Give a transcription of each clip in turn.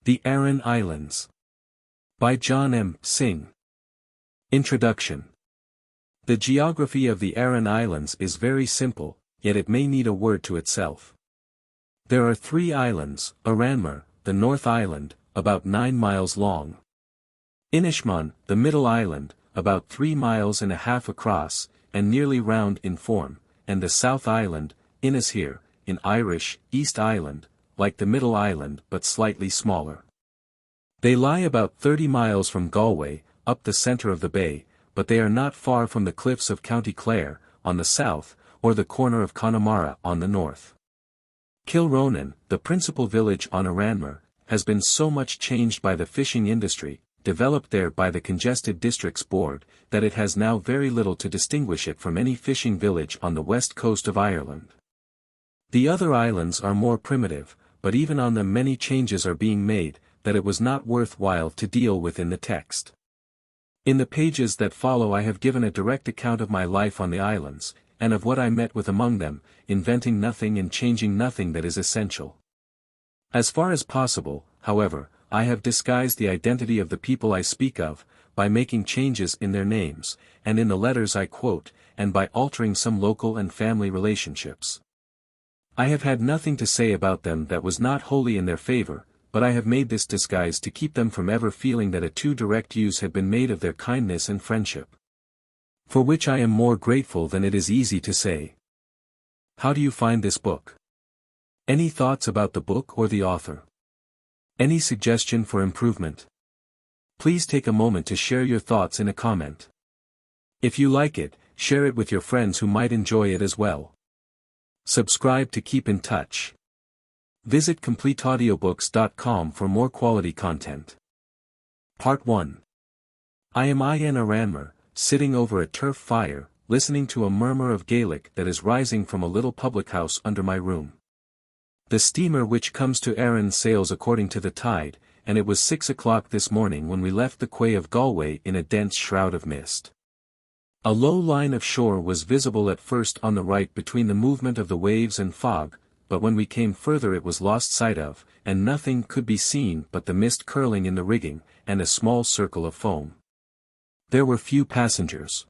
The Aran Islands. By John M. Synge. Introduction. The geography of the Aran Islands is very simple, yet it may need a word to itself. There are 3 islands: Aranmore, the North Island, about 9 miles long; Inishmaan, the Middle Island, about 3 miles and a half across, and nearly round in form, and the South Island, Inisheer, in Irish, East Island, like the Middle Island but slightly smaller. They lie about 30 miles from Galway, up the centre of the bay, but they are not far from the cliffs of County Clare, on the south, or the corner of Connemara on the north. Kilronan, the principal village on Aranmore, has been so much changed by the fishing industry, developed there by the Congested Districts Board, that it has now very little to distinguish it from any fishing village on the west coast of Ireland. The other islands are more primitive, but even on them many changes are being made, that it was not worth while to deal with in the text. In the pages that follow I have given a direct account of my life on the islands, and of what I met with among them, inventing nothing and changing nothing that is essential. As far as possible, however, I have disguised the identity of the people I speak of, by making changes in their names, and in the letters I quote, and by altering some local and family relationships. I have had nothing to say about them that was not wholly in their favor, but I have made this disguise to keep them from ever feeling that a too direct use had been made of their kindness and friendship. For which I am more grateful than it is easy to say. How do you find this book? Any thoughts about the book or the author? Any suggestion for improvement? Please take a moment to share your thoughts in a comment. If you like it, share it with your friends who might enjoy it as well. Subscribe to keep in touch. Visit CompleteAudiobooks.com for more quality content. Part 1. I am in Aranmore, sitting over a turf fire, listening to a murmur of Gaelic that is rising from a little public house under my room. The steamer which comes to Aran sails according to the tide, and it was 6 o'clock this morning when we left the quay of Galway in a dense shroud of mist. A low line of shore was visible at first on the right between the movement of the waves and fog, but when we came further it was lost sight of, and nothing could be seen but the mist curling in the rigging, and a small circle of foam. There were few passengers.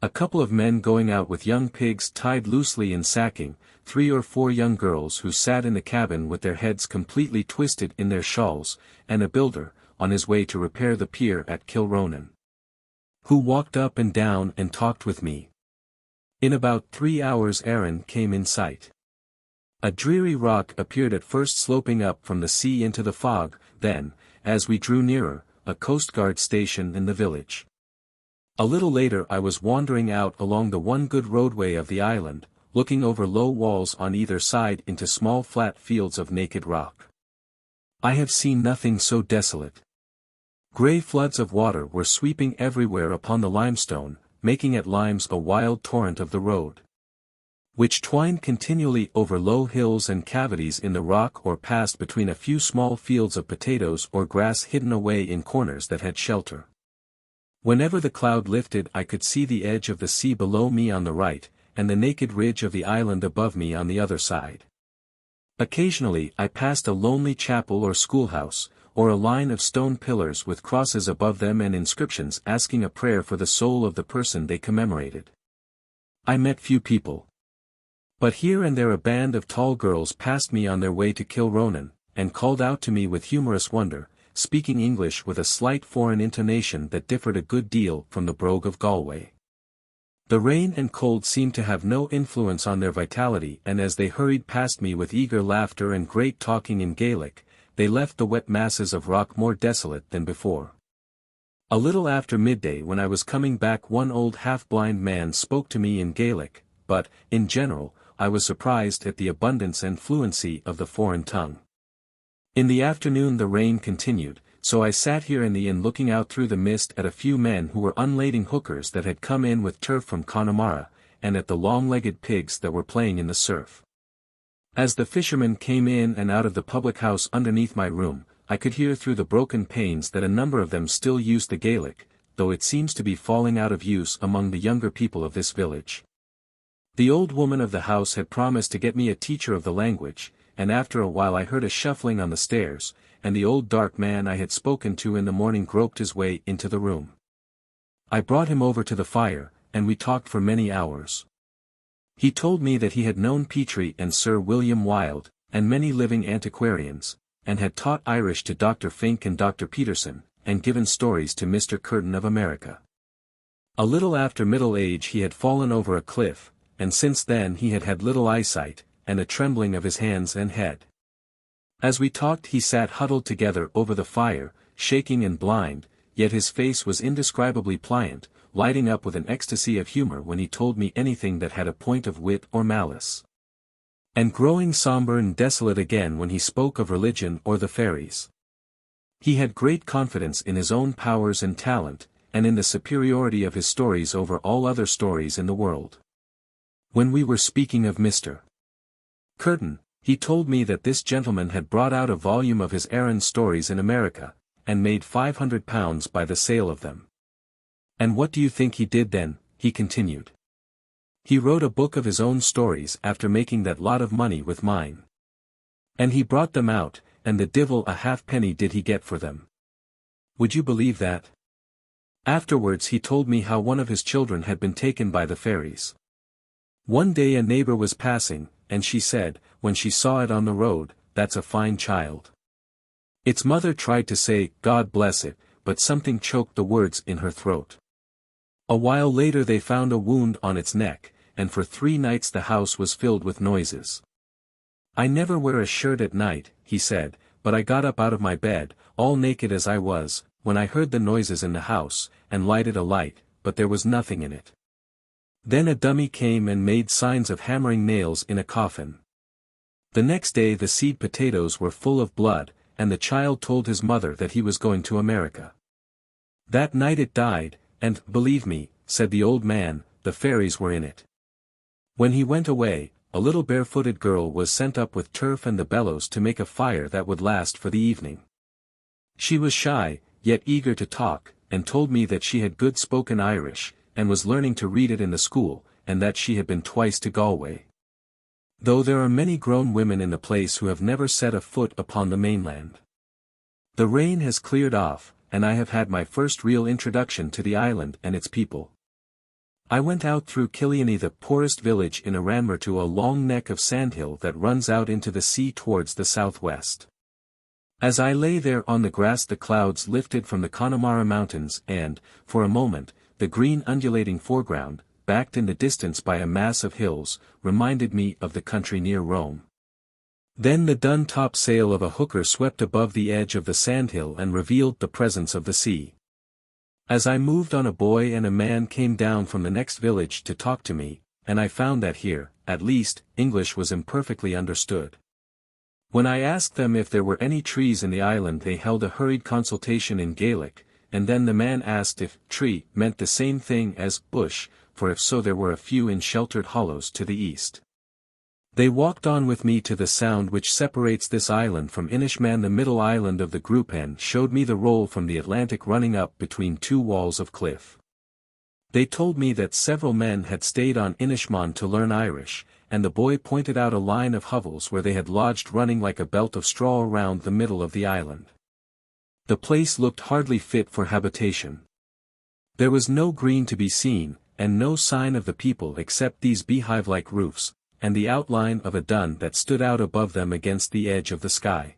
A couple of men going out with young pigs tied loosely in sacking, 3 or 4 young girls who sat in the cabin with their heads completely twisted in their shawls, and a builder, on his way to repair the pier at Kilronan, who walked up and down and talked with me. In about 3 hours Aran came in sight. A dreary rock appeared at first sloping up from the sea into the fog, then, as we drew nearer, a coastguard station in the village. A little later I was wandering out along the one good roadway of the island, looking over low walls on either side into small flat fields of naked rock. I have seen nothing so desolate. Grey floods of water were sweeping everywhere upon the limestone, making at limes a wild torrent of the road, which twined continually over low hills and cavities in the rock or passed between a few small fields of potatoes or grass hidden away in corners that had shelter. Whenever the cloud lifted I could see the edge of the sea below me on the right, and the naked ridge of the island above me on the other side. Occasionally I passed a lonely chapel or schoolhouse, or a line of stone pillars with crosses above them and inscriptions asking a prayer for the soul of the person they commemorated. I met few people. But here and there a band of tall girls passed me on their way to Kilronan, and called out to me with humorous wonder, speaking English with a slight foreign intonation that differed a good deal from the brogue of Galway. The rain and cold seemed to have no influence on their vitality, and as they hurried past me with eager laughter and great talking in Gaelic, they left the wet masses of rock more desolate than before. A little after midday when I was coming back one old half-blind man spoke to me in Gaelic, but, in general, I was surprised at the abundance and fluency of the foreign tongue. In the afternoon the rain continued, so I sat here in the inn looking out through the mist at a few men who were unlading hookers that had come in with turf from Connemara, and at the long-legged pigs that were playing in the surf. As the fishermen came in and out of the public house underneath my room, I could hear through the broken panes that a number of them still used the Gaelic, though it seems to be falling out of use among the younger people of this village. The old woman of the house had promised to get me a teacher of the language, and after a while I heard a shuffling on the stairs, and the old dark man I had spoken to in the morning groped his way into the room. I brought him over to the fire, and we talked for many hours. He told me that he had known Petrie and Sir William Wilde, and many living antiquarians, and had taught Irish to Dr. Fink and Dr. Peterson, and given stories to Mr. Curtin of America. A little after middle age he had fallen over a cliff, and since then he had had little eyesight, and a trembling of his hands and head. As we talked he sat huddled together over the fire, shaking and blind, yet his face was indescribably pliant, lighting up with an ecstasy of humor when he told me anything that had a point of wit or malice. And growing sombre and desolate again when he spoke of religion or the fairies. He had great confidence in his own powers and talent, and in the superiority of his stories over all other stories in the world. When we were speaking of Mr. Curtin, he told me that this gentleman had brought out a volume of his Aran stories in America, and made £500 by the sale of them. And what do you think he did then? He continued. He wrote a book of his own stories after making that lot of money with mine. And he brought them out, and the divil a halfpenny did he get for them. Would you believe that? Afterwards he told me how one of his children had been taken by the fairies. One day a neighbor was passing, and she said, when she saw it on the road, "That's a fine child." Its mother tried to say, "God bless it," but something choked the words in her throat. A while later they found a wound on its neck, and for 3 nights the house was filled with noises. "I never wear a shirt at night," he said, "but I got up out of my bed, all naked as I was, when I heard the noises in the house, and lighted a light, but there was nothing in it. Then a dummy came and made signs of hammering nails in a coffin. The next day the seed potatoes were full of blood, and the child told his mother that he was going to America. That night it died, and, believe me, said the old man, the fairies were in it. When he went away, a little barefooted girl was sent up with turf and the bellows to make a fire that would last for the evening. She was shy, yet eager to talk, and told me that she had good spoken Irish, and was learning to read it in the school, and that she had been twice to Galway. Though there are many grown women in the place who have never set a foot upon the mainland. The rain has cleared off, and I have had my first real introduction to the island and its people. I went out through Killiany, the poorest village in Aranmore, to a long neck of sandhill that runs out into the sea towards the southwest. As I lay there on the grass the clouds lifted from the Connemara mountains and, for a moment, the green undulating foreground, backed in the distance by a mass of hills, reminded me of the country near Rome. Then the dun top sail of a hooker swept above the edge of the sandhill and revealed the presence of the sea. As I moved on a boy and a man came down from the next village to talk to me, and I found that here, at least, English was imperfectly understood. When I asked them if there were any trees in the island they held a hurried consultation in Gaelic, and then the man asked if tree meant the same thing as bush, for if so there were a few in sheltered hollows to the east. They walked on with me to the sound which separates this island from Inishmaan. The middle island of the group and showed me the roll from the Atlantic running up between 2 walls of cliff. They told me that several men had stayed on Inishmaan to learn Irish, and the boy pointed out a line of hovels where they had lodged running like a belt of straw around the middle of the island. The place looked hardly fit for habitation. There was no green to be seen, and no sign of the people except these beehive-like roofs, and the outline of a dun that stood out above them against the edge of the sky.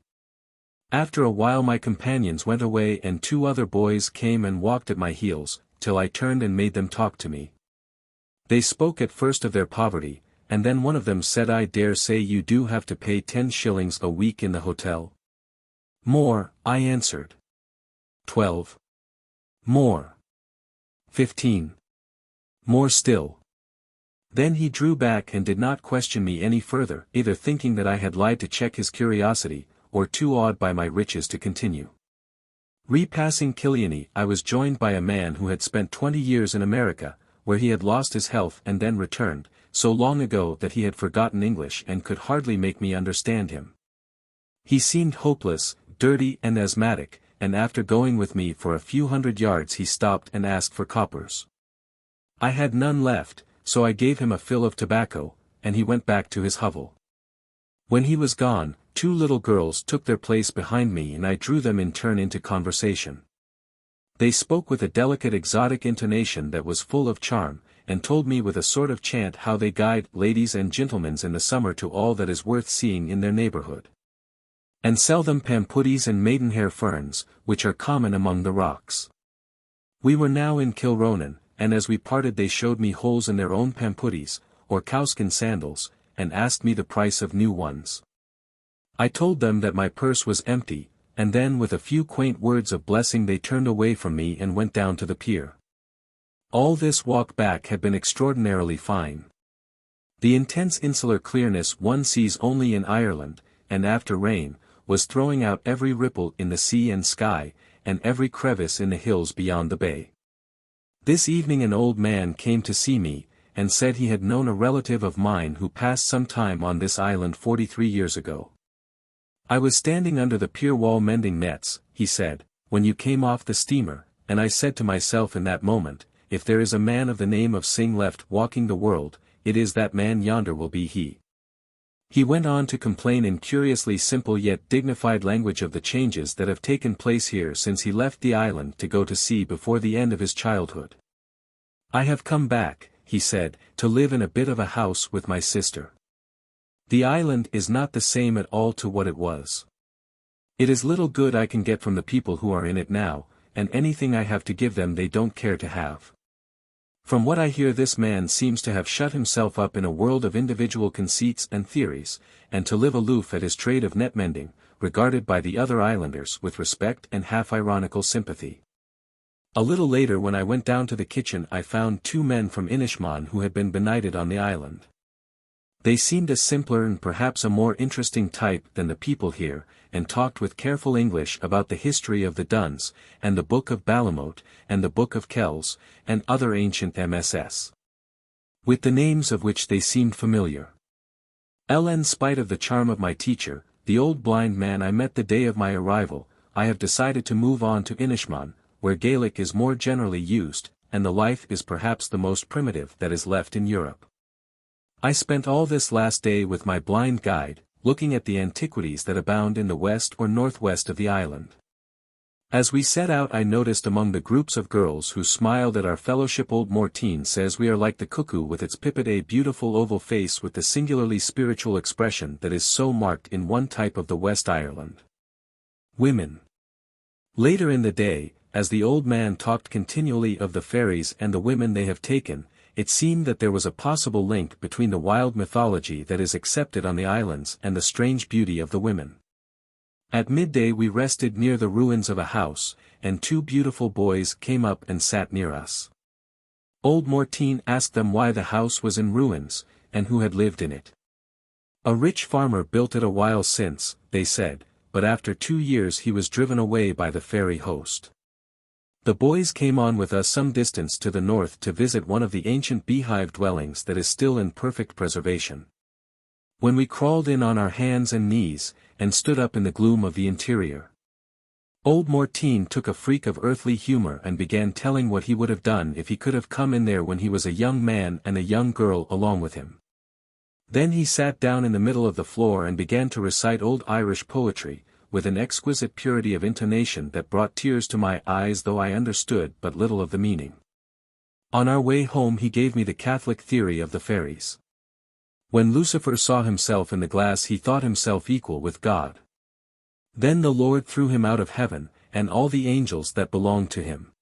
After a while my companions went away and 2 other boys came and walked at my heels, till I turned and made them talk to me. They spoke at first of their poverty, and then one of them said, "I dare say you do have to pay 10 shillings a week in the hotel?" "More," I answered. 12. "More." 15. "More still." Then he drew back and did not question me any further, either thinking that I had lied to check his curiosity, or too awed by my riches to continue. Repassing Killiany I was joined by a man who had spent 20 years in America, where he had lost his health and then returned, so long ago that he had forgotten English and could hardly make me understand him. He seemed hopeless, dirty and asthmatic, and after going with me for a few hundred yards he stopped and asked for coppers. I had none left, so I gave him a fill of tobacco, and he went back to his hovel. When he was gone, 2 little girls took their place behind me and I drew them in turn into conversation. They spoke with a delicate exotic intonation that was full of charm, and told me with a sort of chant how they guide ladies and gentlemen in the summer to all that is worth seeing in their neighborhood. And sell them pampooties and maidenhair ferns, which are common among the rocks. We were now in Kilronan, and as we parted they showed me holes in their own pampooties, or cowskin sandals, and asked me the price of new ones. I told them that my purse was empty, and then with a few quaint words of blessing they turned away from me and went down to the pier. All this walk back had been extraordinarily fine. The intense insular clearness one sees only in Ireland, and after rain, was throwing out every ripple in the sea and sky, and every crevice in the hills beyond the bay. This evening an old man came to see me, and said he had known a relative of mine who passed some time on this island 43 years ago. I was standing under the pier wall mending nets, he said, when you came off the steamer, and I said to myself in that moment, if there is a man of the name of Synge left walking the world, it is that man yonder will be he. He went on to complain in curiously simple yet dignified language of the changes that have taken place here since he left the island to go to sea before the end of his childhood. I have come back, he said, to live in a bit of a house with my sister. The island is not the same at all to what it was. It is little good I can get from the people who are in it now, and anything I have to give them they don't care to have. From what I hear this man seems to have shut himself up in a world of individual conceits and theories, and to live aloof at his trade of net mending, regarded by the other islanders with respect and half-ironical sympathy. A little later when I went down to the kitchen I found 2 men from Inishmaan who had been benighted on the island. They seemed a simpler and perhaps a more interesting type than the people here, and talked with careful English about the history of the Duns, and the Book of Balamote, and the Book of Kells, and other ancient MSS. With the names of which they seemed familiar. In spite of the charm of my teacher, the old blind man I met the day of my arrival, I have decided to move on to Inishmaan, where Gaelic is more generally used, and the life is perhaps the most primitive that is left in Europe. I spent all this last day with my blind guide, looking at the antiquities that abound in the west or northwest of the island. As we set out I noticed among the groups of girls who smiled at our fellowship old Mortine says we are like the cuckoo with its pipit, a beautiful oval face with the singularly spiritual expression that is so marked in one type of the West Ireland. Women. Later in the day, as the old man talked continually of the fairies and the women they have taken, it seemed that there was a possible link between the wild mythology that is accepted on the islands and the strange beauty of the women. At midday we rested near the ruins of a house, and 2 beautiful boys came up and sat near us. Old Mortine asked them why the house was in ruins, and who had lived in it. A rich farmer built it a while since, they said, but after 2 years he was driven away by the fairy host. The boys came on with us some distance to the north to visit one of the ancient beehive dwellings that is still in perfect preservation. When we crawled in on our hands and knees, and stood up in the gloom of the interior, old Mortine took a freak of earthly humor and began telling what he would have done if he could have come in there when he was a young man and a young girl along with him. Then he sat down in the middle of the floor and began to recite old Irish poetry, with an exquisite purity of intonation that brought tears to my eyes though I understood but little of the meaning. On our way home he gave me the Catholic theory of the fairies. When Lucifer saw himself in the glass he thought himself equal with God. Then the Lord threw him out of heaven, and all the angels that belonged to him.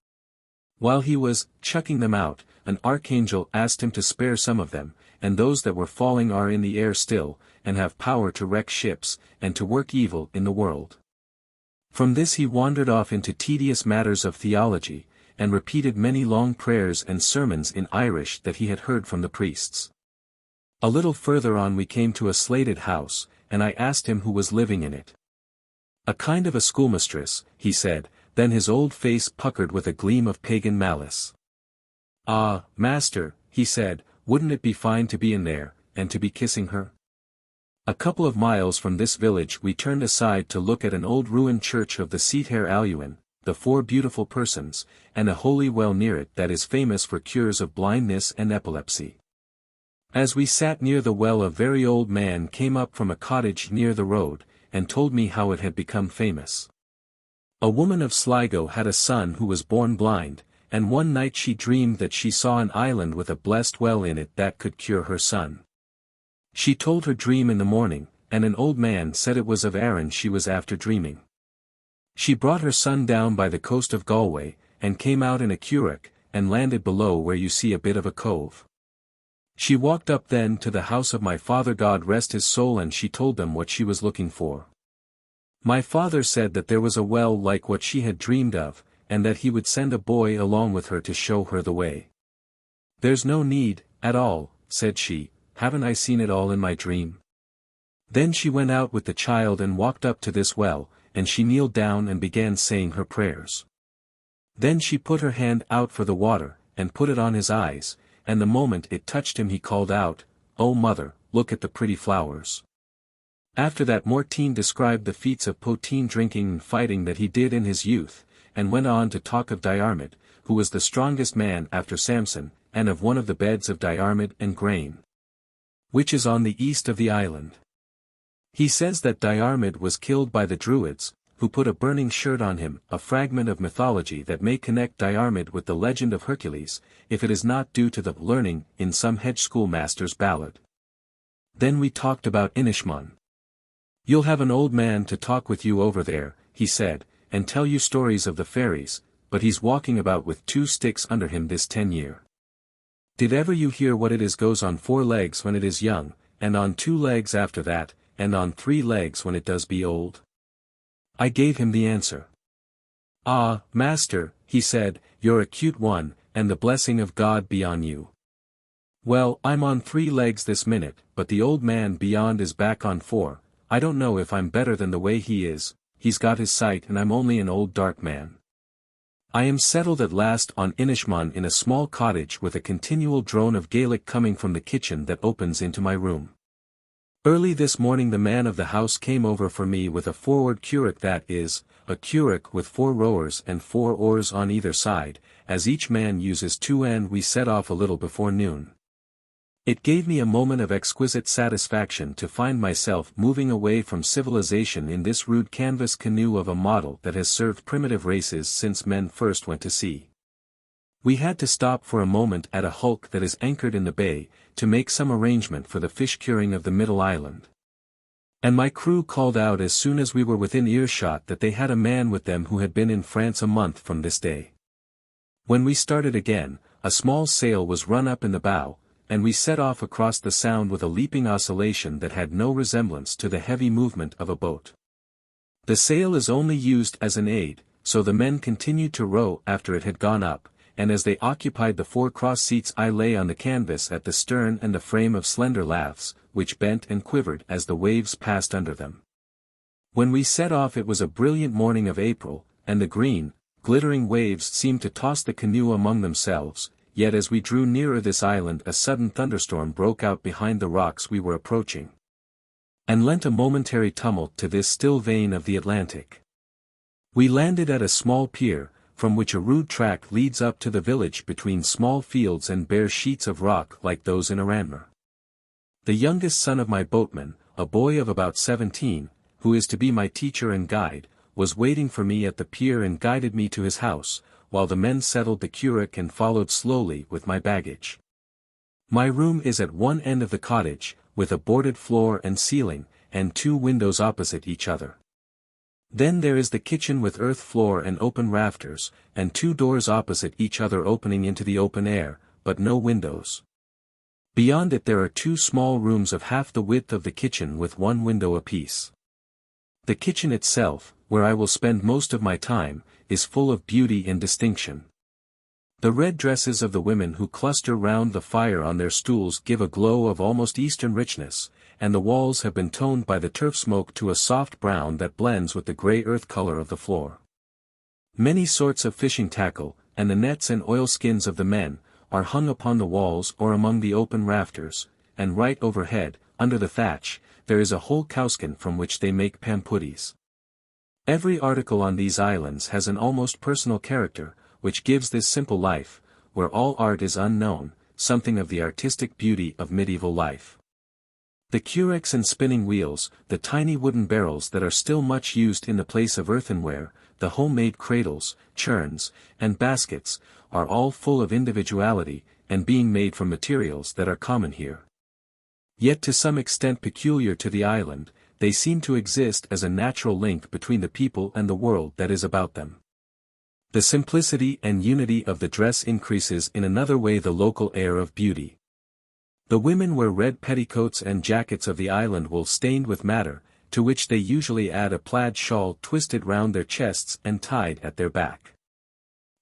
While he was chucking them out, an archangel asked him to spare some of them, and those that were falling are in the air still, and have power to wreck ships, and to work evil in the world. From this he wandered off into tedious matters of theology, and repeated many long prayers and sermons in Irish that he had heard from the priests. A little further on we came to a slated house, and I asked him who was living in it. A kind of a schoolmistress, he said, then his old face puckered with a gleam of pagan malice. Ah, master, he said, wouldn't it be fine to be in there, and to be kissing her? A couple of miles from this village we turned aside to look at an old ruined church of the Seathair Aluin, the 4 beautiful persons, and a holy well near it that is famous for cures of blindness and epilepsy. As we sat near the well a very old man came up from a cottage near the road, and told me how it had become famous. A woman of Sligo had a son who was born blind, and one night she dreamed that she saw an island with a blessed well in it that could cure her son. She told her dream in the morning, and an old man said it was of Aran she was after dreaming. She brought her son down by the coast of Galway, and came out in a curragh, and landed below where you see a bit of a cove. She walked up then to the house of my father, God rest his soul, and she told them what she was looking for. My father said that there was a well like what she had dreamed of, and that he would send a boy along with her to show her the way. There's no need, at all, said she, haven't I seen it all in my dream? Then she went out with the child and walked up to this well, and she kneeled down and began saying her prayers. Then she put her hand out for the water, and put it on his eyes, and the moment it touched him he called out, "Oh mother, look at the pretty flowers." After that Mortine described the feats of poteen drinking and fighting that he did in his youth, and went on to talk of Diarmid, who was the strongest man after Samson, and of one of the beds of Diarmid and Grain, which is on the east of the island. He says that Diarmid was killed by the Druids, who put a burning shirt on him, a fragment of mythology that may connect Diarmid with the legend of Hercules, if it is not due to the learning in some hedge schoolmaster's ballad. Then we talked about Inishmaan. "You'll have an old man to talk with you over there," he said, "and tell you stories of the fairies, but he's walking about with 2 sticks under him this 10 year. Did ever you hear what it is goes on 4 legs when it is young, and on 2 legs after that, and on 3 legs when it does be old?" I gave him the answer. "Ah, master," he said, "you're a cute one, and the blessing of God be on you. Well, I'm on 3 legs this minute, but the old man beyond is back on 4, I don't know if I'm better than the way he is, he's got his sight and I'm only an old dark man. I am settled at last on Inishmaan in a small cottage with a continual drone of Gaelic coming from the kitchen that opens into my room. Early this morning the man of the house came over for me with a forward curragh, that is, a curragh with 4 rowers and 4 oars on either side, as each man uses 2, and we set off a little before noon. It gave me a moment of exquisite satisfaction to find myself moving away from civilization in this rude canvas canoe of a model that has served primitive races since men first went to sea. We had to stop for a moment at a hulk that is anchored in the bay, to make some arrangement for the fish curing of the middle island. And my crew called out as soon as we were within earshot that they had a man with them who had been in France a month from this day. When we started again, a small sail was run up in the bow, and we set off across the sound with a leaping oscillation that had no resemblance to the heavy movement of a boat. The sail is only used as an aid, so the men continued to row after it had gone up, and as they occupied the 4 cross seats I lay on the canvas at the stern and the frame of slender laths, which bent and quivered as the waves passed under them. When we set off it was a brilliant morning of April, and the green, glittering waves seemed to toss the canoe among themselves, yet as we drew nearer this island a sudden thunderstorm broke out behind the rocks we were approaching, and lent a momentary tumult to this still vein of the Atlantic. We landed at a small pier, from which a rude track leads up to the village between small fields and bare sheets of rock like those in Aranmore. The youngest son of my boatman, a boy of about 17, who is to be my teacher and guide, was waiting for me at the pier and guided me to his house, while the men settled the curragh and followed slowly with my baggage. My room is at one end of the cottage, with a boarded floor and ceiling, and 2 windows opposite each other. Then there is the kitchen with earth floor and open rafters, and 2 doors opposite each other opening into the open air, but no windows. Beyond it there are 2 small rooms of half the width of the kitchen with 1 window apiece. The kitchen itself, where I will spend most of my time, is full of beauty and distinction. The red dresses of the women who cluster round the fire on their stools give a glow of almost Eastern richness, and the walls have been toned by the turf smoke to a soft brown that blends with the grey earth color of the floor. Many sorts of fishing tackle, and the nets and oilskins of the men, are hung upon the walls or among the open rafters, and right overhead, under the thatch, there is a whole cowskin from which they make pampuddies. Every article on these islands has an almost personal character, which gives this simple life, where all art is unknown, something of the artistic beauty of medieval life. The curex and spinning wheels, the tiny wooden barrels that are still much used in the place of earthenware, the homemade cradles, churns, and baskets, are all full of individuality, and being made from materials that are common here. Yet to some extent peculiar to the island, they seem to exist as a natural link between the people and the world that is about them. The simplicity and unity of the dress increases in another way the local air of beauty. The women wear red petticoats and jackets of the island wool stained with madder, to which they usually add a plaid shawl twisted round their chests and tied at their back.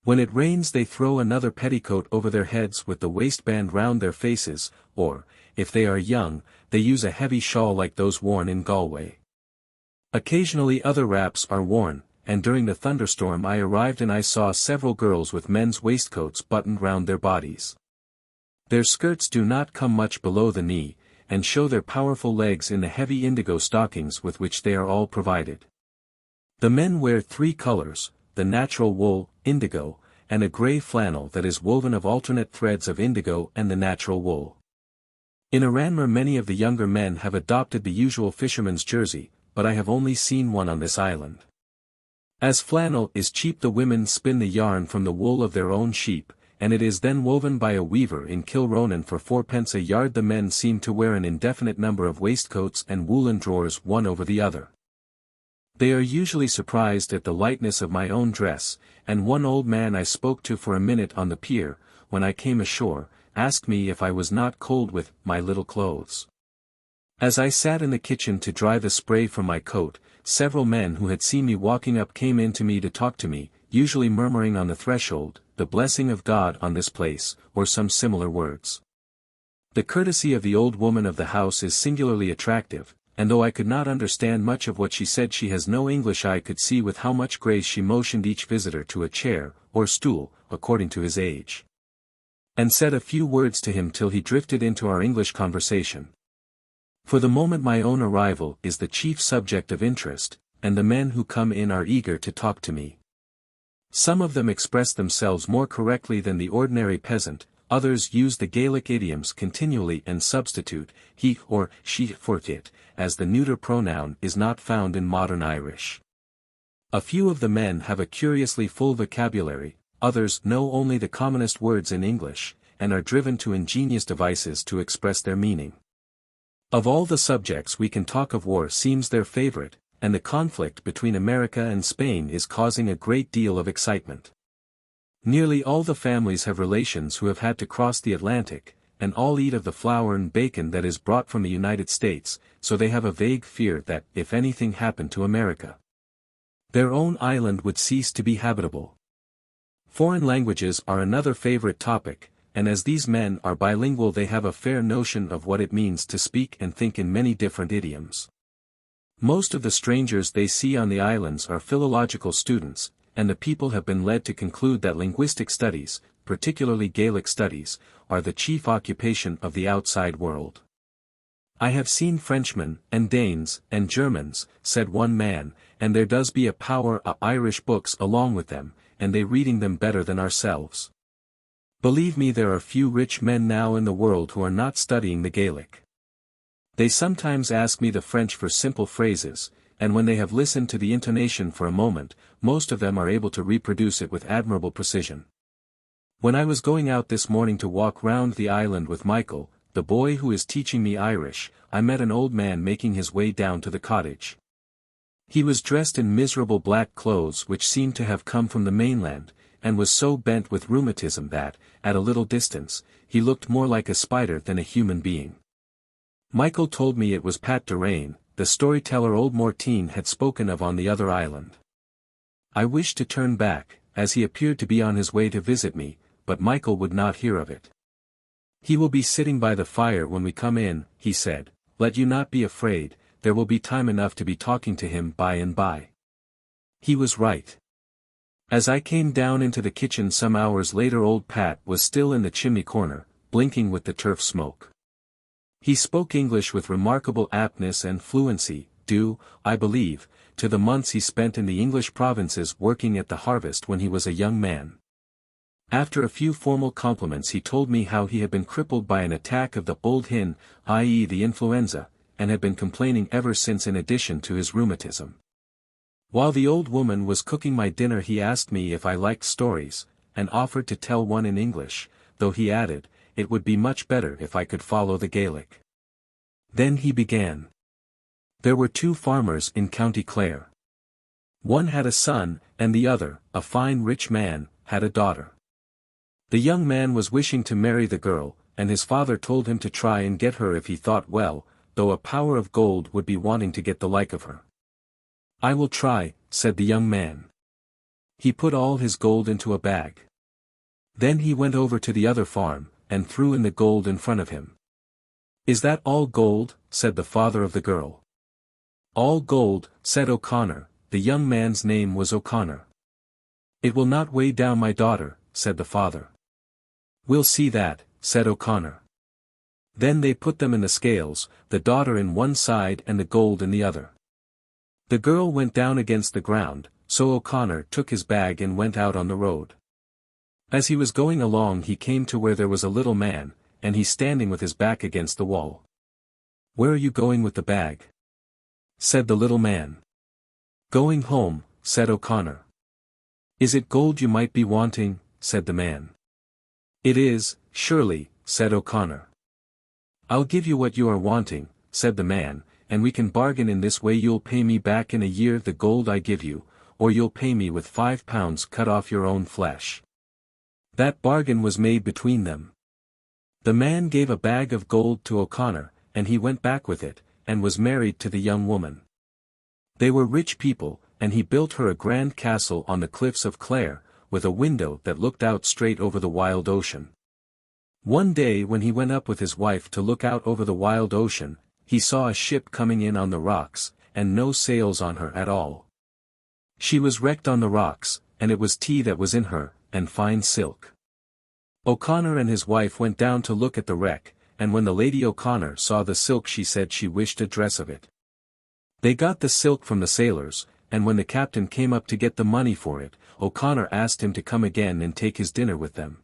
When it rains they throw another petticoat over their heads with the waistband round their faces, or, if they are young, they use a heavy shawl like those worn in Galway. Occasionally other wraps are worn, and during the thunderstorm I arrived and I saw several girls with men's waistcoats buttoned round their bodies. Their skirts do not come much below the knee, and show their powerful legs in the heavy indigo stockings with which they are all provided. The men wear 3 colors, the natural wool, indigo, and a grey flannel that is woven of alternate threads of indigo and the natural wool. In Aran many of the younger men have adopted the usual fisherman's jersey, but I have only seen one on this island. As flannel is cheap the women spin the yarn from the wool of their own sheep, and it is then woven by a weaver in Kilronan for 4d a yard. The men seem to wear an indefinite number of waistcoats and woolen drawers one over the other. They are usually surprised at the lightness of my own dress, and one old man I spoke to for a minute on the pier, when I came ashore, asked me if I was not cold with my little clothes. As I sat in the kitchen to dry the spray from my coat, several men who had seen me walking up came in to me to talk to me, usually murmuring on the threshold, "The blessing of God on this place," or some similar words. The courtesy of the old woman of the house is singularly attractive, and though I could not understand much of what she said, she has no English. I could see with how much grace she motioned each visitor to a chair, or stool, according to his age, and said a few words to him till he drifted into our English conversation. For the moment my own arrival is the chief subject of interest, and the men who come in are eager to talk to me. Some of them express themselves more correctly than the ordinary peasant, others use the Gaelic idioms continually and substitute he or she for it, as the neuter pronoun is not found in modern Irish. A few of the men have a curiously full vocabulary, others know only the commonest words in English, and are driven to ingenious devices to express their meaning. Of all the subjects we can talk of war seems their favorite, and the conflict between America and Spain is causing a great deal of excitement. Nearly all the families have relations who have had to cross the Atlantic, and all eat of the flour and bacon that is brought from the United States, so they have a vague fear that, if anything happened to America, their own island would cease to be habitable. Foreign languages are another favorite topic, and as these men are bilingual they have a fair notion of what it means to speak and think in many different idioms. Most of the strangers they see on the islands are philological students, and the people have been led to conclude that linguistic studies, particularly Gaelic studies, are the chief occupation of the outside world. "I have seen Frenchmen, and Danes, and Germans," said one man, "and there does be a power o' Irish books along with them, and they reading them better than ourselves. Believe me, there are few rich men now in the world who are not studying the Gaelic. They sometimes ask me the French for simple phrases, and when they have listened to the intonation for a moment, most of them are able to reproduce it with admirable precision. When I was going out this morning to walk round the island with Michael, the boy who is teaching me Irish, I met an old man making his way down to the cottage. He was dressed in miserable black clothes which seemed to have come from the mainland, and was so bent with rheumatism that, at a little distance, he looked more like a spider than a human being. Michael told me it was Pat Doraine, the storyteller old Mortine had spoken of on the other island. I wished to turn back, as he appeared to be on his way to visit me, but Michael would not hear of it. "He will be sitting by the fire when we come in," he said. "Let you not be afraid, there will be time enough to be talking to him by and by." He was right. As I came down into the kitchen some hours later, old Pat was still in the chimney corner, blinking with the turf smoke. He spoke English with remarkable aptness and fluency, due, I believe, to the months he spent in the English provinces working at the harvest when he was a young man. After a few formal compliments he told me how he had been crippled by an attack of the old hin, i.e. the influenza, and had been complaining ever since in addition to his rheumatism. While the old woman was cooking my dinner he asked me if I liked stories, and offered to tell one in English, though he added, it would be much better if I could follow the Gaelic. Then he began. There were two farmers in County Clare. One had a son, and the other, a fine rich man, had a daughter. The young man was wishing to marry the girl, and his father told him to try and get her if he thought well, though a power of gold would be wanting to get the like of her. I will try, said the young man. He put all his gold into a bag. Then he went over to the other farm, and threw in the gold in front of him. Is that all gold? Said the father of the girl. All gold, said O'Connor. The young man's name was O'Connor. It will not weigh down my daughter, said the father. We'll see that, said O'Connor. Then they put them in the scales, the daughter in one side and the gold in the other. The girl went down against the ground, so O'Connor took his bag and went out on the road. As he was going along he came to where there was a little man, and he standing with his back against the wall. Where are you going with the bag? Said the little man. Going home, said O'Connor. Is it gold you might be wanting? Said the man. It is, surely, said O'Connor. I'll give you what you are wanting, said the man, and we can bargain in this way. You'll pay me back in a year the gold I give you, or you'll pay me with £5 cut off your own flesh. That bargain was made between them. The man gave a bag of gold to O'Connor, and he went back with it, and was married to the young woman. They were rich people, and he built her a grand castle on the cliffs of Clare, with a window that looked out straight over the wild ocean. One day when he went up with his wife to look out over the wild ocean, he saw a ship coming in on the rocks, and no sails on her at all. She was wrecked on the rocks, and it was tea that was in her, and fine silk. O'Connor and his wife went down to look at the wreck, and when the Lady O'Connor saw the silk she said she wished a dress of it. They got the silk from the sailors, and when the captain came up to get the money for it, O'Connor asked him to come again and take his dinner with them.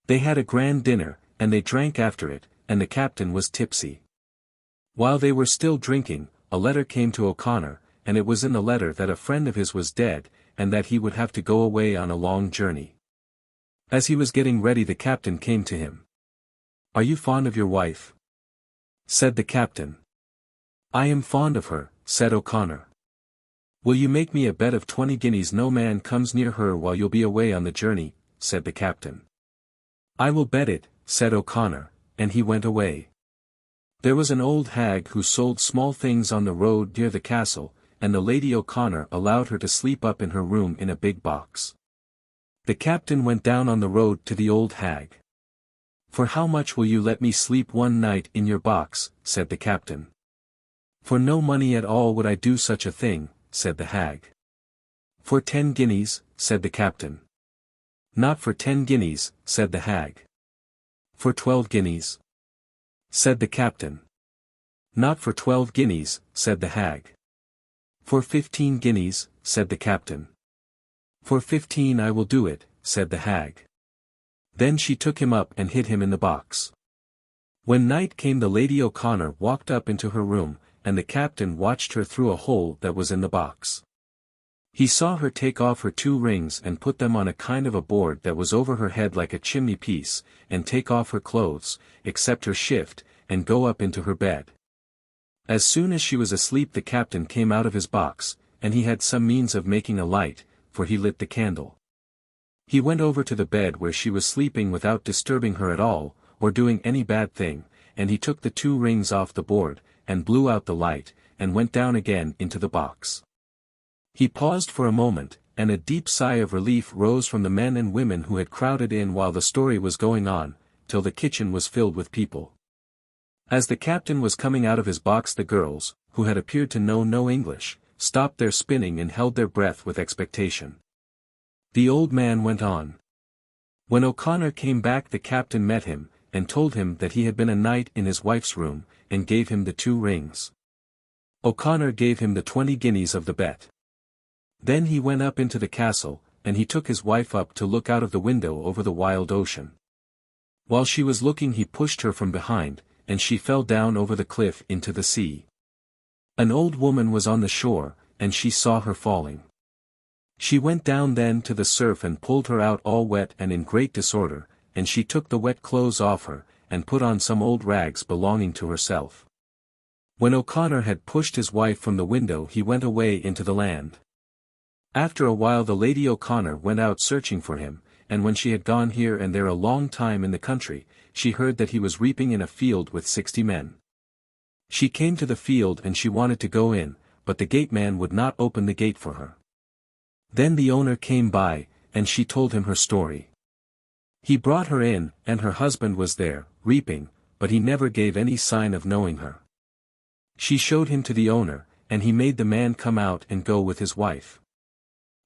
They had a grand dinner, and they drank after it, and the captain was tipsy. While they were still drinking, a letter came to O'Connor, and it was in the letter that a friend of his was dead, and that he would have to go away on a long journey. As he was getting ready the captain came to him. Are you fond of your wife? Said the captain. I am fond of her, said O'Connor. Will you make me a bet of 20 guineas no man comes near her while you'll be away on the journey? Said the captain. I will bet it, said O'Connor, and he went away. There was an old hag who sold small things on the road near the castle, and the Lady O'Connor allowed her to sleep up in her room in a big box. The captain went down on the road to the old hag. For how much will you let me sleep one night in your box? Said the captain. For no money at all would I do such a thing, said the hag. For 10 guineas, said the captain. Not for 10 guineas, said the hag. For 12 guineas. Said the captain. Not for 12 guineas, said the hag. For 15 guineas, said the captain. For 15 I will do it, said the hag. Then she took him up and hid him in the box. When night came the Lady O'Connor walked up into her room, and the captain watched her through a hole that was in the box. He saw her take off her 2 rings and put them on a kind of a board that was over her head like a chimney piece, and take off her clothes, except her shift, and go up into her bed. As soon as she was asleep the captain came out of his box, and he had some means of making a light, for he lit the candle. He went over to the bed where she was sleeping without disturbing her at all, or doing any bad thing, and he took the 2 rings off the board, and blew out the light, and went down again into the box. He paused for a moment, and a deep sigh of relief rose from the men and women who had crowded in while the story was going on, till the kitchen was filled with people. As the captain was coming out of his box the girls, who had appeared to know no English, stopped their spinning and held their breath with expectation. The old man went on. When O'Connor came back the captain met him, and told him that he had been a night in his wife's room, and gave him the 2 rings. O'Connor gave him the 20 guineas of the bet. Then he went up into the castle, and he took his wife up to look out of the window over the wild ocean. While she was looking he pushed her from behind, and she fell down over the cliff into the sea. An old woman was on the shore, and she saw her falling. She went down then to the surf and pulled her out all wet and in great disorder, and she took the wet clothes off her, and put on some old rags belonging to herself. When O'Connor had pushed his wife from the window he went away into the land. After a while the Lady O'Connor went out searching for him, and when she had gone here and there a long time in the country, she heard that he was reaping in a field with 60 men. She came to the field and she wanted to go in, but the gateman would not open the gate for her. Then the owner came by, and she told him her story. He brought her in, and her husband was there, reaping, but he never gave any sign of knowing her. She showed him to the owner, and he made the man come out and go with his wife.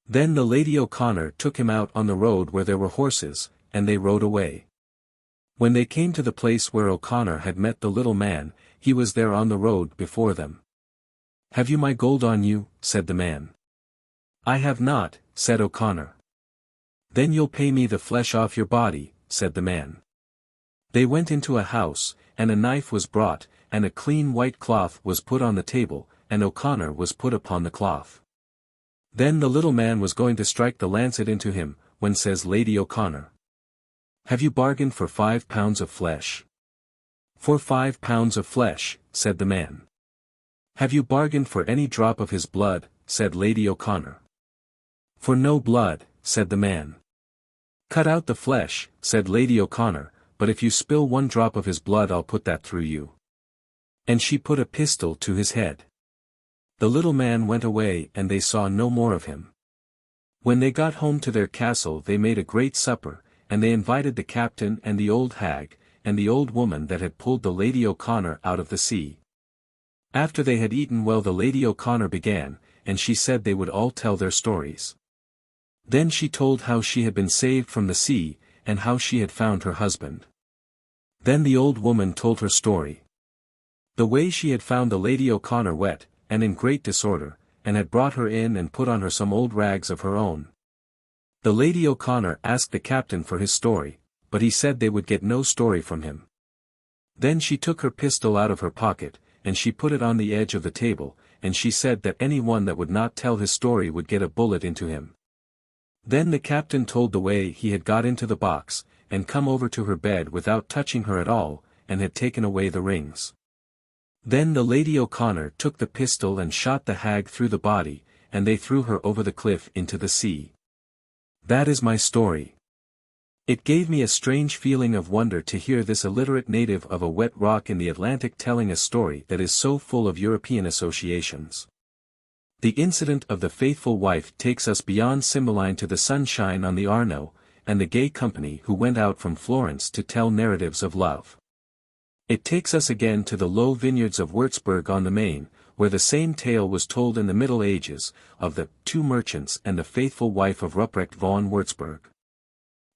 Then the Lady O'Connor took him out on the road where there were horses, and they rode away. When they came to the place where O'Connor had met the little man, he was there on the road before them. "Have you my gold on you?" said the man. "I have not," said O'Connor. "Then you'll pay me the flesh off your body," said the man. They went into a house, and a knife was brought, and a clean white cloth was put on the table, and O'Connor was put upon the cloth. Then the little man was going to strike the lancet into him, when says Lady O'Connor, "Have you bargained for 5 pounds of flesh?" "For 5 pounds of flesh," said the man. "Have you bargained for any drop of his blood?" said Lady O'Connor. "For no blood," said the man. "Cut out the flesh," said Lady O'Connor, "but if you spill 1 drop of his blood I'll put that through you." And she put a pistol to his head. The little man went away and they saw no more of him. When they got home to their castle they made a great supper, and they invited the captain and the old hag, and the old woman that had pulled the Lady O'Connor out of the sea. After they had eaten well the Lady O'Connor began, and she said they would all tell their stories. Then she told how she had been saved from the sea, and how she had found her husband. Then the old woman told her story. The way she had found the Lady O'Connor wet, and in great disorder, and had brought her in and put on her some old rags of her own. The Lady O'Connor asked the captain for his story, but he said they would get no story from him. Then she took her pistol out of her pocket, and she put it on the edge of the table, and she said that any one that would not tell his story would get a bullet into him. Then the captain told the way he had got into the box, and come over to her bed without touching her at all, and had taken away the rings. Then the Lady O'Connor took the pistol and shot the hag through the body, and they threw her over the cliff into the sea. That is my story. It gave me a strange feeling of wonder to hear this illiterate native of a wet rock in the Atlantic telling a story that is so full of European associations. The incident of the faithful wife takes us beyond Cymbeline to the sunshine on the Arno, and the gay company who went out from Florence to tell narratives of love. It takes us again to the low vineyards of Würzburg on the Main, where the same tale was told in the Middle Ages, of the 2 merchants and the faithful wife of Ruprecht von Würzburg.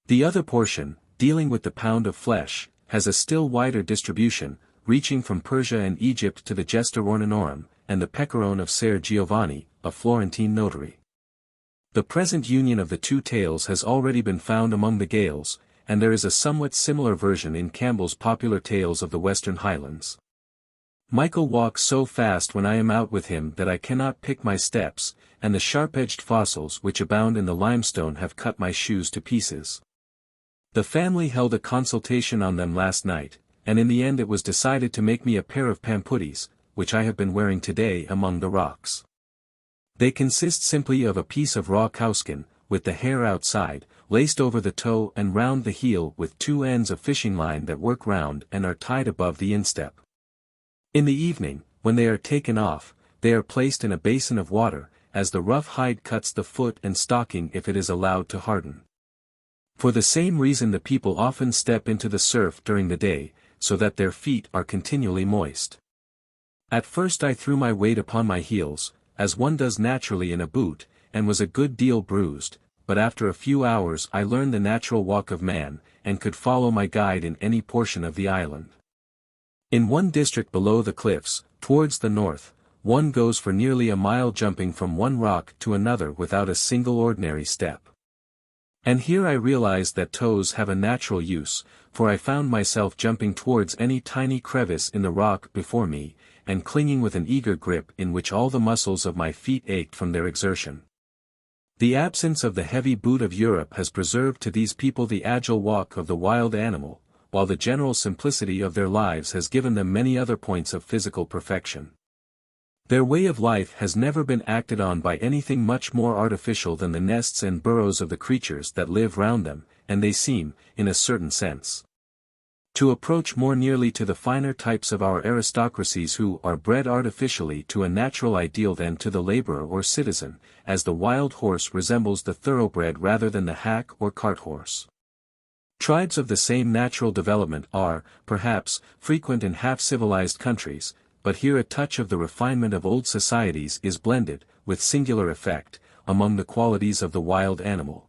The other portion, dealing with the pound of flesh, has a still wider distribution, reaching from Persia and Egypt to the Gesta Ornanorum, and the pecorone of Ser Giovanni, a Florentine notary. The present union of the 2 tales has already been found among the Gaels, and there is a somewhat similar version in Campbell's Popular Tales of the Western Highlands. Michael walks so fast when I am out with him that I cannot pick my steps, and the sharp-edged fossils which abound in the limestone have cut my shoes to pieces. The family held a consultation on them last night, and in the end it was decided to make me a pair of pampooties, which I have been wearing today among the rocks. They consist simply of a piece of raw cowskin, with the hair outside, laced over the toe and round the heel with 2 ends of fishing line that work round and are tied above the instep. In the evening, when they are taken off, they are placed in a basin of water, as the rough hide cuts the foot and stocking if it is allowed to harden. For the same reason the people often step into the surf during the day, so that their feet are continually moist. At first I threw my weight upon my heels, as one does naturally in a boot, and was a good deal bruised, but after a few hours I learned the natural walk of man, and could follow my guide in any portion of the island. In one district below the cliffs, towards the north, one goes for nearly a mile jumping from one rock to another without a single ordinary step. And here I realized that toes have a natural use, for I found myself jumping towards any tiny crevice in the rock before me, and clinging with an eager grip in which all the muscles of my feet ached from their exertion. The absence of the heavy boot of Europe has preserved to these people the agile walk of the wild animal, while the general simplicity of their lives has given them many other points of physical perfection. Their way of life has never been acted on by anything much more artificial than the nests and burrows of the creatures that live round them, and they seem, in a certain sense, to approach more nearly to the finer types of our aristocracies who are bred artificially to a natural ideal than to the laborer or citizen, as the wild horse resembles the thoroughbred rather than the hack or cart horse. Tribes of the same natural development are, perhaps, frequent in half-civilized countries, but here a touch of the refinement of old societies is blended, with singular effect, among the qualities of the wild animal.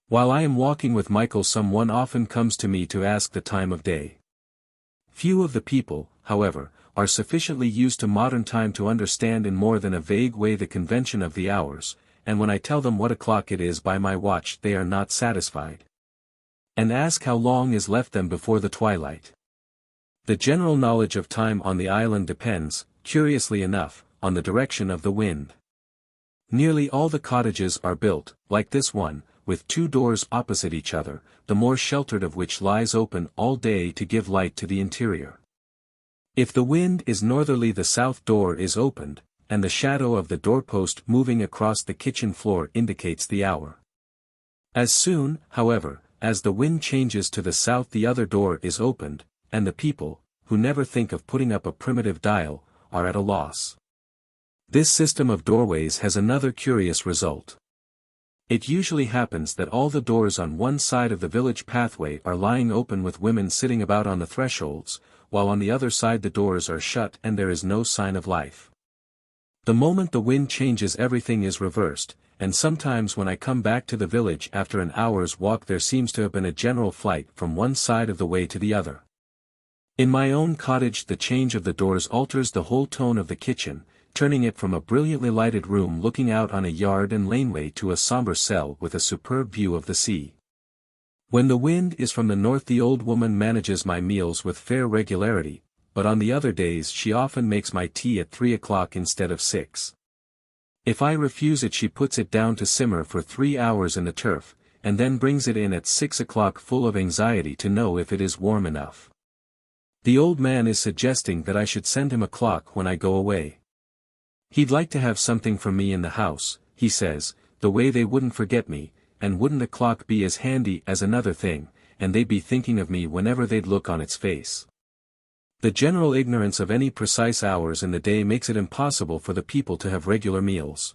While I am walking with Michael, someone often comes to me to ask the time of day. Few of the people, however, are sufficiently used to modern time to understand in more than a vague way the convention of the hours, and when I tell them what o'clock it is by my watch they are not satisfied, and ask how long is left them before the twilight. The general knowledge of time on the island depends, curiously enough, on the direction of the wind. Nearly all the cottages are built, like this one, with two doors opposite each other, the more sheltered of which lies open all day to give light to the interior. If the wind is northerly, the south door is opened, and the shadow of the doorpost moving across the kitchen floor indicates the hour. As soon, however, as the wind changes to the south, the other door is opened, and the people, who never think of putting up a primitive dial, are at a loss. This system of doorways has another curious result. It usually happens that all the doors on one side of the village pathway are lying open with women sitting about on the thresholds, while on the other side the doors are shut and there is no sign of life. The moment the wind changes, everything is reversed, and sometimes when I come back to the village after an hour's walk there seems to have been a general flight from one side of the way to the other. In my own cottage the change of the doors alters the whole tone of the kitchen, turning it from a brilliantly lighted room looking out on a yard and laneway to a sombre cell with a superb view of the sea. When the wind is from the north the old woman manages my meals with fair regularity, but on the other days she often makes my tea at 3 o'clock instead of 6. If I refuse it she puts it down to simmer for 3 hours in the turf, and then brings it in at 6 o'clock full of anxiety to know if it is warm enough. The old man is suggesting that I should send him a clock when I go away. He'd like to have something from me in the house, he says, the way they wouldn't forget me, and wouldn't a clock be as handy as another thing, and they'd be thinking of me whenever they'd look on its face. The general ignorance of any precise hours in the day makes it impossible for the people to have regular meals.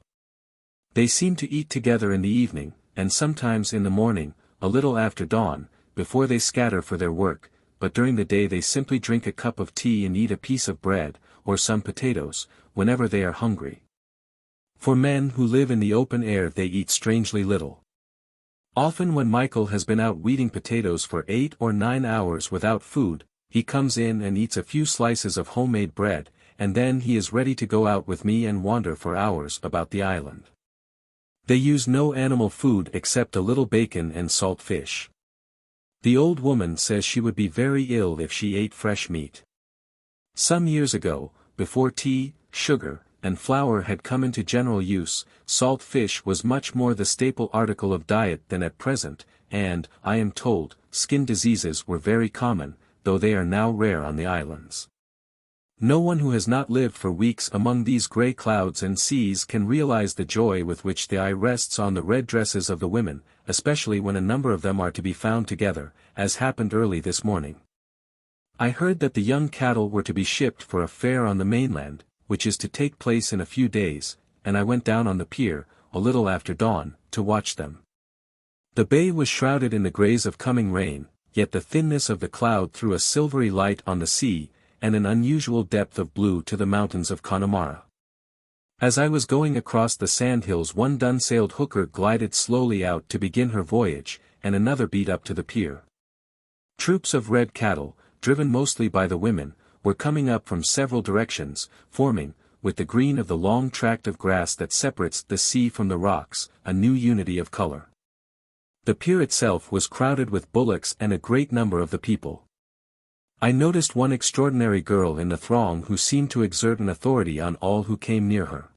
They seem to eat together in the evening, and sometimes in the morning, a little after dawn, before they scatter for their work, but during the day they simply drink a cup of tea and eat a piece of bread, or some potatoes, whenever they are hungry. For men who live in the open air they eat strangely little. Often when Michael has been out weeding potatoes for 8 or 9 hours without food, he comes in and eats a few slices of homemade bread, and then he is ready to go out with me and wander for hours about the island. They use no animal food except a little bacon and salt fish. The old woman says she would be very ill if she ate fresh meat. Some years ago, before tea, sugar, and flour had come into general use, salt fish was much more the staple article of diet than at present, and, I am told, skin diseases were very common, though they are now rare on the islands. No one who has not lived for weeks among these grey clouds and seas can realize the joy with which the eye rests on the red dresses of the women, especially when a number of them are to be found together, as happened early this morning. I heard that the young cattle were to be shipped for a fair on the mainland, which is to take place in a few days, and I went down on the pier, a little after dawn, to watch them. The bay was shrouded in the greys of coming rain, yet the thinness of the cloud threw a silvery light on the sea, and an unusual depth of blue to the mountains of Connemara. As I was going across the sandhills one dun-sailed hooker glided slowly out to begin her voyage, and another beat up to the pier. Troops of red cattle, driven mostly by the women, were coming up from several directions, forming, with the green of the long tract of grass that separates the sea from the rocks, a new unity of color. The pier itself was crowded with bullocks and a great number of the people. I noticed one extraordinary girl in the throng who seemed to exert an authority on all who came near her.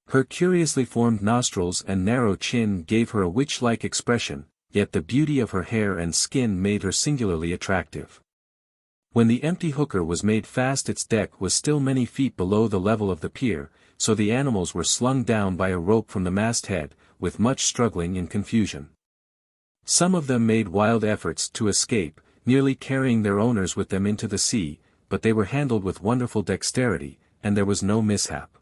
Her curiously formed nostrils and narrow chin gave her a witch-like expression, yet the beauty of her hair and skin made her singularly attractive. When the empty hooker was made fast, its deck was still many feet below the level of the pier, so the animals were slung down by a rope from the masthead, with much struggling and confusion. Some of them made wild efforts to escape, nearly carrying their owners with them into the sea, but they were handled with wonderful dexterity, and there was no mishap.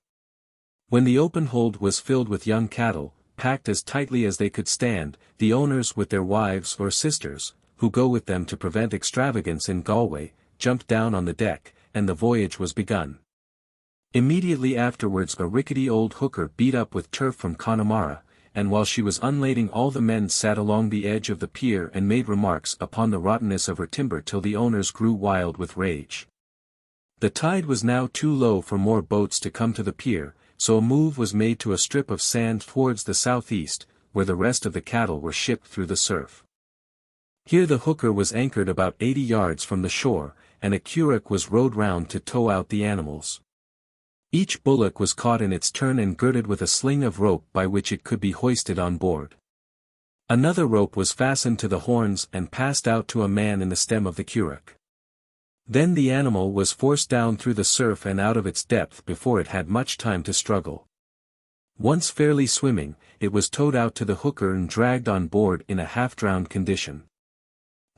When the open hold was filled with young cattle, packed as tightly as they could stand, the owners with their wives or sisters, who go with them to prevent extravagance in Galway, jumped down on the deck, and the voyage was begun. Immediately afterwards a rickety old hooker beat up with turf from Connemara, and while she was unlading all the men sat along the edge of the pier and made remarks upon the rottenness of her timber till the owners grew wild with rage. The tide was now too low for more boats to come to the pier, so a move was made to a strip of sand towards the southeast, where the rest of the cattle were shipped through the surf. Here the hooker was anchored about 80 yards from the shore, and a curragh was rowed round to tow out the animals. Each bullock was caught in its turn and girded with a sling of rope by which it could be hoisted on board. Another rope was fastened to the horns and passed out to a man in the stem of the curragh. Then the animal was forced down through the surf and out of its depth before it had much time to struggle. Once fairly swimming, it was towed out to the hooker and dragged on board in a half-drowned condition.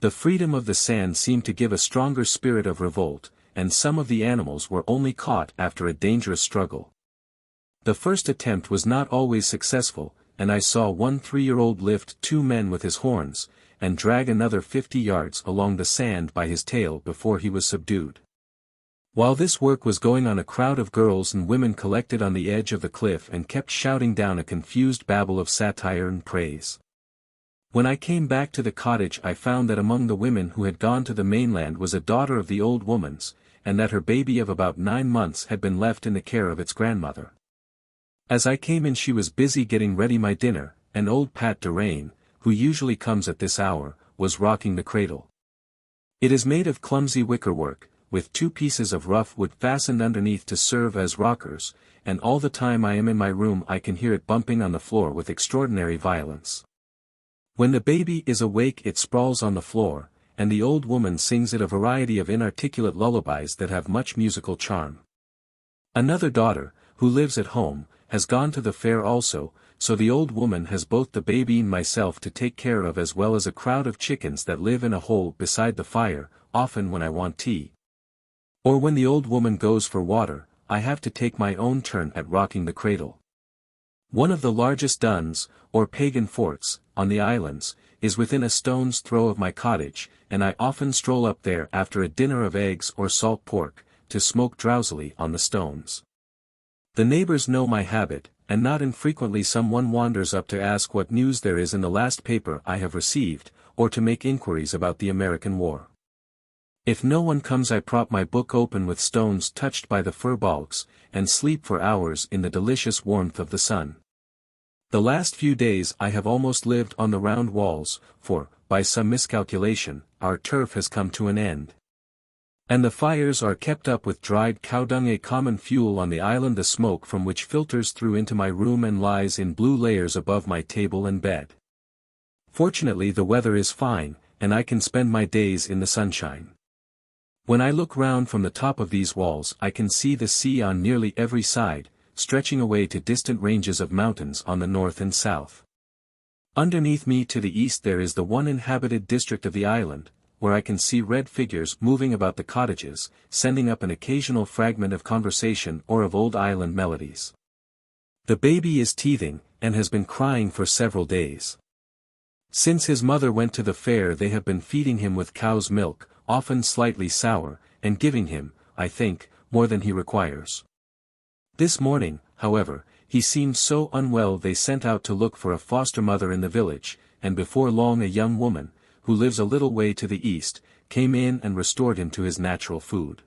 The freedom of the sand seemed to give a stronger spirit of revolt, and some of the animals were only caught after a dangerous struggle. The first attempt was not always successful, and I saw one 3-year-old lift 2 men with his horns, and drag another 50 yards along the sand by his tail before he was subdued. While this work was going on, a crowd of girls and women collected on the edge of the cliff and kept shouting down a confused babble of satire and praise. When I came back to the cottage I found that among the women who had gone to the mainland was a daughter of the old woman's, and that her baby of about 9 months had been left in the care of its grandmother. As I came in she was busy getting ready my dinner, and old Pat Derain, who usually comes at this hour, was rocking the cradle. It is made of clumsy wickerwork, with 2 pieces of rough wood fastened underneath to serve as rockers, and all the time I am in my room I can hear it bumping on the floor with extraordinary violence. When the baby is awake it sprawls on the floor, and the old woman sings it a variety of inarticulate lullabies that have much musical charm. Another daughter, who lives at home, has gone to the fair also, so the old woman has both the baby and myself to take care of, as well as a crowd of chickens that live in a hole beside the fire. Often when I want tea, or when the old woman goes for water, I have to take my own turn at rocking the cradle. One of the largest duns, or pagan forts, on the islands, is within a stone's throw of my cottage, and I often stroll up there after a dinner of eggs or salt pork, to smoke drowsily on the stones. The neighbors know my habit, and not infrequently someone wanders up to ask what news there is in the last paper I have received, or to make inquiries about the American War. If no one comes I prop my book open with stones touched by the fir balks, and sleep for hours in the delicious warmth of the sun. The last few days I have almost lived on the round walls, for, by some miscalculation, our turf has come to an end. And the fires are kept up with dried cow dung, a common fuel on the island, the smoke from which filters through into my room and lies in blue layers above my table and bed. Fortunately the weather is fine, and I can spend my days in the sunshine. When I look round from the top of these walls I can see the sea on nearly every side, stretching away to distant ranges of mountains on the north and south. Underneath me to the east there is the one inhabited district of the island, where I can see red figures moving about the cottages, sending up an occasional fragment of conversation or of old island melodies. The baby is teething, and has been crying for several days. Since his mother went to the fair they have been feeding him with cow's milk, often slightly sour, and giving him, I think, more than he requires. This morning, however, he seemed so unwell they sent out to look for a foster mother in the village, and before long a young woman, who lives a little way to the east, came in and restored him to his natural food.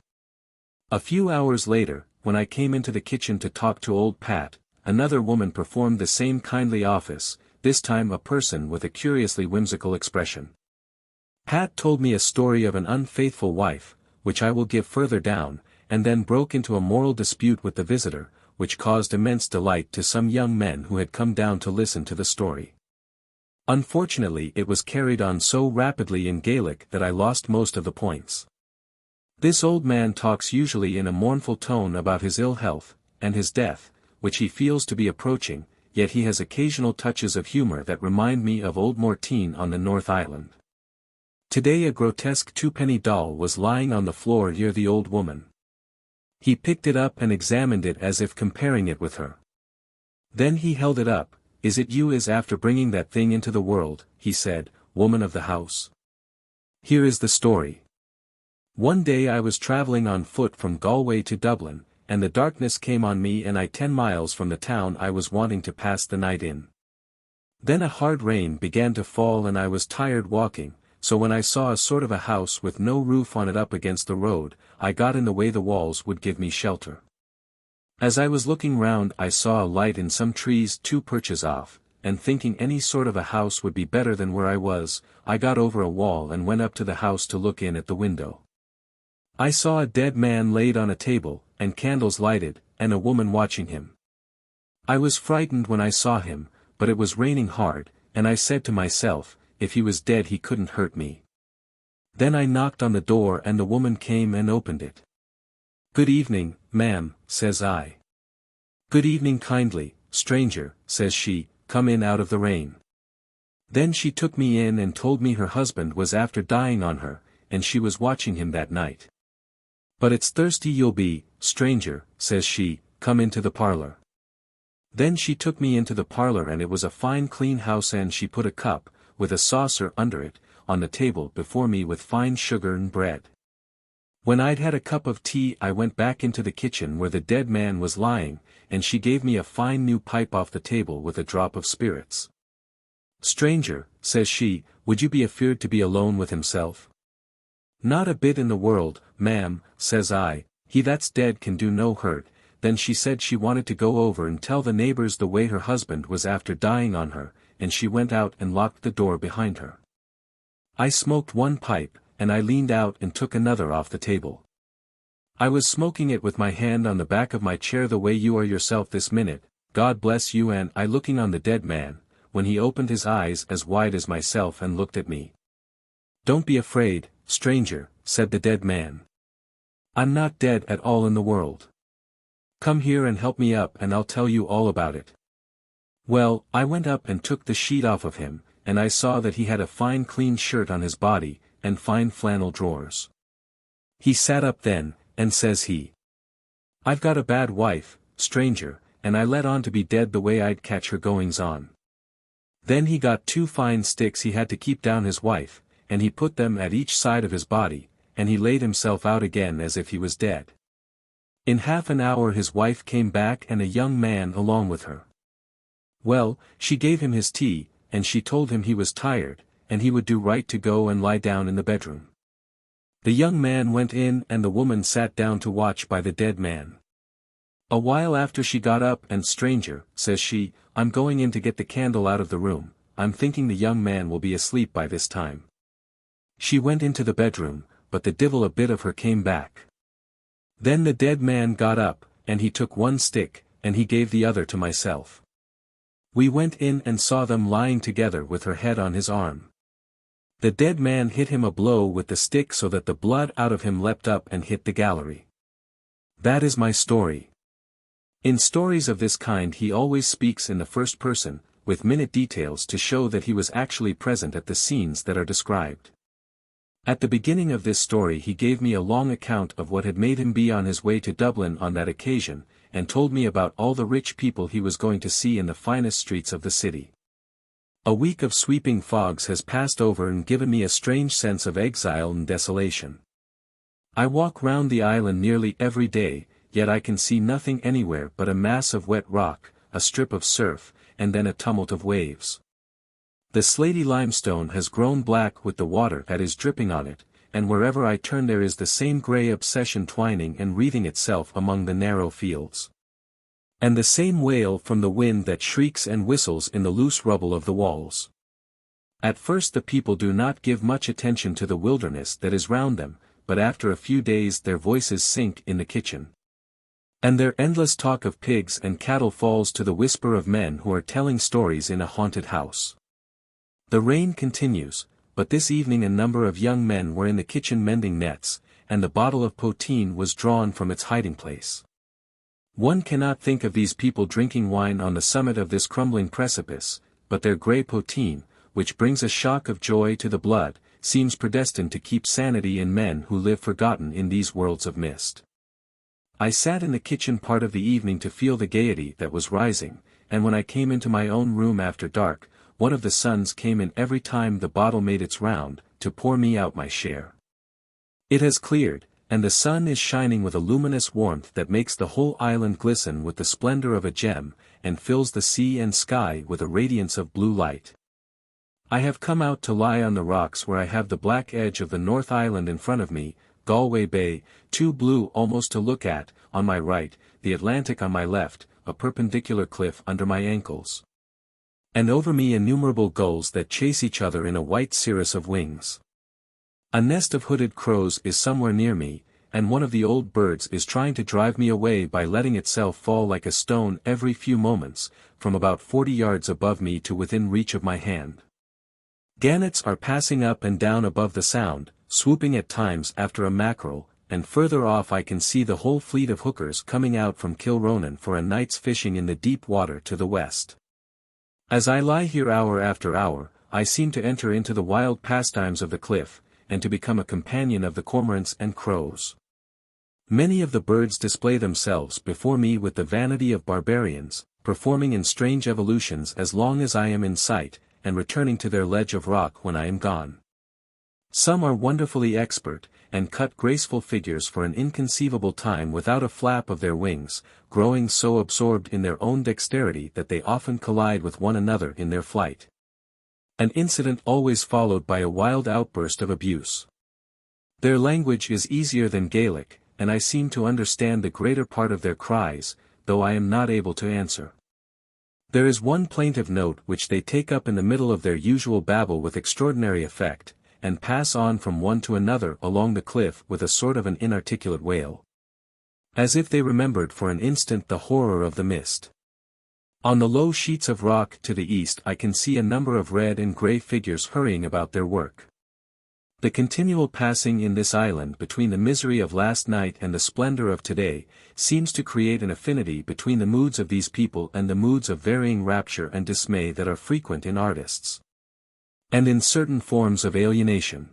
A few hours later, when I came into the kitchen to talk to old Pat, another woman performed the same kindly office, this time a person with a curiously whimsical expression. Pat told me a story of an unfaithful wife, which I will give further down, and then broke into a moral dispute with the visitor, which caused immense delight to some young men who had come down to listen to the story. Unfortunately it was carried on so rapidly in Gaelic that I lost most of the points. This old man talks usually in a mournful tone about his ill health, and his death, which he feels to be approaching, yet he has occasional touches of humor that remind me of old Mortine on the North Island. Today a grotesque twopenny doll was lying on the floor near the old woman. He picked it up and examined it as if comparing it with her. Then he held it up. "Is it you is after bringing that thing into the world?" he said, "woman of the house?" Here is the story. One day I was travelling on foot from Galway to Dublin, and the darkness came on me and I 10 miles from the town I was wanting to pass the night in. Then a hard rain began to fall and I was tired walking, so when I saw a sort of a house with no roof on it up against the road, I got in the way the walls would give me shelter. As I was looking round I saw a light in some trees 2 perches off, and thinking any sort of a house would be better than where I was, I got over a wall and went up to the house to look in at the window. I saw a dead man laid on a table, and candles lighted, and a woman watching him. I was frightened when I saw him, but it was raining hard, and I said to myself, if he was dead he couldn't hurt me. Then I knocked on the door and the woman came and opened it. "Good evening, ma'am," says I. "Good evening kindly, stranger," says she, "come in out of the rain." Then she took me in and told me her husband was after dying on her, and she was watching him that night. "But it's thirsty you'll be, stranger," says she, "come into the parlour." Then she took me into the parlour and it was a fine clean house and she put a cup, with a saucer under it, on the table before me with fine sugar and bread. When I'd had a cup of tea I went back into the kitchen where the dead man was lying, and she gave me a fine new pipe off the table with a drop of spirits. "Stranger," says she, "would you be afeard to be alone with himself?" "Not a bit in the world, ma'am," says I, "he that's dead can do no hurt." Then she said she wanted to go over and tell the neighbours the way her husband was after dying on her, and she went out and locked the door behind her. I smoked one pipe, and I leaned out and took another off the table. I was smoking it with my hand on the back of my chair the way you are yourself this minute, God bless you, and I looking on the dead man, when he opened his eyes as wide as myself and looked at me. "Don't be afraid, stranger," said the dead man. "I'm not dead at all in the world. Come here and help me up and I'll tell you all about it." Well, I went up and took the sheet off of him, and I saw that he had a fine clean shirt on his body, and fine flannel drawers. He sat up then, and says he, "I've got a bad wife, stranger," and I let on to be dead the way I'd catch her goings on. Then he got 2 fine sticks he had to keep down his wife, and he put them at each side of his body, and he laid himself out again as if he was dead. In half an hour his wife came back and a young man along with her. Well, she gave him his tea, and she told him he was tired, and he would do right to go and lie down in the bedroom. The young man went in and the woman sat down to watch by the dead man. A while after she got up and "Stranger," says she, "I'm going in to get the candle out of the room, I'm thinking the young man will be asleep by this time." She went into the bedroom, but the divil a bit of her came back. Then the dead man got up, and he took 1 stick, and he gave the other to myself. We went in and saw them lying together with her head on his arm. The dead man hit him a blow with the stick so that the blood out of him leapt up and hit the gallery. That is my story. In stories of this kind he always speaks in the first person, with minute details to show that he was actually present at the scenes that are described. At the beginning of this story he gave me a long account of what had made him be on his way to Dublin on that occasion, and told me about all the rich people he was going to see in the finest streets of the city. A week of sweeping fogs has passed over and given me a strange sense of exile and desolation. I walk round the island nearly every day, yet I can see nothing anywhere but a mass of wet rock, a strip of surf, and then a tumult of waves. The slaty limestone has grown black with the water that is dripping on it, and wherever I turn there is the same grey obsession twining and wreathing itself among the narrow fields. And the same wail from the wind that shrieks and whistles in the loose rubble of the walls. At first the people do not give much attention to the wilderness that is round them, but after a few days their voices sink in the kitchen. And their endless talk of pigs and cattle falls to the whisper of men who are telling stories in a haunted house. The rain continues, but this evening a number of young men were in the kitchen mending nets, and the bottle of poteen was drawn from its hiding place. One cannot think of these people drinking wine on the summit of this crumbling precipice, but their grey poteen, which brings a shock of joy to the blood, seems predestined to keep sanity in men who live forgotten in these worlds of mist. I sat in the kitchen part of the evening to feel the gaiety that was rising, and when I came into my own room after dark, one of the sons came in every time the bottle made its round, to pour me out my share. It has cleared, and the sun is shining with a luminous warmth that makes the whole island glisten with the splendor of a gem, and fills the sea and sky with a radiance of blue light. I have come out to lie on the rocks where I have the black edge of the North Island in front of me, Galway Bay, too blue almost to look at, on my right, the Atlantic on my left, a perpendicular cliff under my ankles. And over me innumerable gulls that chase each other in a white cirrus of wings. A nest of hooded crows is somewhere near me, and one of the old birds is trying to drive me away by letting itself fall like a stone every few moments, from about 40 yards above me to within reach of my hand. Gannets are passing up and down above the sound, swooping at times after a mackerel, and further off I can see the whole fleet of hookers coming out from Kilronan for a night's fishing in the deep water to the west. As I lie here hour after hour, I seem to enter into the wild pastimes of the cliff, and to become a companion of the cormorants and crows. Many of the birds display themselves before me with the vanity of barbarians, performing in strange evolutions as long as I am in sight, and returning to their ledge of rock when I am gone. Some are wonderfully expert, and cut graceful figures for an inconceivable time without a flap of their wings, growing so absorbed in their own dexterity that they often collide with one another in their flight. An incident always followed by a wild outburst of abuse. Their language is easier than Gaelic, and I seem to understand the greater part of their cries, though I am not able to answer. There is one plaintive note which they take up in the middle of their usual babble with extraordinary effect, and pass on from one to another along the cliff with a sort of an inarticulate wail. As if they remembered for an instant the horror of the mist. On the low sheets of rock to the east I can see a number of red and grey figures hurrying about their work. The continual passing in this island between the misery of last night and the splendor of today, seems to create an affinity between the moods of these people and the moods of varying rapture and dismay that are frequent in artists. And in certain forms of alienation.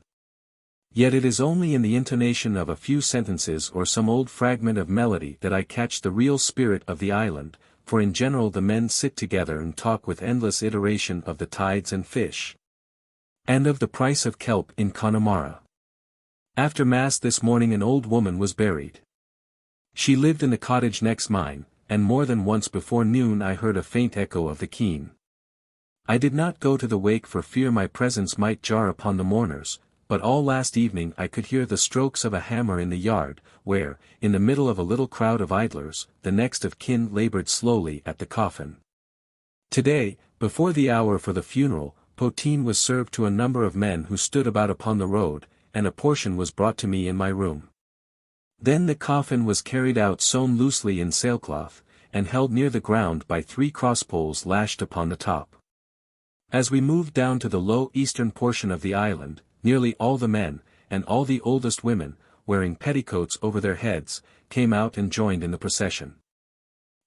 Yet it is only in the intonation of a few sentences or some old fragment of melody that I catch the real spirit of the island, for in general the men sit together and talk with endless iteration of the tides and fish. And of the price of kelp in Connemara. After Mass this morning an old woman was buried. She lived in the cottage next mine, and more than once before noon I heard a faint echo of the keen. I did not go to the wake for fear my presence might jar upon the mourners, but all last evening I could hear the strokes of a hammer in the yard, where, in the middle of a little crowd of idlers, the next of kin laboured slowly at the coffin. Today, before the hour for the funeral, poteen was served to a number of men who stood about upon the road, and a portion was brought to me in my room. Then the coffin was carried out sewn loosely in sailcloth, and held near the ground by 3 crosspoles lashed upon the top. As we moved down to the low eastern portion of the island, nearly all the men, and all the oldest women, wearing petticoats over their heads, came out and joined in the procession.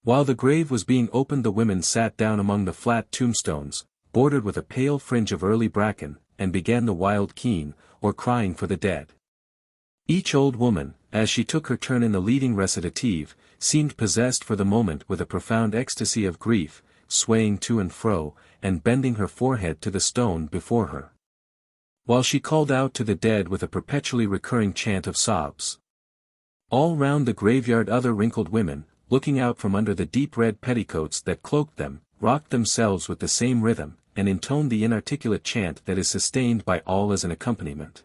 While the grave was being opened the women sat down among the flat tombstones, bordered with a pale fringe of early bracken, and began the wild keen, or crying for the dead. Each old woman, as she took her turn in the leading recitative, seemed possessed for the moment with a profound ecstasy of grief, swaying to and fro, and bending her forehead to the stone before her. While she called out to the dead with a perpetually recurring chant of sobs. All round the graveyard other wrinkled women, looking out from under the deep red petticoats that cloaked them, rocked themselves with the same rhythm, and intoned the inarticulate chant that is sustained by all as an accompaniment.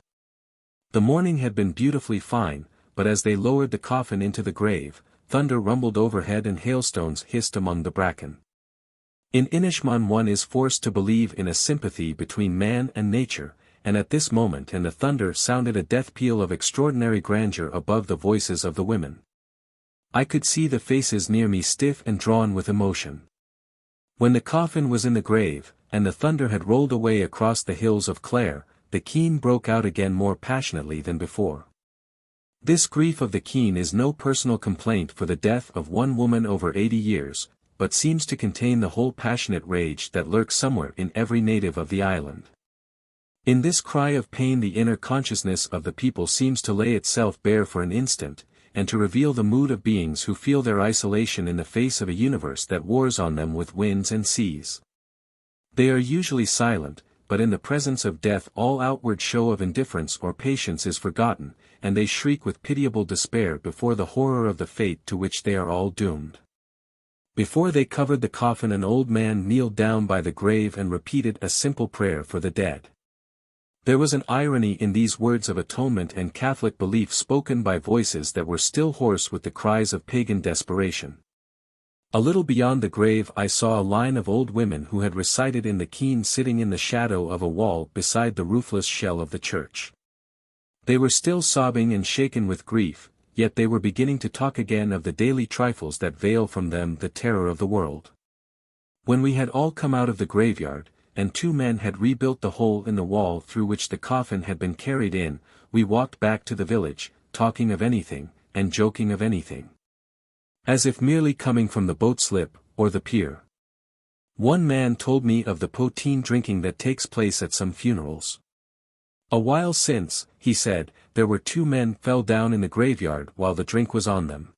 The morning had been beautifully fine, but as they lowered the coffin into the grave, thunder rumbled overhead and hailstones hissed among the bracken. In Inishmaan one is forced to believe in a sympathy between man and nature, and at this moment the thunder sounded a death peal of extraordinary grandeur above the voices of the women. I could see the faces near me stiff and drawn with emotion. When the coffin was in the grave, and the thunder had rolled away across the hills of Clare, the keen broke out again more passionately than before. This grief of the keen is no personal complaint for the death of one woman over 80 years, but seems to contain the whole passionate rage that lurks somewhere in every native of the island. In this cry of pain the inner consciousness of the people seems to lay itself bare for an instant, and to reveal the mood of beings who feel their isolation in the face of a universe that wars on them with winds and seas. They are usually silent, but in the presence of death all outward show of indifference or patience is forgotten, and they shriek with pitiable despair before the horror of the fate to which they are all doomed. Before they covered the coffin an old man kneeled down by the grave and repeated a simple prayer for the dead. There was an irony in these words of atonement and Catholic belief spoken by voices that were still hoarse with the cries of pagan desperation. A little beyond the grave I saw a line of old women who had recited in the keen sitting in the shadow of a wall beside the roofless shell of the church. They were still sobbing and shaken with grief, yet they were beginning to talk again of the daily trifles that veil from them the terror of the world. When we had all come out of the graveyard, and 2 men had rebuilt the hole in the wall through which the coffin had been carried in, we walked back to the village, talking of anything, and joking of anything. As if merely coming from the boat slip, or the pier. One man told me of the poteen drinking that takes place at some funerals. A while since, he said, there were 2 men fell down in the graveyard while the drink was on them.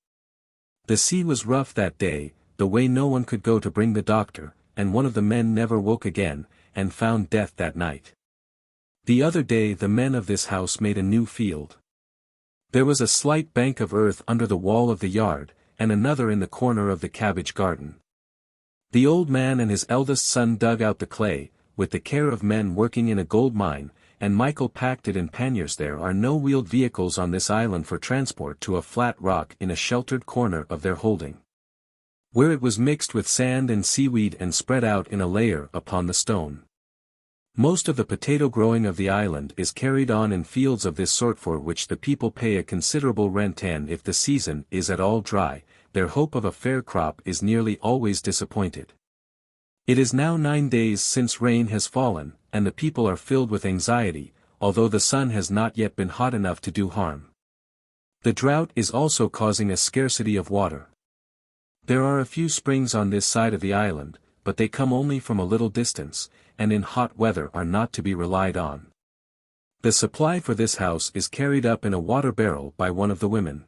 The sea was rough that day, the way no one could go to bring the doctor, and one of the men never woke again, and found death that night. The other day the men of this house made a new field. There was a slight bank of earth under the wall of the yard, and another in the corner of the cabbage garden. The old man and his eldest son dug out the clay, with the care of men working in a gold mine, and Michael packed it in panniers. There are no wheeled vehicles on this island for transport to a flat rock in a sheltered corner of their holding, where it was mixed with sand and seaweed and spread out in a layer upon the stone. Most of the potato growing of the island is carried on in fields of this sort for which the people pay a considerable rent, and if the season is at all dry, their hope of a fair crop is nearly always disappointed. It is now 9 days since rain has fallen, and the people are filled with anxiety, although the sun has not yet been hot enough to do harm. The drought is also causing a scarcity of water. There are a few springs on this side of the island, but they come only from a little distance, and in hot weather are not to be relied on. The supply for this house is carried up in a water barrel by one of the women.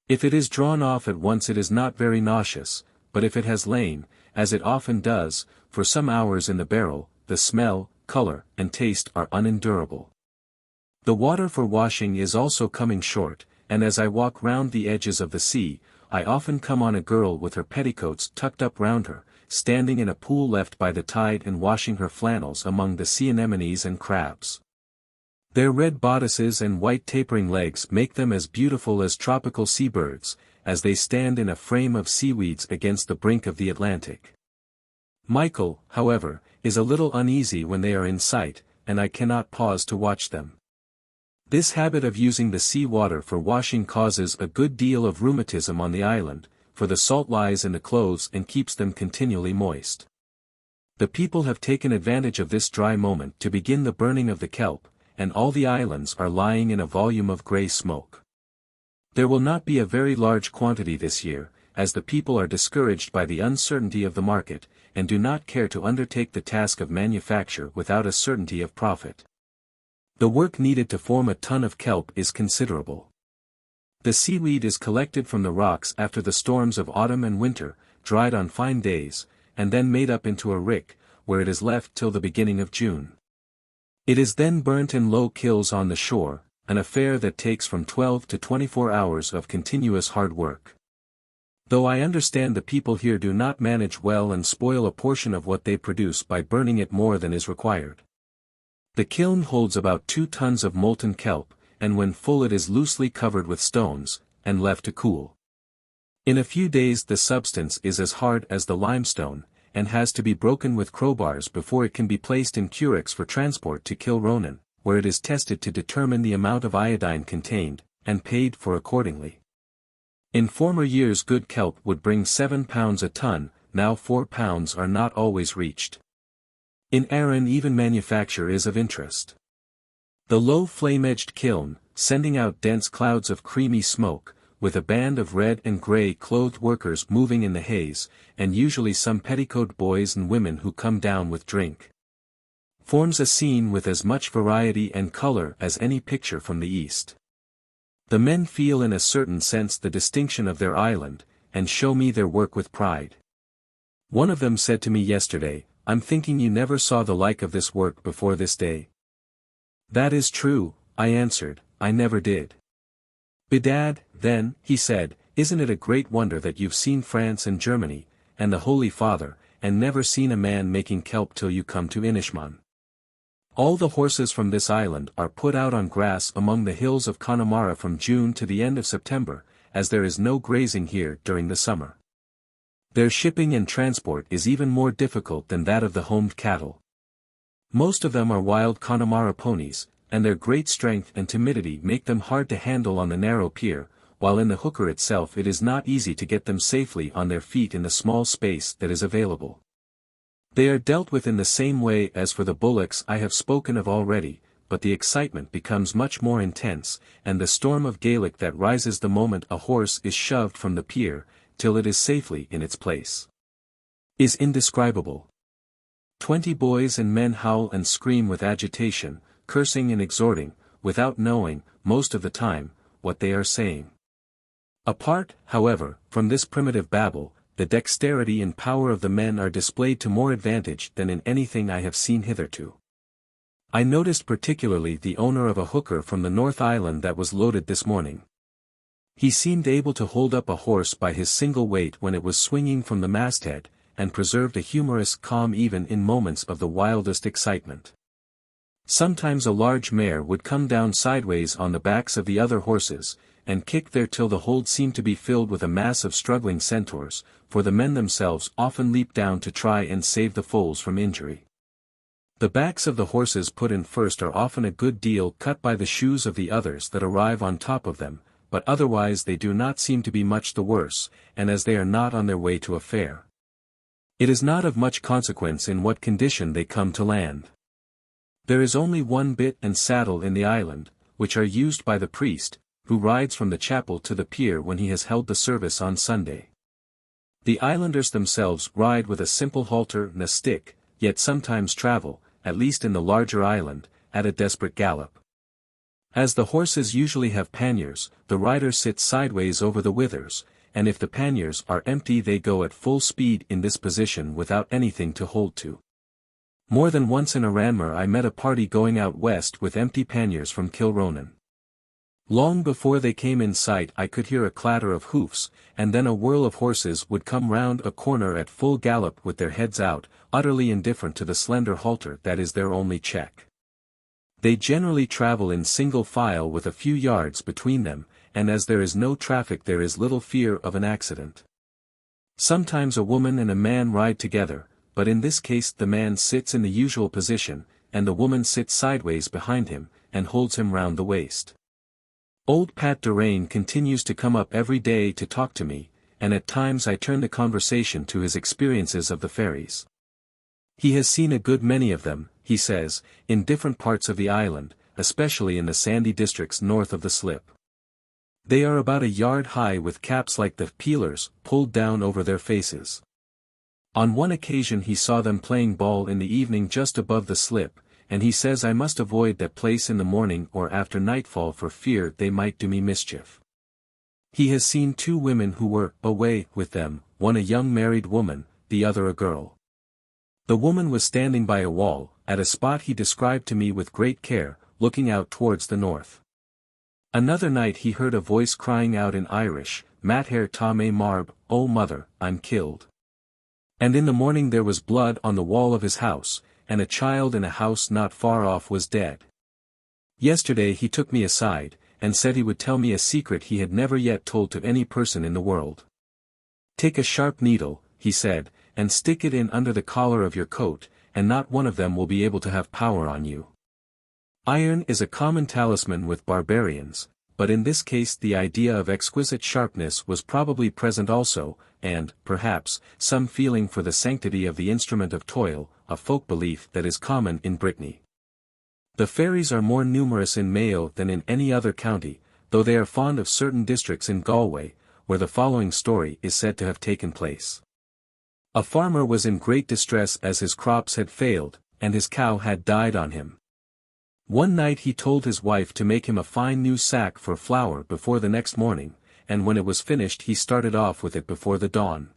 If it is drawn off at once it is not very nauseous, but if it has lain, as it often does, for some hours in the barrel, the smell, color, and taste are unendurable. The water for washing is also coming short, and as I walk round the edges of the sea, I often come on a girl with her petticoats tucked up round her, standing in a pool left by the tide and washing her flannels among the sea anemones and crabs. Their red bodices and white tapering legs make them as beautiful as tropical seabirds, as they stand in a frame of seaweeds against the brink of the Atlantic. Michael, however, is a little uneasy when they are in sight, and I cannot pause to watch them. This habit of using the sea water for washing causes a good deal of rheumatism on the island, for the salt lies in the clothes and keeps them continually moist. The people have taken advantage of this dry moment to begin the burning of the kelp, and all the islands are lying in a volume of grey smoke. There will not be a very large quantity this year, as the people are discouraged by the uncertainty of the market, and do not care to undertake the task of manufacture without a certainty of profit. The work needed to form a ton of kelp is considerable. The seaweed is collected from the rocks after the storms of autumn and winter, dried on fine days, and then made up into a rick, where it is left till the beginning of June. It is then burnt in low kilns on the shore, an affair that takes from 12 to 24 hours of continuous hard work. Though I understand the people here do not manage well and spoil a portion of what they produce by burning it more than is required. The kiln holds about 2 tons of molten kelp, and when full it is loosely covered with stones, and left to cool. In a few days the substance is as hard as the limestone, and has to be broken with crowbars before it can be placed in currachs for transport to Kilronan, where it is tested to determine the amount of iodine contained, and paid for accordingly. In former years good kelp would bring £7 a ton, now £4 are not always reached. In Aran even manufacture is of interest. The low flame-edged kiln, sending out dense clouds of creamy smoke, with a band of red and grey clothed workers moving in the haze, and usually some petticoat boys and women who come down with drink, forms a scene with as much variety and colour as any picture from the East. The men feel in a certain sense the distinction of their island, and show me their work with pride. One of them said to me yesterday, "I'm thinking you never saw the like of this work before this day." "That is true," I answered, "I never did." "Bedad, then," he said, "isn't it a great wonder that you've seen France and Germany, and the Holy Father, and never seen a man making kelp till you come to Inishmaan? All the horses from this island are put out on grass among the hills of Connemara from June to the end of September, as there is no grazing here during the summer. Their shipping and transport is even more difficult than that of the homed cattle. Most of them are wild Connemara ponies, and their great strength and timidity make them hard to handle on the narrow pier, while in the hooker itself it is not easy to get them safely on their feet in the small space that is available. They are dealt with in the same way as for the bullocks I have spoken of already, but the excitement becomes much more intense, and the storm of Gaelic that rises the moment a horse is shoved from the pier, till it is safely in its place, is indescribable. 20 boys and men howl and scream with agitation, cursing and exhorting, without knowing, most of the time, what they are saying. Apart, however, from this primitive babble, the dexterity and power of the men are displayed to more advantage than in anything I have seen hitherto. I noticed particularly the owner of a hooker from the North Island that was loaded this morning. He seemed able to hold up a horse by his single weight when it was swinging from the masthead, and preserved a humorous calm even in moments of the wildest excitement. Sometimes a large mare would come down sideways on the backs of the other horses, and kick there till the hold seemed to be filled with a mass of struggling centaurs, for the men themselves often leap down to try and save the foals from injury. The backs of the horses put in first are often a good deal cut by the shoes of the others that arrive on top of them, but otherwise they do not seem to be much the worse, and as they are not on their way to a fair, it is not of much consequence in what condition they come to land. There is only one bit and saddle in the island, which are used by the priest, who rides from the chapel to the pier when he has held the service on Sunday. The islanders themselves ride with a simple halter and a stick, yet sometimes travel, at least in the larger island, at a desperate gallop. As the horses usually have panniers, the rider sits sideways over the withers, and if the panniers are empty they go at full speed in this position without anything to hold to. More than once in Aranmore I met a party going out west with empty panniers from Kilronan. Long before they came in sight I could hear a clatter of hoofs, and then a whirl of horses would come round a corner at full gallop with their heads out, utterly indifferent to the slender halter that is their only check. They generally travel in single file with a few yards between them, and as there is no traffic there is little fear of an accident. Sometimes a woman and a man ride together, but in this case the man sits in the usual position, and the woman sits sideways behind him, and holds him round the waist. Old Pat Doraine continues to come up every day to talk to me, and at times I turn the conversation to his experiences of the ferries. He has seen a good many of them, he says, in different parts of the island, especially in the sandy districts north of the slip. They are about a yard high with caps like the peelers pulled down over their faces. On one occasion he saw them playing ball in the evening just above the slip, and he says I must avoid that place in the morning or after nightfall for fear they might do me mischief. He has seen 2 women who were away with them, one a young married woman, the other a girl. The woman was standing by a wall, at a spot he described to me with great care, looking out towards the north. Another night he heard a voice crying out in Irish, "Mater ta me marb, O mother, I'm killed." And in the morning there was blood on the wall of his house, and a child in a house not far off was dead. Yesterday he took me aside, and said he would tell me a secret he had never yet told to any person in the world. "Take a sharp needle," he said, "and stick it in under the collar of your coat, and not one of them will be able to have power on you." Iron is a common talisman with barbarians, but in this case the idea of exquisite sharpness was probably present also, and, perhaps, some feeling for the sanctity of the instrument of toil, a folk belief that is common in Brittany. The fairies are more numerous in Mayo than in any other county, though they are fond of certain districts in Galway, where the following story is said to have taken place. A farmer was in great distress as his crops had failed, and his cow had died on him. One night he told his wife to make him a fine new sack for flour before the next morning, and when it was finished he started off with it before the dawn.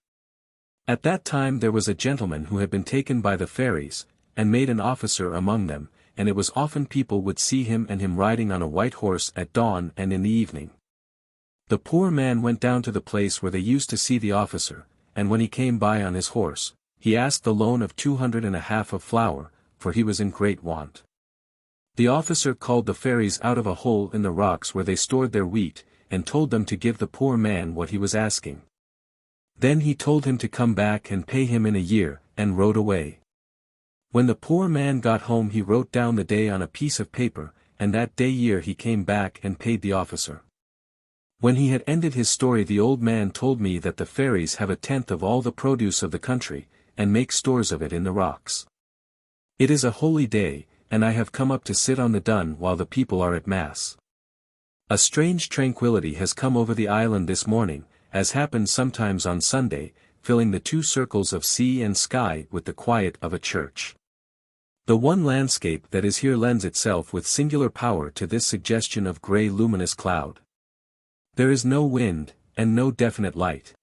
At that time there was a gentleman who had been taken by the fairies, and made an officer among them, and it was often people would see him and him riding on a white horse at dawn and in the evening. The poor man went down to the place where they used to see the officer, and when he came by on his horse, he asked the loan of 250 of flour, for he was in great want. The officer called the fairies out of a hole in the rocks where they stored their wheat, and told them to give the poor man what he was asking. Then he told him to come back and pay him in a year, and rode away. When the poor man got home he wrote down the day on a piece of paper, and that day year he came back and paid the officer. When he had ended his story the old man told me that the fairies have a tenth of all the produce of the country, and make stores of it in the rocks. It is a holy day, and I have come up to sit on the dun while the people are at mass. A strange tranquility has come over the island this morning, as happens sometimes on Sunday, filling the two circles of sea and sky with the quiet of a church. The one landscape that is here lends itself with singular power to this suggestion of grey luminous cloud. There is no wind, and no definite light.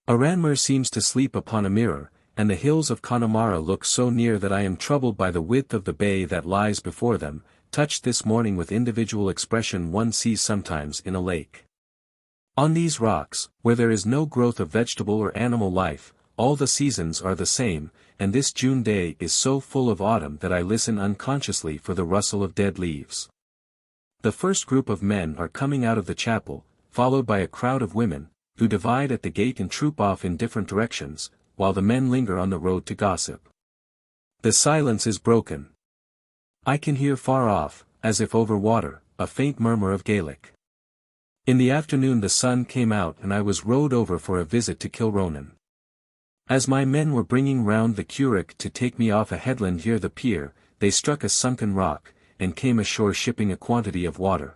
Aranmere seems to sleep upon a mirror, and the hills of Connemara look so near that I am troubled by the width of the bay that lies before them, touched this morning with individual expression one sees sometimes in a lake. On these rocks, where there is no growth of vegetable or animal life, all the seasons are the same, and this June day is so full of autumn that I listen unconsciously for the rustle of dead leaves. The first group of men are coming out of the chapel, followed by a crowd of women, who divide at the gate and troop off in different directions, while the men linger on the road to gossip. The silence is broken. I can hear far off, as if over water, a faint murmur of Gaelic. In the afternoon the sun came out and I was rowed over for a visit to Kilronan. As my men were bringing round the curragh to take me off a headland near the pier, they struck a sunken rock, and came ashore shipping a quantity of water.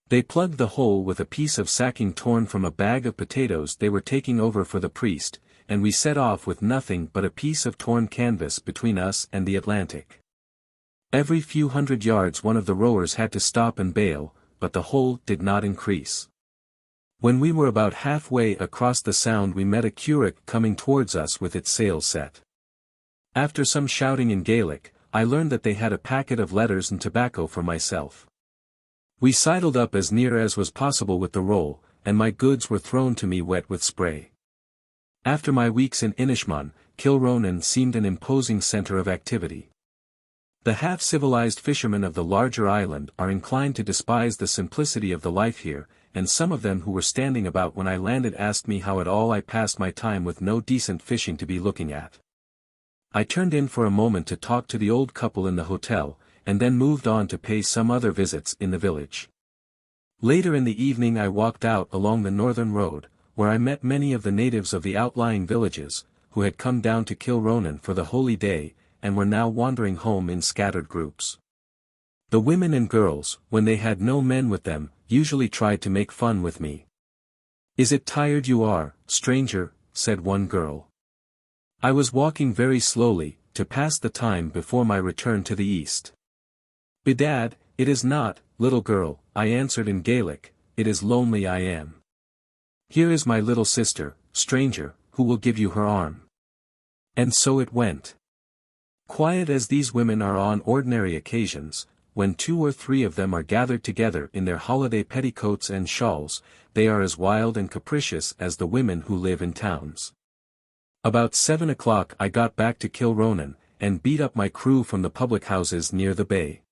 They plugged the hole with a piece of sacking torn from a bag of potatoes they were taking over for the priest, and we set off with nothing but a piece of torn canvas between us and the Atlantic. Every few hundred yards one of the rowers had to stop and bail, but the hole did not increase. When we were about halfway across the sound we met a curragh coming towards us with its sails set. After some shouting in Gaelic, I learned that they had a packet of letters and tobacco for myself. We sidled up as near as was possible with the roll, and my goods were thrown to me wet with spray. After my weeks in Inishmaan, Kilronan seemed an imposing centre of activity. The half-civilized fishermen of the larger island are inclined to despise the simplicity of the life here, and some of them who were standing about when I landed asked me how at all I passed my time with no decent fishing to be looking at. I turned in for a moment to talk to the old couple in the hotel, and then moved on to pay some other visits in the village. Later in the evening I walked out along the northern road, where I met many of the natives of the outlying villages, who had come down to Kilronan for the holy day, and were now wandering home in scattered groups. The women and girls, when they had no men with them, usually tried to make fun with me. "Is it tired you are, stranger?" said one girl. I was walking very slowly, to pass the time before my return to the east. "Bedad, it is not, little girl," I answered in Gaelic, "it is lonely I am. Here is my little sister, stranger, who will give you her arm." And so it went. Quiet as these women are on ordinary occasions, when 2 or 3 of them are gathered together in their holiday petticoats and shawls, they are as wild and capricious as the women who live in towns. About 7 o'clock I got back to Kilronan, and beat up my crew from the public houses near the bay.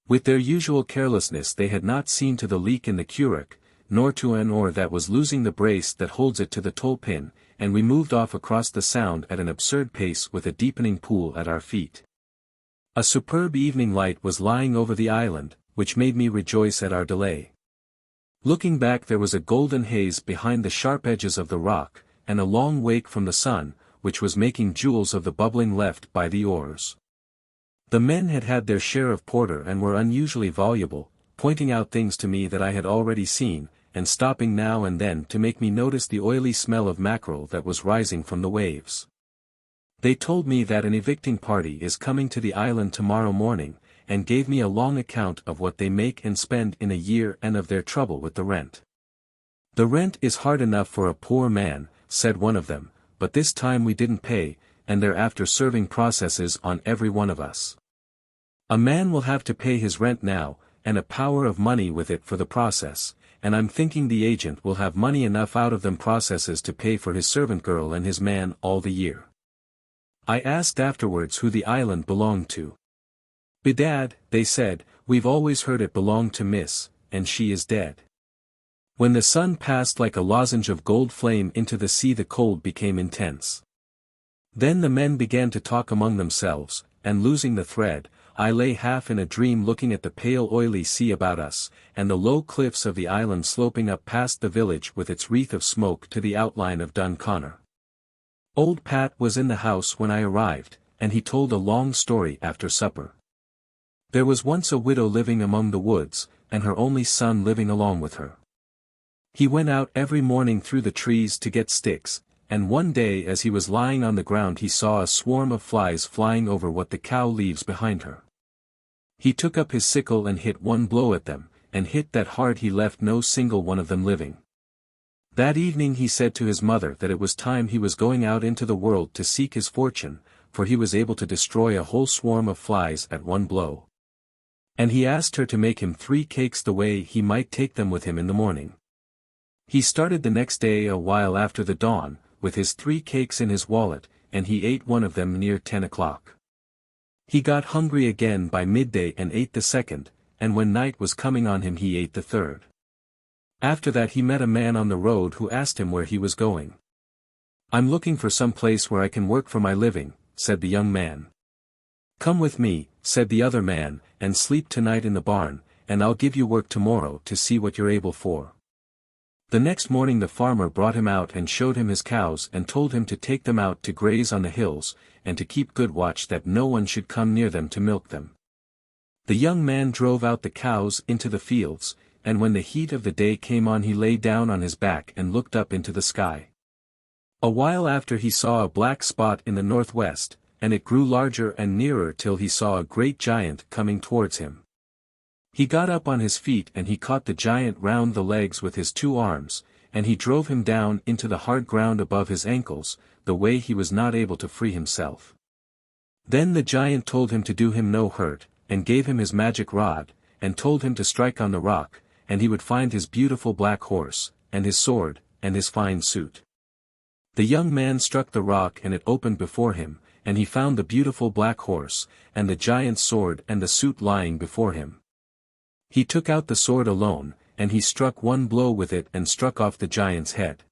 With their usual carelessness they had not seen to the leak in the curragh, nor to an oar that was losing the brace that holds it to the toll pin, and we moved off across the sound at an absurd pace with a deepening pool at our feet. A superb evening light was lying over the island, which made me rejoice at our delay. Looking back, there was a golden haze behind the sharp edges of the rock, and a long wake from the sun, which was making jewels of the bubbling left by the oars. The men had had their share of porter and were unusually voluble, pointing out things to me that I had already seen, and stopping now and then to make me notice the oily smell of mackerel that was rising from the waves. They told me that an evicting party is coming to the island tomorrow morning, and gave me a long account of what they make and spend in a year and of their trouble with the rent. "The rent is hard enough for a poor man," said one of them, "but this time we didn't pay, and they're after serving processes on every one of us. A man will have to pay his rent now, and a power of money with it for the process, and I'm thinking the agent will have money enough out of them processes to pay for his servant girl and his man all the year." I asked afterwards who the island belonged to. "Bedad," they said, "we've always heard it belonged to Miss, and she is dead." When the sun passed like a lozenge of gold flame into the sea, the cold became intense. Then the men began to talk among themselves, and losing the thread, I lay half in a dream looking at the pale oily sea about us, and the low cliffs of the island sloping up past the village with its wreath of smoke to the outline of Dunconnor. Old Pat was in the house when I arrived, and he told a long story after supper. There was once a widow living among the woods, and her only son living along with her. He went out every morning through the trees to get sticks, and one day as he was lying on the ground he saw a swarm of flies flying over what the cow leaves behind her. He took up his sickle and hit one blow at them, and hit that hard he left no single one of them living. That evening he said to his mother that it was time he was going out into the world to seek his fortune, for he was able to destroy a whole swarm of flies at one blow. And he asked her to make him 3 cakes the way he might take them with him in the morning. He started the next day a while after the dawn, with his 3 cakes in his wallet, and he ate one of them near 10 o'clock. He got hungry again by midday and ate the second, and when night was coming on him he ate the third. After that he met a man on the road who asked him where he was going. "I'm looking for some place where I can work for my living," said the young man. "Come with me," said the other man, "and sleep tonight in the barn, and I'll give you work tomorrow to see what you're able for." The next morning the farmer brought him out and showed him his cows and told him to take them out to graze on the hills, and to keep good watch that no one should come near them to milk them. The young man drove out the cows into the fields, and when the heat of the day came on he lay down on his back and looked up into the sky. A while after he saw a black spot in the northwest, and it grew larger and nearer till he saw a great giant coming towards him. He got up on his feet and he caught the giant round the legs with his 2 arms, and he drove him down into the hard ground above his ankles, the way he was not able to free himself. Then the giant told him to do him no hurt, and gave him his magic rod, and told him to strike on the rock, and he would find his beautiful black horse, and his sword, and his fine suit. The young man struck the rock and it opened before him, and he found the beautiful black horse, and the giant's sword and the suit lying before him. He took out the sword alone, and he struck one blow with it and struck off the giant's head.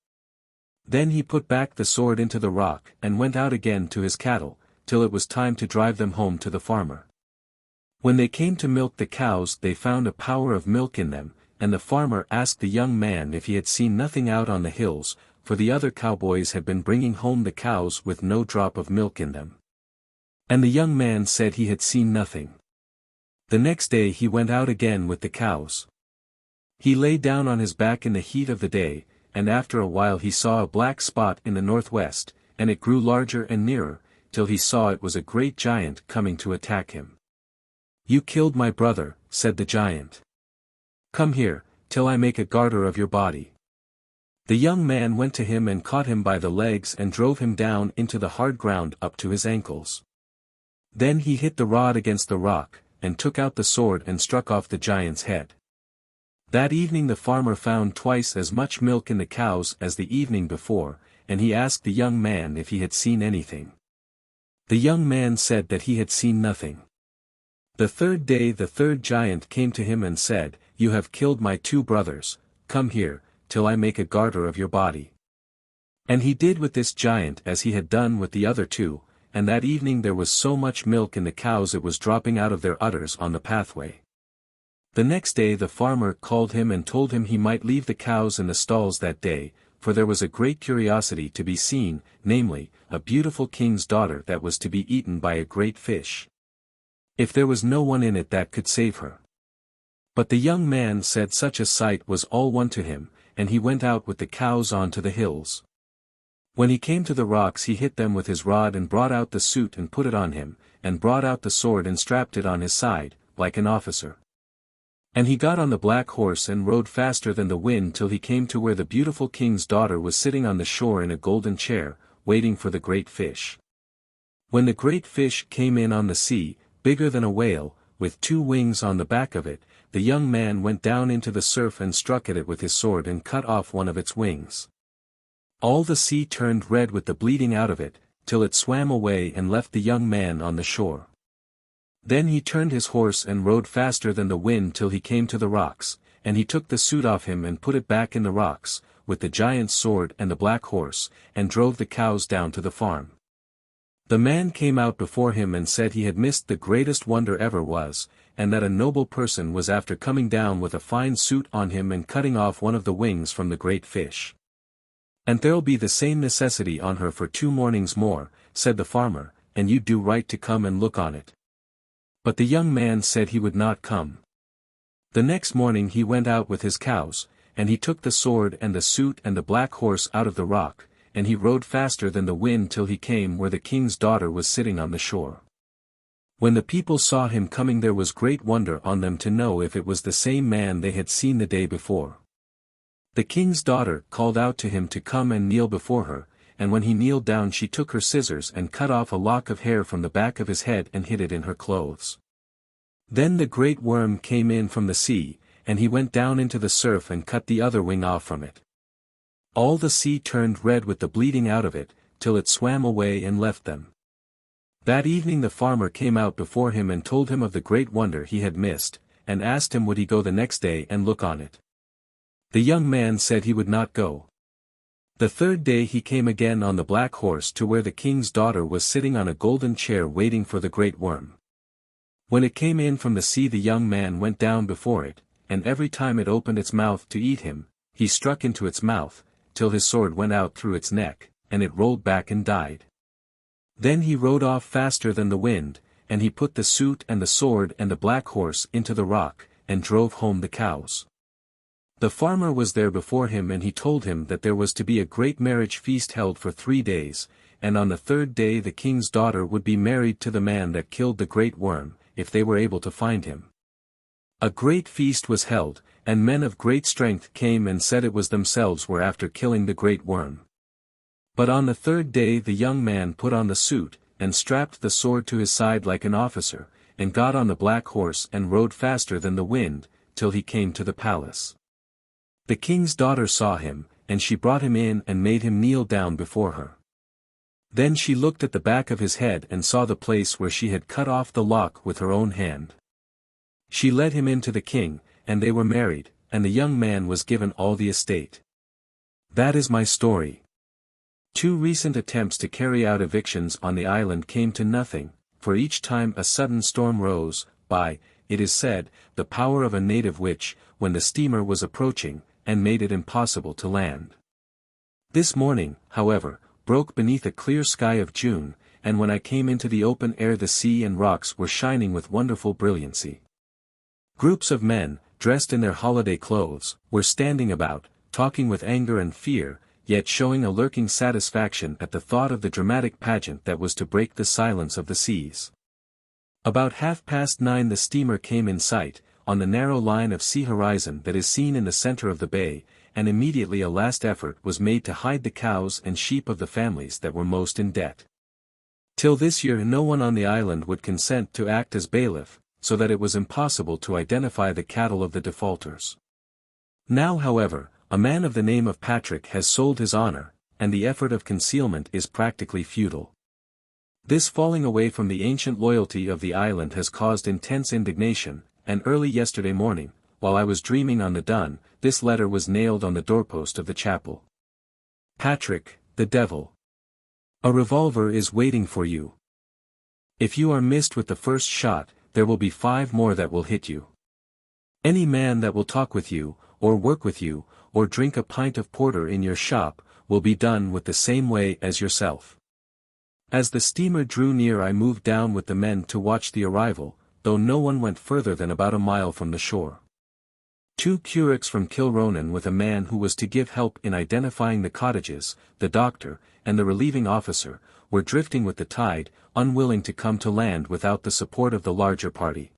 Then he put back the sword into the rock and went out again to his cattle, till it was time to drive them home to the farmer. When they came to milk the cows they found a power of milk in them, and the farmer asked the young man if he had seen nothing out on the hills, for the other cowboys had been bringing home the cows with no drop of milk in them. And the young man said he had seen nothing. The next day he went out again with the cows. He lay down on his back in the heat of the day, and after a while he saw a black spot in the northwest, and it grew larger and nearer, till he saw it was a great giant coming to attack him. "You killed my brother," said the giant. "Come here, till I make a garter of your body." The young man went to him and caught him by the legs and drove him down into the hard ground up to his ankles. Then he hit the rod against the rock, and took out the sword and struck off the giant's head. That evening the farmer found twice as much milk in the cows as the evening before, and he asked the young man if he had seen anything. The young man said that he had seen nothing. The third day the third giant came to him and said, "You have killed my 2 brothers, come here, till I make a garter of your body." And he did with this giant as he had done with the other two, and that evening there was so much milk in the cows it was dropping out of their udders on the pathway. The next day the farmer called him and told him he might leave the cows in the stalls that day, for there was a great curiosity to be seen, namely, a beautiful king's daughter that was to be eaten by a great fish. If there was no one in it that could save her. But the young man said such a sight was all one to him, and he went out with the cows on to the hills. When he came to the rocks he hit them with his rod and brought out the suit and put it on him, and brought out the sword and strapped it on his side, like an officer. And he got on the black horse and rode faster than the wind till he came to where the beautiful king's daughter was sitting on the shore in a golden chair, waiting for the great fish. When the great fish came in on the sea, bigger than a whale, with 2 wings on the back of it, the young man went down into the surf and struck at it with his sword and cut off one of its wings. All the sea turned red with the bleeding out of it, till it swam away and left the young man on the shore. Then he turned his horse and rode faster than the wind till he came to the rocks, and he took the suit off him and put it back in the rocks, with the giant's sword and the black horse, and drove the cows down to the farm. The man came out before him and said he had missed the greatest wonder ever was, and that a noble person was after coming down with a fine suit on him and cutting off one of the wings from the great fish. "And there'll be the same necessity on her for 2 mornings more," said the farmer, "and you do right to come and look on it." But the young man said he would not come. The next morning he went out with his cows, and he took the sword and the suit and the black horse out of the rock, and he rode faster than the wind till he came where the king's daughter was sitting on the shore. When the people saw him coming there was great wonder on them to know if it was the same man they had seen the day before. The king's daughter called out to him to come and kneel before her, and when he kneeled down she took her scissors and cut off a lock of hair from the back of his head and hid it in her clothes. Then the great worm came in from the sea, and he went down into the surf and cut the other wing off from it. All the sea turned red with the bleeding out of it, till it swam away and left them. That evening the farmer came out before him and told him of the great wonder he had missed, and asked him would he go the next day and look on it. The young man said he would not go. The 3rd day he came again on the black horse to where the king's daughter was sitting on a golden chair waiting for the great worm. When it came in from the sea the young man went down before it, and every time it opened its mouth to eat him, he struck into its mouth, till his sword went out through its neck, and it rolled back and died. Then he rode off faster than the wind, and he put the suit and the sword and the black horse into the rock, and drove home the cows. The farmer was there before him and he told him that there was to be a great marriage feast held for 3 days, and on the 3rd day the king's daughter would be married to the man that killed the great worm, if they were able to find him. A great feast was held, and men of great strength came and said it was themselves were after killing the great worm. But on the 3rd day the young man put on the suit, and strapped the sword to his side like an officer, and got on the black horse and rode faster than the wind, till he came to the palace. The king's daughter saw him, and she brought him in and made him kneel down before her. Then she looked at the back of his head and saw the place where she had cut off the lock with her own hand. She led him in to the king, and they were married, and the young man was given all the estate. That is my story. 2 recent attempts to carry out evictions on the island came to nothing, for each time a sudden storm rose, by, it is said, the power of a native witch, when the steamer was approaching, and made it impossible to land. This morning, however, broke beneath a clear sky of June, and when I came into the open air the sea and rocks were shining with wonderful brilliancy. Groups of men, dressed in their holiday clothes, were standing about, talking with anger and fear, yet showing a lurking satisfaction at the thought of the dramatic pageant that was to break the silence of the seas. About 9:30 the steamer came in sight, on the narrow line of sea horizon that is seen in the center of the bay, and immediately a last effort was made to hide the cows and sheep of the families that were most in debt. Till this year no one on the island would consent to act as bailiff, so that it was impossible to identify the cattle of the defaulters. Now however, a man of the name of Patrick has sold his honor, and the effort of concealment is practically futile. This falling away from the ancient loyalty of the island has caused intense indignation, and early yesterday morning, while I was dreaming on the dun, this letter was nailed on the doorpost of the chapel. Patrick, the devil. A revolver is waiting for you. If you are missed with the first shot, there will be 5 more that will hit you. Any man that will talk with you, or work with you, or drink a pint of porter in your shop, will be done with the same way as yourself. As the steamer drew near, I moved down with the men to watch the arrival, though no one went further than about a mile from the shore. 2 currics from Kilronan with a man who was to give help in identifying the cottages, the doctor, and the relieving officer, were drifting with the tide, unwilling to come to land without the support of the larger party.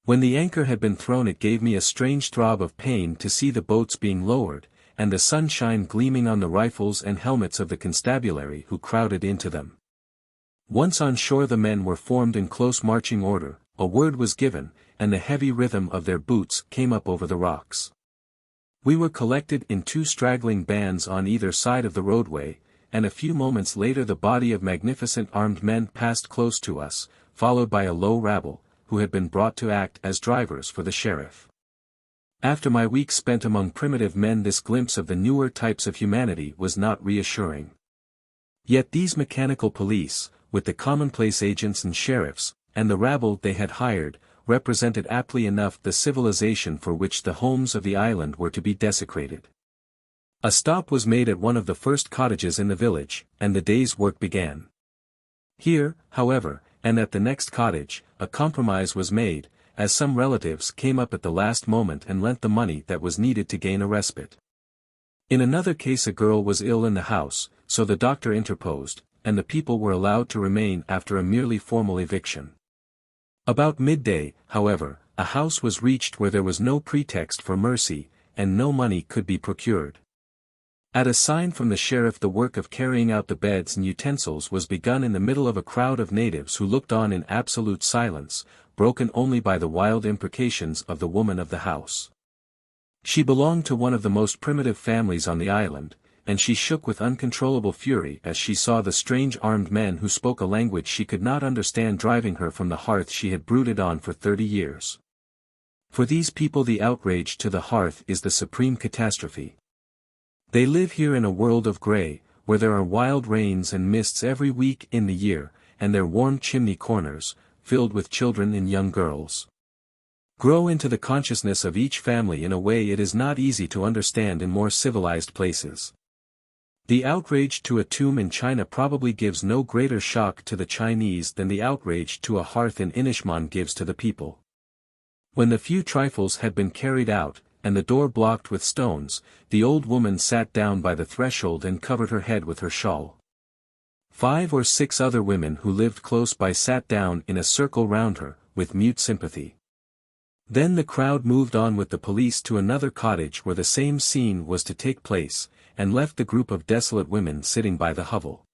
When the anchor had been thrown, it gave me a strange throb of pain to see the boats being lowered, and the sunshine gleaming on the rifles and helmets of the constabulary who crowded into them. Once on shore, the men were formed in close marching order, a word was given, and the heavy rhythm of their boots came up over the rocks. We were collected in 2 straggling bands on either side of the roadway, and a few moments later the body of magnificent armed men passed close to us, followed by a low rabble, who had been brought to act as drivers for the sheriff. After my week spent among primitive men, this glimpse of the newer types of humanity was not reassuring. Yet these mechanical police, with the commonplace agents and sheriffs, and the rabble they had hired, represented aptly enough the civilization for which the homes of the island were to be desecrated. A stop was made at one of the first cottages in the village, and the day's work began. Here, however, and at the next cottage, a compromise was made, as some relatives came up at the last moment and lent the money that was needed to gain a respite. In another case, a girl was ill in the house, so the doctor interposed, and the people were allowed to remain after a merely formal eviction. About midday, however, a house was reached where there was no pretext for mercy, and no money could be procured. At a sign from the sheriff, the work of carrying out the beds and utensils was begun in the middle of a crowd of natives who looked on in absolute silence, broken only by the wild imprecations of the woman of the house. She belonged to one of the most primitive families on the island, and she shook with uncontrollable fury as she saw the strange armed men who spoke a language she could not understand driving her from the hearth she had brooded on for 30 years. For these people, the outrage to the hearth is the supreme catastrophe. They live here in a world of grey, where there are wild rains and mists every week in the year, and their warm chimney corners, filled with children and young girls, grow into the consciousness of each family in a way it is not easy to understand in more civilized places. The outrage to a tomb in China probably gives no greater shock to the Chinese than the outrage to a hearth in Inishmaan gives to the people. When the few trifles had been carried out, and the door blocked with stones, the old woman sat down by the threshold and covered her head with her shawl. 5 or 6 other women who lived close by sat down in a circle round her, with mute sympathy. Then the crowd moved on with the police to another cottage where the same scene was to take place, and left the group of desolate women sitting by the hovel.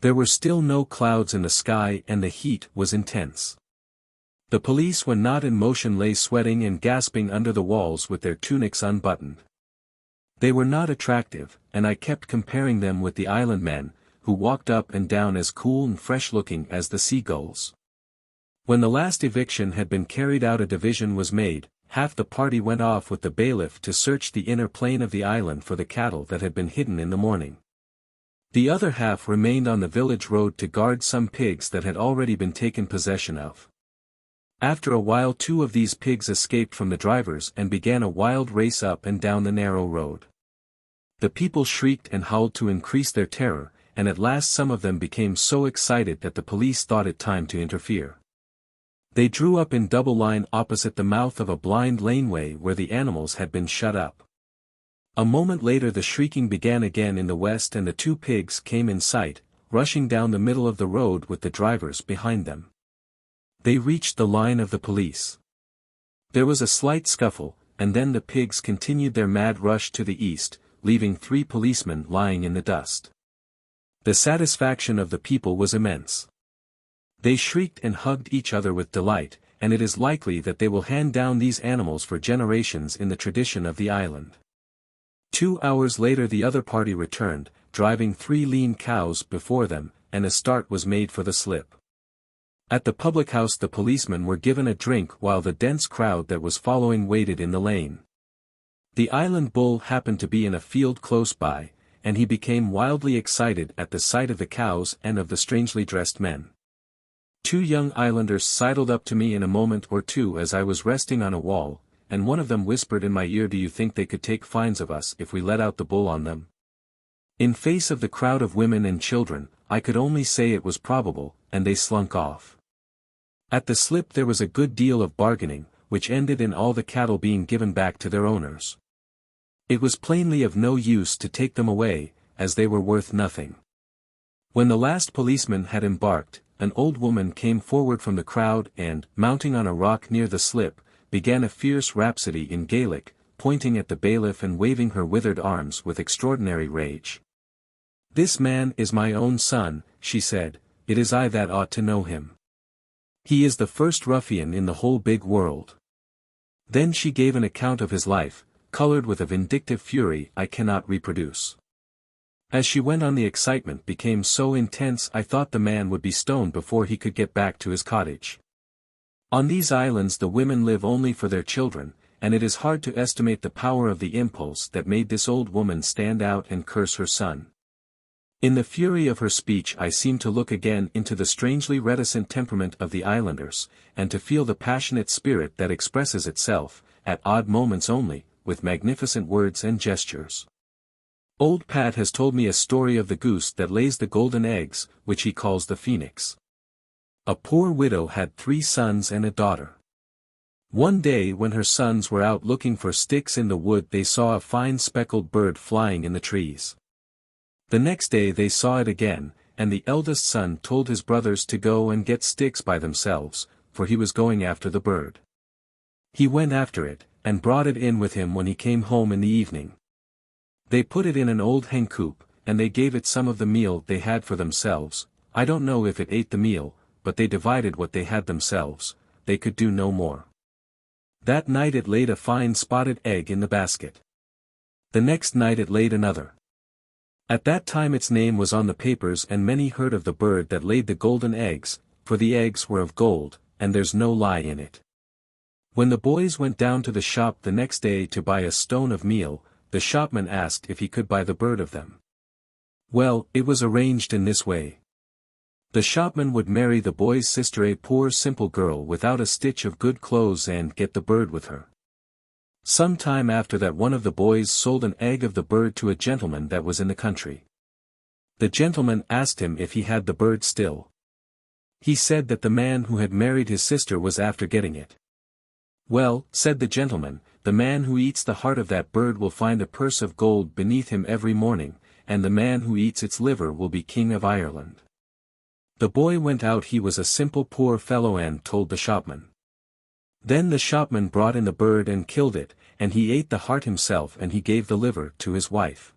There were still no clouds in the sky and the heat was intense. The police, when not in motion, lay sweating and gasping under the walls with their tunics unbuttoned. They were not attractive, and I kept comparing them with the island men, who walked up and down as cool and fresh-looking as the seagulls. When the last eviction had been carried out, a division was made. Half the party went off with the bailiff to search the inner plain of the island for the cattle that had been hidden in the morning. The other half remained on the village road to guard some pigs that had already been taken possession of. After a while 2 of these pigs escaped from the drivers and began a wild race up and down the narrow road. The people shrieked and howled to increase their terror, and at last some of them became so excited that the police thought it time to interfere. They drew up in double line opposite the mouth of a blind laneway where the animals had been shut up. A moment later the shrieking began again in the west, and the 2 pigs came in sight, rushing down the middle of the road with the drivers behind them. They reached the line of the police. There was a slight scuffle, and then the pigs continued their mad rush to the east, leaving 3 policemen lying in the dust. The satisfaction of the people was immense. They shrieked and hugged each other with delight, and it is likely that they will hand down these animals for generations in the tradition of the island. 2 hours later the other party returned, driving 3 lean cows before them, and a start was made for the slip. At the public house the policemen were given a drink while the dense crowd that was following waited in the lane. The island bull happened to be in a field close by, and he became wildly excited at the sight of the cows and of the strangely dressed men. 2 young islanders sidled up to me in a moment or two as I was resting on a wall, and one of them whispered in my ear, "Do you think they could take fines of us if we let out the bull on them?" In face of the crowd of women and children, I could only say it was probable, and they slunk off. At the slip there was a good deal of bargaining, which ended in all the cattle being given back to their owners. It was plainly of no use to take them away, as they were worth nothing. When the last policeman had embarked, an old woman came forward from the crowd and, mounting on a rock near the slip, began a fierce rhapsody in Gaelic, pointing at the bailiff and waving her withered arms with extraordinary rage. "This man is my own son," she said, "it is I that ought to know him. He is the first ruffian in the whole big world." Then she gave an account of his life, colored with a vindictive fury I cannot reproduce. As she went on the excitement became so intense I thought the man would be stoned before he could get back to his cottage. On these islands the women live only for their children, and it is hard to estimate the power of the impulse that made this old woman stand out and curse her son. In the fury of her speech I seemed to look again into the strangely reticent temperament of the islanders, and to feel the passionate spirit that expresses itself, at odd moments only, with magnificent words and gestures. Old Pat has told me a story of the goose that lays the golden eggs, which he calls the phoenix. A poor widow had 3 sons and a daughter. One day when her sons were out looking for sticks in the wood they saw a fine speckled bird flying in the trees. The next day they saw it again, and the eldest son told his brothers to go and get sticks by themselves, for he was going after the bird. He went after it, and brought it in with him when he came home in the evening. They put it in an old hen coop, and they gave it some of the meal they had for themselves. I don't know if it ate the meal, but they divided what they had themselves, they could do no more. That night it laid a fine spotted egg in the basket. The next night it laid another. At that time its name was on the papers and many heard of the bird that laid the golden eggs, for the eggs were of gold, and there's no lie in it. When the boys went down to the shop the next day to buy a stone of meal, the shopman asked if he could buy the bird of them. Well, it was arranged in this way. The shopman would marry the boy's sister, a poor simple girl without a stitch of good clothes, and get the bird with her. Some time after that one of the boys sold an egg of the bird to a gentleman that was in the country. The gentleman asked him if he had the bird still. He said that the man who had married his sister was after getting it. "Well," said the gentleman, "the man who eats the heart of that bird will find a purse of gold beneath him every morning, and the man who eats its liver will be King of Ireland." The boy went out. He was a simple poor fellow and told the shopman. Then the shopman brought in the bird and killed it, and he ate the heart himself and he gave the liver to his wife.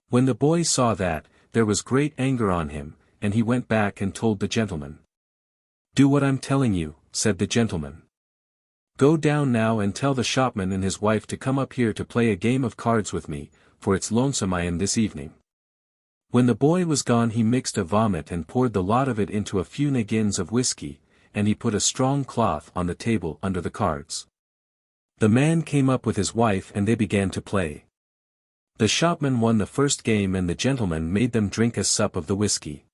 When the boy saw that, there was great anger on him, and he went back and told the gentleman. "Do what I'm telling you," said the gentleman. "Go down now and tell the shopman and his wife to come up here to play a game of cards with me, for it's lonesome I am this evening." When the boy was gone he mixed a vomit and poured the lot of it into a few naggins of whiskey, and he put a strong cloth on the table under the cards. The man came up with his wife and they began to play. The shopman won the first game and the gentleman made them drink a sup of the whiskey.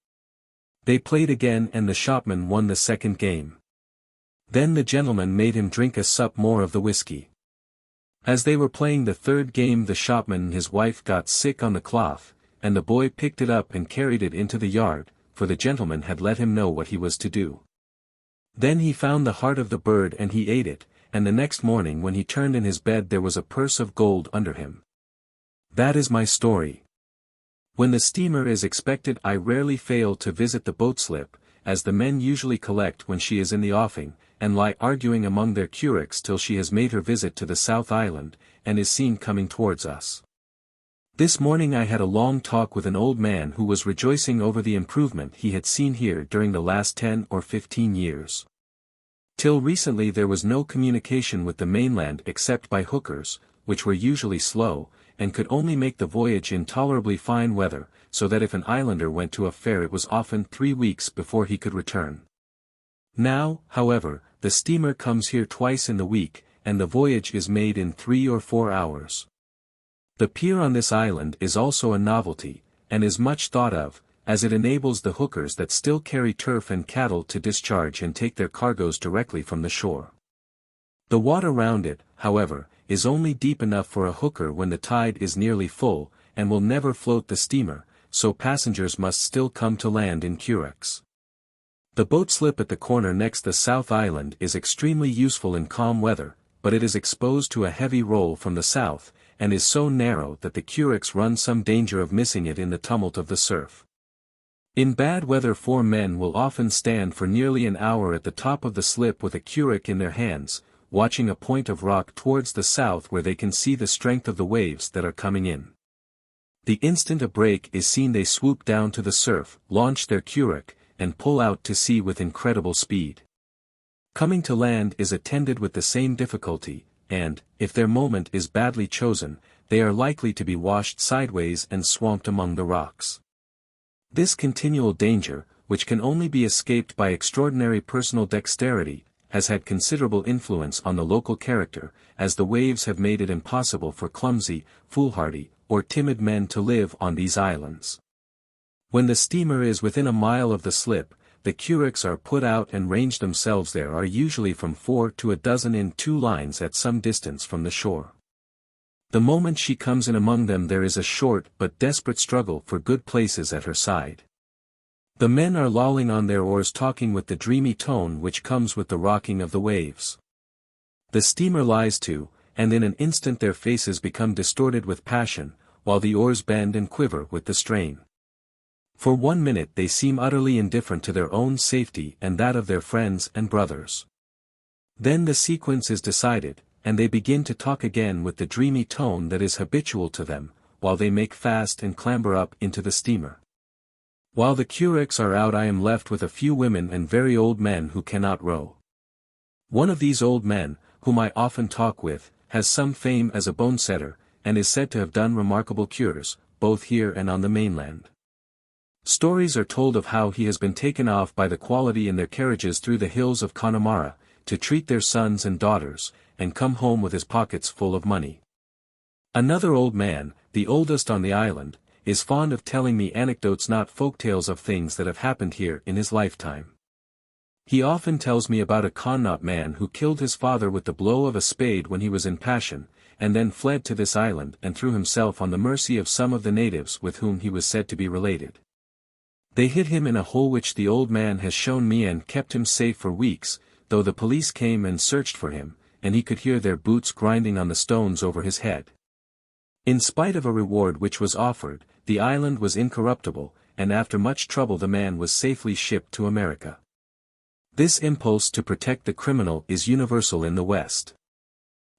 They played again and the shopman won the second game. Then the gentleman made him drink a sup more of the whiskey. As they were playing the third game the shopman and his wife got sick on the cloth, and the boy picked it up and carried it into the yard, for the gentleman had let him know what he was to do. Then he found the heart of the bird and he ate it, and the next morning when he turned in his bed there was a purse of gold under him. That is my story. When the steamer is expected I rarely fail to visit the boat slip, as the men usually collect when she is in the offing, and lie arguing among their currics till she has made her visit to the South Island, and is seen coming towards us. This morning I had a long talk with an old man who was rejoicing over the improvement he had seen here during the last 10 or 15 years. Till recently there was no communication with the mainland except by hookers, which were usually slow, and could only make the voyage in tolerably fine weather, so that if an islander went to a fair it was often 3 weeks before he could return. Now, however, the steamer comes here twice in the week, and the voyage is made in 3 or 4 hours. The pier on this island is also a novelty, and is much thought of, as it enables the hookers that still carry turf and cattle to discharge and take their cargoes directly from the shore. The water round it, however, is only deep enough for a hooker when the tide is nearly full, and will never float the steamer, so passengers must still come to land in curraghs. The boat slip at the corner next the South Island is extremely useful in calm weather, but it is exposed to a heavy roll from the south, and is so narrow that the curraghs run some danger of missing it in the tumult of the surf. In bad weather 4 men will often stand for nearly an hour at the top of the slip with a curragh in their hands, watching a point of rock towards the south where they can see the strength of the waves that are coming in. The instant a break is seen they swoop down to the surf, launch their curragh, and pull out to sea with incredible speed. Coming to land is attended with the same difficulty, and, if their moment is badly chosen, they are likely to be washed sideways and swamped among the rocks. This continual danger, which can only be escaped by extraordinary personal dexterity, has had considerable influence on the local character, as the waves have made it impossible for clumsy, foolhardy, or timid men to live on these islands. When the steamer is within a mile of the slip, the curraghs are put out and range themselves. There are usually from 4 to a dozen in 2 lines at some distance from the shore. The moment she comes in among them there is a short but desperate struggle for good places at her side. The men are lolling on their oars talking with the dreamy tone which comes with the rocking of the waves. The steamer lies to, and in an instant their faces become distorted with passion, while the oars bend and quiver with the strain. For 1 minute they seem utterly indifferent to their own safety and that of their friends and brothers. Then the sequence is decided, and they begin to talk again with the dreamy tone that is habitual to them, while they make fast and clamber up into the steamer. While the curraghs are out I am left with a few women and very old men who cannot row. One of these old men, whom I often talk with, has some fame as a bone setter, and is said to have done remarkable cures, both here and on the mainland. Stories are told of how he has been taken off by the quality in their carriages through the hills of Connemara, to treat their sons and daughters, and come home with his pockets full of money. Another old man, the oldest on the island, is fond of telling me anecdotes, not folktales, of things that have happened here in his lifetime. He often tells me about a Connaught man who killed his father with the blow of a spade when he was in passion, and then fled to this island and threw himself on the mercy of some of the natives with whom he was said to be related. They hid him in a hole which the old man has shown me and kept him safe for weeks, though the police came and searched for him, and he could hear their boots grinding on the stones over his head. In spite of a reward which was offered, the island was incorruptible, and after much trouble the man was safely shipped to America. This impulse to protect the criminal is universal in the West.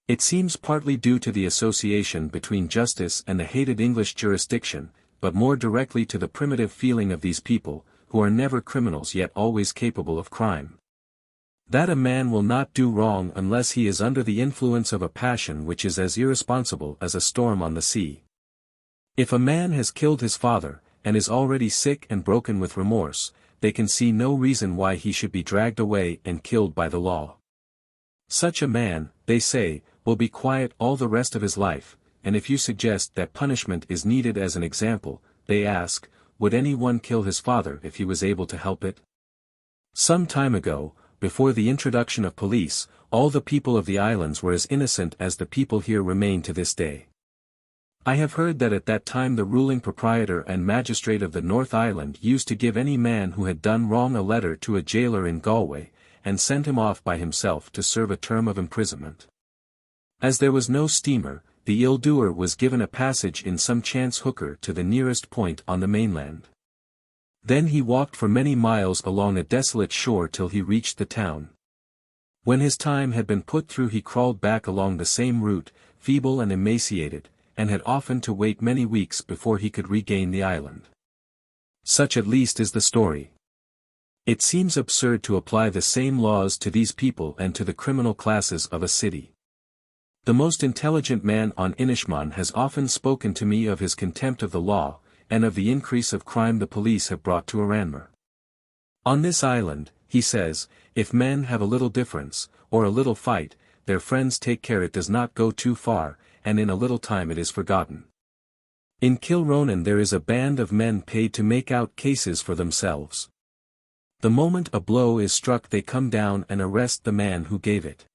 It seems partly due to the association between justice and the hated English jurisdiction, but more directly to the primitive feeling of these people, who are never criminals yet always capable of crime. That a man will not do wrong unless he is under the influence of a passion which is as irresponsible as a storm on the sea. If a man has killed his father, and is already sick and broken with remorse, they can see no reason why he should be dragged away and killed by the law. Such a man, they say, will be quiet all the rest of his life, and if you suggest that punishment is needed as an example, they ask, would anyone kill his father if he was able to help it? Some time ago, before the introduction of police, all the people of the islands were as innocent as the people here remain to this day. I have heard that at that time the ruling proprietor and magistrate of the North Island used to give any man who had done wrong a letter to a jailer in Galway, and send him off by himself to serve a term of imprisonment. As there was no steamer, the ill-doer was given a passage in some chance hooker to the nearest point on the mainland. Then he walked for many miles along a desolate shore till he reached the town. When his time had been put through he crawled back along the same route, feeble and emaciated, and had often to wait many weeks before he could regain the island. Such at least is the story. It seems absurd to apply the same laws to these people and to the criminal classes of a city. The most intelligent man on Inishmaan has often spoken to me of his contempt of the law, and of the increase of crime the police have brought to Aranmore. On this island, he says, if men have a little difference, or a little fight, their friends take care it does not go too far, and in a little time it is forgotten. In Kilronan there is a band of men paid to make out cases for themselves. The moment a blow is struck they come down and arrest the man who gave it.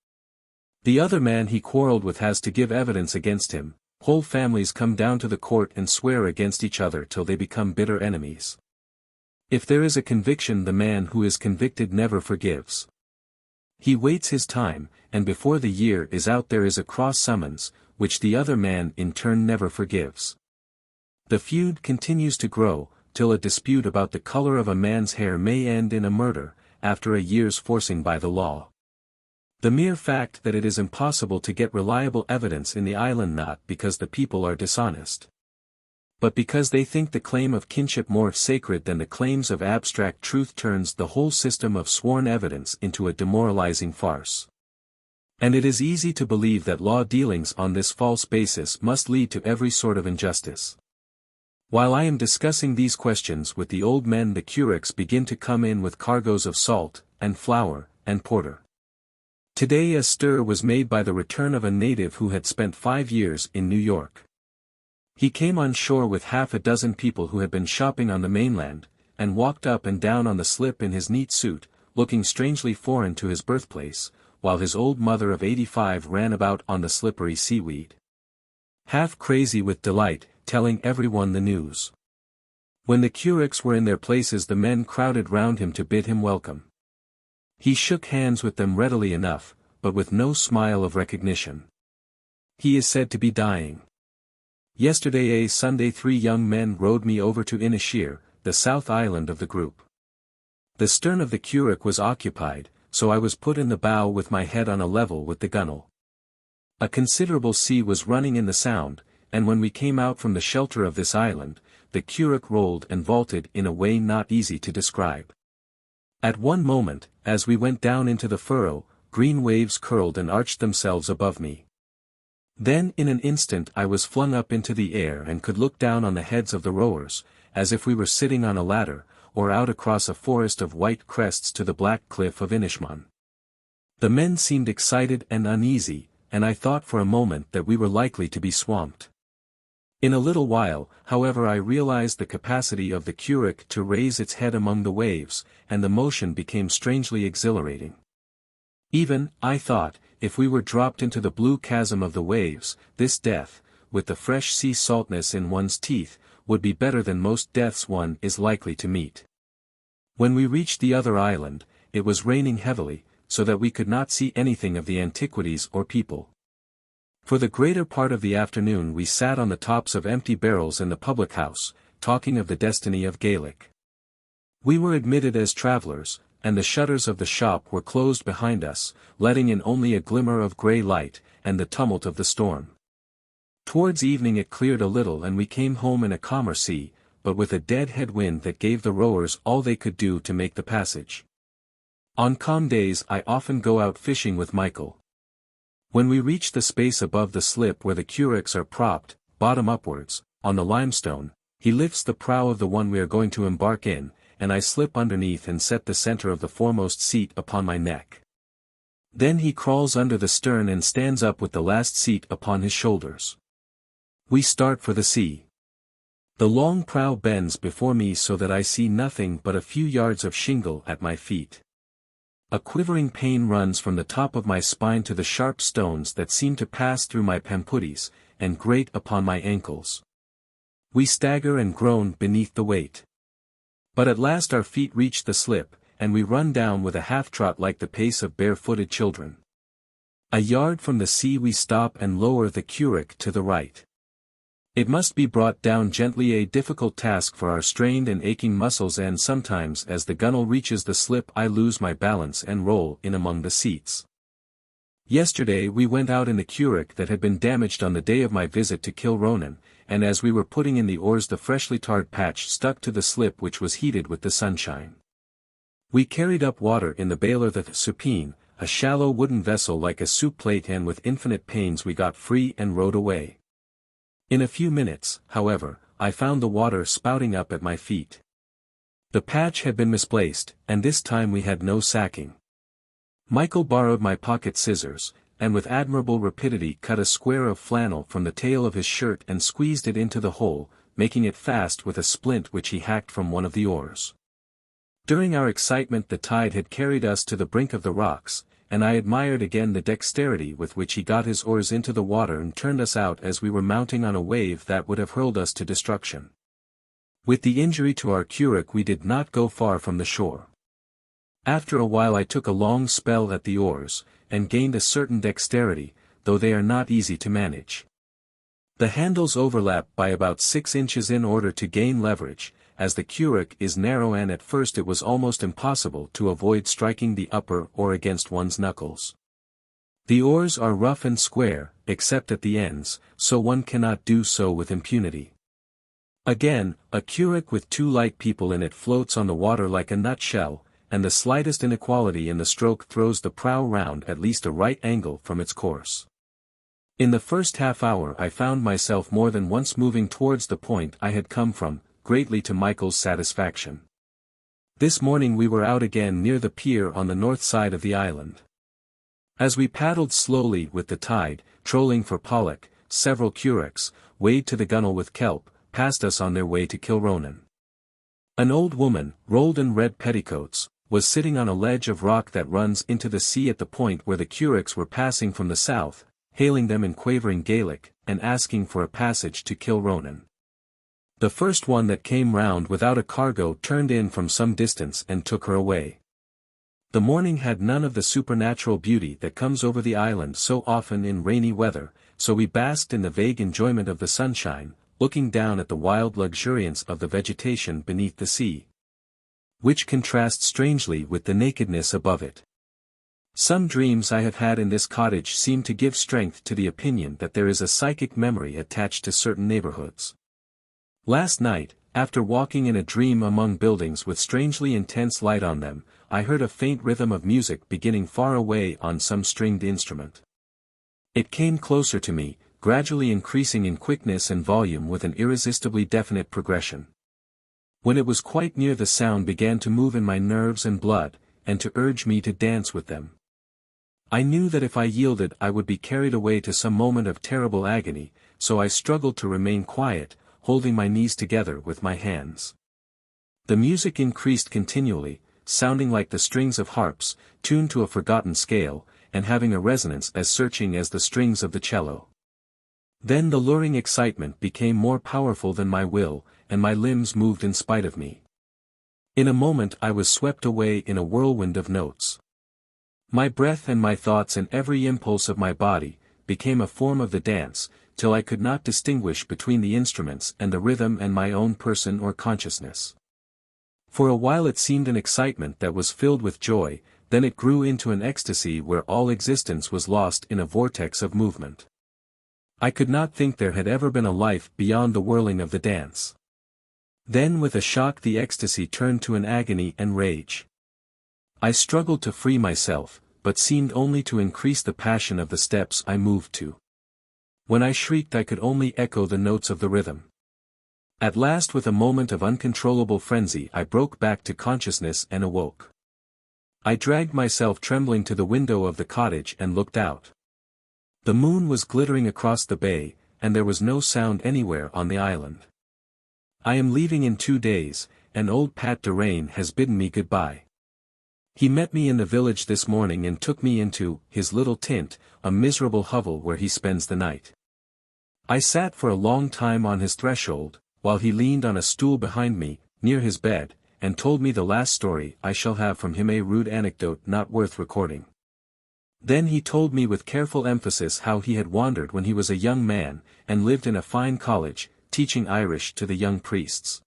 The other man he quarrelled with has to give evidence against him, whole families come down to the court and swear against each other till they become bitter enemies. If there is a conviction the man who is convicted never forgives. He waits his time, and before the year is out there is a cross summons, which the other man in turn never forgives. The feud continues to grow, till a dispute about the color of a man's hair may end in a murder, after a year's forcing by the law. The mere fact that it is impossible to get reliable evidence in the island not because the people are dishonest, but because they think the claim of kinship more sacred than the claims of abstract truth turns the whole system of sworn evidence into a demoralizing farce. And it is easy to believe that law dealings on this false basis must lead to every sort of injustice. While I am discussing these questions with the old men the curates begin to come in with cargoes of salt, and flour, and porter. Today a stir was made by the return of a native who had spent 5 years in New York. He came on shore with half a dozen people who had been shopping on the mainland, and walked up and down on the slip in his neat suit, looking strangely foreign to his birthplace, while his old mother of 85 ran about on the slippery seaweed. Half crazy with delight, telling everyone the news. When the curates were in their places the men crowded round him to bid him welcome. He shook hands with them readily enough, but with no smile of recognition. He is said to be dying. Yesterday Sunday 3 young men rowed me over to Inisheer, the south island of the group. The stern of the curragh was occupied, so I was put in the bow with my head on a level with the gunwale. A considerable sea was running in the sound, and when we came out from the shelter of this island, the curragh rolled and vaulted in a way not easy to describe. At one moment, as we went down into the furrow, green waves curled and arched themselves above me. Then in an instant I was flung up into the air and could look down on the heads of the rowers, as if we were sitting on a ladder, or out across a forest of white crests to the black cliff of Inishmaan. The men seemed excited and uneasy, and I thought for a moment that we were likely to be swamped. In a little while, however, I realized the capacity of the curragh to raise its head among the waves, and the motion became strangely exhilarating. Even, I thought, if we were dropped into the blue chasm of the waves, this death, with the fresh sea saltness in one's teeth, would be better than most deaths one is likely to meet. When we reached the other island, it was raining heavily, so that we could not see anything of the antiquities or people. For the greater part of the afternoon we sat on the tops of empty barrels in the public house, talking of the destiny of Gaelic. We were admitted as travellers, and the shutters of the shop were closed behind us, letting in only a glimmer of grey light, and the tumult of the storm. Towards evening it cleared a little and we came home in a calmer sea, but with a dead head wind that gave the rowers all they could do to make the passage. On calm days I often go out fishing with Michael. When we reach the space above the slip where the curraghs are propped, bottom upwards, on the limestone, he lifts the prow of the one we are going to embark in, and I slip underneath and set the centre of the foremost seat upon my neck. Then he crawls under the stern and stands up with the last seat upon his shoulders. We start for the sea. The long prow bends before me so that I see nothing but a few yards of shingle at my feet. A quivering pain runs from the top of my spine to the sharp stones that seem to pass through my pampooties, and grate upon my ankles. We stagger and groan beneath the weight. But at last our feet reach the slip, and we run down with a half-trot like the pace of bare-footed children. A yard from the sea we stop and lower the curragh to the right. It must be brought down gently, a difficult task for our strained and aching muscles, and sometimes as the gunwale reaches the slip I lose my balance and roll in among the seats. Yesterday we went out in the curragh that had been damaged on the day of my visit to Kilronan, and as we were putting in the oars the freshly tarred patch stuck to the slip which was heated with the sunshine. We carried up water in the bailer the supine, a shallow wooden vessel like a soup plate, and with infinite pains we got free and rowed away. In a few minutes, however, I found the water spouting up at my feet. The patch had been misplaced, and this time we had no sacking. Michael borrowed my pocket scissors, and with admirable rapidity cut a square of flannel from the tail of his shirt and squeezed it into the hole, making it fast with a splint which he hacked from one of the oars. During our excitement the tide had carried us to the brink of the rocks, and I admired again the dexterity with which he got his oars into the water and turned us out as we were mounting on a wave that would have hurled us to destruction. With the injury to our curragh we did not go far from the shore. After a while I took a long spell at the oars, and gained a certain dexterity, though they are not easy to manage. The handles overlap by about 6 inches in order to gain leverage, as the curragh is narrow and at first it was almost impossible to avoid striking the upper or against one's knuckles. The oars are rough and square, except at the ends, so one cannot do so with impunity. Again, a curragh with 2 light people in it floats on the water like a nutshell, and the slightest inequality in the stroke throws the prow round at least a right angle from its course. In the first half-hour I found myself more than once moving towards the point I had come from, greatly to Michael's satisfaction. This morning we were out again near the pier on the north side of the island. As we paddled slowly with the tide, trolling for pollock, several curraghs, weighed to the gunwale with kelp, passed us on their way to Kilronan. An old woman, rolled in red petticoats, was sitting on a ledge of rock that runs into the sea at the point where the curraghs were passing from the south, hailing them in quavering Gaelic, and asking for a passage to Kilronan. The first one that came round without a cargo turned in from some distance and took her away. The morning had none of the supernatural beauty that comes over the island so often in rainy weather, so we basked in the vague enjoyment of the sunshine, looking down at the wild luxuriance of the vegetation beneath the sea, which contrasts strangely with the nakedness above it. Some dreams I have had in this cottage seem to give strength to the opinion that there is a psychic memory attached to certain neighborhoods. Last night, after walking in a dream among buildings with strangely intense light on them, I heard a faint rhythm of music beginning far away on some stringed instrument. It came closer to me, gradually increasing in quickness and volume with an irresistibly definite progression. When it was quite near the sound began to move in my nerves and blood, and to urge me to dance with them. I knew that if I yielded I would be carried away to some moment of terrible agony, so I struggled to remain quiet, holding my knees together with my hands. The music increased continually, sounding like the strings of harps, tuned to a forgotten scale, and having a resonance as searching as the strings of the cello. Then the luring excitement became more powerful than my will, and my limbs moved in spite of me. In a moment I was swept away in a whirlwind of notes. My breath and my thoughts and every impulse of my body, became a form of the dance, till I could not distinguish between the instruments and the rhythm and my own person or consciousness. For a while it seemed an excitement that was filled with joy, then it grew into an ecstasy where all existence was lost in a vortex of movement. I could not think there had ever been a life beyond the whirling of the dance. Then with a shock the ecstasy turned to an agony and rage. I struggled to free myself, but seemed only to increase the passion of the steps I moved to. When I shrieked I could only echo the notes of the rhythm. At last with a moment of uncontrollable frenzy I broke back to consciousness and awoke. I dragged myself trembling to the window of the cottage and looked out. The moon was glittering across the bay, and there was no sound anywhere on the island. I am leaving in 2 days, and old Pat Derain has bidden me goodbye. He met me in the village this morning and took me into his little tint, a miserable hovel where he spends the night. I sat for a long time on his threshold, while he leaned on a stool behind me, near his bed, and told me the last story I shall have from him, a rude anecdote not worth recording. Then he told me with careful emphasis how he had wandered when he was a young man, and lived in a fine college, teaching Irish to the young priests.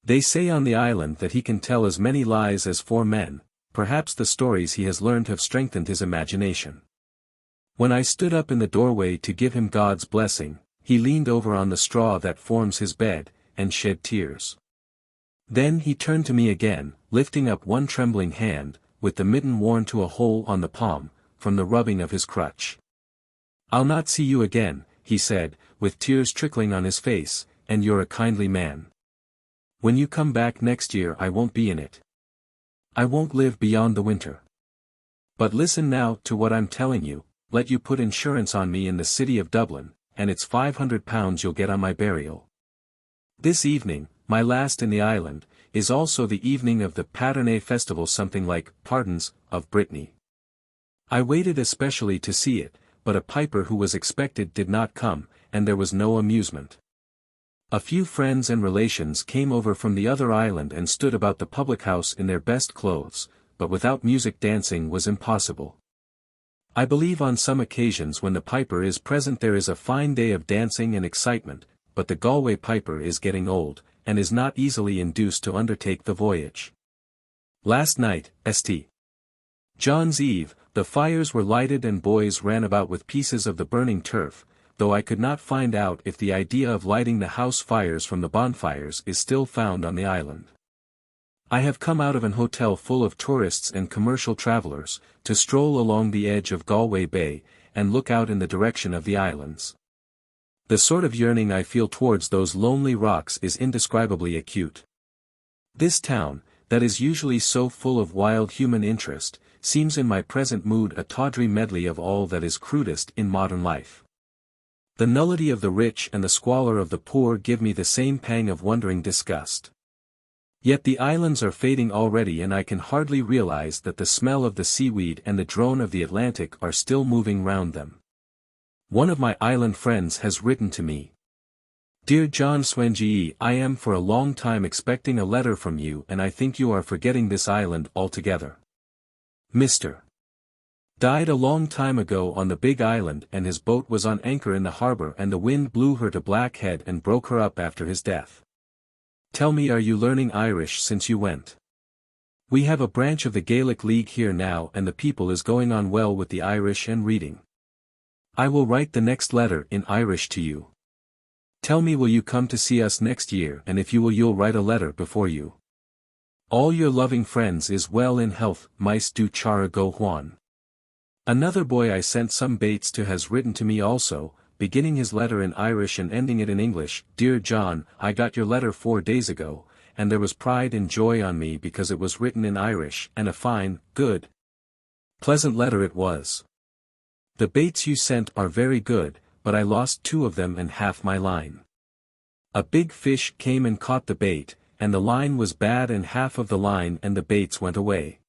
They say on the island that he can tell as many lies as 4 men. Perhaps the stories he has learned have strengthened his imagination. When I stood up in the doorway to give him God's blessing, he leaned over on the straw that forms his bed, and shed tears. Then he turned to me again, lifting up one trembling hand, with the mitten worn to a hole on the palm, from the rubbing of his crutch. "I'll not see you again," he said, with tears trickling on his face, "and you're a kindly man. When you come back next year I won't be in it. I won't live beyond the winter. But listen now to what I'm telling you, let you put insurance on me in the city of Dublin, and it's £500 you'll get on my burial. This evening, my last in the island, is also the evening of the Patternay festival, something like Pardons of Brittany. I waited especially to see it, but a piper who was expected did not come, and there was no amusement. A few friends and relations came over from the other island and stood about the public house in their best clothes, but without music dancing was impossible. I believe on some occasions when the piper is present there is a fine day of dancing and excitement, but the Galway piper is getting old, and is not easily induced to undertake the voyage. Last night, St. John's Eve, the fires were lighted and boys ran about with pieces of the burning turf, though I could not find out if the idea of lighting the house fires from the bonfires is still found on the island. I have come out of an hotel full of tourists and commercial travelers, to stroll along the edge of Galway Bay, and look out in the direction of the islands. The sort of yearning I feel towards those lonely rocks is indescribably acute. This town, that is usually so full of wild human interest, seems in my present mood a tawdry medley of all that is crudest in modern life. The nullity of the rich and the squalor of the poor give me the same pang of wondering disgust. Yet the islands are fading already, and I can hardly realize that the smell of the seaweed and the drone of the Atlantic are still moving round them. One of my island friends has written to me. Dear John Synge, I am for a long time expecting a letter from you, and I think you are forgetting this island altogether. Mr. died a long time ago on the big island, and his boat was on anchor in the harbor and the wind blew her to Blackhead and broke her up after his death. Tell me, are you learning Irish since you went? We have a branch of the Gaelic League here now, and the people is going on well with the Irish and reading. I will write the next letter in Irish to you. Tell me, will you come to see us next year, and if you will, you'll write a letter before you. All your loving friends is well in health, mice do chara go Juan. Another boy I sent some baits to has written to me also, beginning his letter in Irish and ending it in English. Dear John, I got your letter 4 days ago, and there was pride and joy on me because it was written in Irish, and a fine, good, pleasant letter it was. The baits you sent are very good, but I lost 2 of them and half my line. A big fish came and caught the bait, and the line was bad and half of the line and the baits went away.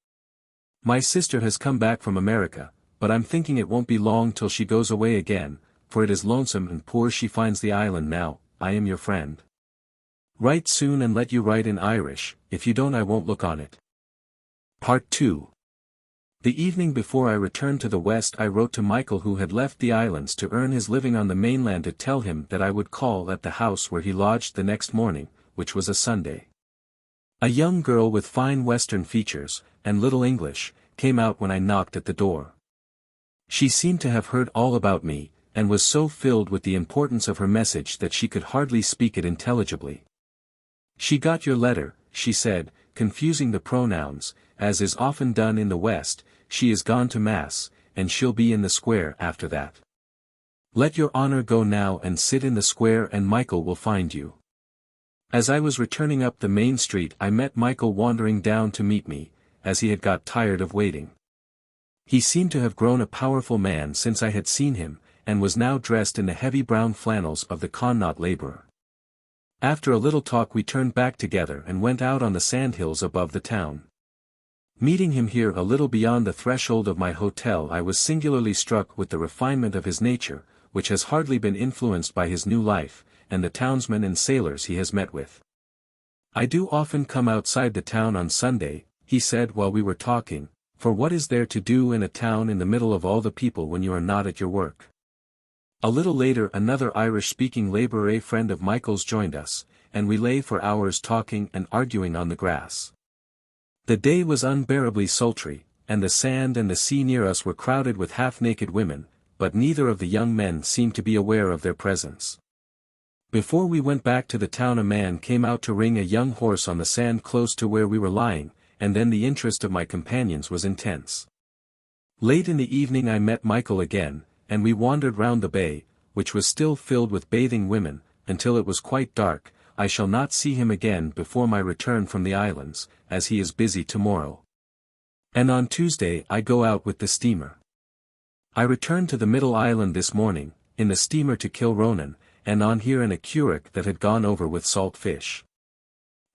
My sister has come back from America, but I'm thinking it won't be long till she goes away again, for it is lonesome and poor she finds the island now. I am your friend. Write soon and let you write in Irish, if you don't I won't look on it. Part 2. The evening before I returned to the west I wrote to Michael, who had left the islands to earn his living on the mainland, to tell him that I would call at the house where he lodged the next morning, which was a Sunday. A young girl with fine western features, and little English, came out when I knocked at the door. She seemed to have heard all about me, and was so filled with the importance of her message that she could hardly speak it intelligibly. She got your letter, she said, confusing the pronouns, as is often done in the West. She is gone to Mass, and she'll be in the square after that. Let your honor go now and sit in the square and Michael will find you. As I was returning up the main street I met Michael wandering down to meet me, as he had got tired of waiting. He seemed to have grown a powerful man since I had seen him, and was now dressed in the heavy brown flannels of the Connaught labourer. After a little talk we turned back together and went out on the sandhills above the town. Meeting him here a little beyond the threshold of my hotel I was singularly struck with the refinement of his nature, which has hardly been influenced by his new life, and the townsmen and sailors he has met with. I do often come outside the town on Sunday, he said while we were talking, for what is there to do in a town in the middle of all the people when you are not at your work? A little later another Irish-speaking labourer friend of Michael's joined us, and we lay for hours talking and arguing on the grass. The day was unbearably sultry, and the sand and the sea near us were crowded with half-naked women, but neither of the young men seemed to be aware of their presence. Before we went back to the town a man came out to ring a young horse on the sand close to where we were lying, and then the interest of my companions was intense. Late in the evening I met Michael again, and we wandered round the bay, which was still filled with bathing women, until it was quite dark. I shall not see him again before my return from the islands, as he is busy tomorrow. And on Tuesday I go out with the steamer. I returned to the middle island this morning, in the steamer to Kilronan, and on here in a curragh that had gone over with salt fish.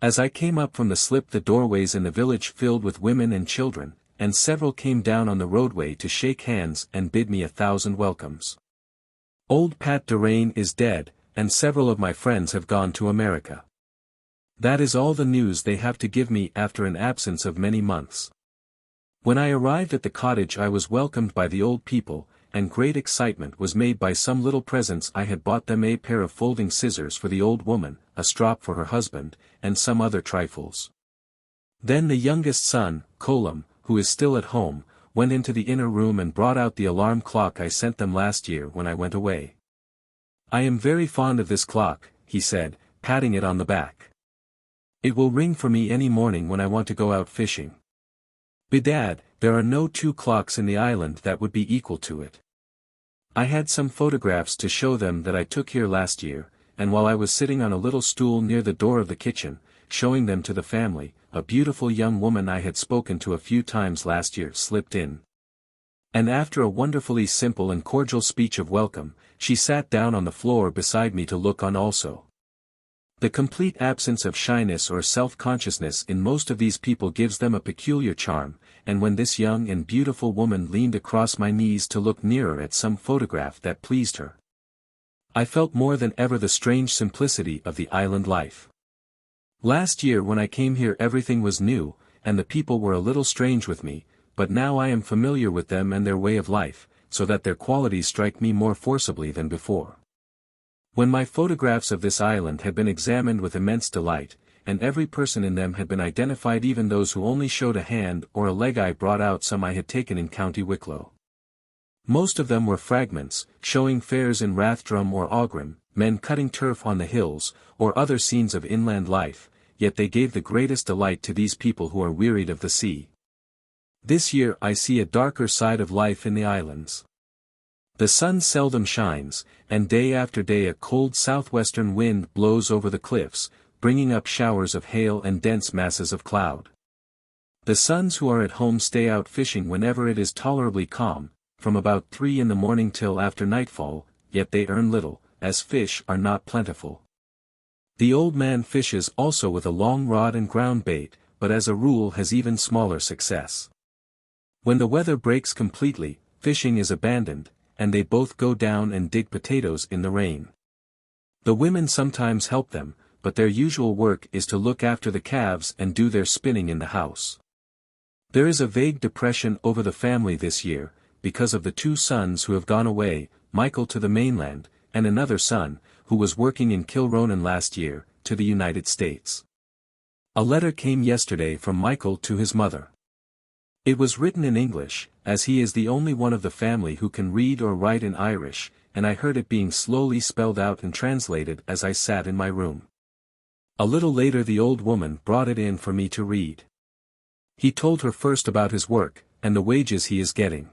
As I came up from the slip, the doorways in the village filled with women and children, and several came down on the roadway to shake hands and bid me 1,000 welcomes. Old Pat Durain is dead, and several of my friends have gone to America. That is all the news they have to give me after an absence of many months. When I arrived at the cottage I was welcomed by the old people, and great excitement was made by some little presents I had bought them: a pair of folding scissors for the old woman, a strop for her husband, and some other trifles. Then the youngest son, Colum, who is still at home, went into the inner room and brought out the alarm clock I sent them last year when I went away. "I am very fond of this clock," he said, patting it on the back. "It will ring for me any morning when I want to go out fishing. Bedad, there are no two clocks in the island that would be equal to it." I had some photographs to show them that I took here last year, and while I was sitting on a little stool near the door of the kitchen, showing them to the family, a beautiful young woman I had spoken to a few times last year slipped in. And after a wonderfully simple and cordial speech of welcome, she sat down on the floor beside me to look on also. The complete absence of shyness or self-consciousness in most of these people gives them a peculiar charm, and when this young and beautiful woman leaned across my knees to look nearer at some photograph that pleased her, I felt more than ever the strange simplicity of the island life. Last year when I came here everything was new, and the people were a little strange with me, but now I am familiar with them and their way of life, so that their qualities strike me more forcibly than before. When my photographs of this island had been examined with immense delight, and every person in them had been identified, even those who only showed a hand or a leg, I brought out some I had taken in County Wicklow. Most of them were fragments, showing fairs in Rathdrum or Aughrim, men cutting turf on the hills, or other scenes of inland life, yet they gave the greatest delight to these people who are wearied of the sea. This year I see a darker side of life in the islands. The sun seldom shines, and day after day a cold southwestern wind blows over the cliffs, bringing up showers of hail and dense masses of cloud. The sons who are at home stay out fishing whenever it is tolerably calm, from about 3 in the morning till after nightfall, yet they earn little, as fish are not plentiful. The old man fishes also with a long rod and ground bait, but as a rule has even smaller success. When the weather breaks completely, fishing is abandoned, and they both go down and dig potatoes in the rain. The women sometimes help them, but their usual work is to look after the calves and do their spinning in the house. There is a vague depression over the family this year, because of the 2 sons who have gone away, Michael to the mainland, and another son, who was working in Kilronan last year, to the United States. A letter came yesterday from Michael to his mother. It was written in English, as he is the only one of the family who can read or write in Irish, and I heard it being slowly spelled out and translated as I sat in my room. A little later the old woman brought it in for me to read. He told her first about his work, and the wages he is getting.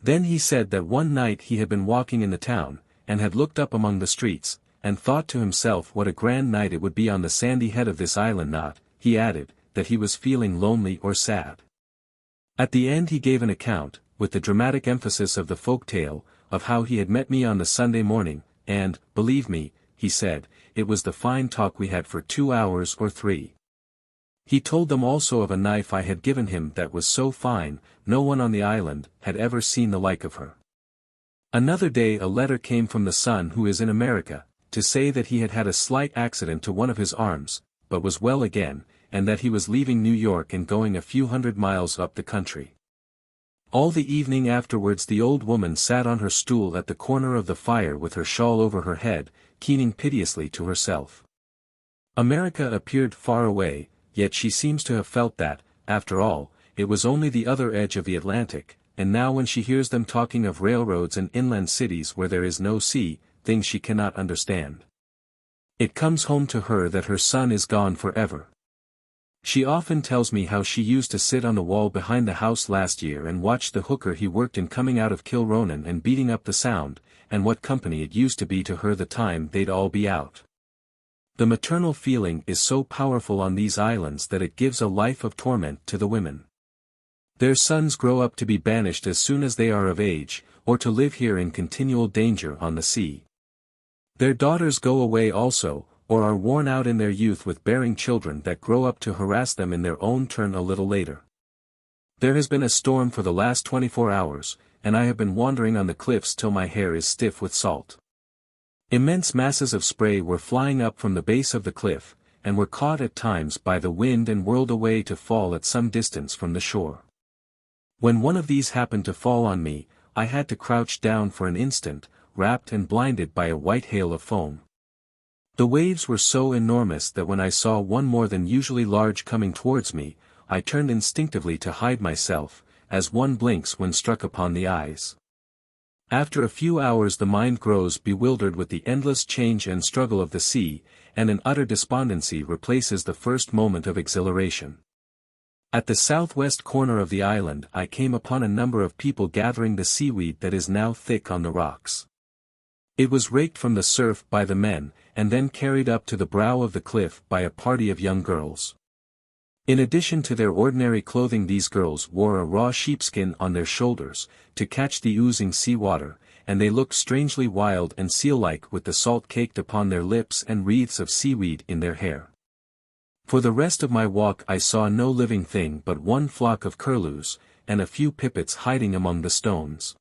Then he said that one night he had been walking in the town, and had looked up among the streets, and thought to himself what a grand night it would be on the sandy head of this island. Not, he added, that he was feeling lonely or sad. At the end he gave an account, with the dramatic emphasis of the folk tale, of how he had met me on the Sunday morning, and, believe me, he said, it was the fine talk we had for 2 hours or 3. He told them also of a knife I had given him that was so fine, no one on the island had ever seen the like of her. Another day a letter came from the son who is in America, to say that he had had a slight accident to one of his arms, but was well again, and that he was leaving New York and going a few hundred miles up the country. All the evening afterwards the old woman sat on her stool at the corner of the fire with her shawl over her head, keening piteously to herself. America appeared far away, yet she seems to have felt that, after all, it was only the other edge of the Atlantic, and now when she hears them talking of railroads and inland cities where there is no sea, things she cannot understand, it comes home to her that her son is gone forever. She often tells me how she used to sit on the wall behind the house last year and watch the hooker he worked in coming out of Kilronan and beating up the Sound, and what company it used to be to her the time they'd all be out. The maternal feeling is so powerful on these islands that it gives a life of torment to the women. Their sons grow up to be banished as soon as they are of age, or to live here in continual danger on the sea. Their daughters go away also, or are worn out in their youth with bearing children that grow up to harass them in their own turn a little later. There has been a storm for the last 24 hours, and I have been wandering on the cliffs till my hair is stiff with salt. Immense masses of spray were flying up from the base of the cliff, and were caught at times by the wind and whirled away to fall at some distance from the shore. When one of these happened to fall on me, I had to crouch down for an instant, wrapped and blinded by a white hail of foam. The waves were so enormous that when I saw one more than usually large coming towards me, I turned instinctively to hide myself, as one blinks when struck upon the eyes. After a few hours the mind grows bewildered with the endless change and struggle of the sea, and an utter despondency replaces the first moment of exhilaration. At the southwest corner of the island I came upon a number of people gathering the seaweed that is now thick on the rocks. It was raked from the surf by the men, and then carried up to the brow of the cliff by a party of young girls. In addition to their ordinary clothing, these girls wore a raw sheepskin on their shoulders, to catch the oozing sea water, and they looked strangely wild and seal-like with the salt caked upon their lips and wreaths of seaweed in their hair. For the rest of my walk I saw no living thing but one flock of curlews, and a few pipits hiding among the stones.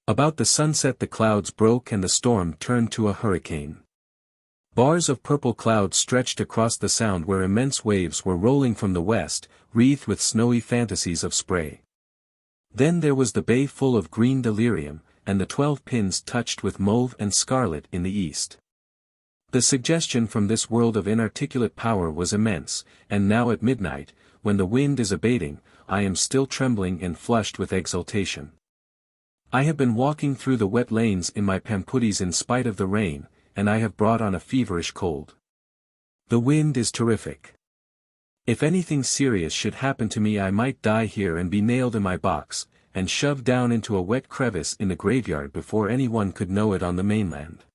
About the sunset the clouds broke and the storm turned to a hurricane. Bars of purple cloud stretched across the sound where immense waves were rolling from the west, wreathed with snowy fantasies of spray. Then there was the bay full of green delirium, and the 12 pins touched with mauve and scarlet in the east. The suggestion from this world of inarticulate power was immense, and now at midnight, when the wind is abating, I am still trembling and flushed with exultation. I have been walking through the wet lanes in my pampooties in spite of the rain, and I have brought on a feverish cold. The wind is terrific. If anything serious should happen to me I might die here and be nailed in my box, and shoved down into a wet crevice in the graveyard before anyone could know it on the mainland.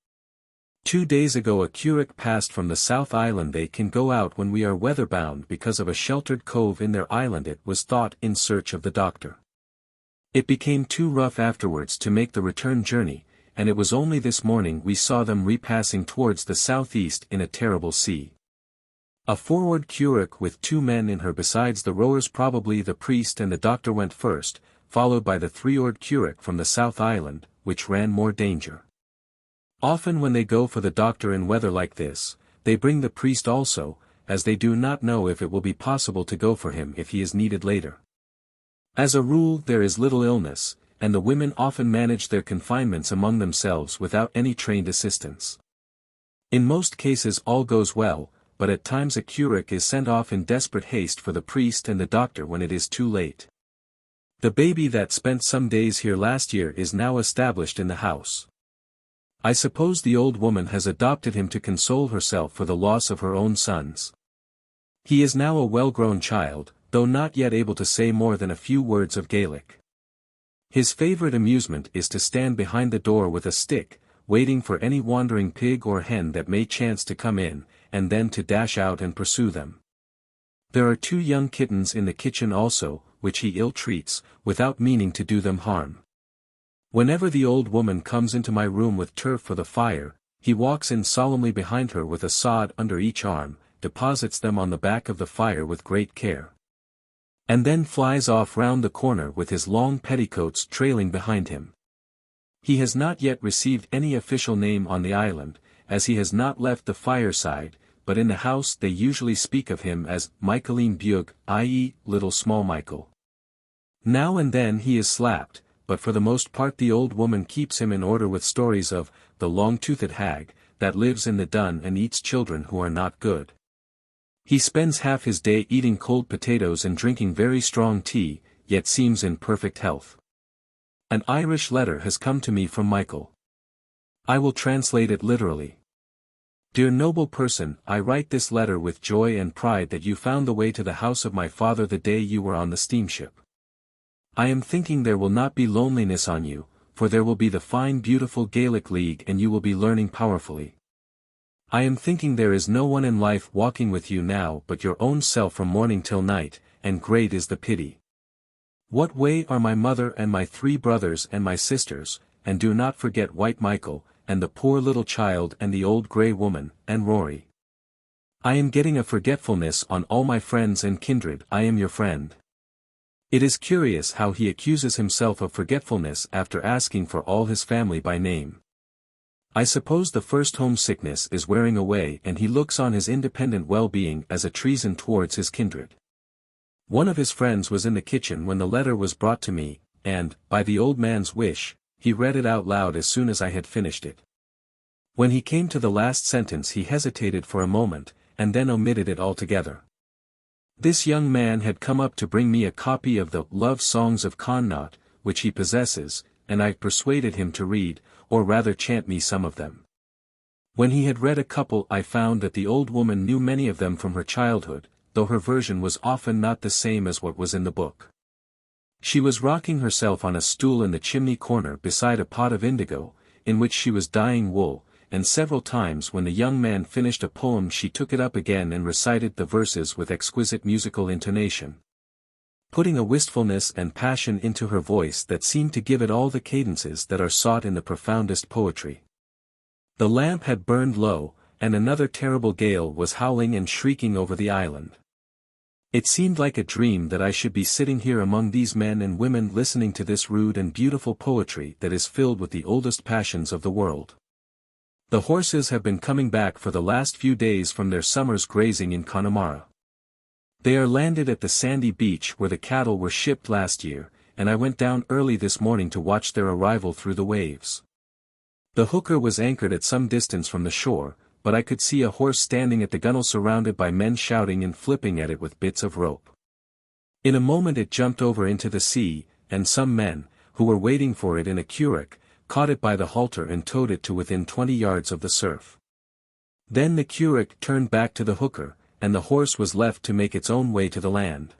2 days ago a curragh passed from the South Island. They can go out when we are weather-bound because of a sheltered cove in their island. It was thought in search of the doctor. It became too rough afterwards to make the return journey, and it was only this morning we saw them repassing towards the southeast in a terrible sea. A forward curragh with 2 men in her besides the rowers, probably the priest and the doctor, went first, followed by the 3-oared curragh from the South Island, which ran more danger. Often when they go for the doctor in weather like this, they bring the priest also, as they do not know if it will be possible to go for him if he is needed later. As a rule there is little illness, and the women often manage their confinements among themselves without any trained assistance. In most cases all goes well, but at times a curragh is sent off in desperate haste for the priest and the doctor when it is too late. The baby that spent some days here last year is now established in the house. I suppose the old woman has adopted him to console herself for the loss of her own sons. He is now a well-grown child, though not yet able to say more than a few words of Gaelic. His favorite amusement is to stand behind the door with a stick, waiting for any wandering pig or hen that may chance to come in, and then to dash out and pursue them. There are 2 young kittens in the kitchen also, which he ill-treats, without meaning to do them harm. Whenever the old woman comes into my room with turf for the fire, he walks in solemnly behind her with a sod under each arm, deposits them on the back of the fire with great care, and then flies off round the corner with his long petticoats trailing behind him. He has not yet received any official name on the island, as he has not left the fireside, but in the house they usually speak of him as Michaeline Bug, i.e., Little Small Michael. Now and then he is slapped, but for the most part the old woman keeps him in order with stories of the long-toothed hag, that lives in the dun and eats children who are not good. He spends half his day eating cold potatoes and drinking very strong tea, yet seems in perfect health. An Irish letter has come to me from Michael. I will translate it literally. Dear noble person, I write this letter with joy and pride that you found the way to the house of my father the day you were on the steamship. I am thinking there will not be loneliness on you, for there will be the fine beautiful Gaelic League and you will be learning powerfully. I am thinking there is no one in life walking with you now but your own self from morning till night, and great is the pity. What way are my mother and my 3 brothers and my sisters, and do not forget White Michael, and the poor little child and the old grey woman, and Rory. I am getting a forgetfulness on all my friends and kindred. I am your friend. It is curious how he accuses himself of forgetfulness after asking for all his family by name. I suppose the first homesickness is wearing away and he looks on his independent well-being as a treason towards his kindred. One of his friends was in the kitchen when the letter was brought to me, and, by the old man's wish, he read it out loud as soon as I had finished it. When he came to the last sentence he hesitated for a moment, and then omitted it altogether. This young man had come up to bring me a copy of the Love Songs of Connaught, which he possesses, and I persuaded him to read, or rather chant me some of them. When he had read a couple I found that the old woman knew many of them from her childhood, though her version was often not the same as what was in the book. She was rocking herself on a stool in the chimney corner beside a pot of indigo, in which she was dyeing wool, and several times when the young man finished a poem she took it up again and recited the verses with exquisite musical intonation, putting a wistfulness and passion into her voice that seemed to give it all the cadences that are sought in the profoundest poetry. The lamp had burned low, and another terrible gale was howling and shrieking over the island. It seemed like a dream that I should be sitting here among these men and women listening to this rude and beautiful poetry that is filled with the oldest passions of the world. The horses have been coming back for the last few days from their summer's grazing in Connemara. They are landed at the sandy beach where the cattle were shipped last year, and I went down early this morning to watch their arrival through the waves. The hooker was anchored at some distance from the shore, but I could see a horse standing at the gunwale surrounded by men shouting and flipping at it with bits of rope. In a moment it jumped over into the sea, and some men, who were waiting for it in a curragh, caught it by the halter and towed it to within 20 yards of the surf. Then the curragh turned back to the hooker, and the horse was left to make its own way to the land.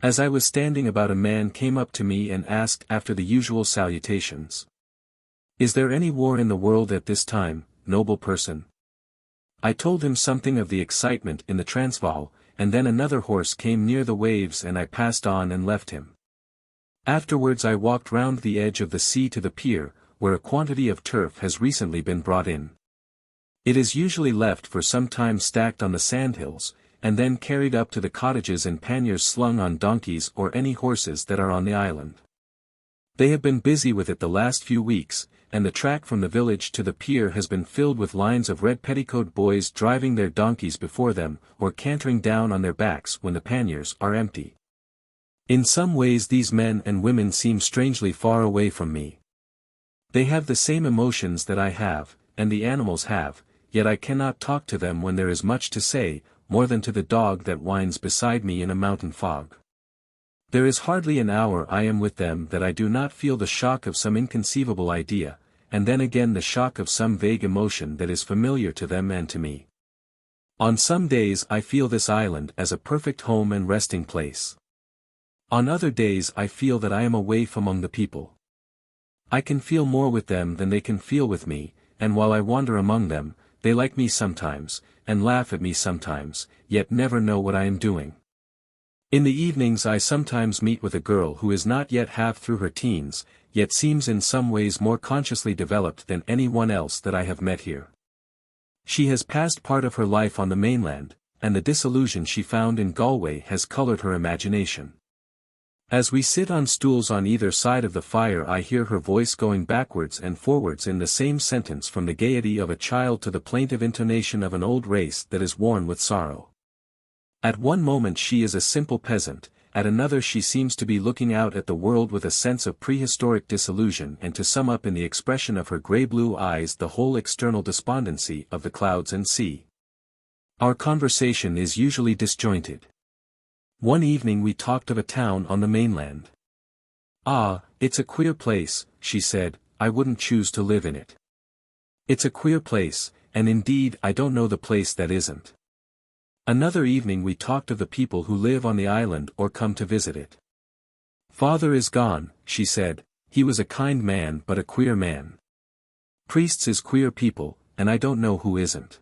As I was standing about a man came up to me and asked after the usual salutations. "Is there any war in the world at this time, noble person?" I told him something of the excitement in the Transvaal, and then another horse came near the waves and I passed on and left him. Afterwards I walked round the edge of the sea to the pier, where a quantity of turf has recently been brought in. It is usually left for some time stacked on the sandhills, and then carried up to the cottages in panniers slung on donkeys or any horses that are on the island. They have been busy with it the last few weeks, and the track from the village to the pier has been filled with lines of red petticoat boys driving their donkeys before them, or cantering down on their backs when the panniers are empty. In some ways these men and women seem strangely far away from me. They have the same emotions that I have, and the animals have, yet I cannot talk to them when there is much to say, more than to the dog that whines beside me in a mountain fog. There is hardly an hour I am with them that I do not feel the shock of some inconceivable idea, and then again the shock of some vague emotion that is familiar to them and to me. On some days I feel this island as a perfect home and resting place. On other days I feel that I am a waif among the people. I can feel more with them than they can feel with me, and while I wander among them, they like me sometimes, and laugh at me sometimes, yet never know what I am doing. In the evenings I sometimes meet with a girl who is not yet half through her teens, yet seems in some ways more consciously developed than anyone else that I have met here. She has passed part of her life on the mainland, and the disillusion she found in Galway has colored her imagination. As we sit on stools on either side of the fire I hear her voice going backwards and forwards in the same sentence, from the gaiety of a child to the plaintive intonation of an old race that is worn with sorrow. At one moment she is a simple peasant, at another she seems to be looking out at the world with a sense of prehistoric disillusion, and to sum up in the expression of her grey-blue eyes the whole external despondency of the clouds and sea. Our conversation is usually disjointed. One evening we talked of a town on the mainland. "Ah, it's a queer place," she said, "I wouldn't choose to live in it." It's a queer place, and indeed I don't know the place that isn't. Another evening we talked of the people who live on the island or come to visit it. "Father is gone," she said, "he was a kind man but a queer man. Priests is queer people, and I don't know who isn't."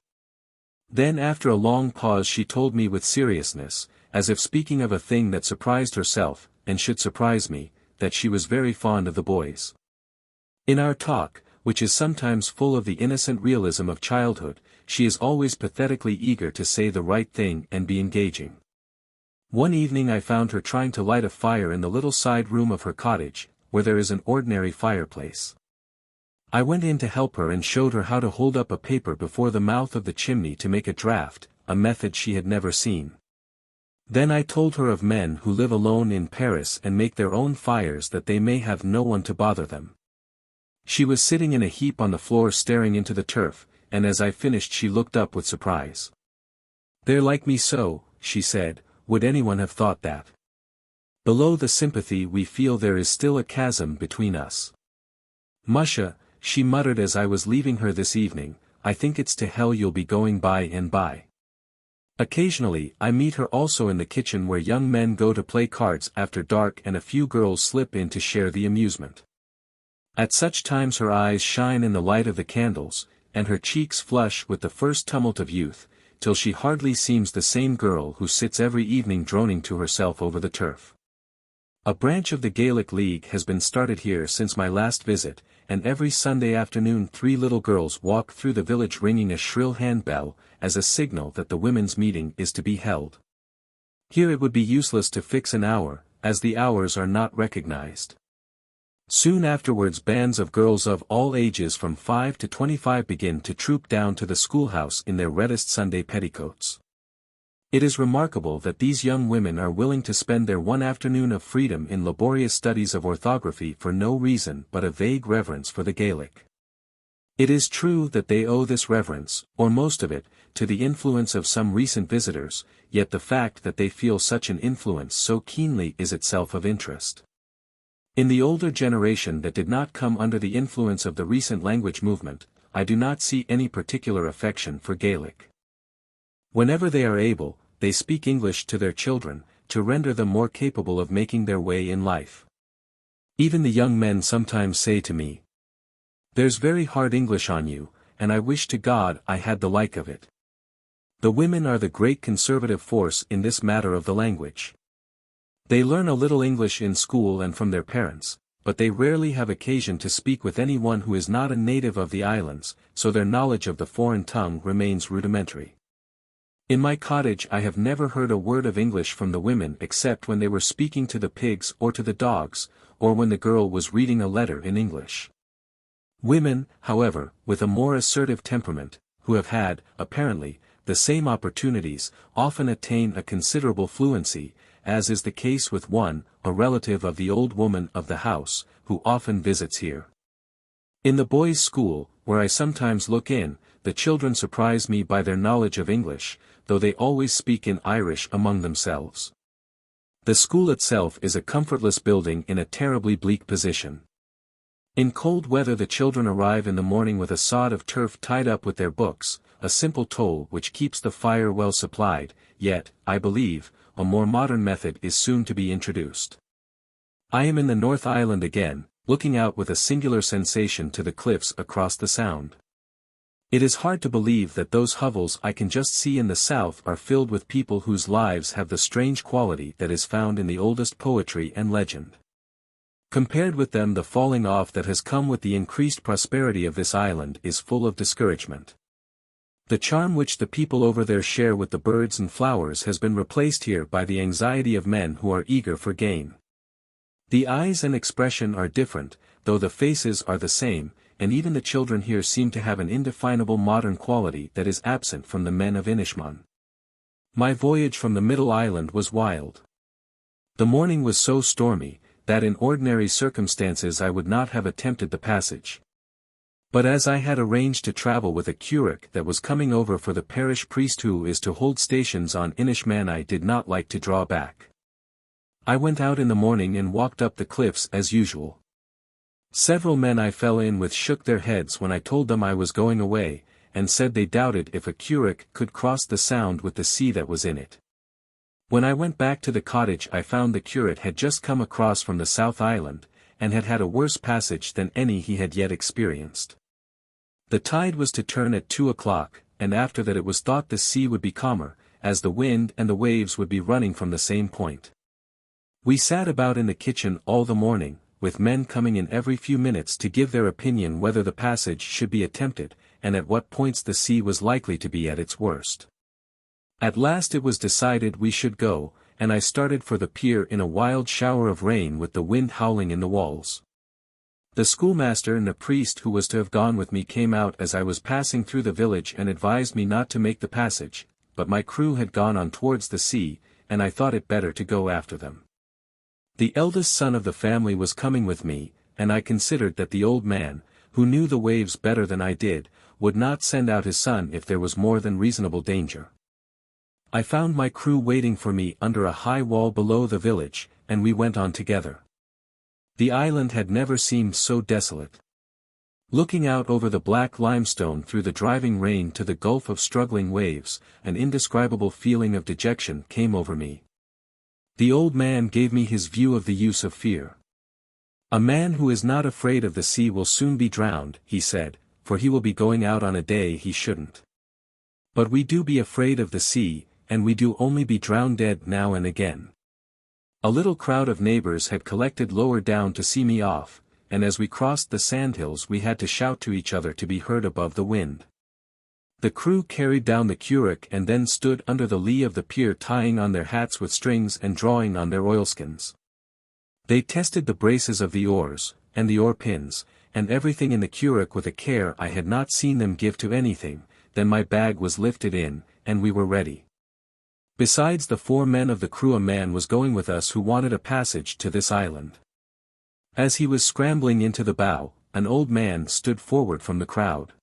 Then after a long pause she told me with seriousness, as if speaking of a thing that surprised herself, and should surprise me, that she was very fond of the boys. In our talk, which is sometimes full of the innocent realism of childhood, she is always pathetically eager to say the right thing and be engaging. One evening I found her trying to light a fire in the little side room of her cottage, where there is an ordinary fireplace. I went in to help her and showed her how to hold up a paper before the mouth of the chimney to make a draught, a method she had never seen. Then I told her of men who live alone in Paris and make their own fires that they may have no one to bother them. She was sitting in a heap on the floor staring into the turf, and as I finished she looked up with surprise. "They're like me so," she said, "would anyone have thought that? Below the sympathy we feel there is still a chasm between us. Musha," she muttered as I was leaving her this evening, "I think it's to hell you'll be going by and by." Occasionally I meet her also in the kitchen where young men go to play cards after dark and a few girls slip in to share the amusement. At such times her eyes shine in the light of the candles, and her cheeks flush with the first tumult of youth, till she hardly seems the same girl who sits every evening droning to herself over the turf. A branch of the Gaelic League has been started here since my last visit, and every Sunday afternoon 3 little girls walk through the village ringing a shrill handbell, as a signal that the women's meeting is to be held. Here it would be useless to fix an hour, as the hours are not recognized. Soon afterwards bands of girls of all ages from 5 to 25 begin to troop down to the schoolhouse in their reddest Sunday petticoats. It is remarkable that these young women are willing to spend their one afternoon of freedom in laborious studies of orthography for no reason but a vague reverence for the Gaelic. It is true that they owe this reverence, or most of it, to the influence of some recent visitors, yet the fact that they feel such an influence so keenly is itself of interest. In the older generation that did not come under the influence of the recent language movement, I do not see any particular affection for Gaelic. Whenever they are able, they speak English to their children, to render them more capable of making their way in life. Even the young men sometimes say to me, "There's very hard English on you, and I wish to God I had the like of it." The women are the great conservative force in this matter of the language. They learn a little English in school and from their parents, but they rarely have occasion to speak with anyone who is not a native of the islands, so their knowledge of the foreign tongue remains rudimentary. In my cottage I have never heard a word of English from the women except when they were speaking to the pigs or to the dogs, or when the girl was reading a letter in English. Women, however, with a more assertive temperament, who have had, apparently, the same opportunities, often attain a considerable fluency, as is the case with one, a relative of the old woman of the house, who often visits here. In the boys' school, where I sometimes look in, the children surprise me by their knowledge of English, though they always speak in Irish among themselves. The school itself is a comfortless building in a terribly bleak position. In cold weather the children arrive in the morning with a sod of turf tied up with their books, a simple tool which keeps the fire well supplied, yet, I believe, a more modern method is soon to be introduced. I am in the North Island again, looking out with a singular sensation to the cliffs across the Sound. It is hard to believe that those hovels I can just see in the south are filled with people whose lives have the strange quality that is found in the oldest poetry and legend. Compared with them the falling off that has come with the increased prosperity of this island is full of discouragement. The charm which the people over there share with the birds and flowers has been replaced here by the anxiety of men who are eager for gain. The eyes and expression are different, though the faces are the same, and even the children here seem to have an indefinable modern quality that is absent from the men of Inishmaan. My voyage from the middle island was wild. The morning was so stormy, that in ordinary circumstances I would not have attempted the passage. But as I had arranged to travel with a curate that was coming over for the parish priest who is to hold stations on Inishmaan, I did not like to draw back. I went out in the morning and walked up the cliffs as usual. Several men I fell in with shook their heads when I told them I was going away, and said they doubted if a curate could cross the Sound with the sea that was in it. When I went back to the cottage I found the curate had just come across from the South Island, and had had a worse passage than any he had yet experienced. The tide was to turn at 2 o'clock, and after that it was thought the sea would be calmer, as the wind and the waves would be running from the same point. We sat about in the kitchen all the morning, with men coming in every few minutes to give their opinion whether the passage should be attempted, and at what points the sea was likely to be at its worst. At last it was decided we should go, and I started for the pier in a wild shower of rain with the wind howling in the walls. The schoolmaster and the priest who was to have gone with me came out as I was passing through the village and advised me not to make the passage, but my crew had gone on towards the sea, and I thought it better to go after them. The eldest son of the family was coming with me, and I considered that the old man, who knew the waves better than I did, would not send out his son if there was more than reasonable danger. I found my crew waiting for me under a high wall below the village, and we went on together. The island had never seemed so desolate. Looking out over the black limestone through the driving rain to the gulf of struggling waves, an indescribable feeling of dejection came over me. The old man gave me his view of the use of fear. "A man who is not afraid of the sea will soon be drowned," he said, "for he will be going out on a day he shouldn't. But we do be afraid of the sea, and we do only be drowned dead now and again." A little crowd of neighbors had collected lower down to see me off, and as we crossed the sandhills we had to shout to each other to be heard above the wind. The crew carried down the curragh and then stood under the lee of the pier tying on their hats with strings and drawing on their oilskins. They tested the braces of the oars, and the oar pins, and everything in the curragh with a care I had not seen them give to anything. Then my bag was lifted in, and we were ready. Besides the 4 men of the crew, a man was going with us who wanted a passage to this island. As he was scrambling into the bow, an old man stood forward from the crowd.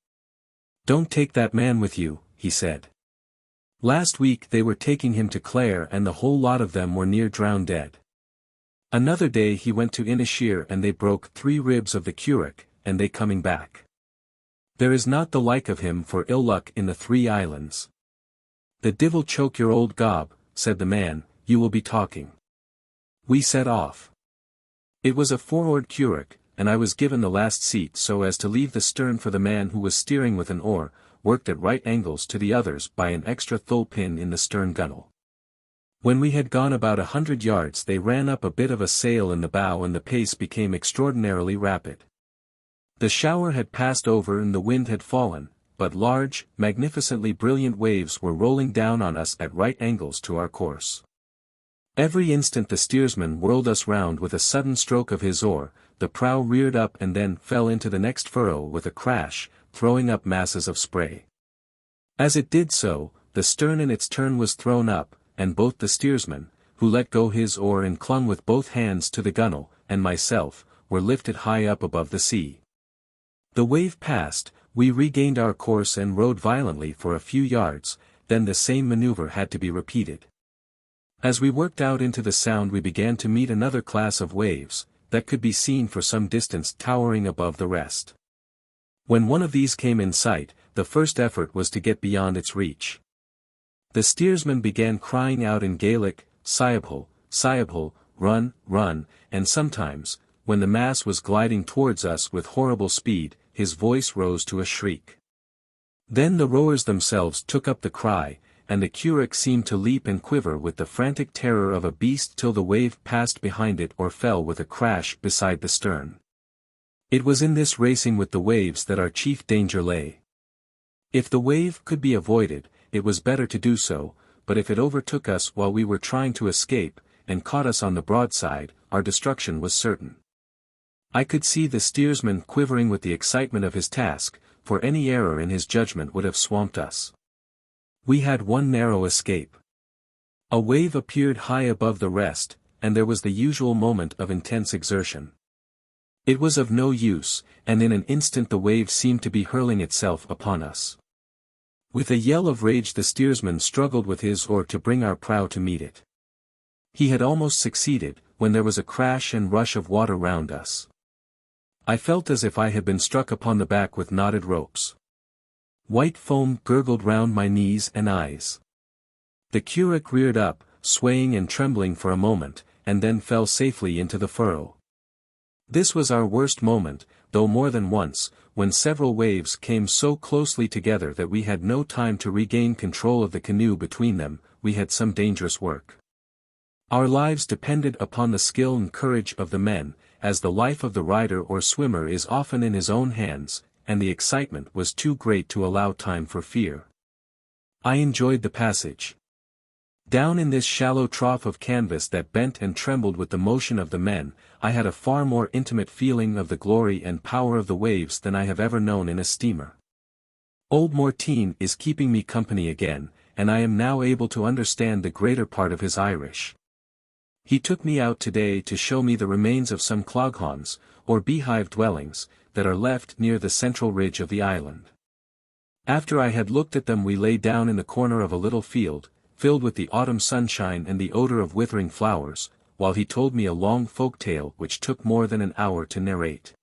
"Don't take that man with you," he said. "Last week they were taking him to Clare and the whole lot of them were near drowned dead. Another day he went to Inisheer and they broke 3 ribs of the curragh, and they coming back. There is not the like of him for ill luck in the 3 islands." "The divil choke your old gob," said the man, "you will be talking." We set off. It was a 4-oared curragh, and I was given the last seat so as to leave the stern for the man who was steering with an oar, worked at right angles to the others by an extra thole pin in the stern gunwale. When we had gone about 100 yards they ran up a bit of a sail in the bow and the pace became extraordinarily rapid. The shower had passed over and the wind had fallen, but large, magnificently brilliant waves were rolling down on us at right angles to our course. Every instant the steersman whirled us round with a sudden stroke of his oar, the prow reared up and then fell into the next furrow with a crash, throwing up masses of spray. As it did so, the stern in its turn was thrown up, and both the steersman, who let go his oar and clung with both hands to the gunwale, and myself, were lifted high up above the sea. The wave passed, we regained our course and rowed violently for a few yards, then the same maneuver had to be repeated. As we worked out into the sound we began to meet another class of waves, that could be seen for some distance towering above the rest. When one of these came in sight, the first effort was to get beyond its reach. The steersman began crying out in Gaelic, "Siabhul, Siabhul, run, run," and sometimes, when the mass was gliding towards us with horrible speed, his voice rose to a shriek. Then the rowers themselves took up the cry, and the curragh seemed to leap and quiver with the frantic terror of a beast till the wave passed behind it or fell with a crash beside the stern. It was in this racing with the waves that our chief danger lay. If the wave could be avoided, it was better to do so, but if it overtook us while we were trying to escape, and caught us on the broadside, our destruction was certain. I could see the steersman quivering with the excitement of his task, for any error in his judgment would have swamped us. We had one narrow escape. A wave appeared high above the rest, and there was the usual moment of intense exertion. It was of no use, and in an instant the wave seemed to be hurling itself upon us. With a yell of rage the steersman struggled with his oar to bring our prow to meet it. He had almost succeeded, when there was a crash and rush of water round us. I felt as if I had been struck upon the back with knotted ropes. White foam gurgled round my knees and eyes. The curragh reared up, swaying and trembling for a moment, and then fell safely into the furrow. This was our worst moment, though more than once, when several waves came so closely together that we had no time to regain control of the canoe between them, we had some dangerous work. Our lives depended upon the skill and courage of the men, as the life of the rider or swimmer is often in his own hands, and the excitement was too great to allow time for fear. I enjoyed the passage. Down in this shallow trough of canvas that bent and trembled with the motion of the men, I had a far more intimate feeling of the glory and power of the waves than I have ever known in a steamer. Old Morteen is keeping me company again, and I am now able to understand the greater part of his Irish. He took me out today to show me the remains of some cloghons, or beehive dwellings, that are left near the central ridge of the island. After I had looked at them we lay down in the corner of a little field, filled with the autumn sunshine and the odor of withering flowers, while he told me a long folk tale which took more than an hour to narrate.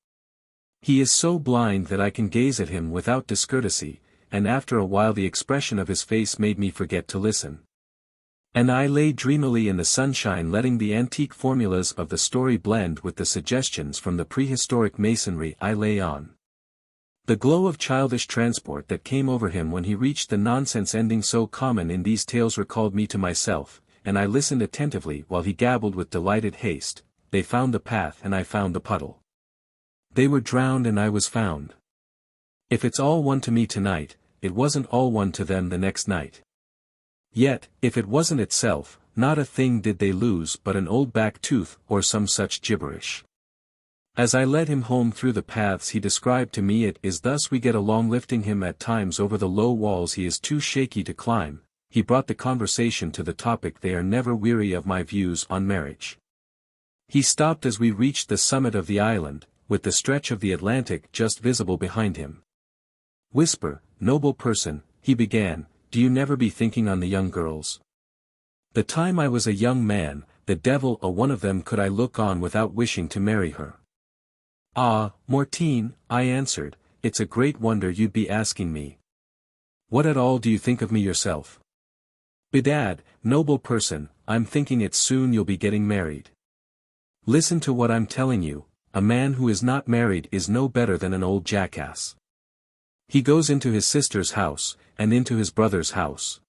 He is so blind that I can gaze at him without discourtesy, and after a while the expression of his face made me forget to listen. And I lay dreamily in the sunshine letting the antique formulas of the story blend with the suggestions from the prehistoric masonry I lay on. The glow of childish transport that came over him when he reached the nonsense ending so common in these tales recalled me to myself, and I listened attentively while he gabbled with delighted haste. They found the path and I found the puddle. They were drowned and I was found. If it's all one to me tonight, it wasn't all one to them the next night. Yet, if it wasn't itself, not a thing did they lose but an old back tooth or some such gibberish. As I led him home through the paths he described to me, it is thus we get along, lifting him at times over the low walls he is too shaky to climb. He brought the conversation to the topic. They are never weary of my views on marriage. He stopped as we reached the summit of the island, with the stretch of the Atlantic just visible behind him. Whisper, noble person, he began, do you never be thinking on the young girls? The time I was a young man, the devil a one of them could I look on without wishing to marry her. Ah, Morteen, I answered, it's a great wonder you'd be asking me. What at all do you think of me yourself? Bedad, noble person, I'm thinking it's soon you'll be getting married. Listen to what I'm telling you, a man who is not married is no better than an old jackass. He goes into his sister's house, and into his brother's house.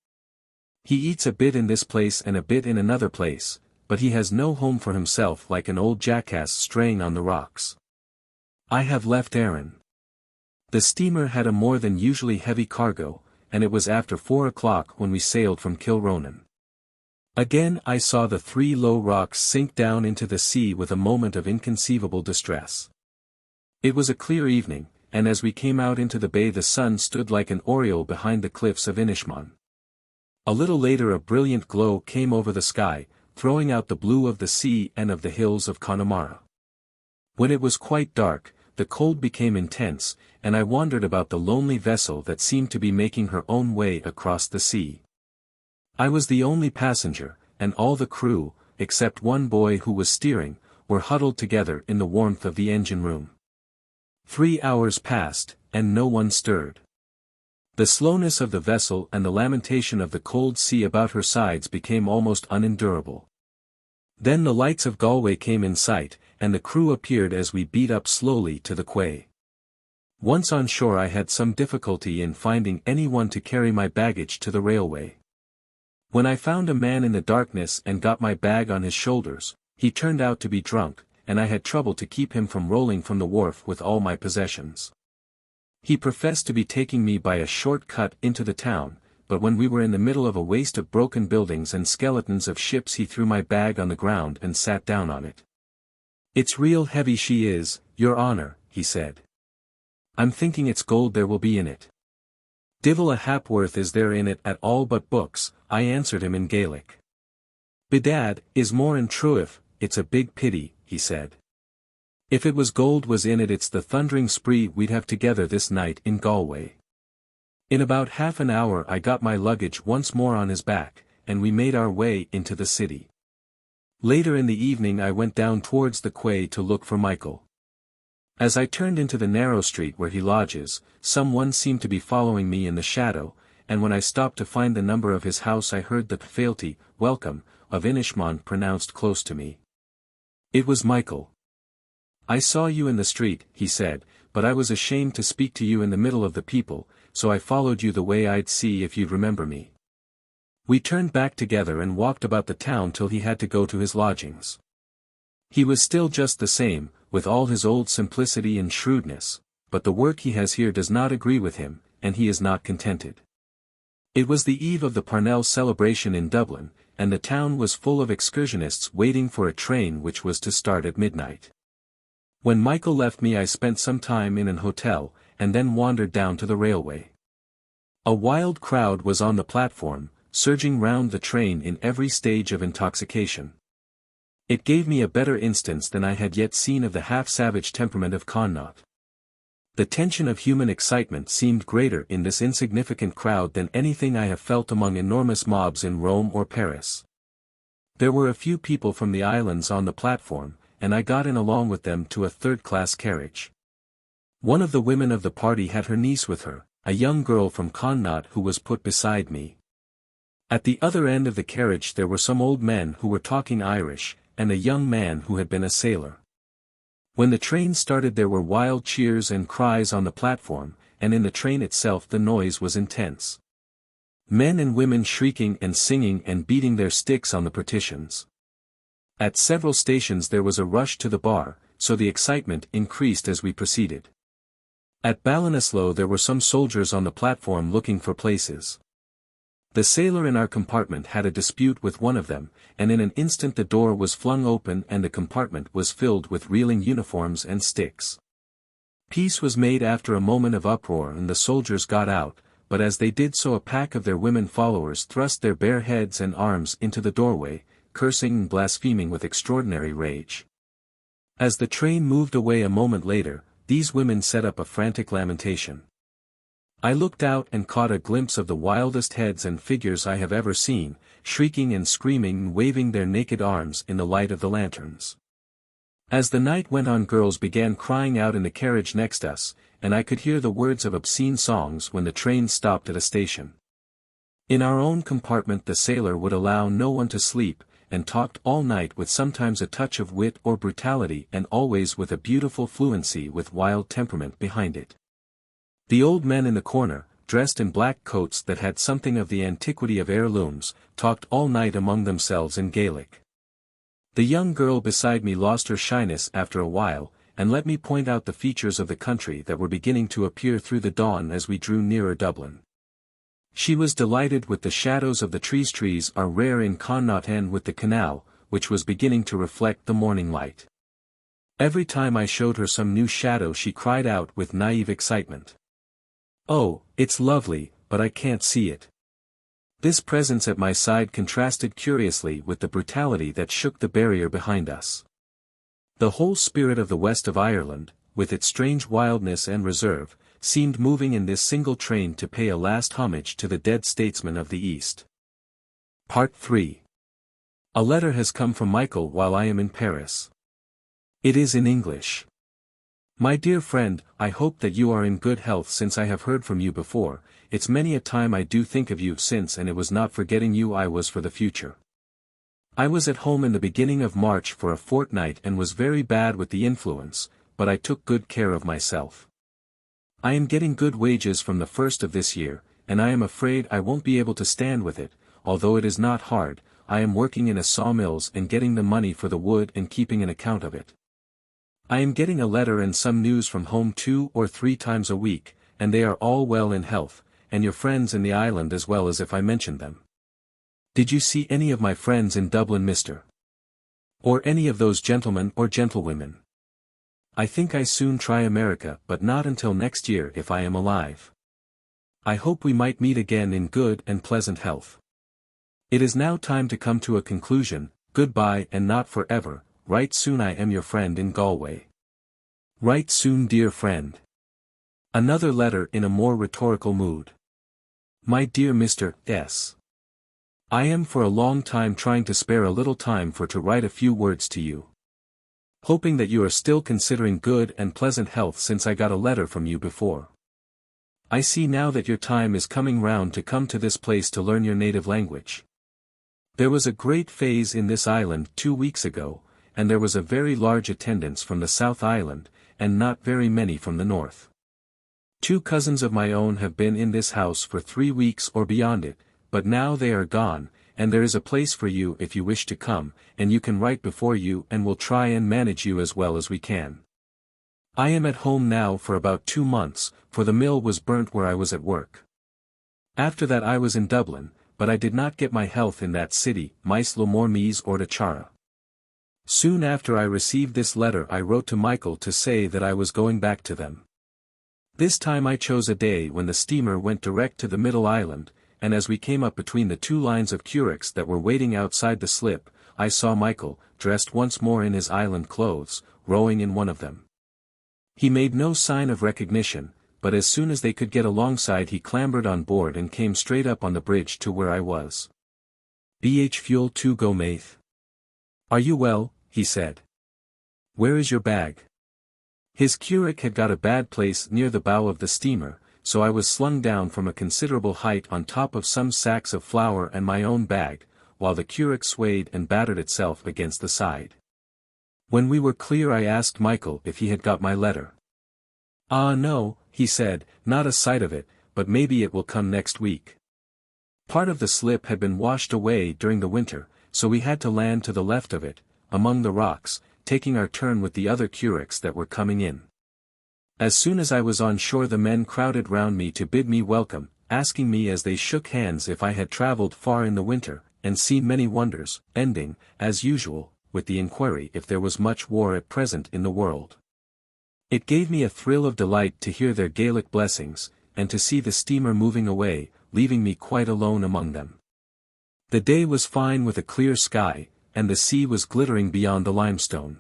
He eats a bit in this place and a bit in another place, but he has no home for himself, like an old jackass straying on the rocks. I have left Aran. The steamer had a more than usually heavy cargo, and it was after 4 o'clock when we sailed from Kilronan. Again I saw the 3 low rocks sink down into the sea with a moment of inconceivable distress. It was a clear evening, and as we came out into the bay the sun stood like an aureole behind the cliffs of Inishmaan. A little later a brilliant glow came over the sky, throwing out the blue of the sea and of the hills of Connemara. When it was quite dark, the cold became intense, and I wandered about the lonely vessel that seemed to be making her own way across the sea. I was the only passenger, and all the crew, except one boy who was steering, were huddled together in the warmth of the engine room. 3 hours passed, and no one stirred. The slowness of the vessel and the lamentation of the cold sea about her sides became almost unendurable. Then the lights of Galway came in sight, and the crew appeared as we beat up slowly to the quay. Once on shore I had some difficulty in finding anyone to carry my baggage to the railway. When I found a man in the darkness and got my bag on his shoulders, he turned out to be drunk, and I had trouble to keep him from rolling from the wharf with all my possessions. He professed to be taking me by a short cut into the town, but when we were in the middle of a waste of broken buildings and skeletons of ships he threw my bag on the ground and sat down on it. It's real heavy she is, your honour, he said. I'm thinking it's gold there will be in it. Divil a hapworth is there in it at all but books, I answered him in Gaelic. Bedad, is more in truth, it's a big pity, he said. If it was gold was in it, it's the thundering spree we'd have together this night in Galway. In about half an hour I got my luggage once more on his back, and we made our way into the city. Later in the evening I went down towards the quay to look for Michael. As I turned into the narrow street where he lodges, someone seemed to be following me in the shadow, and when I stopped to find the number of his house I heard the fealty, welcome, of Inishmaan pronounced close to me. It was Michael. "I saw you in the street," he said, "but I was ashamed to speak to you in the middle of the people, so I followed you the way I'd see if you'd remember me." We turned back together and walked about the town till he had to go to his lodgings. He was still just the same, with all his old simplicity and shrewdness, but the work he has here does not agree with him, and he is not contented. It was the eve of the Parnell celebration in Dublin, and the town was full of excursionists waiting for a train which was to start at midnight. When Michael left me I spent some time in an hotel, and then wandered down to the railway. A wild crowd was on the platform, surging round the train in every stage of intoxication. It gave me a better instance than I had yet seen of the half-savage temperament of Connaught. The tension of human excitement seemed greater in this insignificant crowd than anything I have felt among enormous mobs in Rome or Paris. There were a few people from the islands on the platform, and I got in along with them to a third-class carriage. One of the women of the party had her niece with her, a young girl from Connaught who was put beside me. At the other end of the carriage there were some old men who were talking Irish, and a young man who had been a sailor. When the train started there were wild cheers and cries on the platform, and in the train itself the noise was intense. Men and women shrieking and singing and beating their sticks on the partitions. At several stations there was a rush to the bar, so the excitement increased as we proceeded. At Ballinasloe there were some soldiers on the platform looking for places. The sailor in our compartment had a dispute with one of them, and in an instant the door was flung open and the compartment was filled with reeling uniforms and sticks. Peace was made after a moment of uproar and the soldiers got out, but as they did so a pack of their women followers thrust their bare heads and arms into the doorway, cursing and blaspheming with extraordinary rage. As the train moved away a moment later, these women set up a frantic lamentation. I looked out and caught a glimpse of the wildest heads and figures I have ever seen, shrieking and screaming and waving their naked arms in the light of the lanterns. As the night went on girls began crying out in the carriage next us, and I could hear the words of obscene songs when the train stopped at a station. In our own compartment the sailor would allow no one to sleep, and talked all night with sometimes a touch of wit or brutality and always with a beautiful fluency with wild temperament behind it. The old men in the corner, dressed in black coats that had something of the antiquity of heirlooms, talked all night among themselves in Gaelic. The young girl beside me lost her shyness after a while, and let me point out the features of the country that were beginning to appear through the dawn as we drew nearer Dublin. She was delighted with the shadows of the trees. Trees are rare in Connaught and with the canal, which was beginning to reflect the morning light. Every time I showed her some new shadow she cried out with naive excitement. "Oh, it's lovely, but I can't see it." This presence at my side contrasted curiously with the brutality that shook the barrier behind us. The whole spirit of the west of Ireland, with its strange wildness and reserve, seemed moving in this single train to pay a last homage to the dead statesman of the East. Part 3. A letter has come from Michael while I am in Paris. It is in English. My dear friend, I hope that you are in good health since I have heard from you before. It's many a time I do think of you since, and it was not forgetting you I was for the future. I was at home in the beginning of March for a fortnight and was very bad with the influence, but I took good care of myself. I am getting good wages from the first of this year, and I am afraid I won't be able to stand with it, although it is not hard. I am working in a sawmills and getting the money for the wood and keeping an account of it. I am getting a letter and some news from home 2 or 3 times a week, and they are all well in health, and your friends in the island as well as if I mentioned them. Did you see any of my friends in Dublin, Mr.? Or any of those gentlemen or gentlewomen? I think I soon try America, but not until next year if I am alive. I hope we might meet again in good and pleasant health. It is now time to come to a conclusion. Goodbye, and not forever. Write soon. I am your friend in Galway. Write soon, dear friend. Another letter in a more rhetorical mood. My dear Mr. S. I am for a long time trying to spare a little time to write a few words to you. Hoping that you are still considering good and pleasant health since I got a letter from you before. I see now that your time is coming round to come to this place to learn your native language. There was a great phase in this island 2 weeks ago, and there was a very large attendance from the South Island, and not very many from the North. 2 cousins of my own have been in this house for 3 weeks or beyond it, but now they are gone, and there is a place for you if you wish to come, and you can write before you and we'll try and manage you as well as we can. I am at home now for about 2 months, for the mill was burnt where I was at work. After that I was in Dublin, but I did not get my health in that city, Mice lo Mormis or de Chara. Soon after I received this letter I wrote to Michael to say that I was going back to them. This time I chose a day when the steamer went direct to the middle island, and as we came up between the 2 lines of curraghs that were waiting outside the slip, I saw Michael, dressed once more in his island clothes, rowing in one of them. He made no sign of recognition, but as soon as they could get alongside he clambered on board and came straight up on the bridge to where I was. "Bh fuel to go maith. Are you well?" he said. "Where is your bag?" His curragh had got a bad place near the bow of the steamer, so I was slung down from a considerable height on top of some sacks of flour and my own bag, while the curragh swayed and battered itself against the side. When we were clear I asked Michael if he had got my letter. "Ah no," he said, "not a sight of it, but maybe it will come next week." Part of the slip had been washed away during the winter, so we had to land to the left of it, among the rocks, taking our turn with the other curraghs that were coming in. As soon as I was on shore the men crowded round me to bid me welcome, asking me as they shook hands if I had travelled far in the winter, and seen many wonders, ending, as usual, with the inquiry if there was much war at present in the world. It gave me a thrill of delight to hear their Gaelic blessings, and to see the steamer moving away, leaving me quite alone among them. The day was fine with a clear sky, and the sea was glittering beyond the limestone.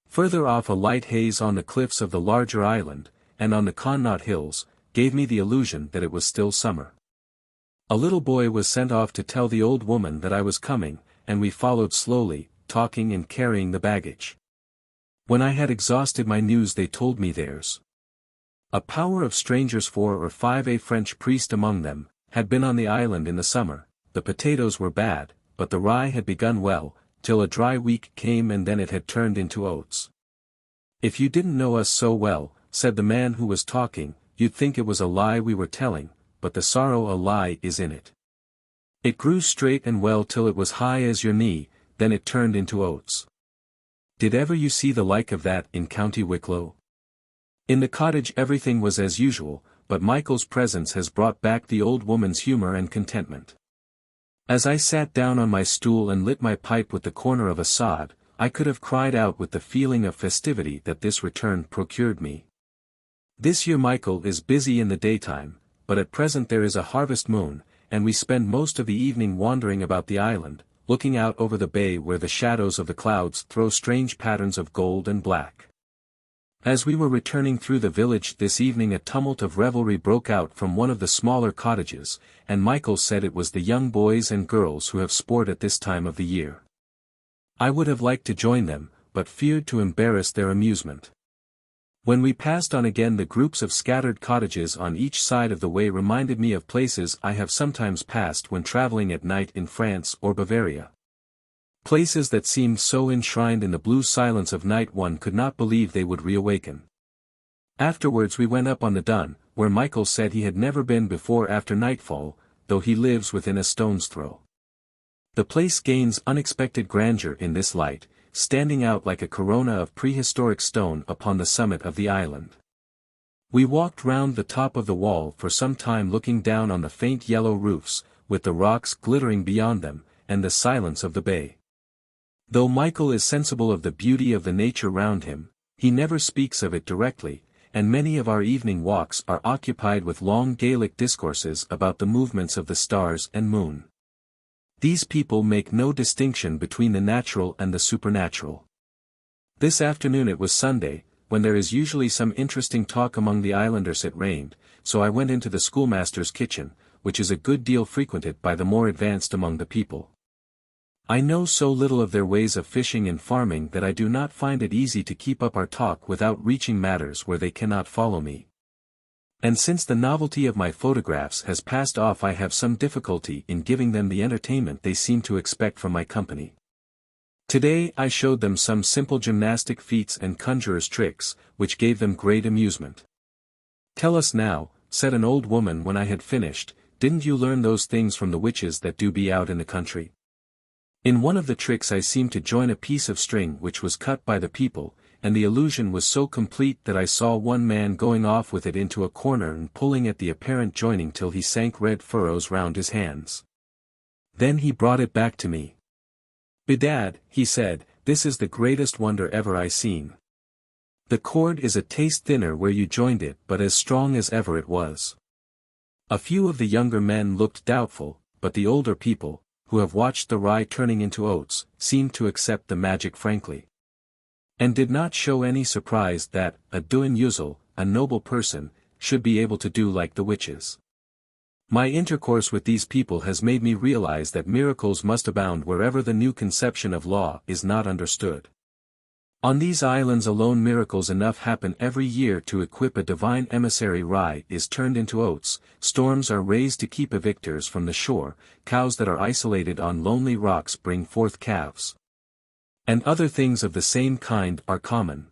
Further off a light haze on the cliffs of the larger island, and on the Connaught hills, gave me the illusion that it was still summer. A little boy was sent off to tell the old woman that I was coming, and we followed slowly, talking and carrying the baggage. When I had exhausted my news they told me theirs. A power of strangers, 4 or 5, a French priest among them, had been on the island in the summer. The potatoes were bad, but the rye had begun well, till a dry week came and then it had turned into oats. "If you didn't know us so well," said the man who was talking, "you'd think it was a lie we were telling, but the sorrow a lie is in it. It grew straight and well till it was high as your knee, then it turned into oats. Did ever you see the like of that in County Wicklow?" In the cottage everything was as usual, but Michael's presence has brought back the old woman's humour and contentment. As I sat down on my stool and lit my pipe with the corner of a sod, I could have cried out with the feeling of festivity that this return procured me. This year Michael is busy in the daytime, but at present there is a harvest moon, and we spend most of the evening wandering about the island, looking out over the bay where the shadows of the clouds throw strange patterns of gold and black. As we were returning through the village this evening a tumult of revelry broke out from one of the smaller cottages, and Michael said it was the young boys and girls who have sport at this time of the year. I would have liked to join them, but feared to embarrass their amusement. When we passed on again the groups of scattered cottages on each side of the way reminded me of places I have sometimes passed when travelling at night in France or Bavaria. Places that seemed so enshrined in the blue silence of night one could not believe they would reawaken. Afterwards we went up on the Dun, where Michael said he had never been before after nightfall, though he lives within a stone's throw. The place gains unexpected grandeur in this light, standing out like a corona of prehistoric stone upon the summit of the island. We walked round the top of the wall for some time looking down on the faint yellow roofs, with the rocks glittering beyond them, and the silence of the bay. Though Michael is sensible of the beauty of the nature round him, he never speaks of it directly, and many of our evening walks are occupied with long Gaelic discourses about the movements of the stars and moon. These people make no distinction between the natural and the supernatural. This afternoon it was Sunday, when there is usually some interesting talk among the islanders. It rained, so I went into the schoolmaster's kitchen, which is a good deal frequented by the more advanced among the people. I know so little of their ways of fishing and farming that I do not find it easy to keep up our talk without reaching matters where they cannot follow me. And since the novelty of my photographs has passed off I have some difficulty in giving them the entertainment they seem to expect from my company. Today I showed them some simple gymnastic feats and conjurers' tricks, which gave them great amusement. "Tell us now," said an old woman when I had finished, "didn't you learn those things from the witches that do be out in the country?" In one of the tricks I seemed to join a piece of string which was cut by the people, and the illusion was so complete that I saw one man going off with it into a corner and pulling at the apparent joining till he sank red furrows round his hands. Then he brought it back to me. "Bedad," he said, "this is the greatest wonder ever I seen. The cord is a taste thinner where you joined it but as strong as ever it was." A few of the younger men looked doubtful, but the older people, who have watched the rye turning into oats, seemed to accept the magic frankly. And did not show any surprise that a Duin Yuzil, a noble person, should be able to do like the witches. My intercourse with these people has made me realize that miracles must abound wherever the new conception of law is not understood. On these islands alone miracles enough happen every year to equip a divine emissary. Rye is turned into oats, storms are raised to keep evictors from the shore, cows that are isolated on lonely rocks bring forth calves. And other things of the same kind are common.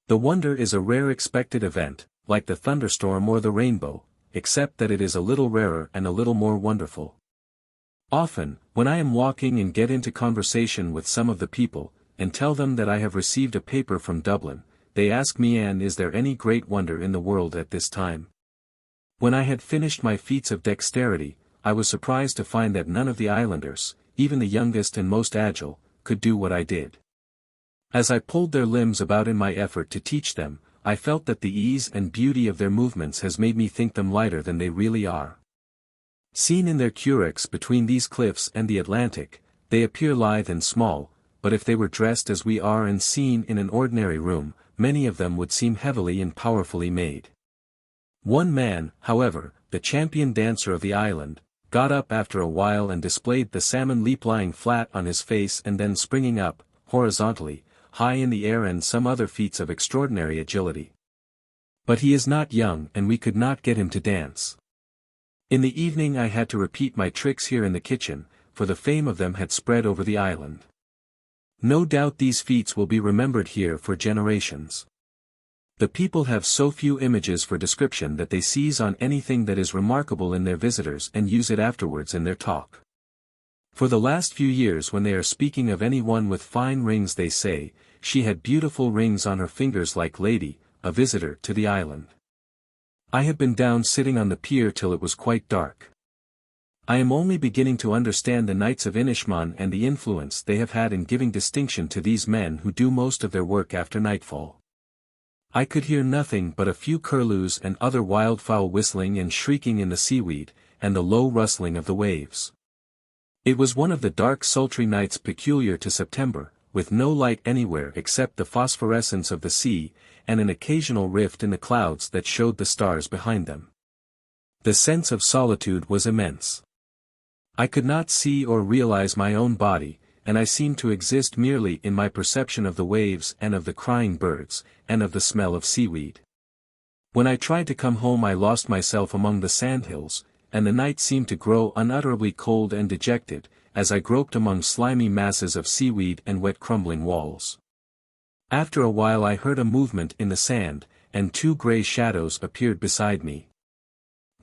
The wonder is a rare expected event, like the thunderstorm or the rainbow, except that it is a little rarer and a little more wonderful. Often, when I am walking and get into conversation with some of the people, and tell them that I have received a paper from Dublin, they ask me, "And is there any great wonder in the world at this time?" When I had finished my feats of dexterity, I was surprised to find that none of the islanders, even the youngest and most agile, could do what I did. As I pulled their limbs about in my effort to teach them, I felt that the ease and beauty of their movements has made me think them lighter than they really are. Seen in their currachs between these cliffs and the Atlantic, they appear lithe and small, but if they were dressed as we are and seen in an ordinary room, many of them would seem heavily and powerfully made. One man, however, the champion dancer of the island, got up after a while and displayed the salmon leap lying flat on his face and then springing up, horizontally, high in the air, and some other feats of extraordinary agility. But he is not young and we could not get him to dance. In the evening I had to repeat my tricks here in the kitchen, for the fame of them had spread over the island. No doubt these feats will be remembered here for generations. The people have so few images for description that they seize on anything that is remarkable in their visitors and use it afterwards in their talk. For the last few years when they are speaking of any one with fine rings they say, "She had beautiful rings on her fingers like Lady, a visitor to the island." I have been down sitting on the pier till it was quite dark. I am only beginning to understand the Knights of Inishmaan and the influence they have had in giving distinction to these men who do most of their work after nightfall. I could hear nothing but a few curlews and other wildfowl whistling and shrieking in the seaweed, and the low rustling of the waves. It was one of the dark sultry nights peculiar to September, with no light anywhere except the phosphorescence of the sea, and an occasional rift in the clouds that showed the stars behind them. The sense of solitude was immense. I could not see or realize my own body, and I seemed to exist merely in my perception of the waves and of the crying birds, and of the smell of seaweed. When I tried to come home I lost myself among the sandhills, and the night seemed to grow unutterably cold and dejected, as I groped among slimy masses of seaweed and wet crumbling walls. After a while I heard a movement in the sand, and two grey shadows appeared beside me.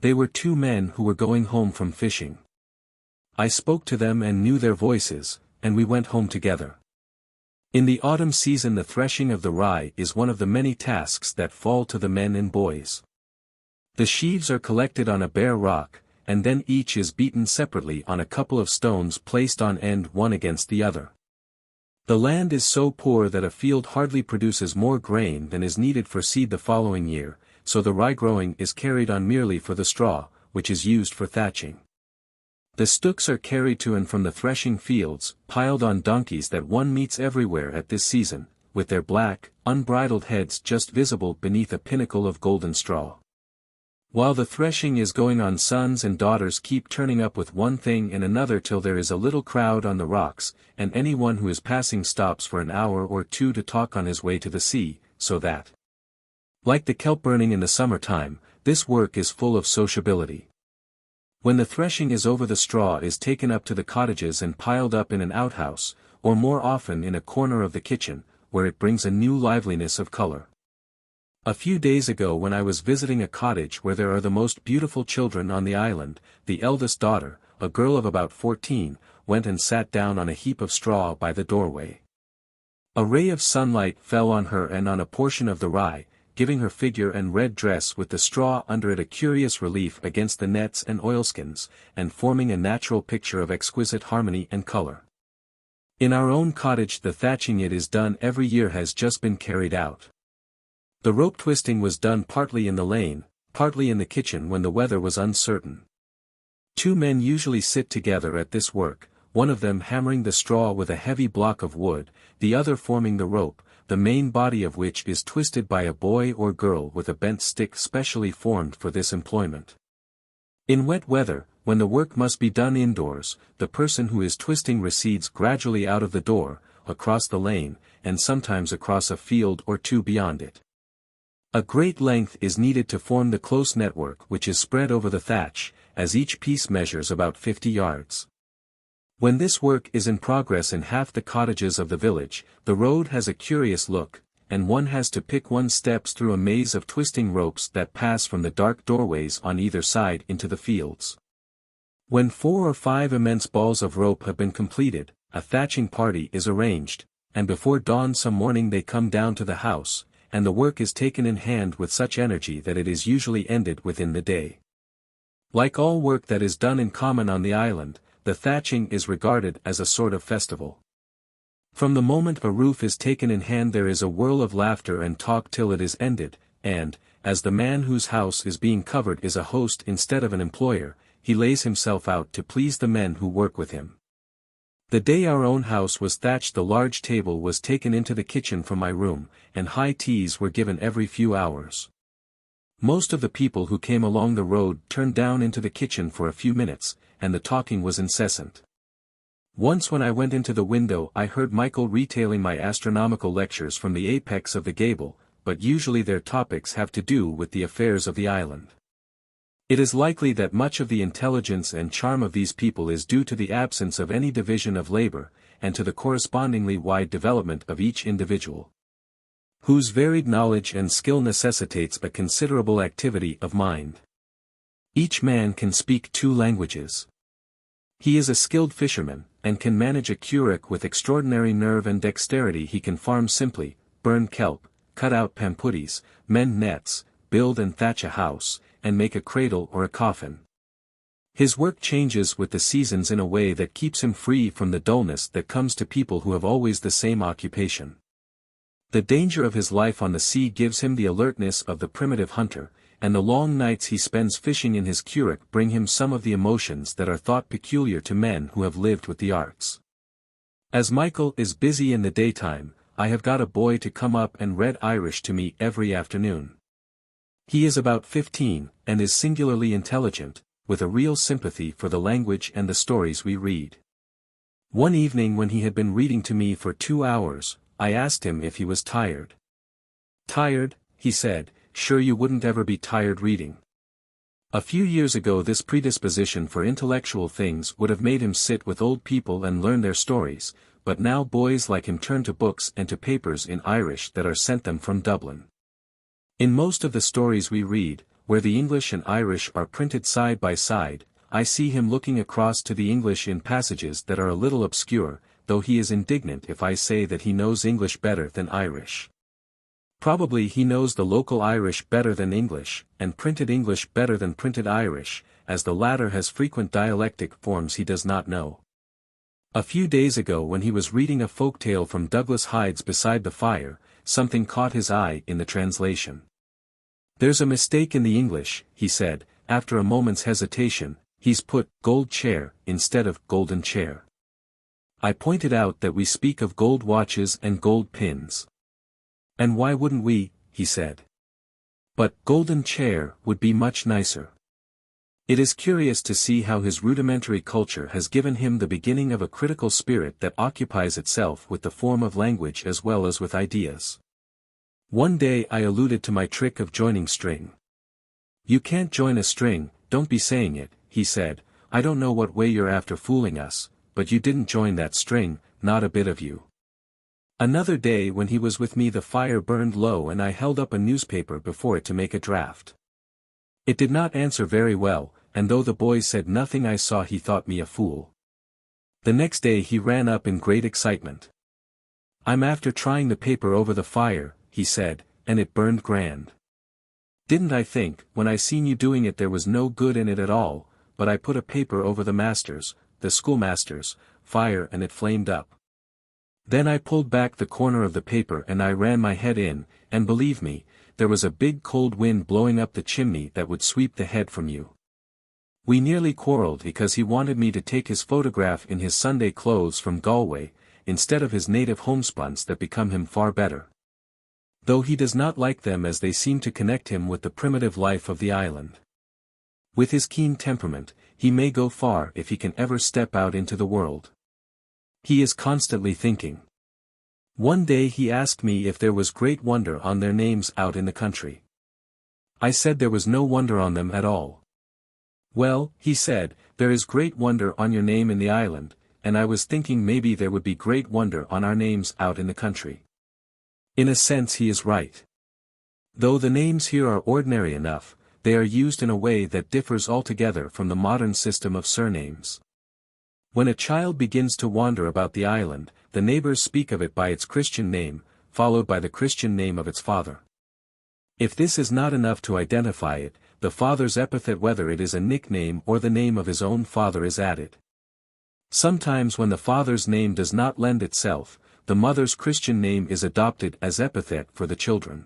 They were two men who were going home from fishing. I spoke to them and knew their voices, and we went home together. In the autumn season the threshing of the rye is one of the many tasks that fall to the men and boys. The sheaves are collected on a bare rock, and then each is beaten separately on a couple of stones placed on end one against the other. The land is so poor that a field hardly produces more grain than is needed for seed the following year, so the rye growing is carried on merely for the straw, which is used for thatching. The stooks are carried to and from the threshing fields, piled on donkeys that one meets everywhere at this season, with their black, unbridled heads just visible beneath a pinnacle of golden straw. While the threshing is going on, sons and daughters keep turning up with one thing and another till there is a little crowd on the rocks, and anyone who is passing stops for an hour or two to talk on his way to the sea, so that, like the kelp burning in the summer-time, this work is full of sociability. When the threshing is over the straw is taken up to the cottages and piled up in an outhouse, or more often in a corner of the kitchen, where it brings a new liveliness of color. A few days ago when I was visiting a cottage where there are the most beautiful children on the island, the eldest daughter, a girl of about 14, went and sat down on a heap of straw by the doorway. A ray of sunlight fell on her and on a portion of the rye, giving her figure and red dress with the straw under it a curious relief against the nets and oilskins, and forming a natural picture of exquisite harmony and color. In our own cottage the thatching it is done every year has just been carried out. The rope twisting was done partly in the lane, partly in the kitchen when the weather was uncertain. 2 men usually sit together at this work, one of them hammering the straw with a heavy block of wood, the other forming the rope, the main body of which is twisted by a boy or girl with a bent stick specially formed for this employment. In wet weather, when the work must be done indoors, the person who is twisting recedes gradually out of the door, across the lane, and sometimes across a field or 2 beyond it. A great length is needed to form the close network which is spread over the thatch, as each piece measures about 50 yards. When this work is in progress in half the cottages of the village, the road has a curious look, and one has to pick one's steps through a maze of twisting ropes that pass from the dark doorways on either side into the fields. When 4 or 5 immense balls of rope have been completed, a thatching party is arranged, and before dawn some morning they come down to the house, and the work is taken in hand with such energy that it is usually ended within the day. Like all work that is done in common on the island, the thatching is regarded as a sort of festival. From the moment a roof is taken in hand there is a whirl of laughter and talk till it is ended, and, as the man whose house is being covered is a host instead of an employer, he lays himself out to please the men who work with him. The day our own house was thatched the large table was taken into the kitchen from my room, and high teas were given every few hours. Most of the people who came along the road turned down into the kitchen for a few minutes, and the talking was incessant. Once when I went into the window I heard Michael retailing my astronomical lectures from the apex of the gable, but usually their topics have to do with the affairs of the island. It is likely that much of the intelligence and charm of these people is due to the absence of any division of labor, and to the correspondingly wide development of each individual, whose varied knowledge and skill necessitates a considerable activity of mind. Each man can speak 2 languages. He is a skilled fisherman, and can manage a curragh with extraordinary nerve and dexterity. He can farm simply, burn kelp, cut out pamputties, mend nets, build and thatch a house, and make a cradle or a coffin. His work changes with the seasons in a way that keeps him free from the dullness that comes to people who have always the same occupation. The danger of his life on the sea gives him the alertness of the primitive hunter, and the long nights he spends fishing in his curragh bring him some of the emotions that are thought peculiar to men who have lived with the arts. As Michael is busy in the daytime, I have got a boy to come up and read Irish to me every afternoon. He is about 15, and is singularly intelligent, with a real sympathy for the language and the stories we read. One evening when he had been reading to me for 2 hours, I asked him if he was tired. "Tired?" he said, "sure you wouldn't ever be tired reading." A few years ago this predisposition for intellectual things would have made him sit with old people and learn their stories, but now boys like him turn to books and to papers in Irish that are sent them from Dublin. In most of the stories we read, where the English and Irish are printed side by side, I see him looking across to the English in passages that are a little obscure, though he is indignant if I say that he knows English better than Irish. Probably he knows the local Irish better than English, and printed English better than printed Irish, as the latter has frequent dialectic forms he does not know. A few days ago when he was reading a folk tale from Douglas Hyde's beside the fire, something caught his eye in the translation. "There's a mistake in the English," he said, after a moment's hesitation, "he's put gold chair instead of golden chair." I pointed out that we speak of gold watches and gold pins. "And why wouldn't we?" he said. "But golden chair would be much nicer." It is curious to see how his rudimentary culture has given him the beginning of a critical spirit that occupies itself with the form of language as well as with ideas. One day I alluded to my trick of joining string. "You can't join a string, don't be saying it," he said. "I don't know what way you're after fooling us, but you didn't join that string, not a bit of you. Another day when he was with me the fire burned low and I held up a newspaper before it to make a draft. It did not answer very well, and though the boy said nothing I saw he thought me a fool. The next day he ran up in great excitement. "I'm after trying the paper over the fire," he said, "and it burned grand. Didn't I think, when I seen you doing it there was no good in it at all, but I put a paper over the schoolmaster's, fire and it flamed up. Then I pulled back the corner of the paper and I ran my head in, and believe me, there was a big cold wind blowing up the chimney that would sweep the head from you. We nearly quarreled because he wanted me to take his photograph in his Sunday clothes from Galway, instead of his native homespuns that become him far better. Though he does not like them as they seem to connect him with the primitive life of the island. With his keen temperament, he may go far if he can ever step out into the world. He is constantly thinking. One day he asked me if there was great wonder on their names out in the country. I said there was no wonder on them at all. Well, he said, there is great wonder on your name in the island, and I was thinking maybe there would be great wonder on our names out in the country. In a sense he is right. Though the names here are ordinary enough, they are used in a way that differs altogether from the modern system of surnames. When a child begins to wander about the island, the neighbors speak of it by its Christian name, followed by the Christian name of its father. If this is not enough to identify it, the father's epithet, whether it is a nickname or the name of his own father, is added. Sometimes when the father's name does not lend itself, the mother's Christian name is adopted as epithet for the children.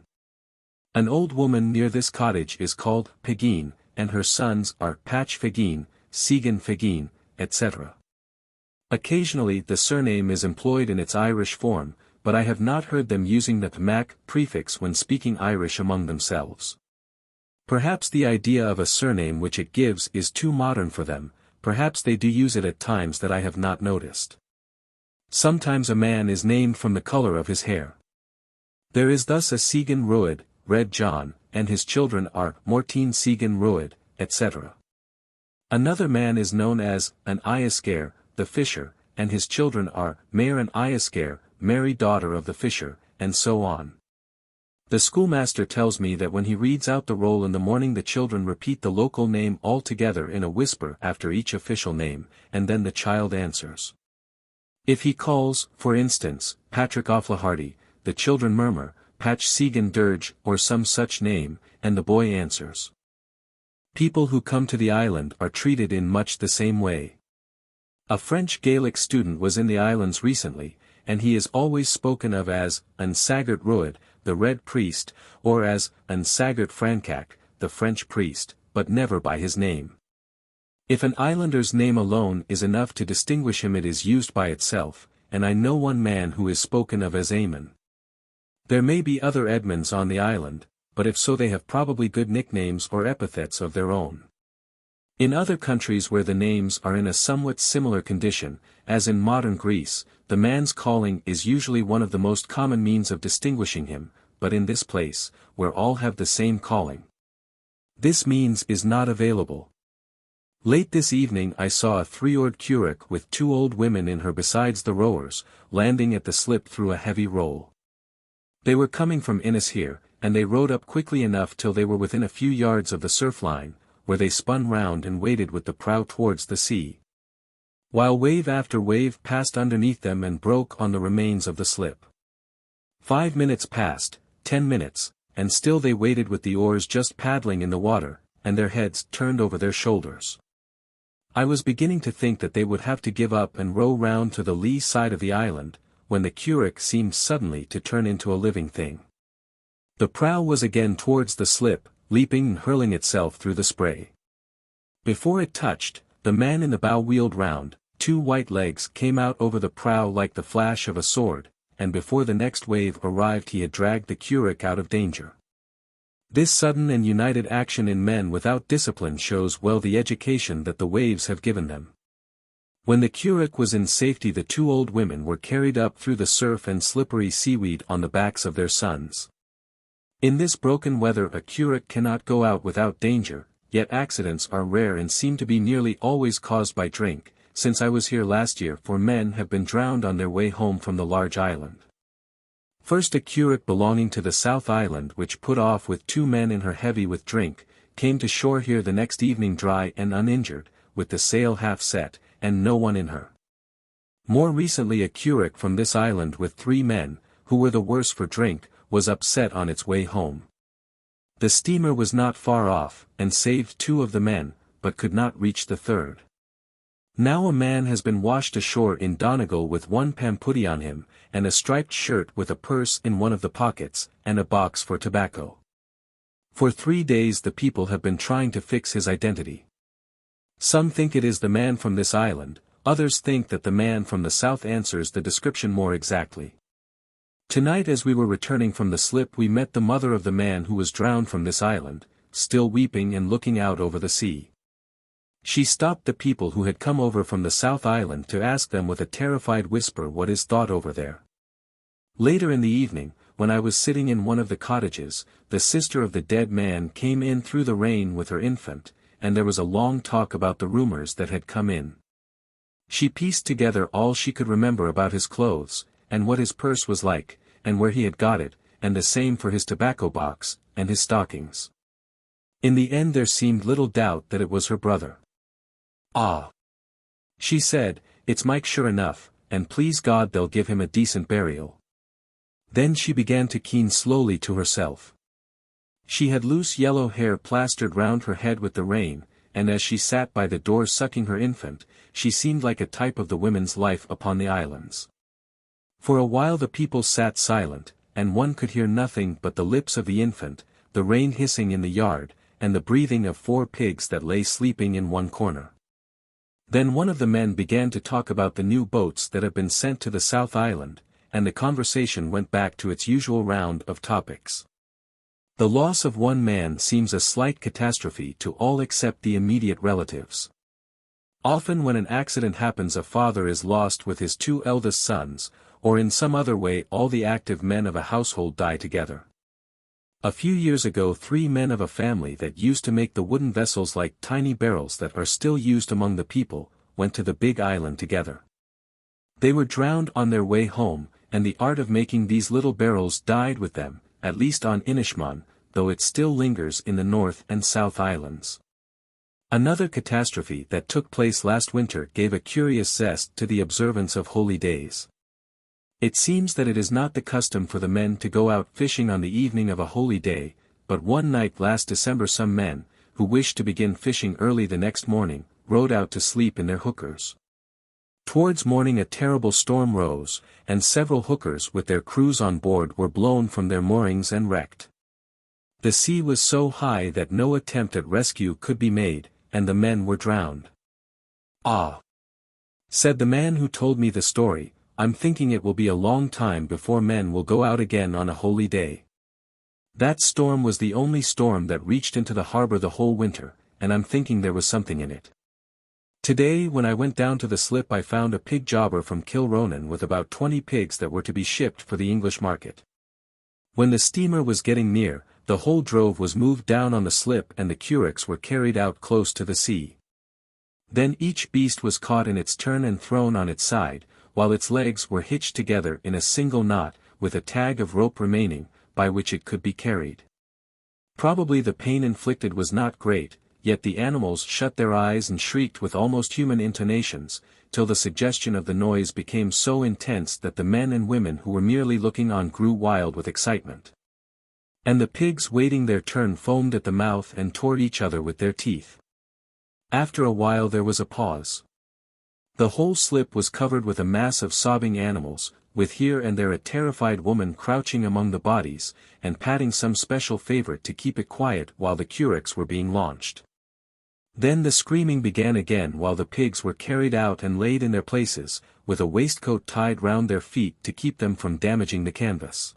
An old woman near this cottage is called Pegeen, and her sons are Patch Fegeen, Segan Fegeen, etc. Occasionally the surname is employed in its Irish form, but I have not heard them using the Mac prefix when speaking Irish among themselves. Perhaps the idea of a surname which it gives is too modern for them, perhaps they do use it at times that I have not noticed. Sometimes a man is named from the color of his hair. There is thus a Segan Ruad, Red John, and his children are Mortine Segan Ruad, etc. Another man is known as an Inisheer, the fisher, and his children are Mayor and Inisheer, Mary daughter of the fisher, and so on. The schoolmaster tells me that when he reads out the roll in the morning the children repeat the local name all together in a whisper after each official name, and then the child answers. If he calls, for instance, Patrick O'Flaherty, the children murmur, Patch Segan Dirge or some such name, and the boy answers. People who come to the island are treated in much the same way. A French Gaelic student was in the islands recently, and he is always spoken of as an Sagart Ruad, the Red Priest, or as an Sagart Francac, the French priest, but never by his name. If an islander's name alone is enough to distinguish him it is used by itself, and I know one man who is spoken of as Eamon. There may be other Edmonds on the island, but if so they have probably good nicknames or epithets of their own. In other countries where the names are in a somewhat similar condition, as in modern Greece, the man's calling is usually one of the most common means of distinguishing him, but in this place, where all have the same calling, this means is not available. Late this evening I saw a 3-oared curragh with 2 old women in her besides the rowers, landing at the slip through a heavy roll. They were coming from Inisheer, and they rowed up quickly enough till they were within a few yards of the surf line, where they spun round and waded with the prow towards the sea. While wave after wave passed underneath them and broke on the remains of the slip. 5 minutes passed, 10 minutes, and still they waded with the oars just paddling in the water, and their heads turned over their shoulders. I was beginning to think that they would have to give up and row round to the lee side of the island, when the curragh seemed suddenly to turn into a living thing. The prow was again towards the slip, leaping and hurling itself through the spray. Before it touched, the man in the bow wheeled round, 2 white legs came out over the prow like the flash of a sword, and before the next wave arrived he had dragged the curragh out of danger. This sudden and united action in men without discipline shows well the education that the waves have given them. When the curragh was in safety the 2 old women were carried up through the surf and slippery seaweed on the backs of their sons. In this broken weather a curragh cannot go out without danger, yet accidents are rare and seem to be nearly always caused by drink, since I was here last year 4 men have been drowned on their way home from the large island. First a curate belonging to the South Island which put off with 2 men in her heavy with drink, came to shore here the next evening dry and uninjured, with the sail half set, and no one in her. More recently a curate from this island with 3 men, who were the worse for drink, was upset on its way home. The steamer was not far off, and saved 2 of the men, but could not reach the 3rd. Now a man has been washed ashore in Donegal with 1 pampooty on him, and a striped shirt with a purse in one of the pockets, and a box for tobacco. For 3 days the people have been trying to fix his identity. Some think it is the man from this island, others think that the man from the south answers the description more exactly. Tonight as we were returning from the slip we met the mother of the man who was drowned from this island, still weeping and looking out over the sea. She stopped the people who had come over from the South Island to ask them with a terrified whisper what is thought over there. Later in the evening, when I was sitting in one of the cottages, the sister of the dead man came in through the rain with her infant, and there was a long talk about the rumors that had come in. She pieced together all she could remember about his clothes, and what his purse was like, and where he had got it, and the same for his tobacco box, and his stockings. In the end there seemed little doubt that it was her brother. "Ah," she said, "it's Mike sure enough, and please God they'll give him a decent burial." Then she began to keen slowly to herself. She had loose yellow hair plastered round her head with the rain, and as she sat by the door sucking her infant, she seemed like a type of the women's life upon the islands. For a while the people sat silent, and one could hear nothing but the lips of the infant, the rain hissing in the yard, and the breathing of 4 pigs that lay sleeping in one corner. Then one of the men began to talk about the new boats that have been sent to the South Island, and the conversation went back to its usual round of topics. The loss of 1 man seems a slight catastrophe to all except the immediate relatives. Often when an accident happens a father is lost with his 2 eldest sons, or in some other way all the active men of a household die together. A few years ago 3 men of a family that used to make the wooden vessels like tiny barrels that are still used among the people, went to the big island together. They were drowned on their way home, and the art of making these little barrels died with them, at least on Inishmaan, though it still lingers in the North and South Islands. Another catastrophe that took place last winter gave a curious zest to the observance of holy days. It seems that it is not the custom for the men to go out fishing on the evening of a holy day, but one night last December some men, who wished to begin fishing early the next morning, rode out to sleep in their hookers. Towards morning a terrible storm rose, and several hookers with their crews on board were blown from their moorings and wrecked. The sea was so high that no attempt at rescue could be made, and the men were drowned. "Ah," said the man who told me the story, "I'm thinking it will be a long time before men will go out again on a holy day. That storm was the only storm that reached into the harbor the whole winter, and I'm thinking there was something in it." Today when I went down to the slip I found a pig jobber from Kilronan with about 20 pigs that were to be shipped for the English market. When the steamer was getting near, the whole drove was moved down on the slip and the curates were carried out close to the sea. Then each beast was caught in its turn and thrown on its side, while its legs were hitched together in a single knot, with a tag of rope remaining, by which it could be carried. Probably the pain inflicted was not great, yet the animals shut their eyes and shrieked with almost human intonations, till the suggestion of the noise became so intense that the men and women who were merely looking on grew wild with excitement. And the pigs waiting their turn foamed at the mouth and tore each other with their teeth. After a while there was a pause. The whole slip was covered with a mass of sobbing animals, with here and there a terrified woman crouching among the bodies, and patting some special favorite to keep it quiet while the curates were being launched. Then the screaming began again while the pigs were carried out and laid in their places, with a waistcoat tied round their feet to keep them from damaging the canvas.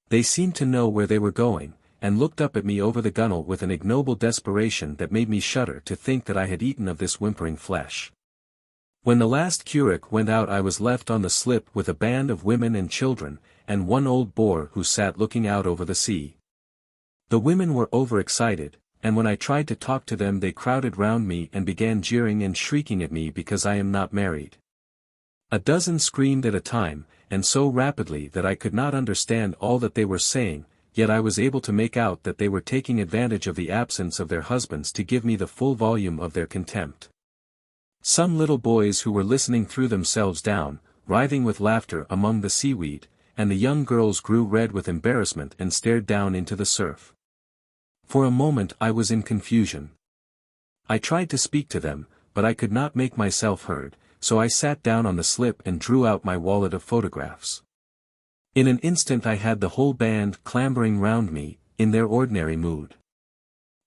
They seemed to know where they were going, and looked up at me over the gunwale with an ignoble desperation that made me shudder to think that I had eaten of this whimpering flesh. When the last curate went out I was left on the slip with a band of women and children, and one old boar who sat looking out over the sea. The women were overexcited, and when I tried to talk to them they crowded round me and began jeering and shrieking at me because I am not married. A dozen screamed at a time, and so rapidly that I could not understand all that they were saying, yet I was able to make out that they were taking advantage of the absence of their husbands to give me the full volume of their contempt. Some little boys who were listening threw themselves down, writhing with laughter among the seaweed, and the young girls grew red with embarrassment and stared down into the surf. For a moment I was in confusion. I tried to speak to them, but I could not make myself heard, so I sat down on the slip and drew out my wallet of photographs. In an instant I had the whole band clambering round me, in their ordinary mood.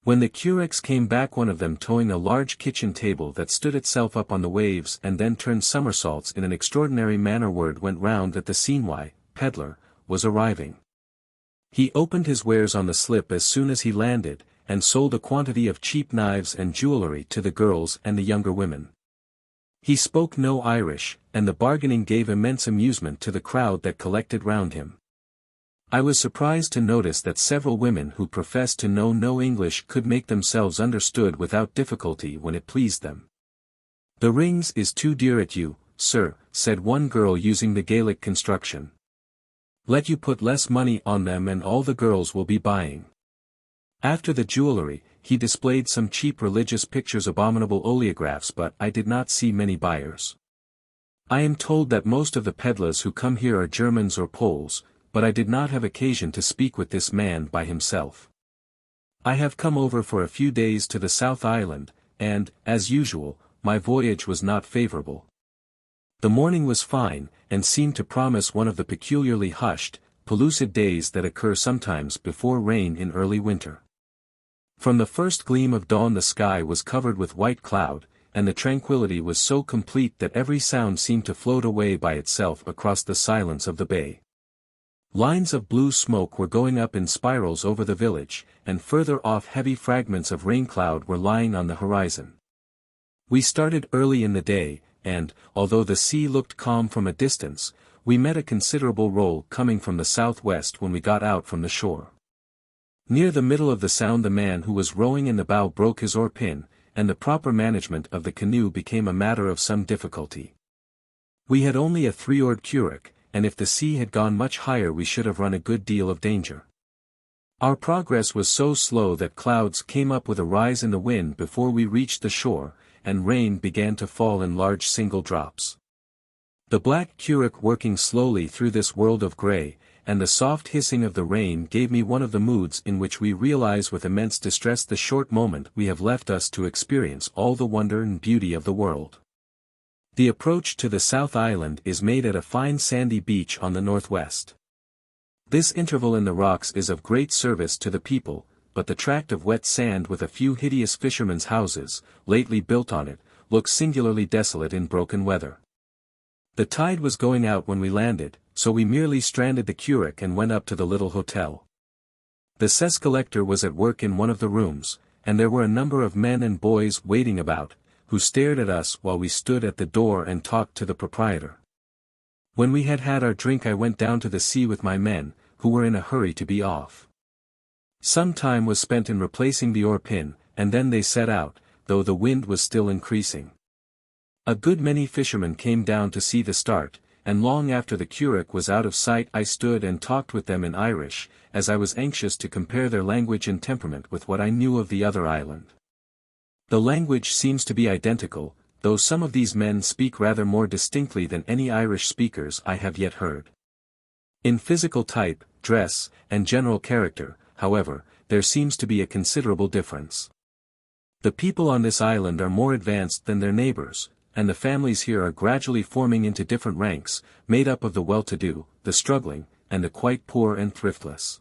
When the curates came back, one of them towing a large kitchen table that stood itself up on the waves and then turned somersaults in an extraordinary manner, word went round that the Senwai, peddler, was arriving. He opened his wares on the slip as soon as he landed, and sold a quantity of cheap knives and jewellery to the girls and the younger women. He spoke no Irish, and the bargaining gave immense amusement to the crowd that collected round him. I was surprised to notice that several women who professed to know no English could make themselves understood without difficulty when it pleased them. "The rings is too dear at you, sir," said one girl using the Gaelic construction. "Let you put less money on them and all the girls will be buying." After the jewellery, he displayed some cheap religious pictures, abominable oleographs, but I did not see many buyers. I am told that most of the pedlars who come here are Germans or Poles, but I did not have occasion to speak with this man by himself. I have come over for a few days to the South Island, and, as usual, my voyage was not favourable. The morning was fine, and seemed to promise one of the peculiarly hushed, pellucid days that occur sometimes before rain in early winter. From the first gleam of dawn the sky was covered with white cloud, and the tranquillity was so complete that every sound seemed to float away by itself across the silence of the bay. Lines of blue smoke were going up in spirals over the village, and further off heavy fragments of rain cloud were lying on the horizon. We started early in the day, and, although the sea looked calm from a distance, we met a considerable roll coming from the southwest when we got out from the shore. Near the middle of the sound the man who was rowing in the bow broke his oar pin, and the proper management of the canoe became a matter of some difficulty. We had only a 3-oared curragh, and if the sea had gone much higher we should have run a good deal of danger. Our progress was so slow that clouds came up with a rise in the wind before we reached the shore, and rain began to fall in large single drops. The black curragh working slowly through this world of grey, and the soft hissing of the rain gave me one of the moods in which we realize with immense distress the short moment we have left us to experience all the wonder and beauty of the world. The approach to the South Island is made at a fine sandy beach on the northwest. This interval in the rocks is of great service to the people, but the tract of wet sand with a few hideous fishermen's houses, lately built on it, looks singularly desolate in broken weather. The tide was going out when we landed, so we merely stranded the curragh and went up to the little hotel. The cess collector was at work in one of the rooms, and there were a number of men and boys waiting about, who stared at us while we stood at the door and talked to the proprietor. When we had had our drink I went down to the sea with my men, who were in a hurry to be off. Some time was spent in replacing the oar pin, and then they set out, though the wind was still increasing. A good many fishermen came down to see the start, and long after the curragh was out of sight I stood and talked with them in Irish, as I was anxious to compare their language and temperament with what I knew of the other island. The language seems to be identical, though some of these men speak rather more distinctly than any Irish speakers I have yet heard. In physical type, dress, and general character, however, there seems to be a considerable difference. The people on this island are more advanced than their neighbors, and the families here are gradually forming into different ranks, made up of the well-to-do, the struggling, and the quite poor and thriftless.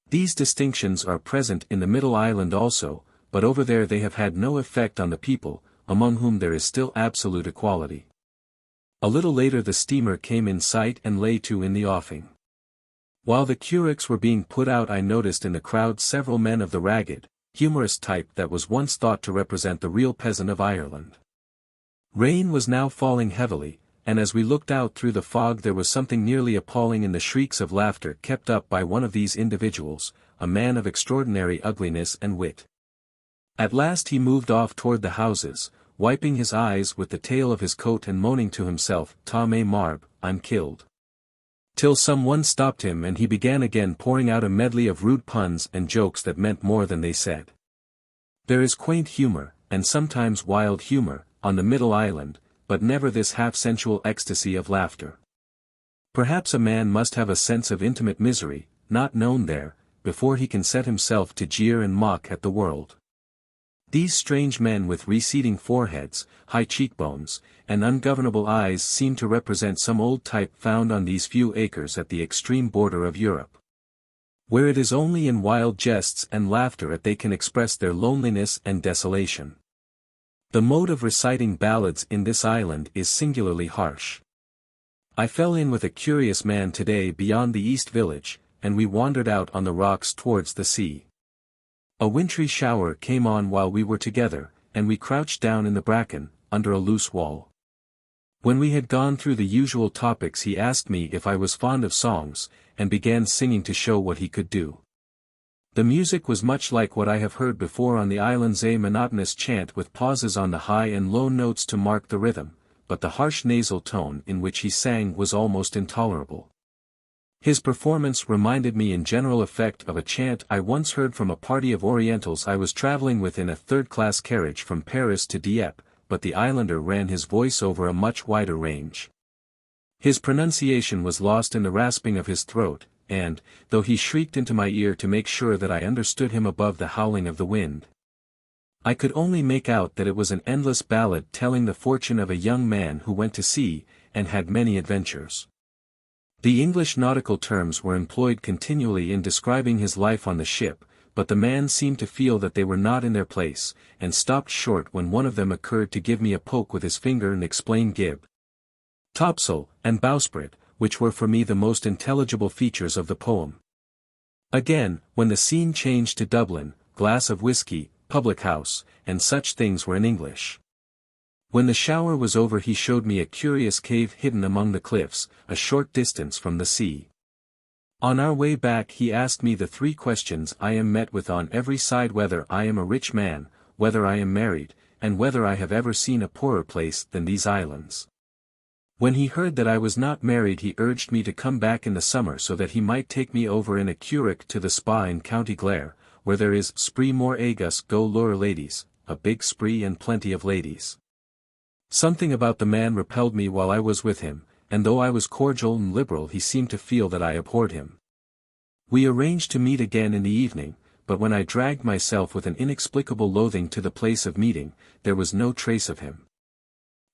These distinctions are present in the middle island also, but over there they have had no effect on the people, among whom there is still absolute equality. A little later the steamer came in sight and lay to in the offing. While the curraghs were being put out I noticed in the crowd several men of the ragged, humorous type that was once thought to represent the real peasant of Ireland. Rain was now falling heavily, and as we looked out through the fog there was something nearly appalling in the shrieks of laughter kept up by one of these individuals, a man of extraordinary ugliness and wit. At last he moved off toward the houses, wiping his eyes with the tail of his coat and moaning to himself, "Ta me marb, I'm killed." Till someone stopped him and he began again pouring out a medley of rude puns and jokes that meant more than they said. There is quaint humor, and sometimes wild humor, on the middle island, but never this half-sensual ecstasy of laughter. Perhaps a man must have a sense of intimate misery, not known there, before he can set himself to jeer and mock at the world. These strange men with receding foreheads, high cheekbones, and ungovernable eyes seem to represent some old type found on these few acres at the extreme border of Europe, where it is only in wild jests and laughter that they can express their loneliness and desolation. The mode of reciting ballads in this island is singularly harsh. I fell in with a curious man today beyond the East Village, and we wandered out on the rocks towards the sea. A wintry shower came on while we were together, and we crouched down in the bracken, under a loose wall. When we had gone through the usual topics he asked me if I was fond of songs, and began singing to show what he could do. The music was much like what I have heard before on the islands, a monotonous chant with pauses on the high and low notes to mark the rhythm, but the harsh nasal tone in which he sang was almost intolerable. His performance reminded me in general effect of a chant I once heard from a party of Orientals I was traveling with in a third-class carriage from Paris to Dieppe, but the islander ran his voice over a much wider range. His pronunciation was lost in the rasping of his throat, and, though he shrieked into my ear to make sure that I understood him above the howling of the wind, I could only make out that it was an endless ballad telling the fortune of a young man who went to sea, and had many adventures. The English nautical terms were employed continually in describing his life on the ship, but the man seemed to feel that they were not in their place, and stopped short when one of them occurred to give me a poke with his finger and explain gib, topsail, and bowsprit, which were for me the most intelligible features of the poem. Again, when the scene changed to Dublin, glass of whiskey, public house, and such things were in English. When the shower was over he showed me a curious cave hidden among the cliffs, a short distance from the sea. On our way back he asked me the 3 questions I am met with on every side: whether I am a rich man, whether I am married, and whether I have ever seen a poorer place than these islands. When he heard that I was not married he urged me to come back in the summer so that he might take me over in a currick to the spa in County Clare, where there is spree more agus go lure ladies, a big spree and plenty of ladies. Something about the man repelled me while I was with him, and though I was cordial and liberal he seemed to feel that I abhorred him. We arranged to meet again in the evening, but when I dragged myself with an inexplicable loathing to the place of meeting, there was no trace of him.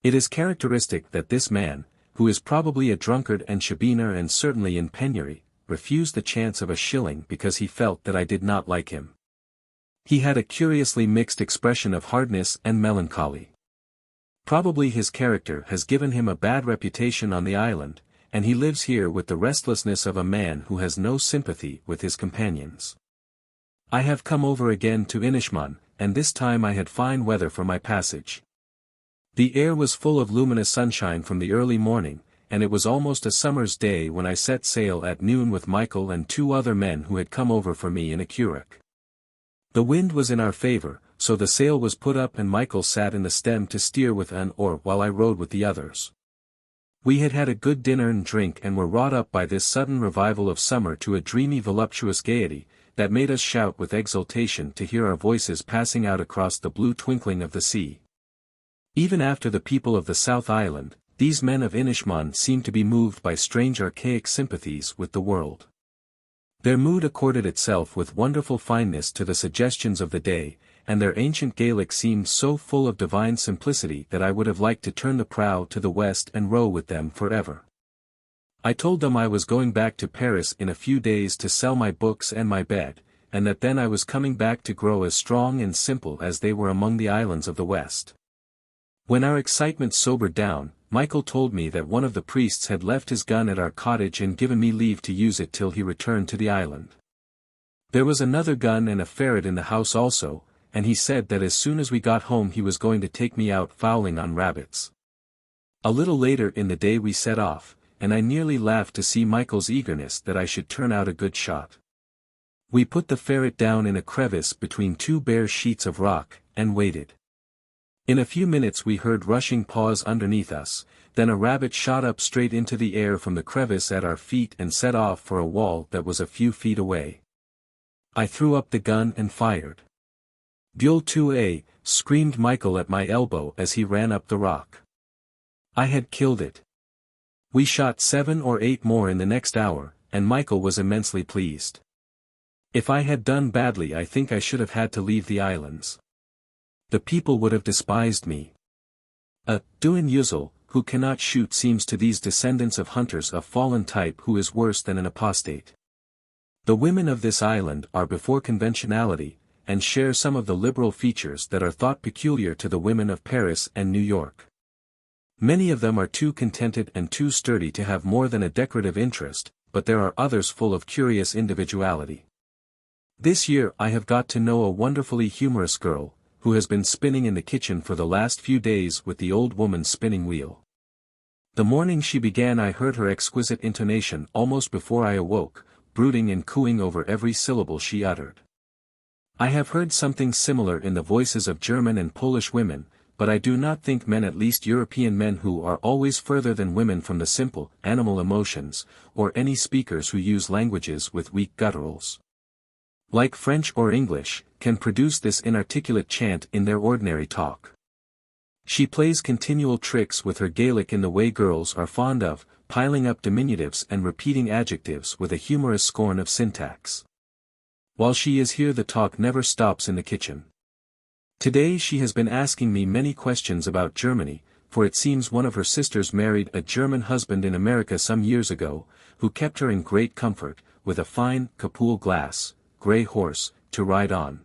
It is characteristic that this man, who is probably a drunkard and shebeener and certainly in penury, refused the chance of a shilling because he felt that I did not like him. He had a curiously mixed expression of hardness and melancholy. Probably his character has given him a bad reputation on the island, and he lives here with the restlessness of a man who has no sympathy with his companions. I have come over again to Inishmaan, and this time I had fine weather for my passage. The air was full of luminous sunshine from the early morning, and it was almost a summer's day when I set sail at noon with Michael and 2 other men who had come over for me in a currick. The wind was in our favor, so the sail was put up and Michael sat in the stem to steer with an oar while I rowed with the others. We had had a good dinner and drink and were wrought up by this sudden revival of summer to a dreamy voluptuous gaiety, that made us shout with exultation to hear our voices passing out across the blue twinkling of the sea. Even after the people of the South Island, these men of Inishmaan seemed to be moved by strange archaic sympathies with the world. Their mood accorded itself with wonderful fineness to the suggestions of the day, and their ancient Gaelic seemed so full of divine simplicity that I would have liked to turn the prow to the west and row with them forever. I told them I was going back to Paris in a few days to sell my books and my bed, and that then I was coming back to grow as strong and simple as they were among the islands of the west. When our excitement sobered down, Michael told me that one of the priests had left his gun at our cottage and given me leave to use it till he returned to the island. There was another gun and a ferret in the house also, and he said that as soon as we got home he was going to take me out fowling on rabbits. A little later in the day we set off, and I nearly laughed to see Michael's eagerness that I should turn out a good shot. We put the ferret down in a crevice between two bare sheets of rock, and waited. In a few minutes we heard rushing paws underneath us, then a rabbit shot up straight into the air from the crevice at our feet and set off for a wall that was a few feet away. I threw up the gun and fired. "Buell 2A," screamed Michael at my elbow as he ran up the rock. I had killed it. We shot 7 or 8 more in the next hour, and Michael was immensely pleased. If I had done badly, I think I should have had to leave the islands. The people would have despised me. A Duin Yuzel, who cannot shoot, seems to these descendants of hunters a fallen type who is worse than an apostate. The women of this island are before conventionality, and share some of the liberal features that are thought peculiar to the women of Paris and New York. Many of them are too contented and too sturdy to have more than a decorative interest, but there are others full of curious individuality. This year I have got to know a wonderfully humorous girl, who has been spinning in the kitchen for the last few days with the old woman's spinning wheel. The morning she began I heard her exquisite intonation almost before I awoke, brooding and cooing over every syllable she uttered. I have heard something similar in the voices of German and Polish women, but I do not think men, at least European men who are always further than women from the simple, animal emotions, or any speakers who use languages with weak gutturals, like French or English, can produce this inarticulate chant in their ordinary talk. She plays continual tricks with her Gaelic in the way girls are fond of, piling up diminutives and repeating adjectives with a humorous scorn of syntax. While she is here the talk never stops in the kitchen. Today she has been asking me many questions about Germany, for it seems one of her sisters married a German husband in America some years ago, who kept her in great comfort, with a fine, Capul glass, grey horse, to ride on.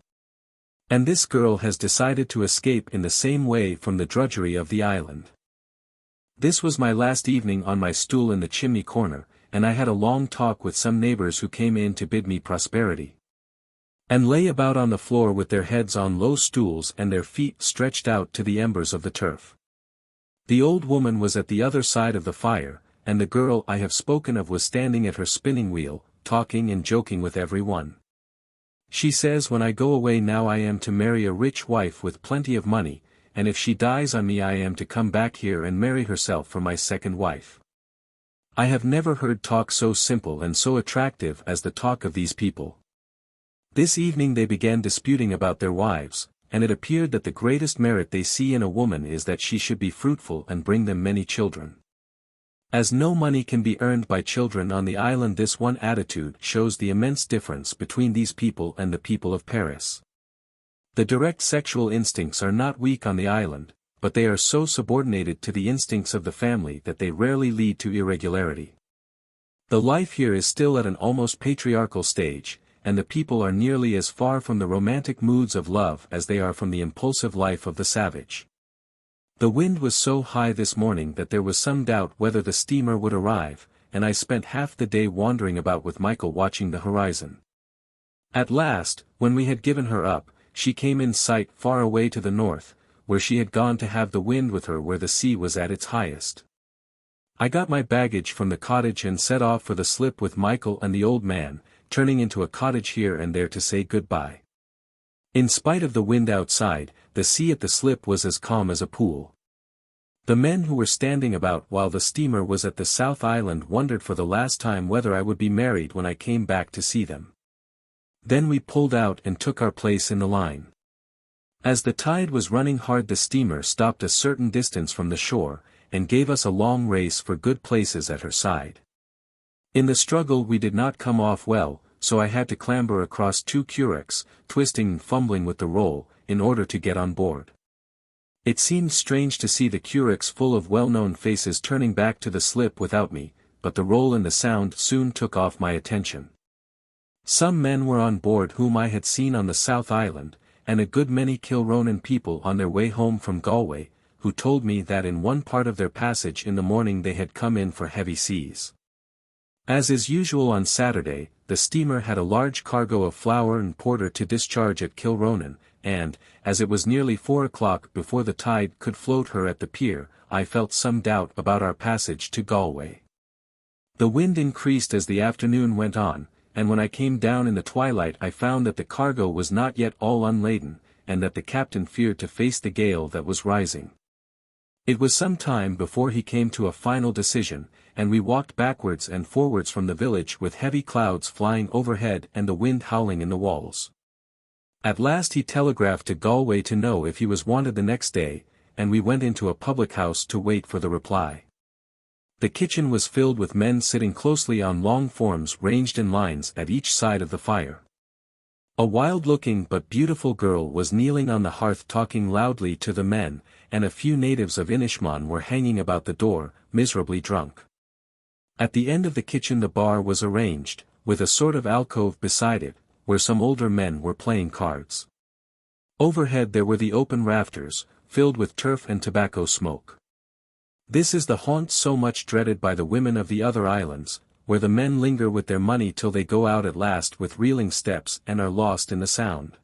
And this girl has decided to escape in the same way from the drudgery of the island. This was my last evening on my stool in the chimney corner, and I had a long talk with some neighbors who came in to bid me prosperity, and lay about on the floor with their heads on low stools and their feet stretched out to the embers of the turf. The old woman was at the other side of the fire, and the girl I have spoken of was standing at her spinning wheel, talking and joking with every one. She says when I go away now I am to marry a rich wife with plenty of money, and if she dies on me I am to come back here and marry herself for my second wife. I have never heard talk so simple and so attractive as the talk of these people. This evening they began disputing about their wives, and it appeared that the greatest merit they see in a woman is that she should be fruitful and bring them many children. As no money can be earned by children on the island, this one attitude shows the immense difference between these people and the people of Paris. The direct sexual instincts are not weak on the island, but they are so subordinated to the instincts of the family that they rarely lead to irregularity. The life here is still at an almost patriarchal stage, and the people are nearly as far from the romantic moods of love as they are from the impulsive life of the savage. The wind was so high this morning that there was some doubt whether the steamer would arrive, and I spent half the day wandering about with Michael watching the horizon. At last, when we had given her up, she came in sight far away to the north, where she had gone to have the wind with her where the sea was at its highest. I got my baggage from the cottage and set off for the slip with Michael and the old man, turning into a cottage here and there to say good-bye. In spite of the wind outside, the sea at the slip was as calm as a pool. The men who were standing about while the steamer was at the South Island wondered for the last time whether I would be married when I came back to see them. Then we pulled out and took our place in the line. As the tide was running hard, the steamer stopped a certain distance from the shore, and gave us a long race for good places at her side. In the struggle we did not come off well, so I had to clamber across 2 curraghs, twisting and fumbling with the roll, in order to get on board. It seemed strange to see the curraghs full of well-known faces turning back to the slip without me, but the roll and the sound soon took off my attention. Some men were on board whom I had seen on the South Island, and a good many Kilronan people on their way home from Galway, who told me that in one part of their passage in the morning they had come in for heavy seas. As is usual on Saturday, the steamer had a large cargo of flour and porter to discharge at Kilronan, and, as it was nearly 4 o'clock before the tide could float her at the pier, I felt some doubt about our passage to Galway. The wind increased as the afternoon went on, and when I came down in the twilight I found that the cargo was not yet all unladen, and that the captain feared to face the gale that was rising. It was some time before he came to a final decision, and we walked backwards and forwards from the village with heavy clouds flying overhead and the wind howling in the walls. At last he telegraphed to Galway to know if he was wanted the next day, and we went into a public house to wait for the reply. The kitchen was filled with men sitting closely on long forms ranged in lines at each side of the fire. A wild-looking but beautiful girl was kneeling on the hearth talking loudly to the men, and a few natives of Inishmaan were hanging about the door, miserably drunk. At the end of the kitchen the bar was arranged, with a sort of alcove beside it, where some older men were playing cards. Overhead there were the open rafters, filled with turf and tobacco smoke. This is the haunt so much dreaded by the women of the other islands, where the men linger with their money till they go out at last with reeling steps and are lost in the sound.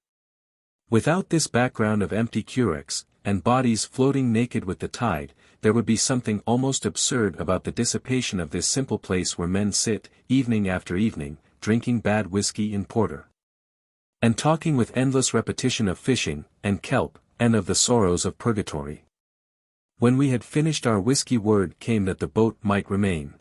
Without this background of empty currachs, and bodies floating naked with the tide, there would be something almost absurd about the dissipation of this simple place where men sit, evening after evening, drinking bad whiskey and porter, and talking with endless repetition of fishing, and kelp, and of the sorrows of purgatory. When we had finished our whiskey word came that the boat might remain.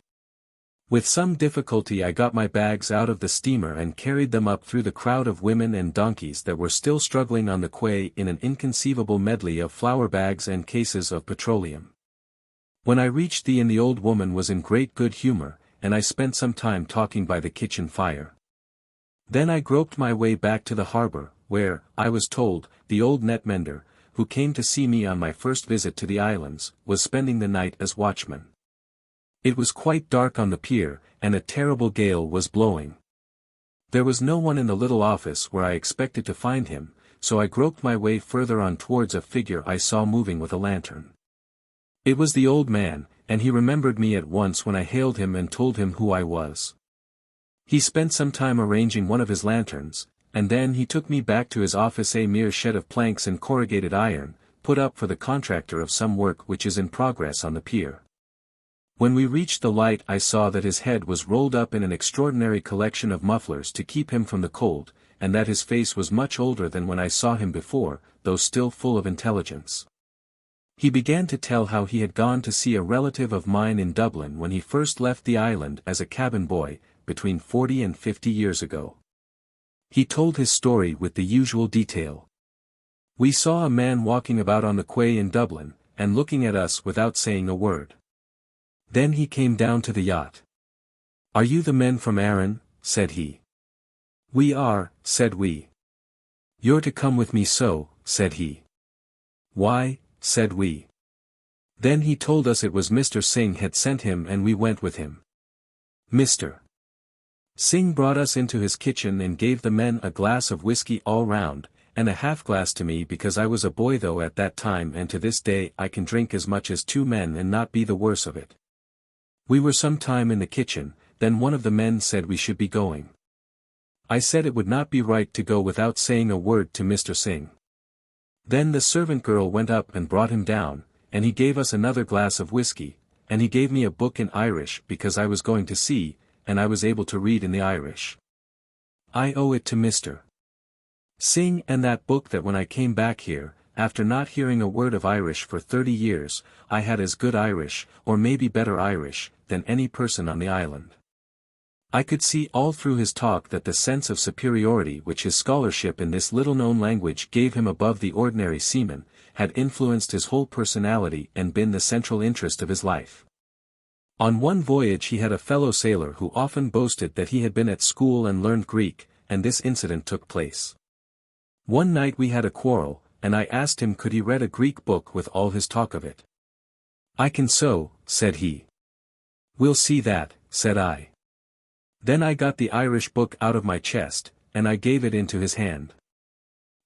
With some difficulty I got my bags out of the steamer and carried them up through the crowd of women and donkeys that were still struggling on the quay in an inconceivable medley of flour bags and cases of petroleum. When I reached the inn the old woman was in great good humor, and I spent some time talking by the kitchen fire. Then I groped my way back to the harbor, where, I was told, the old net mender, who came to see me on my first visit to the islands, was spending the night as watchman. It was quite dark on the pier, and a terrible gale was blowing. There was no one in the little office where I expected to find him, so I groped my way further on towards a figure I saw moving with a lantern. It was the old man, and he remembered me at once when I hailed him and told him who I was. He spent some time arranging one of his lanterns, and then he took me back to his office, a mere shed of planks and corrugated iron, put up for the contractor of some work which is in progress on the pier. When we reached the light I saw that his head was rolled up in an extraordinary collection of mufflers to keep him from the cold, and that his face was much older than when I saw him before, though still full of intelligence. He began to tell how he had gone to see a relative of mine in Dublin when he first left the island as a cabin boy, between 40 and 50 years ago. He told his story with the usual detail. We saw a man walking about on the quay in Dublin, and looking at us without saying a word. Then he came down to the yacht. "Are you the men from Aran?" said he. "We are," said we. "You're to come with me, so," said he. "Why?" said we. Then he told us it was Mr. Synge had sent him and we went with him. Mr. Synge brought us into his kitchen and gave the men a glass of whiskey all round, and a half-glass to me because I was a boy though at that time, and to this day I can drink as much as two men and not be the worse of it. We were some time in the kitchen, then one of the men said we should be going. I said it would not be right to go without saying a word to Mr. Synge. Then the servant girl went up and brought him down, and he gave us another glass of whiskey, and he gave me a book in Irish because I was going to sea, and I was able to read in the Irish. I owe it to Mr. Synge and that book that when I came back here, after not hearing a word of Irish for 30 years, I had as good Irish, or maybe better Irish, than any person on the island. I could see all through his talk that the sense of superiority which his scholarship in this little-known language gave him above the ordinary seaman, had influenced his whole personality and been the central interest of his life. On one voyage he had a fellow sailor who often boasted that he had been at school and learned Greek, and this incident took place. One night we had a quarrel, and I asked him could he read a Greek book with all his talk of it. "I can so," said he. "We'll see that," said I. Then I got the Irish book out of my chest, and I gave it into his hand.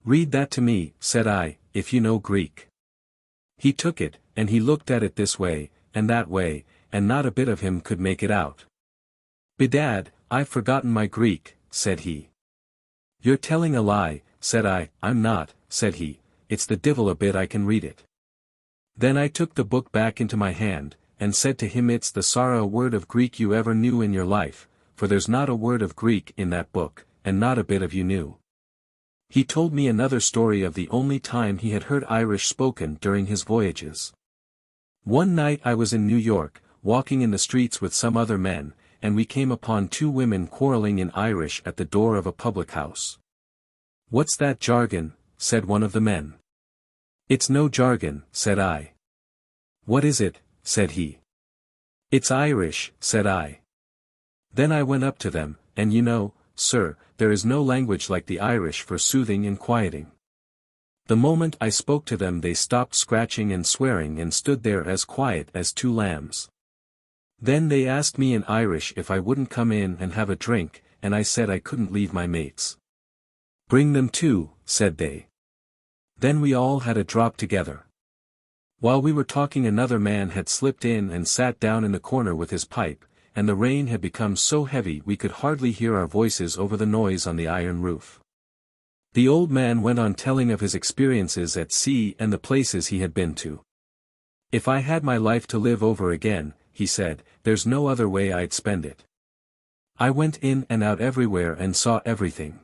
"Read that to me," said I, "if you know Greek." He took it, and he looked at it this way, and that way, and not a bit of him could make it out. "Bedad, I've forgotten my Greek," said he. "You're telling a lie," said I. "I'm not," said he, "it's the divil a bit I can read it." Then I took the book back into my hand, and said to him it's the sorra a word of Greek you ever knew in your life, for there's not a word of Greek in that book, and not a bit of you knew. He told me another story of the only time he had heard Irish spoken during his voyages. One night I was in New York, walking in the streets with some other men, and we came upon two women quarreling in Irish at the door of a public house. "What's that jargon?" said one of the men. "It's no jargon," said I. "What is it?" said he. "It's Irish," said I. Then I went up to them, and you know, sir, there is no language like the Irish for soothing and quieting. The moment I spoke to them they stopped scratching and swearing and stood there as quiet as two lambs. Then they asked me in Irish if I wouldn't come in and have a drink, and I said I couldn't leave my mates. "Bring them too," said they. Then we all had a drop together. While we were talking another man had slipped in and sat down in the corner with his pipe, and the rain had become so heavy we could hardly hear our voices over the noise on the iron roof. The old man went on telling of his experiences at sea and the places he had been to. "If I had my life to live over again," he said, "there's no other way I'd spend it. I went in and out everywhere and saw everything.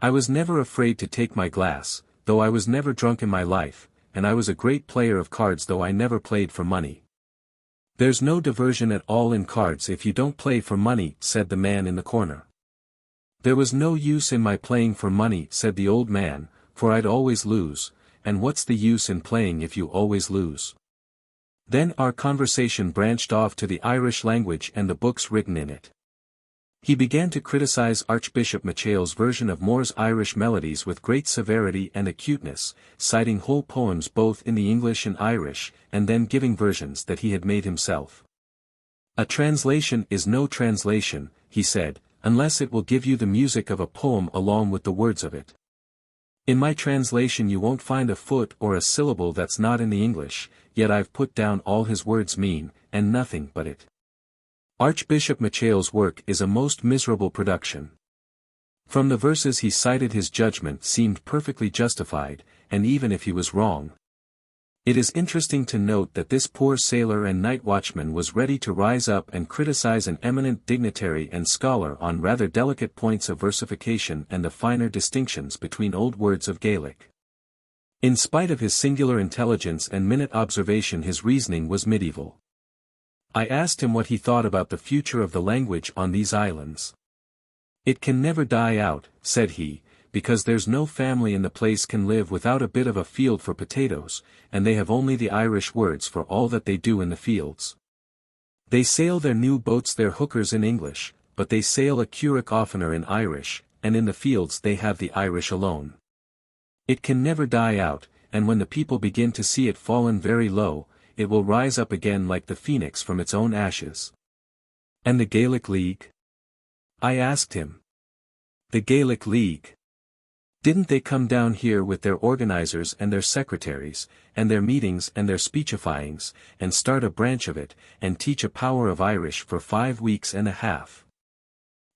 I was never afraid to take my glass, though I was never drunk in my life, and I was a great player of cards though I never played for money." "There's no diversion at all in cards if you don't play for money," said the man in the corner. "There was no use in my playing for money," said the old man, "for I'd always lose, and what's the use in playing if you always lose?" Then our conversation branched off to the Irish language and the books written in it. He began to criticize Archbishop Machéal's version of Moore's Irish melodies with great severity and acuteness, citing whole poems both in the English and Irish, and then giving versions that he had made himself. "A translation is no translation," he said, "unless it will give you the music of a poem along with the words of it. In my translation you won't find a foot or a syllable that's not in the English, yet I've put down all his words mean, and nothing but it." Archbishop Machéal's work is a most miserable production. From the verses he cited his judgment seemed perfectly justified, and even if he was wrong. It is interesting to note that this poor sailor and night watchman was ready to rise up and criticize an eminent dignitary and scholar on rather delicate points of versification and the finer distinctions between old words of Gaelic. In spite of his singular intelligence and minute observation his reasoning was medieval. I asked him what he thought about the future of the language on these islands. "It can never die out," said he, "because there's no family in the place can live without a bit of a field for potatoes, and they have only the Irish words for all that they do in the fields. They sail their new boats their hookers in English, but they sail a curragh oftener in Irish, and in the fields they have the Irish alone. It can never die out, and when the people begin to see it fallen very low, it will rise up again like the phoenix from its own ashes." "And the Gaelic League?" I asked him. "The Gaelic League? Didn't they come down here with their organizers and their secretaries, and their meetings and their speechifyings, and start a branch of it, and teach a power of Irish for 5 weeks and a half?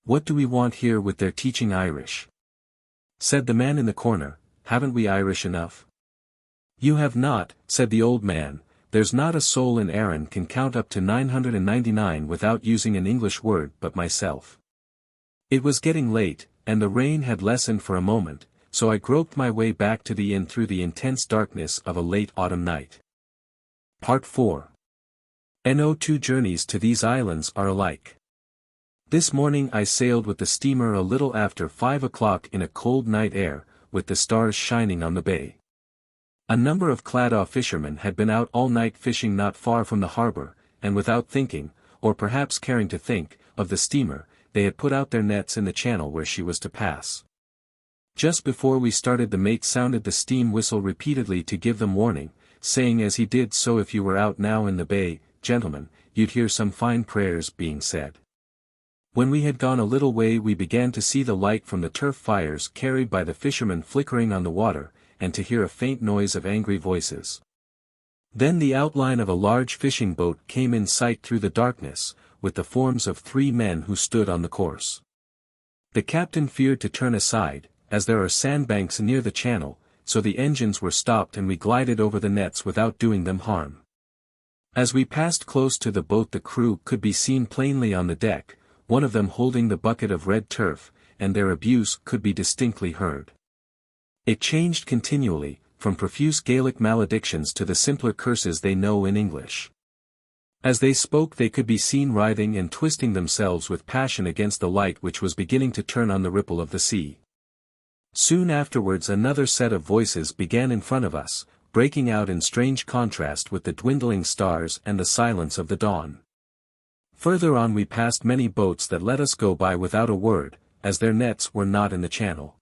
What do we want here with their teaching Irish?" Said the man in the corner, "Haven't we Irish enough?" "You have not," said the old man. "There's not a soul in Aran can count up to 999 without using an English word but myself." It was getting late, and the rain had lessened for a moment, so I groped my way back to the inn through the intense darkness of a late autumn night. Part 4. No two journeys to these islands are alike. This morning I sailed with the steamer a little after 5 o'clock in a cold night air, with the stars shining on the bay. A number of Claddagh fishermen had been out all night fishing not far from the harbour, and without thinking, or perhaps caring to think, of the steamer, they had put out their nets in the channel where she was to pass. Just before we started the mate sounded the steam whistle repeatedly to give them warning, saying as he did so, "If you were out now in the bay, gentlemen, you'd hear some fine prayers being said." When we had gone a little way we began to see the light from the turf fires carried by the fishermen flickering on the water, and to hear a faint noise of angry voices. Then the outline of a large fishing boat came in sight through the darkness, with the forms of 3 men who stood on the course. The captain feared to turn aside, as there are sandbanks near the channel, so the engines were stopped and we glided over the nets without doing them harm. As we passed close to the boat the crew could be seen plainly on the deck, one of them holding the bucket of red turf, and their abuse could be distinctly heard. It changed continually, from profuse Gaelic maledictions to the simpler curses they know in English. As they spoke they could be seen writhing and twisting themselves with passion against the light which was beginning to turn on the ripple of the sea. Soon afterwards another set of voices began in front of us, breaking out in strange contrast with the dwindling stars and the silence of the dawn. Further on we passed many boats that let us go by without a word, as their nets were not in the channel.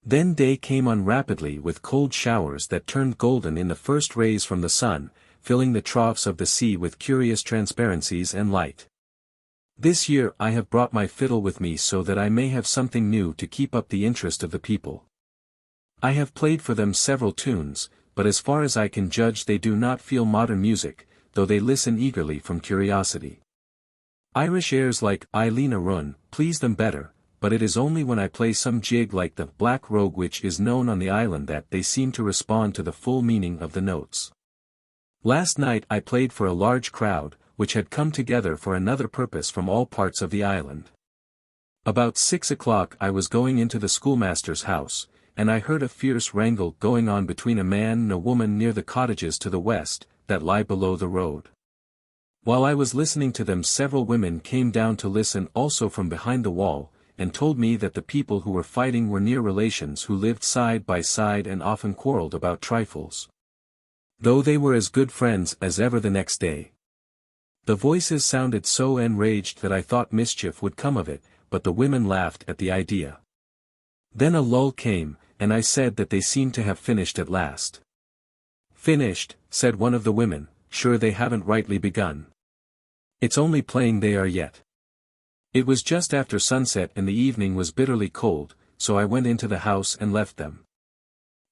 Then day came on rapidly with cold showers that turned golden in the first rays from the sun, filling the troughs of the sea with curious transparencies and light. This year I have brought my fiddle with me so that I may have something new to keep up the interest of the people. I have played for them several tunes, but as far as I can judge they do not feel modern music, though they listen eagerly from curiosity. Irish airs like Eileen a Run please them better, but it is only when I play some jig like the Black Rogue which is known on the island that they seem to respond to the full meaning of the notes. Last night I played for a large crowd, which had come together for another purpose from all parts of the island. About 6 o'clock I was going into the schoolmaster's house, and I heard a fierce wrangle going on between a man and a woman near the cottages to the west, that lie below the road. While I was listening to them several women came down to listen also from behind the wall, and told me that the people who were fighting were near relations who lived side by side and often quarrelled about trifles, though they were as good friends as ever the next day. The voices sounded so enraged that I thought mischief would come of it, but the women laughed at the idea. Then a lull came, and I said that they seemed to have finished at last. "Finished," said one of the women, "sure they haven't rightly begun. It's only playing they are yet." It was just after sunset and the evening was bitterly cold, so I went into the house and left them.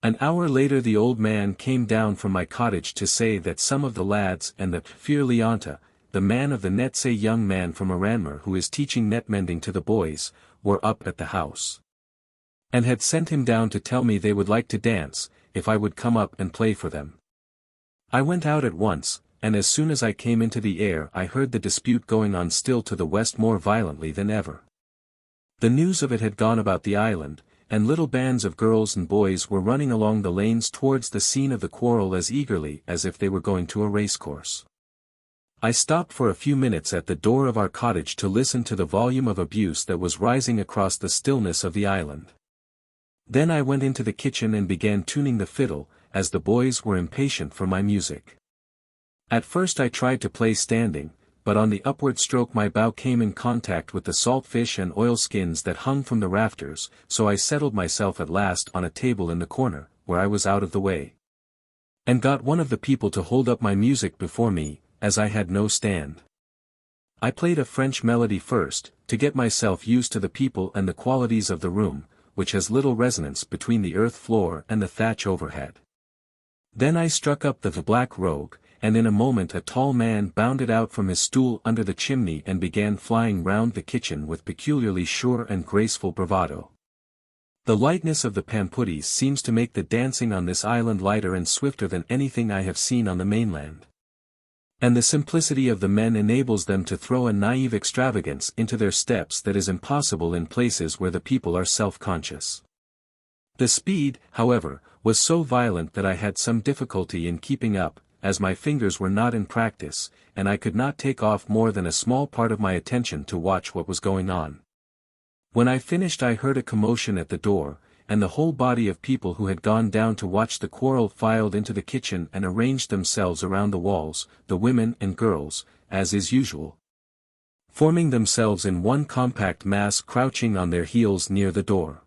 An hour later the old man came down from my cottage to say that some of the lads and the Fir Leonta, the man of the nets, a young man from Aranmore who is teaching net mending to the boys, were up at the house, and had sent him down to tell me they would like to dance, if I would come up and play for them. I went out at once, and as soon as I came into the air I heard the dispute going on still to the west more violently than ever. The news of it had gone about the island, and little bands of girls and boys were running along the lanes towards the scene of the quarrel as eagerly as if they were going to a racecourse. I stopped for a few minutes at the door of our cottage to listen to the volume of abuse that was rising across the stillness of the island. Then I went into the kitchen and began tuning the fiddle, as the boys were impatient for my music. At first I tried to play standing, but on the upward stroke my bow came in contact with the salt fish and oilskins that hung from the rafters, so I settled myself at last on a table in the corner, where I was out of the way, and got one of the people to hold up my music before me, as I had no stand. I played a French melody first, to get myself used to the people and the qualities of the room, which has little resonance between the earth floor and the thatch overhead. Then I struck up the Black Rogue, and in a moment a tall man bounded out from his stool under the chimney and began flying round the kitchen with peculiarly sure and graceful bravado. The lightness of the pamputties seems to make the dancing on this island lighter and swifter than anything I have seen on the mainland. And the simplicity of the men enables them to throw a naive extravagance into their steps that is impossible in places where the people are self-conscious. The speed, however, was so violent that I had some difficulty in keeping up, as my fingers were not in practice, and I could not take off more than a small part of my attention to watch what was going on. When I finished I heard a commotion at the door, and the whole body of people who had gone down to watch the quarrel filed into the kitchen and arranged themselves around the walls, the women and girls, as is usual, forming themselves in one compact mass crouching on their heels near the door.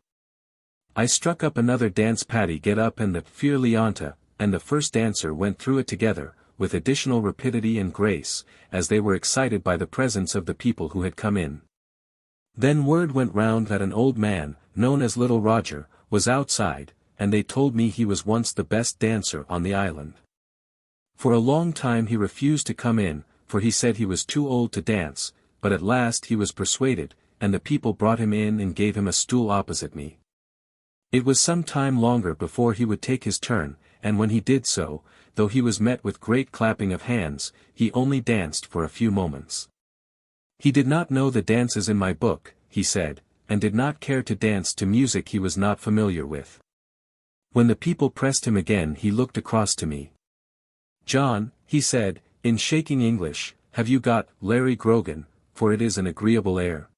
I struck up another dance Paddy Get Up and the Fir Leonta, and the first dancer went through it together, with additional rapidity and grace, as they were excited by the presence of the people who had come in. Then word went round that an old man, known as Little Roger, was outside, and they told me he was once the best dancer on the island. For a long time he refused to come in, for he said he was too old to dance, but at last he was persuaded, and the people brought him in and gave him a stool opposite me. It was some time longer before he would take his turn, and when he did so, though he was met with great clapping of hands, he only danced for a few moments. He did not know the dances in my book, he said, and did not care to dance to music he was not familiar with. When the people pressed him again he looked across to me. "John," he said, in shaking English, "have you got Larry Grogan, for it is an agreeable air?"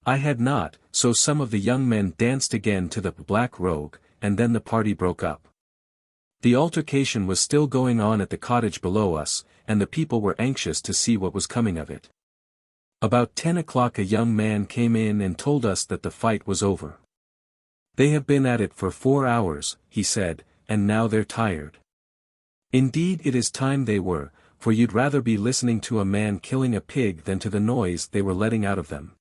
I had not, so some of the young men danced again to the Black Rogue, and then the party broke up. The altercation was still going on at the cottage below us, and the people were anxious to see what was coming of it. About 10 o'clock a young man came in and told us that the fight was over. "They have been at it for 4 hours," he said, "and now they're tired." Indeed it is time they were, for you'd rather be listening to a man killing a pig than to the noise they were letting out of them.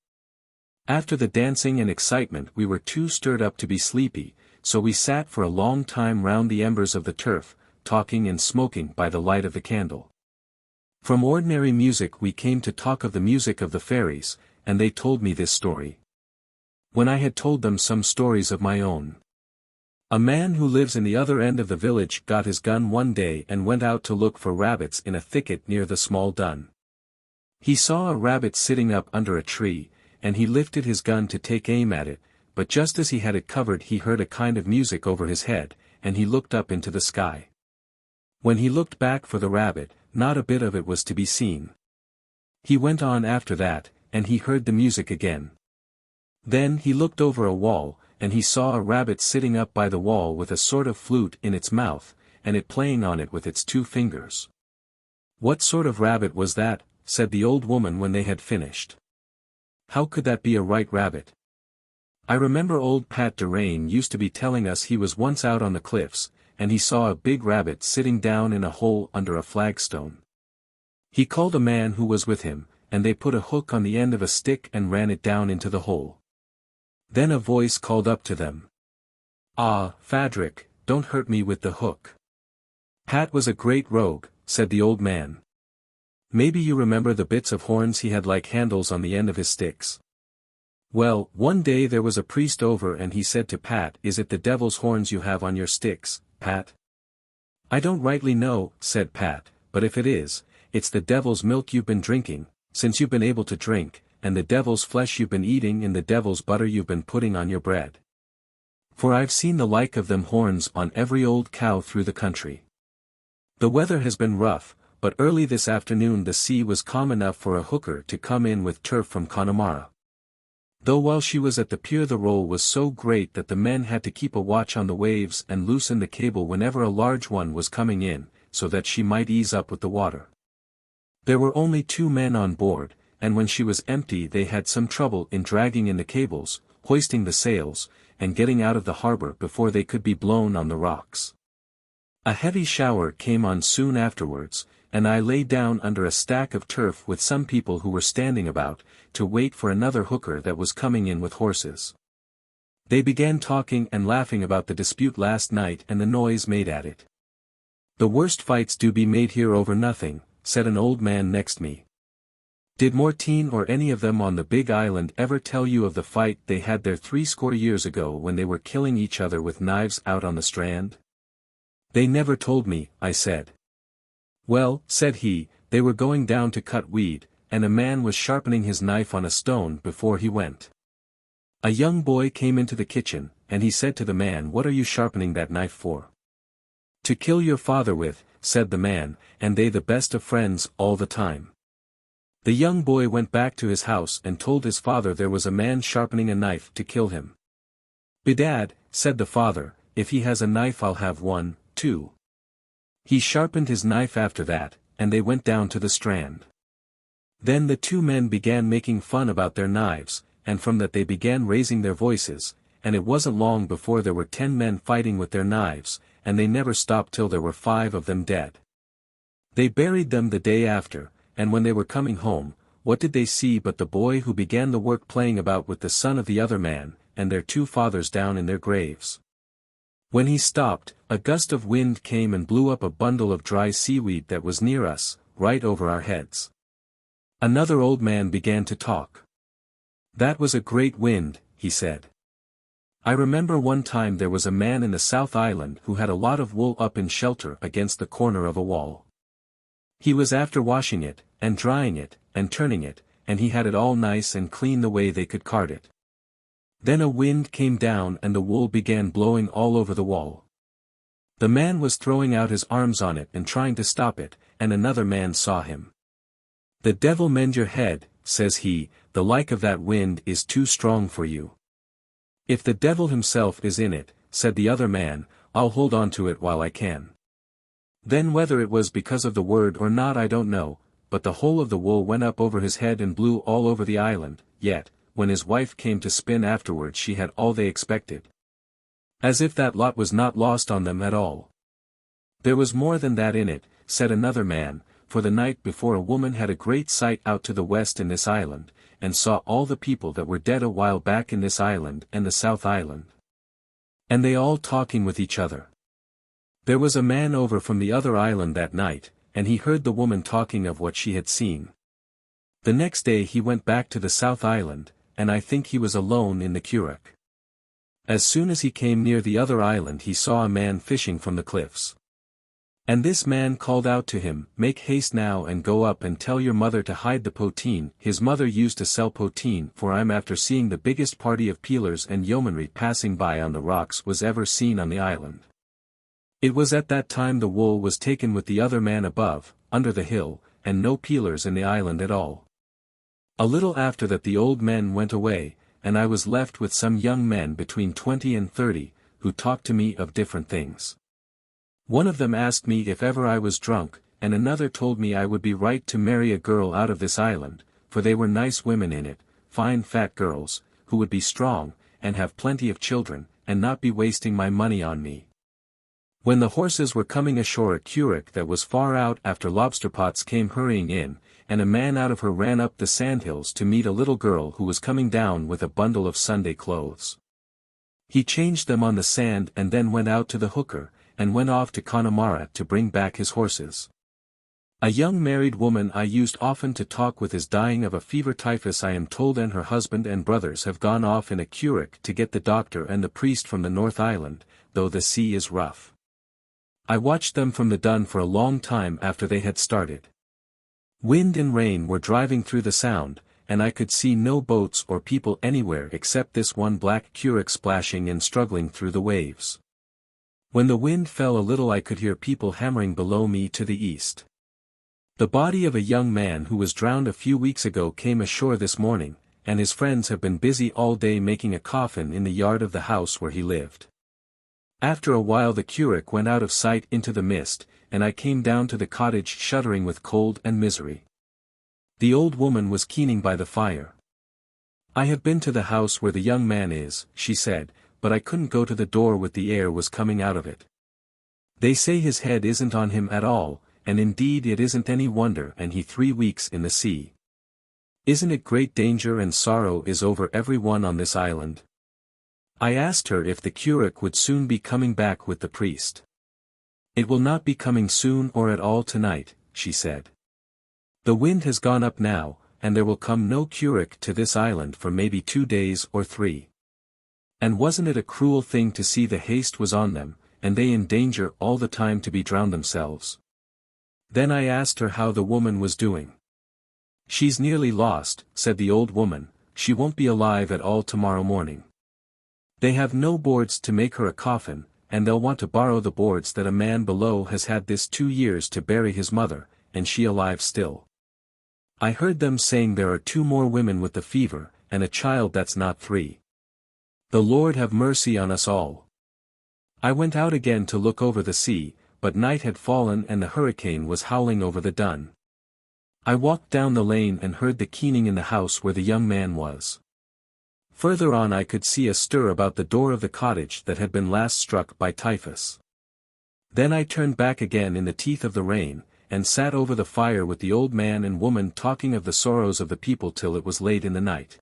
After the dancing and excitement we were too stirred up to be sleepy, so we sat for a long time round the embers of the turf, talking and smoking by the light of the candle. From ordinary music we came to talk of the music of the fairies, and they told me this story. When I had told them some stories of my own. A man who lives in the other end of the village got his gun one day and went out to look for rabbits in a thicket near the small dun. He saw a rabbit sitting up under a tree, and he lifted his gun to take aim at it, but just as he had it covered he heard a kind of music over his head, and he looked up into the sky. When he looked back for the rabbit, not a bit of it was to be seen. He went on after that, and he heard the music again. Then he looked over a wall, and he saw a rabbit sitting up by the wall with a sort of flute in its mouth, and it playing on it with its 2 fingers. "What sort of rabbit was that?" said the old woman when they had finished. "How could that be a right rabbit?" I remember old Pat Derain used to be telling us he was once out on the cliffs, and he saw a big rabbit sitting down in a hole under a flagstone. He called a man who was with him, and they put a hook on the end of a stick and ran it down into the hole. Then a voice called up to them. "Ah, Fadrick, don't hurt me with the hook." Pat was a great rogue, said the old man. Maybe you remember the bits of horns he had like handles on the end of his sticks. Well, one day there was a priest over and he said to Pat, "Is it the devil's horns you have on your sticks, Pat?" "I don't rightly know," said Pat, "but if it is, it's the devil's milk you've been drinking, since you've been able to drink, and the devil's flesh you've been eating and the devil's butter you've been putting on your bread. For I've seen the like of them horns on every old cow through the country. The weather has been rough, but early this afternoon the sea was calm enough for a hooker to come in with turf from Connemara. Though while she was at the pier the roll was so great that the men had to keep a watch on the waves and loosen the cable whenever a large one was coming in, so that she might ease up with the water. There were only 2 men on board, and when she was empty they had some trouble in dragging in the cables, hoisting the sails, and getting out of the harbor before they could be blown on the rocks. A heavy shower came on soon afterwards, and I lay down under a stack of turf with some people who were standing about, to wait for another hooker that was coming in with horses. They began talking and laughing about the dispute last night and the noise made at it. "The worst fights do be made here over nothing," said an old man next me. "Did Mortine or any of them on the big island ever tell you of the fight they had there 60 years ago when they were killing each other with knives out on the strand?" "They never told me," I said. "Well," said he, "they were going down to cut weed, and a man was sharpening his knife on a stone before he went. A young boy came into the kitchen, and he said to the man, 'What are you sharpening that knife for?' 'To kill your father with,' said the man, and they the best of friends all the time. The young boy went back to his house and told his father there was a man sharpening a knife to kill him. 'Bedad,' said the father, 'if he has a knife I'll have one, too.' He sharpened his knife after that, and they went down to the strand. Then the 2 men began making fun about their knives, and from that they began raising their voices, and it wasn't long before there were 10 men fighting with their knives, and they never stopped till there were 5 of them dead. They buried them the day after, and when they were coming home, what did they see but the boy who began the work playing about with the son of the other man, and their 2 fathers down in their graves. When he stopped, a gust of wind came and blew up a bundle of dry seaweed that was near us, right over our heads. Another old man began to talk. 'That was a great wind,' he said. 'I remember one time there was a man in the South Island who had a lot of wool up in shelter against the corner of a wall. He was after washing it, and drying it, and turning it, and he had it all nice and clean the way they could cart it. Then a wind came down and the wool began blowing all over the wall. The man was throwing out his arms on it and trying to stop it, and another man saw him. "The devil mend your head," says he, "the like of that wind is too strong for you." "If the devil himself is in it," said the other man, "I'll hold on to it while I can." Then whether it was because of the word or not I don't know, but the whole of the wool went up over his head and blew all over the island, yet, when his wife came to spin afterwards she had all they expected. As if that lot was not lost on them at all. "There was more than that in it," said another man, "for the night before a woman had a great sight out to the west in this island, and saw all the people that were dead a while back in this island and the South Island. And they all talking with each other. There was a man over from the other island that night, and he heard the woman talking of what she had seen. The next day he went back to the South Island, and I think he was alone in the curragh. As soon as he came near the other island he saw a man fishing from the cliffs. And this man called out to him, 'Make haste now and go up and tell your mother to hide the poteen.' His mother used to sell poteen, for I'm after seeing the biggest party of peelers and yeomanry passing by on the rocks was ever seen on the island. It was at that time the wool was taken with the other man above, under the hill, and no peelers in the island at all. A little after that the old men went away, and I was left with some young men between 20 and 30, who talked to me of different things. One of them asked me if ever I was drunk, and another told me I would be right to marry a girl out of this island, for they were nice women in it, fine fat girls, who would be strong, and have plenty of children, and not be wasting my money on me. When the horses were coming ashore a curragh that was far out after lobster pots came hurrying in, and a man out of her ran up the sandhills to meet a little girl who was coming down with a bundle of Sunday clothes. He changed them on the sand and then went out to the hooker, and went off to Connemara to bring back his horses. A young married woman I used often to talk with is dying of a fever typhus I am told, and her husband and brothers have gone off in a curragh to get the doctor and the priest from the North Island, though the sea is rough. I watched them from the Dun for a long time after they had started. Wind and rain were driving through the Sound, and I could see no boats or people anywhere except this one black curragh splashing and struggling through the waves. When the wind fell a little I could hear people hammering below me to the east. The body of a young man who was drowned a few weeks ago came ashore this morning, and his friends have been busy all day making a coffin in the yard of the house where he lived. After a while the curragh went out of sight into the mist, and I came down to the cottage shuddering with cold and misery. The old woman was keening by the fire. "I have been to the house where the young man is," she said, "but I couldn't go to the door with the air was coming out of it. They say his head isn't on him at all, and indeed it isn't any wonder, and he 3 weeks in the sea. Isn't it great danger and sorrow is over every one on this island?" I asked her if the curragh would soon be coming back with the priest. "It will not be coming soon or at all tonight," she said. "The wind has gone up now, and there will come no curragh to this island for maybe 2 days or 3. And wasn't it a cruel thing to see the haste was on them, and they in danger all the time to be drowned themselves?" Then I asked her how the woman was doing. "She's nearly lost," said the old woman, "she won't be alive at all tomorrow morning. They have no boards to make her a coffin, and they'll want to borrow the boards that a man below has had this 2 years to bury his mother, and she alive still. I heard them saying there are 2 more women with the fever, and a child that's not 3. The Lord have mercy on us all." I went out again to look over the sea, but night had fallen and the hurricane was howling over the Dun. I walked down the lane and heard the keening in the house where the young man was. Further on I could see a stir about the door of the cottage that had been last struck by typhus. Then I turned back again in the teeth of the rain, and sat over the fire with the old man and woman talking of the sorrows of the people till it was late in the night.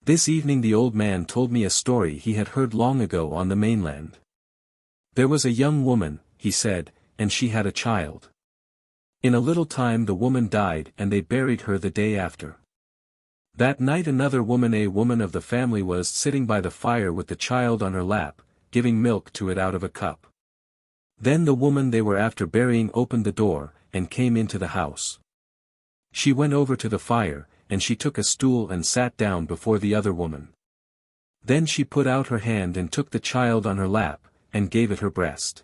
This evening the old man told me a story he had heard long ago on the mainland. There was a young woman, he said, and she had a child. In a little time the woman died and they buried her the day after. That night another woman, a woman of the family, was sitting by the fire with the child on her lap, giving milk to it out of a cup. Then the woman they were after burying opened the door, and came into the house. She went over to the fire, and she took a stool and sat down before the other woman. Then she put out her hand and took the child on her lap, and gave it her breast.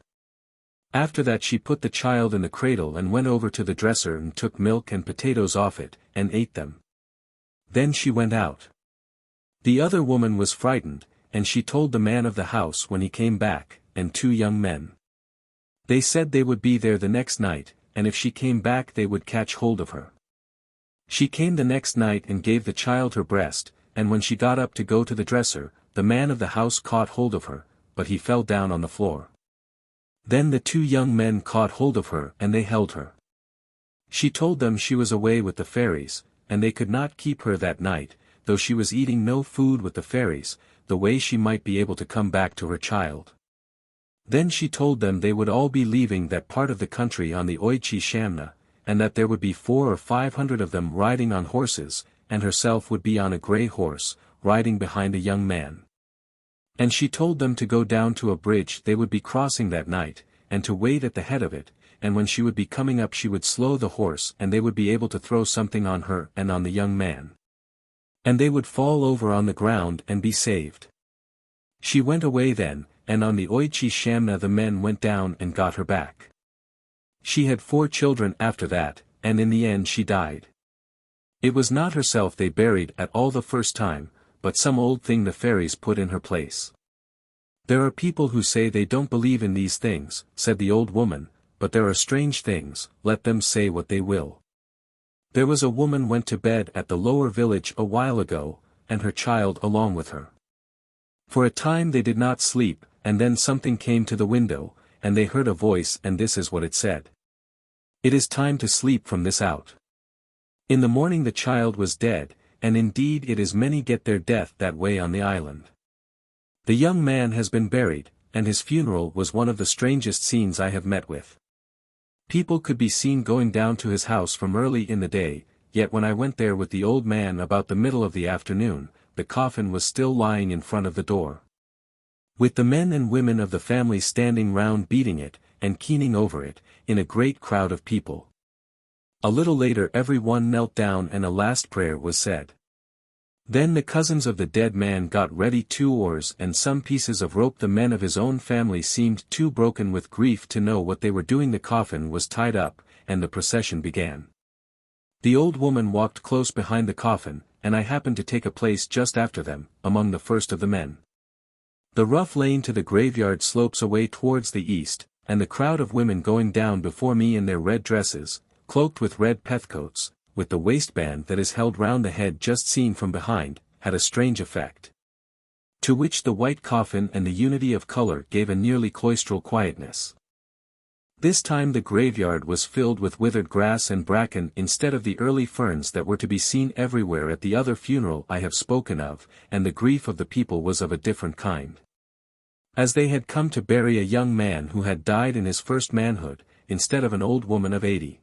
After that she put the child in the cradle and went over to the dresser and took milk and potatoes off it, and ate them. Then she went out. The other woman was frightened, and she told the man of the house when he came back, and 2 young men. They said they would be there the next night, and if she came back they would catch hold of her. She came the next night and gave the child her breast, and when she got up to go to the dresser, the man of the house caught hold of her, but he fell down on the floor. Then the 2 young men caught hold of her and they held her. She told them she was away with the fairies, and they could not keep her that night, though she was eating no food with the fairies, the way she might be able to come back to her child. Then she told them they would all be leaving that part of the country on the Inishmaan, and that there would be 400 or 500 of them riding on horses, and herself would be on a grey horse, riding behind a young man. And she told them to go down to a bridge they would be crossing that night, and to wait at the head of it, and when she would be coming up she would slow the horse and they would be able to throw something on her and on the young man. And they would fall over on the ground and be saved. She went away then, and on the Inishmaan the men went down and got her back. She had 4 children after that, and in the end she died. It was not herself they buried at all the first time, but some old thing the fairies put in her place. There are people who say they don't believe in these things, said the old woman, but there are strange things, let them say what they will. There was a woman went to bed at the lower village a while ago, and her child along with her. For a time they did not sleep, and then something came to the window, and they heard a voice and this is what it said. It is time to sleep from this out. In the morning the child was dead, and indeed it is many get their death that way on the island. The young man has been buried, and his funeral was one of the strangest scenes I have met with. People could be seen going down to his house from early in the day, yet when I went there with the old man about the middle of the afternoon, the coffin was still lying in front of the door. With the men and women of the family standing round beating it, and keening over it, in a great crowd of people. A little later every one knelt down and a last prayer was said. Then the cousins of the dead man got ready 2 oars and some pieces of rope. The men of his own family seemed too broken with grief to know what they were doing. The coffin was tied up, and the procession began. The old woman walked close behind the coffin, and I happened to take a place just after them, among the first of the men. The rough lane to the graveyard slopes away towards the east, and the crowd of women going down before me in their red dresses, cloaked with red petticoats, with the waistband that is held round the head just seen from behind, had a strange effect. To which the white coffin and the unity of colour gave a nearly cloistral quietness. This time the graveyard was filled with withered grass and bracken instead of the early ferns that were to be seen everywhere at the other funeral I have spoken of, and the grief of the people was of a different kind. As they had come to bury a young man who had died in his first manhood, instead of an old woman of 80.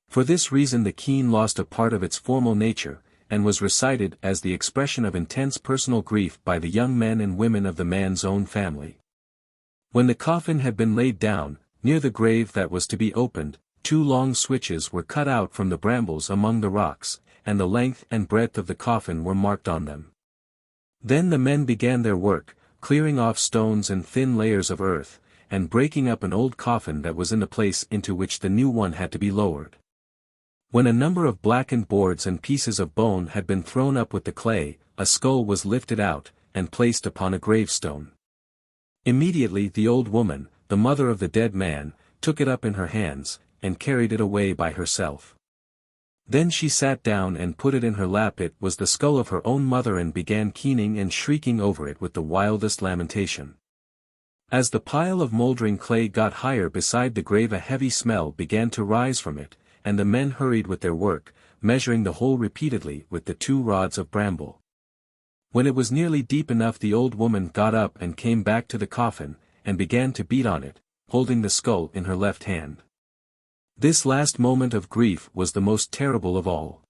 For this reason the keen lost a part of its formal nature, and was recited as the expression of intense personal grief by the young men and women of the man's own family. When the coffin had been laid down, near the grave that was to be opened, 2 long switches were cut out from the brambles among the rocks, and the length and breadth of the coffin were marked on them. Then the men began their work, clearing off stones and thin layers of earth, and breaking up an old coffin that was in the place into which the new one had to be lowered. When a number of blackened boards and pieces of bone had been thrown up with the clay, a skull was lifted out, and placed upon a gravestone. Immediately the old woman, the mother of the dead man, took it up in her hands, and carried it away by herself. Then she sat down and put it in her lap. It was the skull of her own mother, and began keening and shrieking over it with the wildest lamentation. As the pile of mouldering clay got higher beside the grave a heavy smell began to rise from it, and the men hurried with their work, measuring the hole repeatedly with the 2 rods of bramble. When it was nearly deep enough the old woman got up and came back to the coffin, and began to beat on it, holding the skull in her left hand. This last moment of grief was the most terrible of all.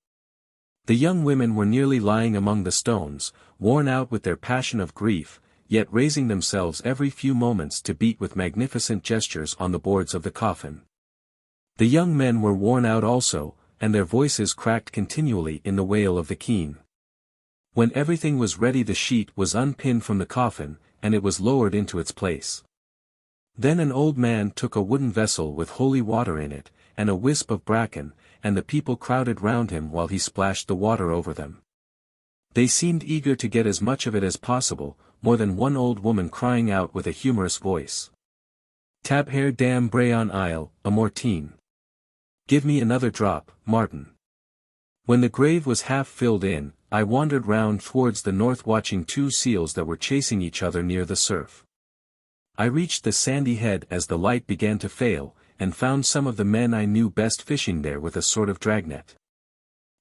The young women were nearly lying among the stones, worn out with their passion of grief, yet raising themselves every few moments to beat with magnificent gestures on the boards of the coffin. The young men were worn out also, and their voices cracked continually in the wail of the keen. When everything was ready, the sheet was unpinned from the coffin, and it was lowered into its place. Then an old man took a wooden vessel with holy water in it, and a wisp of bracken, and the people crowded round him while he splashed the water over them. They seemed eager to get as much of it as possible, more than one old woman crying out with a humorous voice. Tab hair dam brayon isle, a mortine. Give me another drop, Martin. When the grave was half filled in, I wandered round towards the north watching two seals that were chasing each other near the surf. I reached the sandy head as the light began to fail, and found some of the men I knew best fishing there with a sort of dragnet.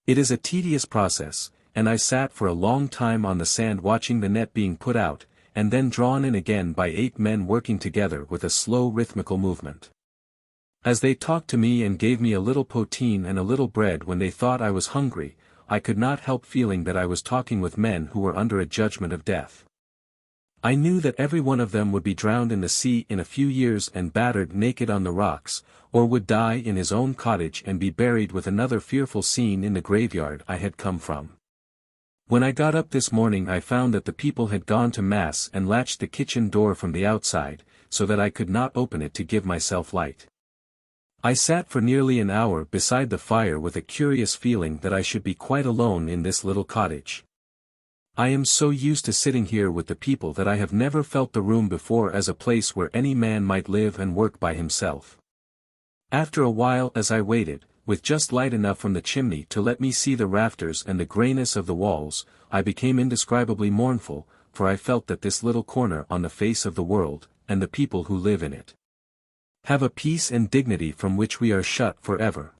It is a tedious process, and I sat for a long time on the sand watching the net being put out, and then drawn in again by 8 men working together with a slow rhythmical movement. As they talked to me and gave me a little poteen and a little bread when they thought I was hungry, I could not help feeling that I was talking with men who were under a judgment of death. I knew that every one of them would be drowned in the sea in a few years and battered naked on the rocks, or would die in his own cottage and be buried with another fearful scene in the graveyard I had come from. When I got up this morning I found that the people had gone to mass and latched the kitchen door from the outside, so that I could not open it to give myself light. I sat for nearly an hour beside the fire with a curious feeling that I should be quite alone in this little cottage. I am so used to sitting here with the people that I have never felt the room before as a place where any man might live and work by himself. After a while, as I waited, with just light enough from the chimney to let me see the rafters and the greyness of the walls, I became indescribably mournful, for I felt that this little corner on the face of the world, and the people who live in it, have a peace and dignity from which we are shut forever.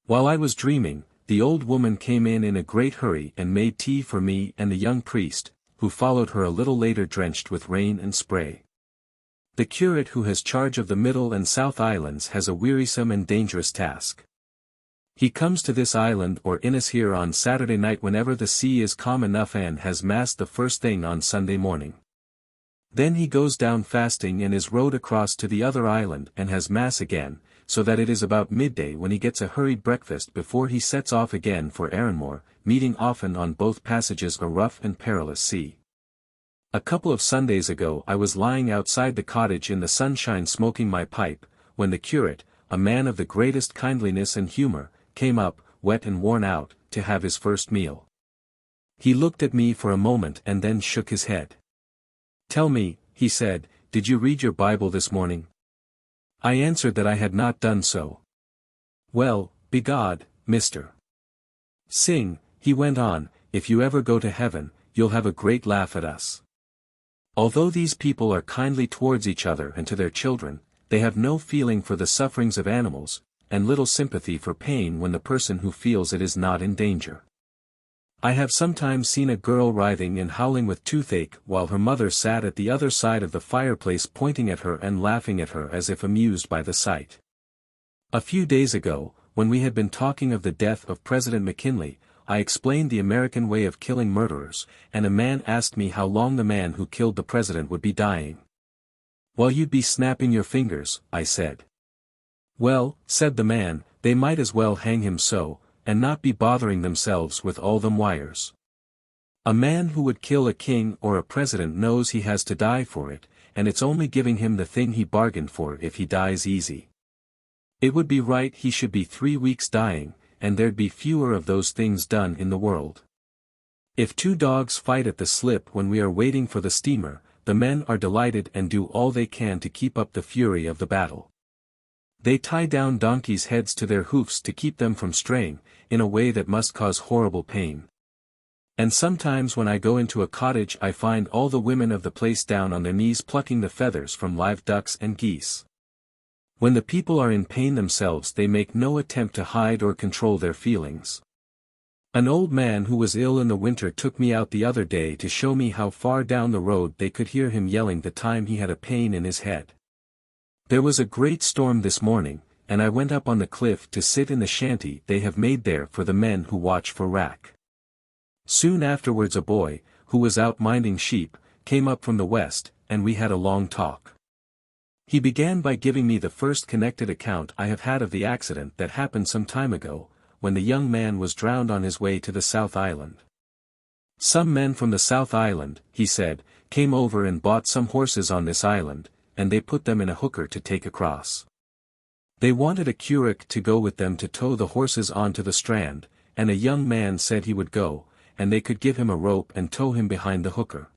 While I was dreaming, the old woman came in a great hurry and made tea for me and the young priest, who followed her a little later drenched with rain and spray. The curate who has charge of the Middle and South Islands has a wearisome and dangerous task. He comes to this island or Inisheer on Saturday night whenever the sea is calm enough and has mass the first thing on Sunday morning. Then he goes down fasting and is rowed across to the other island and has mass again, so that it is about midday when he gets a hurried breakfast before he sets off again for Aranmore, meeting often on both passages a rough and perilous sea. A couple of Sundays ago I was lying outside the cottage in the sunshine smoking my pipe, when the curate, a man of the greatest kindliness and humour, came up, wet and worn out, to have his first meal. He looked at me for a moment and then shook his head. "Tell me," he said, "did you read your Bible this morning?" I answered that I had not done so. "Well, begod, Mr. Synge," he went on, "if you ever go to heaven, you'll have a great laugh at us. Although these people are kindly towards each other and to their children, they have no feeling for the sufferings of animals, and little sympathy for pain when the person who feels it is not in danger. I have sometimes seen a girl writhing and howling with toothache while her mother sat at the other side of the fireplace pointing at her and laughing at her as if amused by the sight. A few days ago, when we had been talking of the death of President McKinley, I explained the American way of killing murderers, and a man asked me how long the man who killed the president would be dying. "Well, you'd be snapping your fingers," I said. "Well," said the man, "they might as well hang him so, and not be bothering themselves with all them wires. A man who would kill a king or a president knows he has to die for it, and it's only giving him the thing he bargained for if he dies easy. It would be right he should be 3 weeks dying, and there'd be fewer of those things done in the world. If 2 dogs fight at the slip when we are waiting for the steamer, the men are delighted and do all they can to keep up the fury of the battle. They tie down donkeys' heads to their hoofs to keep them from straying, in a way that must cause horrible pain. And sometimes when I go into a cottage I find all the women of the place down on their knees plucking the feathers from live ducks and geese. When the people are in pain themselves they make no attempt to hide or control their feelings. An old man who was ill in the winter took me out the other day to show me how far down the road they could hear him yelling the time he had a pain in his head. There was a great storm this morning, and I went up on the cliff to sit in the shanty they have made there for the men who watch for wrack. Soon afterwards a boy, who was out minding sheep, came up from the west, and we had a long talk. He began by giving me the first connected account I have had of the accident that happened some time ago, when the young man was drowned on his way to the South Island. Some men from the South Island, he said, came over and bought some horses on this island, and they put them in a hooker to take across. They wanted a curric to go with them to tow the horses onto the strand, and a young man said he would go, and they could give him a rope and tow him behind the hooker.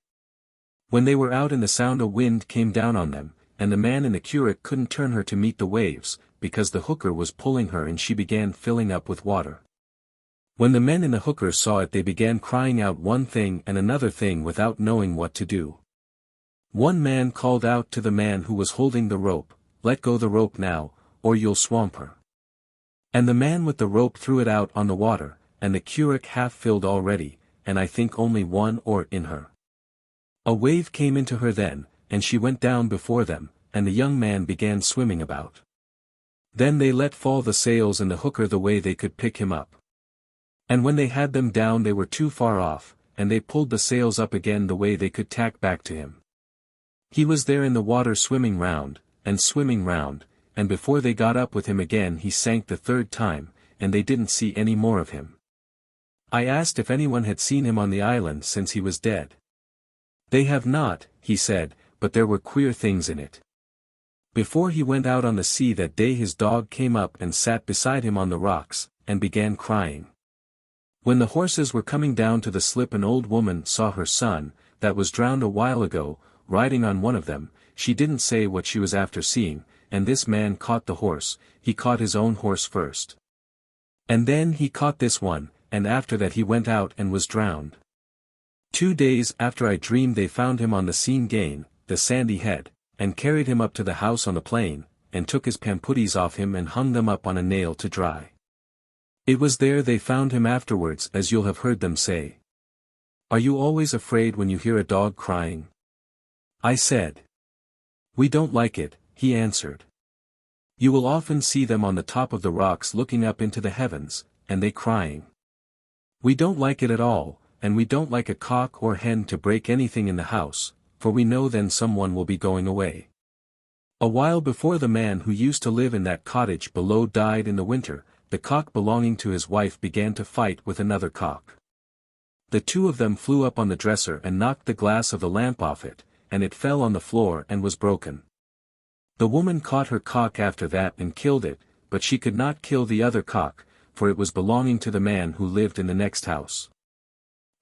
When they were out in the sound a wind came down on them, and the man in the curric couldn't turn her to meet the waves, because the hooker was pulling her and she began filling up with water. When the men in the hooker saw it they began crying out one thing and another thing without knowing what to do. One man called out to the man who was holding the rope, "Let go the rope now, or you'll swamp her." And the man with the rope threw it out on the water, and the curric half filled already, and I think only one oar in her. A wave came into her then, and she went down before them, and the young man began swimming about. Then they let fall the sails and the hooker the way they could pick him up. And when they had them down they were too far off, and they pulled the sails up again the way they could tack back to him. He was there in the water swimming round, and before they got up with him again he sank the third time, and they didn't see any more of him. I asked if anyone had seen him on the island since he was dead. "They have not," he said, "but there were queer things in it. Before he went out on the sea that day his dog came up and sat beside him on the rocks, and began crying. When the horses were coming down to the slip an old woman saw her son, that was drowned a while ago, riding on one of them. She didn't say what she was after seeing, and this man caught the horse. He caught his own horse first. And then he caught this one, and after that he went out and was drowned. 2 days after I dreamed they found him on the Synge, the sandy head, and carried him up to the house on the plain, and took his pampooties off him and hung them up on a nail to dry. It was there they found him afterwards, as you'll have heard them say. Are you always afraid when you hear a dog crying?" I said. "We don't like it," he answered. "You will often see them on the top of the rocks looking up into the heavens, and they crying. We don't like it at all, and we don't like a cock or hen to break anything in the house, for we know then someone will be going away." A while before the man who used to live in that cottage below died in the winter, the cock belonging to his wife began to fight with another cock. The two of them flew up on the dresser and knocked the glass of the lamp off it, and it fell on the floor and was broken. The woman caught her cock after that and killed it, but she could not kill the other cock, for it was belonging to the man who lived in the next house.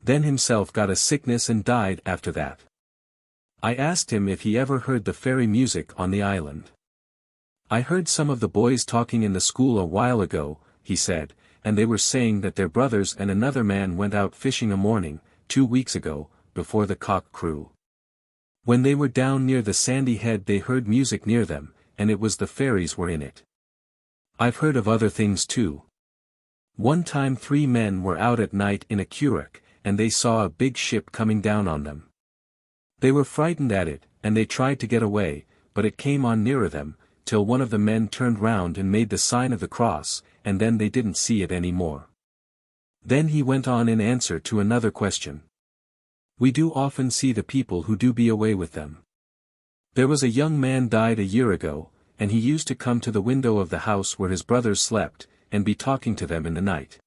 Then himself got a sickness and died after that. I asked him if he ever heard the fairy music on the island. "I heard some of the boys talking in the school a while ago," he said, "and they were saying that their brothers and another man went out fishing a morning, 2 weeks ago, before the cock crew. When they were down near the sandy head they heard music near them, and it was the fairies were in it. I've heard of other things too. One time 3 men were out at night in a curric, and they saw a big ship coming down on them. They were frightened at it, and they tried to get away, but it came on nearer them, till one of the men turned round and made the sign of the cross, and then they didn't see it any more." Then he went on in answer to another question. "We do often see the people who do be away with them. There was a young man died a year ago, and he used to come to the window of the house where his brothers slept, and be talking to them in the night.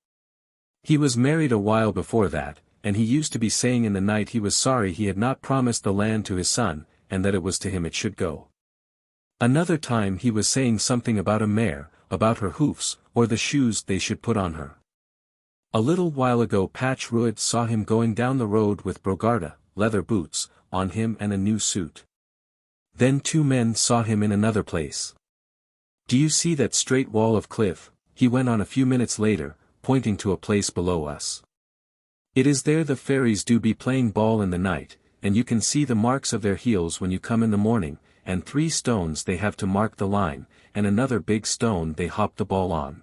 He was married a while before that, and he used to be saying in the night he was sorry he had not promised the land to his son, and that it was to him it should go. Another time he was saying something about a mare, about her hoofs, or the shoes they should put on her. A little while ago Patch Ruad saw him going down the road with brogarda, leather boots, on him and a new suit. Then 2 men saw him in another place. Do you see that straight wall of cliff?" he went on a few minutes later, pointing to a place below us. "It is there the fairies do be playing ball in the night, and you can see the marks of their heels when you come in the morning, and 3 stones they have to mark the line, and another big stone they hop the ball on.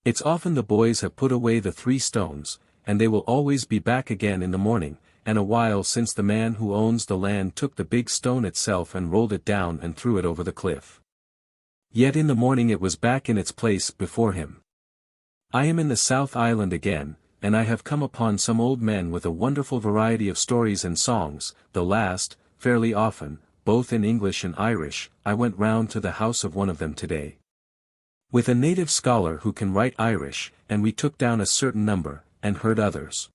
It's often the boys have put away the 3 stones, and they will always be back again in the morning, and a while since the man who owns the land took the big stone itself and rolled it down and threw it over the cliff. Yet in the morning it was back in its place before him. I am in the South Island again, and I have come upon some old men with a wonderful variety of stories and songs, the last, fairly often, both in English and Irish. I went round to the house of one of them today. With a native scholar who can write Irish, and we took down a certain number, and heard others.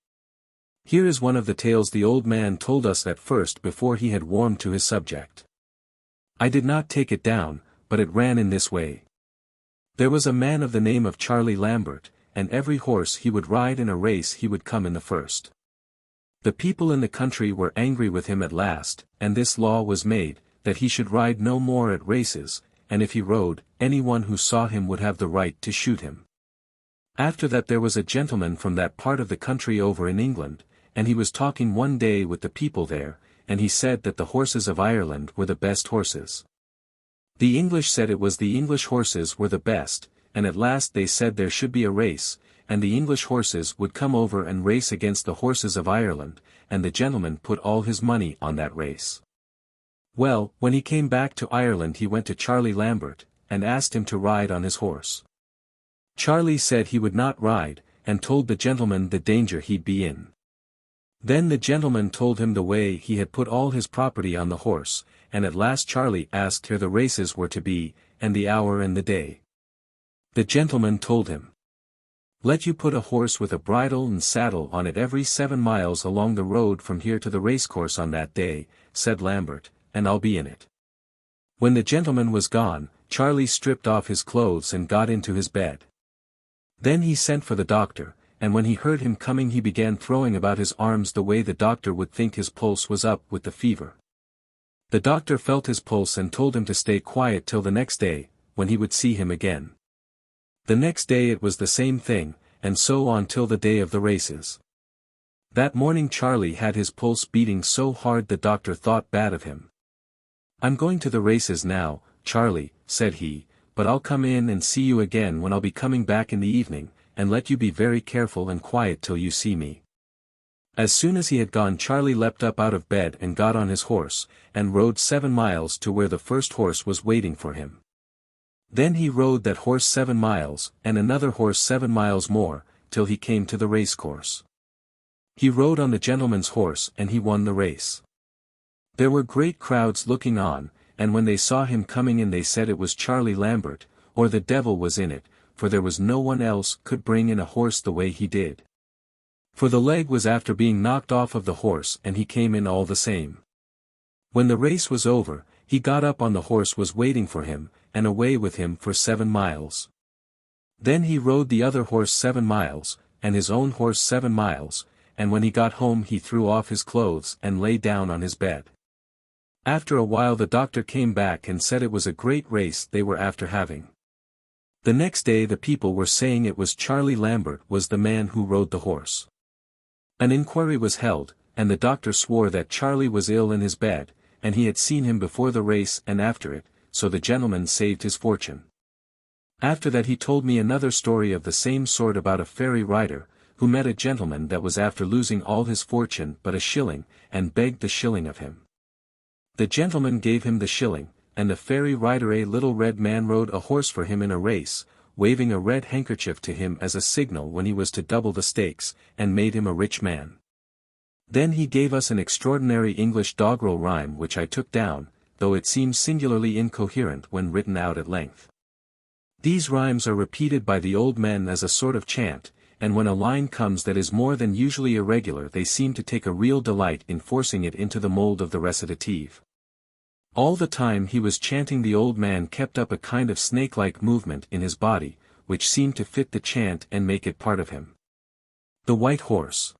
Here is one of the tales the old man told us at first before he had warmed to his subject. I did not take it down, but it ran in this way. There was a man of the name of Charlie Lambert, and every horse he would ride in a race he would come in the first. The people in the country were angry with him at last, and this law was made, that he should ride no more at races, and if he rode, anyone who saw him would have the right to shoot him. After that there was a gentleman from that part of the country over in England, and he was talking one day with the people there, and he said that the horses of Ireland were the best horses. The English said it was the English horses were the best, and at last they said there should be a race, and the English horses would come over and race against the horses of Ireland, and the gentleman put all his money on that race. Well, when he came back to Ireland he went to Charlie Lambert, and asked him to ride on his horse. Charlie said he would not ride, and told the gentleman the danger he'd be in. Then the gentleman told him the way he had put all his property on the horse, and at last Charlie asked where the races were to be, and the hour and the day. The gentleman told him, "Let you put a horse with a bridle and saddle on it every 7 miles along the road from here to the racecourse on that day," said Lambert, "and I'll be in it." When the gentleman was gone, Charlie stripped off his clothes and got into his bed. Then he sent for the doctor, and when he heard him coming he began throwing about his arms the way the doctor would think his pulse was up with the fever. The doctor felt his pulse and told him to stay quiet till the next day, when he would see him again. The next day it was the same thing, and so on till the day of the races. That morning Charlie had his pulse beating so hard the doctor thought bad of him. "I'm going to the races now, Charlie," said he, "but I'll come in and see you again when I'll be coming back in the evening, and let you be very careful and quiet till you see me." As soon as he had gone Charlie leapt up out of bed and got on his horse, and rode 7 miles to where the first horse was waiting for him. Then he rode that horse 7 miles, and another horse 7 miles more, till he came to the racecourse. He rode on the gentleman's horse and he won the race. There were great crowds looking on, and when they saw him coming in they said it was Charlie Lambert, or the devil was in it, for there was no one else could bring in a horse the way he did. For the leg was after being knocked off of the horse and he came in all the same. When the race was over, he got up on the horse was waiting for him, and away with him for 7 miles. Then he rode the other horse 7 miles, and his own horse 7 miles, and when he got home he threw off his clothes and lay down on his bed. After a while the doctor came back and said it was a great race they were after having. The next day the people were saying it was Charlie Lambert was the man who rode the horse. An inquiry was held, and the doctor swore that Charlie was ill in his bed, and he had seen him before the race and after it, so the gentleman saved his fortune. After that he told me another story of the same sort about a ferry rider, who met a gentleman that was after losing all his fortune but a shilling, and begged the shilling of him. The gentleman gave him the shilling, and the ferry rider a little red man rode a horse for him in a race, waving a red handkerchief to him as a signal when he was to double the stakes, and made him a rich man. Then he gave us an extraordinary English doggerel rhyme which I took down, though it seems singularly incoherent when written out at length. These rhymes are repeated by the old men as a sort of chant, and when a line comes that is more than usually irregular they seem to take a real delight in forcing it into the mold of the recitative. All the time he was chanting the old man kept up a kind of snake-like movement in his body, which seemed to fit the chant and make it part of him. The white horse.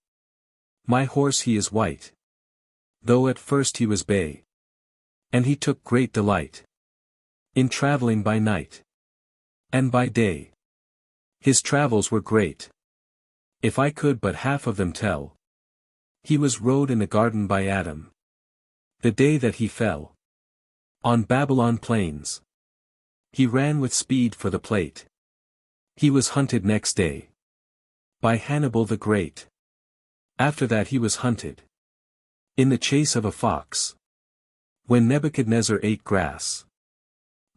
My horse he is white. Though at first he was bay. And he took great delight in travelling by night and by day. His travels were great. If I could but half of them tell. He was rode in the garden by Adam. The day that he fell. On Babylon plains. He ran with speed for the plate. He was hunted next day. By Hannibal the Great. After that he was hunted. In the chase of a fox. When Nebuchadnezzar ate grass.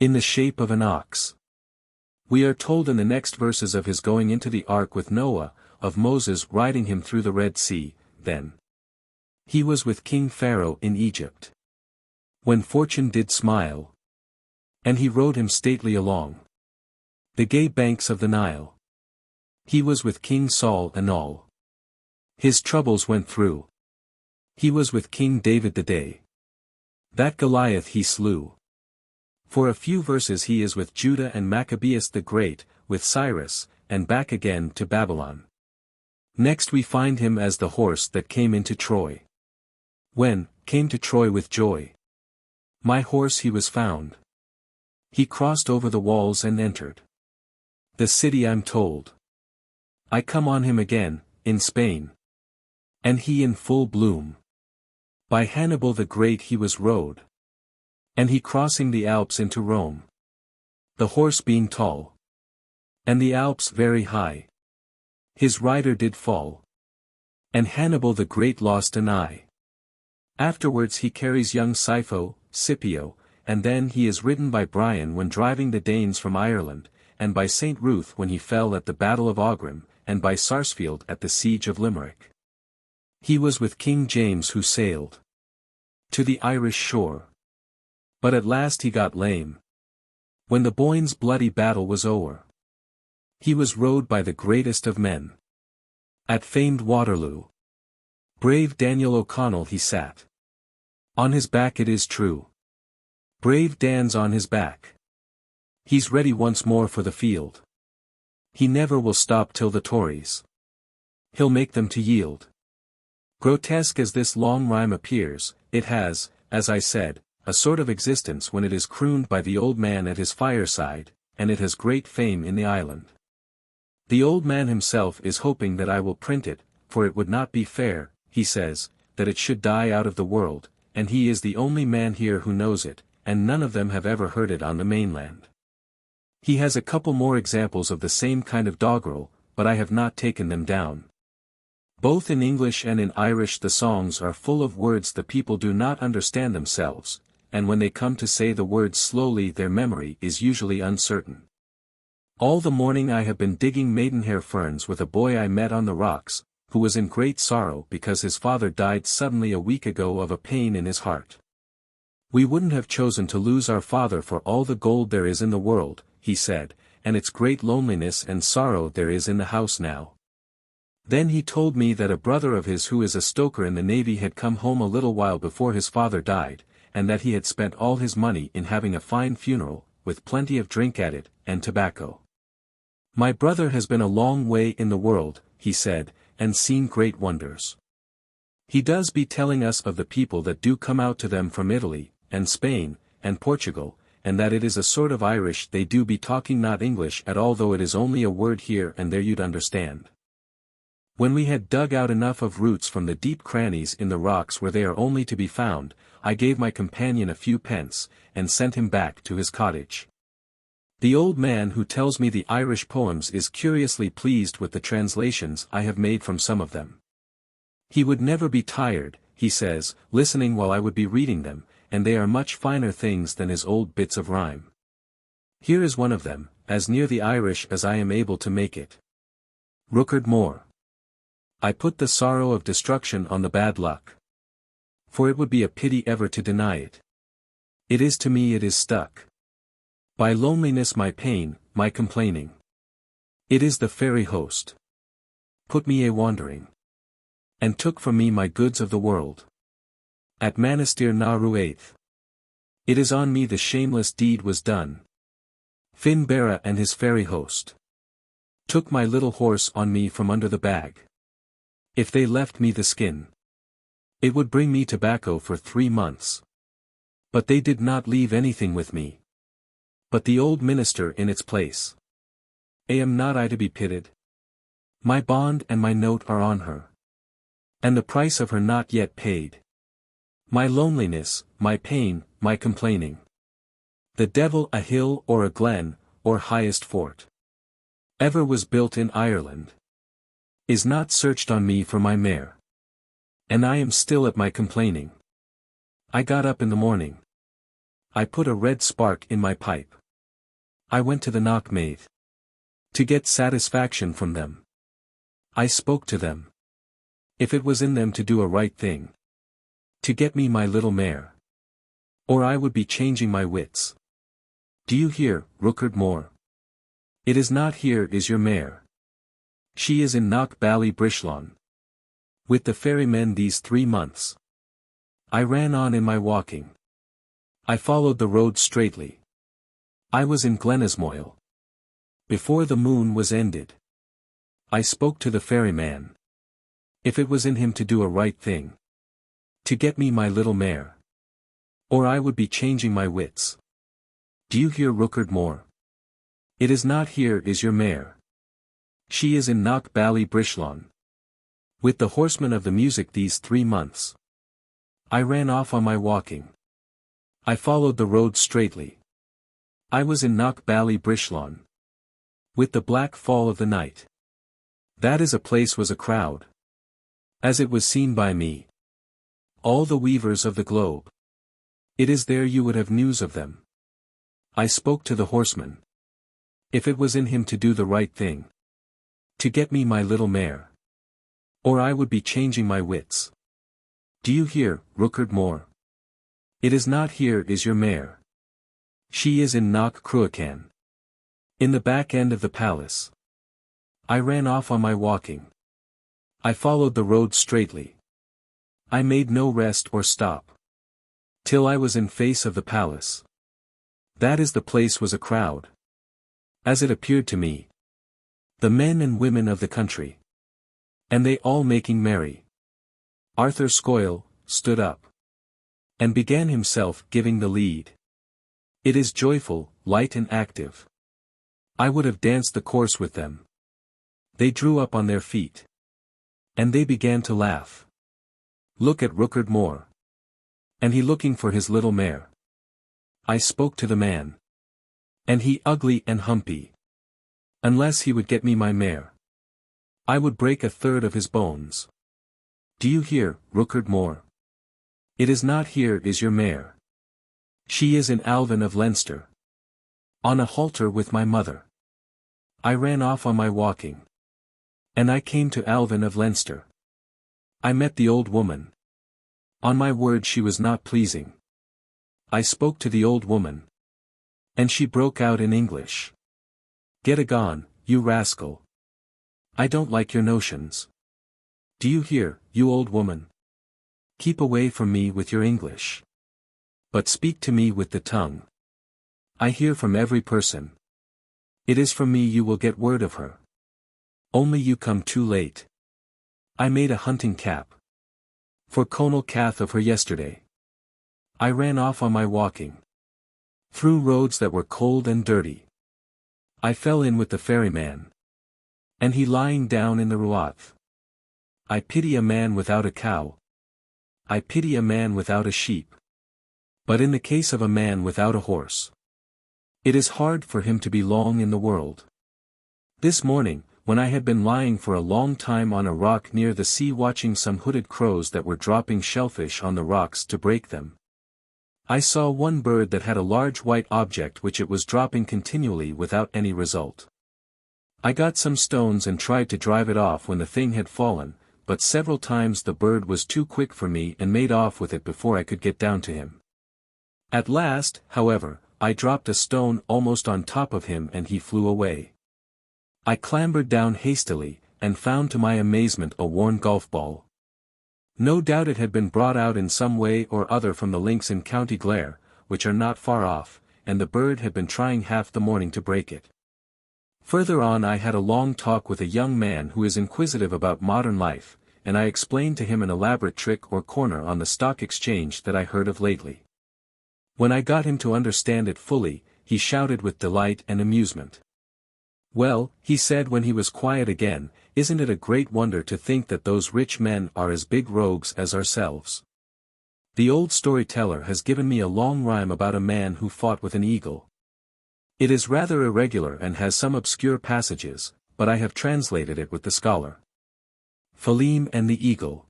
In the shape of an ox. We are told in the next verses of his going into the ark with Noah, of Moses riding him through the Red Sea, then. He was with King Pharaoh in Egypt. When fortune did smile. And he rode him stately along. The gay banks of the Nile. He was with King Saul and all his troubles went through. He was with King David the day that Goliath he slew. For a few verses he is with Judah and Maccabeus the Great, with Cyrus, and back again to Babylon. Next we find him as the horse that came into Troy. When, came to Troy with joy. My horse he was found. He crossed over the walls and entered the city I'm told. I come on him again, in Spain. And he in full bloom. By Hannibal the Great he was rode. And he crossing the Alps into Rome. The horse being tall. And the Alps very high. His rider did fall. And Hannibal the Great lost an eye. Afterwards he carries young Scipio, and then he is ridden by Brian when driving the Danes from Ireland, and by St. Ruth when he fell at the battle of Aughrim, and by Sarsfield at the siege of Limerick. He was with King James who sailed to the Irish shore. But at last he got lame. When the Boyne's bloody battle was o'er. He was rode by the greatest of men. At famed Waterloo. Brave Daniel O'Connell he sat. On his back it is true. Brave Dan's on his back. He's ready once more for the field. He never will stop till the Tories. He'll make them to yield. Grotesque as this long rhyme appears, it has, as I said, a sort of existence when it is crooned by the old man at his fireside, and it has great fame in the island. The old man himself is hoping that I will print it, for it would not be fair, he says, that it should die out of the world, and he is the only man here who knows it, and none of them have ever heard it on the mainland. He has a couple more examples of the same kind of doggerel, but I have not taken them down. Both in English and in Irish the songs are full of words the people do not understand themselves, and when they come to say the words slowly their memory is usually uncertain. All the morning I have been digging maidenhair ferns with a boy I met on the rocks, who was in great sorrow because his father died suddenly a week ago of a pain in his heart. We wouldn't have chosen to lose our father for all the gold there is in the world, he said, and it's great loneliness and sorrow there is in the house now. Then he told me that a brother of his who is a stoker in the Navy had come home a little while before his father died, and that he had spent all his money in having a fine funeral, with plenty of drink at it, and tobacco. My brother has been a long way in the world, he said, and seen great wonders. He does be telling us of the people that do come out to them from Italy, and Spain, and Portugal, and that it is a sort of Irish they do be talking not English at all though it is only a word here and there you'd understand. When we had dug out enough of roots from the deep crannies in the rocks where they are only to be found, I gave my companion a few pence, and sent him back to his cottage. The old man who tells me the Irish poems is curiously pleased with the translations I have made from some of them. He would never be tired, he says, listening while I would be reading them, and they are much finer things than his old bits of rhyme. Here is one of them, as near the Irish as I am able to make it. Rookard Moor. I put the sorrow of destruction on the bad luck. For it would be a pity ever to deny it. It is to me it is stuck. By loneliness my pain, my complaining. It is the fairy host. Put me a wandering. And took from me my goods of the world. At Manastir na Ruaith. It is on me the shameless deed was done. Finn Bara and his fairy host. Took my little horse on me from under the bag. If they left me the skin. It would bring me tobacco for 3 months. But they did not leave anything with me. But the old minister in its place. Am not I to be pitied? My bond and my note are on her. And the price of her not yet paid. My loneliness, my pain, my complaining. The devil a hill or a glen, or highest fort. Ever was built in Ireland. Is not searched on me for my mare. And I am still at my complaining. I got up in the morning. I put a red spark in my pipe. I went to the knockmaid. To get satisfaction from them. I spoke to them. If it was in them to do a right thing. To get me my little mare. Or I would be changing my wits. Do you hear, Rookard Moor? It is not here is your mare. She is in Knock Bally Brishlon. With the ferrymen these 3 months. I ran on in my walking. I followed the road straightly. I was in Glenismoyle. Before the moon was ended. I spoke to the ferryman. If it was in him to do a right thing. To get me my little mare. Or I would be changing my wits. Do you hear Ruggedness? It is not here is your mare. She is in Knock Bally Brishlon. With the horsemen of the music these 3 months. I ran off on my walking. I followed the road straightly. I was in Knock Bally Brishlon. With the black fall of the night. That is a place was a crowd. As it was seen by me. All the weavers of the globe. It is there you would have news of them. I spoke to the horseman. If it was in him to do the right thing. To get me my little mare. Or I would be changing my wits. Do you hear, Ruggedness? It is not here is your mare. She is in Knock Cruachan. In the back end of the palace. I ran off on my walking. I followed the road straightly. I made no rest or stop. Till I was in face of the palace. That is the place was a crowd. As it appeared to me. The men and women of the country. And they all making merry. Arthur Scoyle stood up. And began himself giving the lead. It is joyful, light and active. I would have danced the course with them. They drew up on their feet. And they began to laugh. Look at Ruggedness. And he looking for his little mare. I spoke to the man. And he ugly and humpy. Unless he would get me my mare. I would break 1/3 of his bones. Do you hear, Ruggedness? It is not here is your mare. She is in Alvin of Leinster. On a halter with my mother. I ran off on my walking. And I came to Alvin of Leinster. I met the old woman. On my word she was not pleasing. I spoke to the old woman. And she broke out in English. Get agone, you rascal. I don't like your notions. Do you hear, you old woman? Keep away from me with your English. But speak to me with the tongue. I hear from every person. It is from me you will get word of her. Only you come too late. I made a hunting cap. For Conal Cath of her yesterday. I ran off on my walking. Through roads that were cold and dirty. I fell in with the ferryman. And he lying down in the ruath. I pity a man without a cow. I pity a man without a sheep. But in the case of a man without a horse. It is hard for him to be long in the world. This morning, when I had been lying for a long time on a rock near the sea watching some hooded crows that were dropping shellfish on the rocks to break them. I saw one bird that had a large white object which it was dropping continually without any result. I got some stones and tried to drive it off when the thing had fallen, but several times the bird was too quick for me and made off with it before I could get down to him. At last, however, I dropped a stone almost on top of him and he flew away. I clambered down hastily, and found to my amazement a worn golf ball. No doubt it had been brought out in some way or other from the links in County Clare, which are not far off, and the bird had been trying half the morning to break it. Further on I had a long talk with a young man who is inquisitive about modern life, and I explained to him an elaborate trick or corner on the stock exchange that I heard of lately. When I got him to understand it fully, he shouted with delight and amusement. Well, he said when he was quiet again, isn't it a great wonder to think that those rich men are as big rogues as ourselves? The old storyteller has given me a long rhyme about a man who fought with an eagle. It is rather irregular and has some obscure passages, but I have translated it with the scholar. Phelim and the Eagle.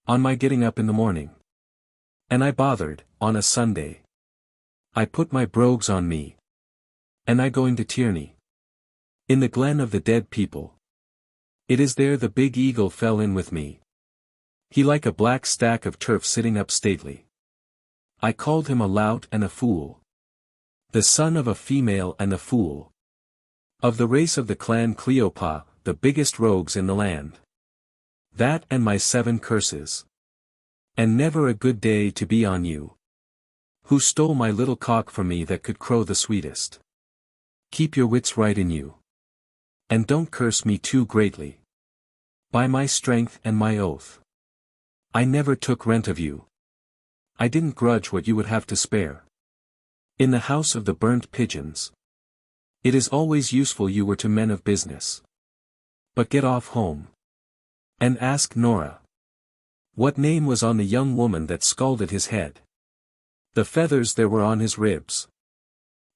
On my getting up in the morning. And I bothered, on a Sunday. I put my brogues on me. And I going to Tierney. In the glen of the dead people. It is there the big eagle fell in with me. He like a black stack of turf sitting up stately. I called him a lout and a fool. The son of a female and a fool. Of the race of the clan Cleopa, the biggest rogues in the land. That and my 7 curses. And never a good day to be on you. Who stole my little cock from me that could crow the sweetest. Keep your wits right in you. And don't curse me too greatly. By my strength and my oath. I never took rent of you. I didn't grudge what you would have to spare. In the house of the burnt pigeons. It is always useful you were to men of business. But get off home. And ask Nora. What name was on the young woman that scalded his head? The feathers there were on his ribs.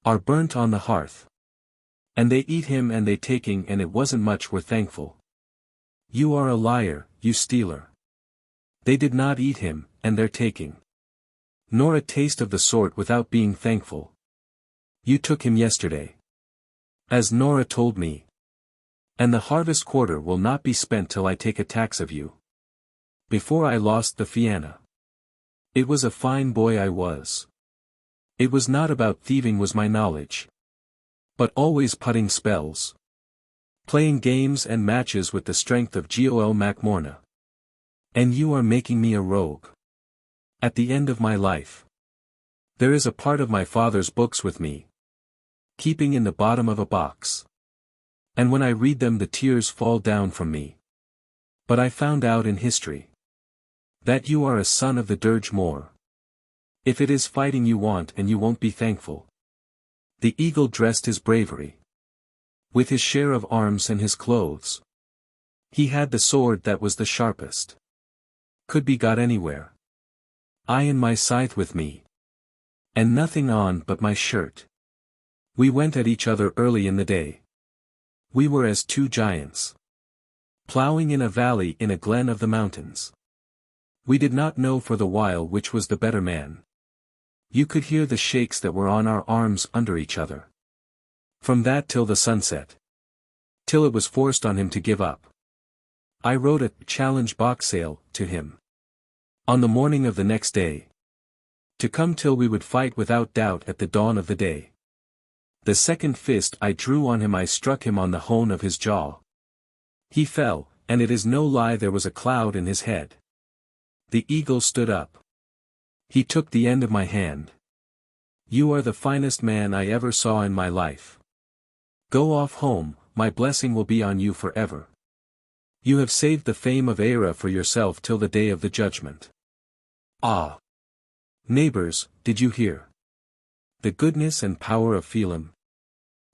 Are burnt on the hearth. And they eat him and they taking and it wasn't much we're thankful. You are a liar, you stealer. They did not eat him, and they're taking. Nor a taste of the sort without being thankful. You took him yesterday. As Nora told me. And the harvest quarter will not be spent till I take a tax of you. Before I lost the Fianna. It was a fine boy I was. It was not about thieving was my knowledge. But always putting spells. Playing games and matches with the strength of Gol Macmorna. And you are making me a rogue. At the end of my life. There is a part of my father's books with me. Keeping in the bottom of a box. And when I read them the tears fall down from me. But I found out in history. That you are a son of the Dirge Moor. If it is fighting you want and you won't be thankful. The eagle dressed his bravery. With his share of arms and his clothes. He had the sword that was the sharpest. Could be got anywhere. I and my scythe with me. And nothing on but my shirt. We went at each other early in the day. We were as 2 giants. Ploughing in a valley in a glen of the mountains. We did not know for the while which was the better man. You could hear the shakes that were on our arms under each other. From that till the sunset. Till it was forced on him to give up. I wrote a challenge boxale to him. On the morning of the next day. To come till we would fight without doubt at the dawn of the day. The second fist I drew on him I struck him on the hone of his jaw. He fell, and it is no lie there was a cloud in his head. The eagle stood up. He took the end of my hand. You are the finest man I ever saw in my life. Go off home, my blessing will be on you forever. You have saved the fame of Era for yourself till the day of the judgment. Ah! Neighbors, did you hear? The goodness and power of Phelim.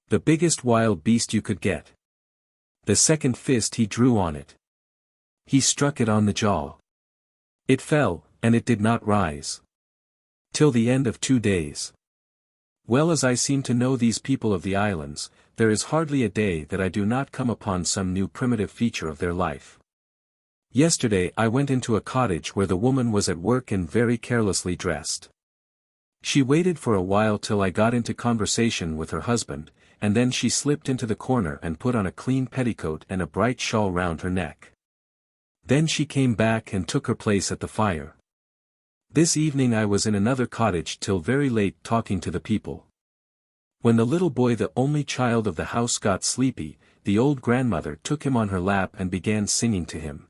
The biggest wild beast you could get. The second fist he drew on it. He struck it on the jaw. It fell, and it did not rise. Till the end of 2 days. Well as I seem to know these people of the islands, there is hardly a day that I do not come upon some new primitive feature of their life. Yesterday I went into a cottage where the woman was at work and very carelessly dressed. She waited for a while till I got into conversation with her husband, and then she slipped into the corner and put on a clean petticoat and a bright shawl round her neck. Then she came back and took her place at the fire. This evening I was in another cottage till very late talking to the people. When the little boy, the only child of the house, got sleepy, the old grandmother took him on her lap and began singing to him.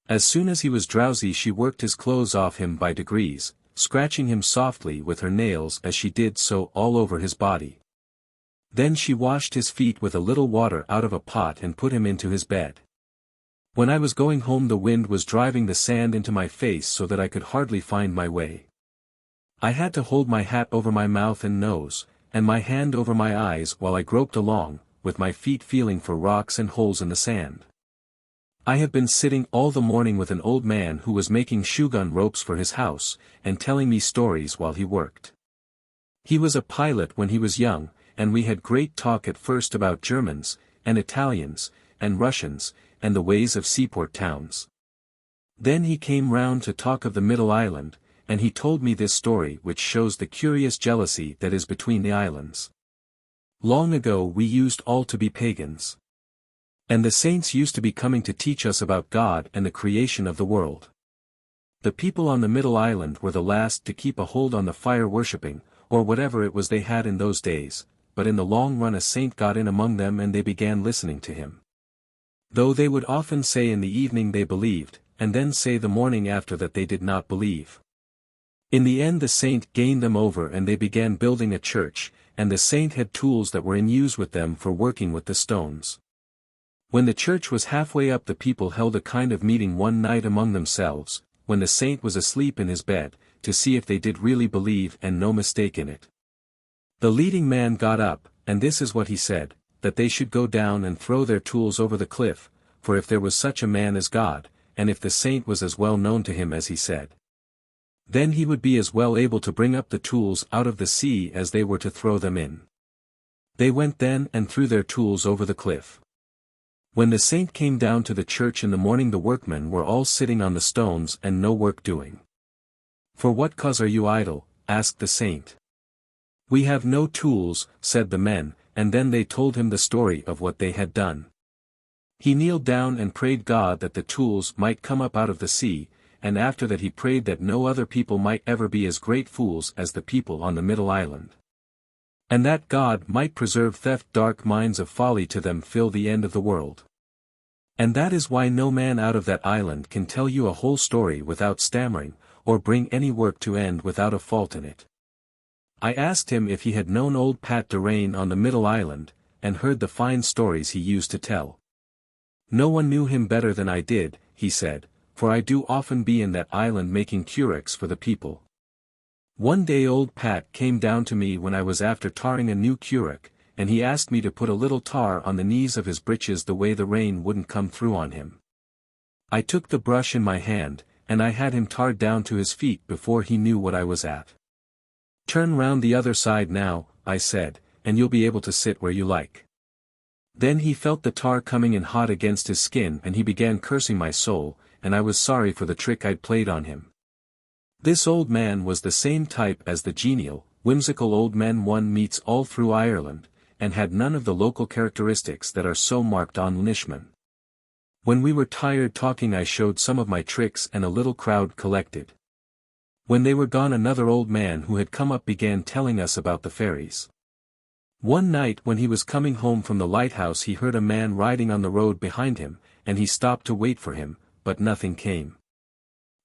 As soon as he was drowsy she worked his clothes off him by degrees, scratching him softly with her nails as she did so all over his body. Then she washed his feet with a little water out of a pot and put him into his bed. When I was going home the wind was driving the sand into my face so that I could hardly find my way. I had to hold my hat over my mouth and nose, and my hand over my eyes while I groped along, with my feet feeling for rocks and holes in the sand. I have been sitting all the morning with an old man who was making shoegun ropes for his house, and telling me stories while he worked. He was a pilot when he was young, and we had great talk at first about Germans, and Italians, and Russians, and the ways of seaport towns. Then he came round to talk of the Middle Island, and he told me this story which shows the curious jealousy that is between the islands. Long ago we used all to be pagans. And the saints used to be coming to teach us about God and the creation of the world. The people on the Middle Island were the last to keep a hold on the fire worshipping, or whatever it was they had in those days, but in the long run a saint got in among them and they began listening to him. Though they would often say in the evening they believed, and then say the morning after that they did not believe. In the end the saint gained them over and they began building a church, and the saint had tools that were in use with them for working with the stones. When the church was halfway up the people held a kind of meeting one night among themselves, when the saint was asleep in his bed, to see if they did really believe and no mistake in it. The leading man got up, and this is what he said, that they should go down and throw their tools over the cliff, for if there was such a man as God, and if the saint was as well known to him as he said, then he would be as well able to bring up the tools out of the sea as they were to throw them in. They went then and threw their tools over the cliff. When the saint came down to the church in the morning the workmen were all sitting on the stones and no work doing. "For what cause are you idle?" asked the saint. "We have no tools," said the men, and then they told him the story of what they had done. He kneeled down and prayed God that the tools might come up out of the sea, and after that he prayed that no other people might ever be as great fools as the people on the middle island. And that God might preserve theft dark minds of folly to them fill the end of the world. And that is why no man out of that island can tell you a whole story without stammering, or bring any work to end without a fault in it. I asked him if he had known old Pat Durain on the middle island, and heard the fine stories he used to tell. No one knew him better than I did, he said, for I do often be in that island making currachs for the people. One day old Pat came down to me when I was after tarring a new currach, and he asked me to put a little tar on the knees of his breeches the way the rain wouldn't come through on him. I took the brush in my hand, and I had him tarred down to his feet before he knew what I was at. "Turn round the other side now," I said, "and you'll be able to sit where you like." Then he felt the tar coming in hot against his skin and he began cursing my soul, and I was sorry for the trick I'd played on him. This old man was the same type as the genial, whimsical old men one meets all through Ireland, and had none of the local characteristics that are so marked on Inishmaan. When we were tired talking I showed some of my tricks and a little crowd collected. When they were gone another old man who had come up began telling us about the fairies. One night when he was coming home from the lighthouse he heard a man riding on the road behind him, and he stopped to wait for him, but nothing came.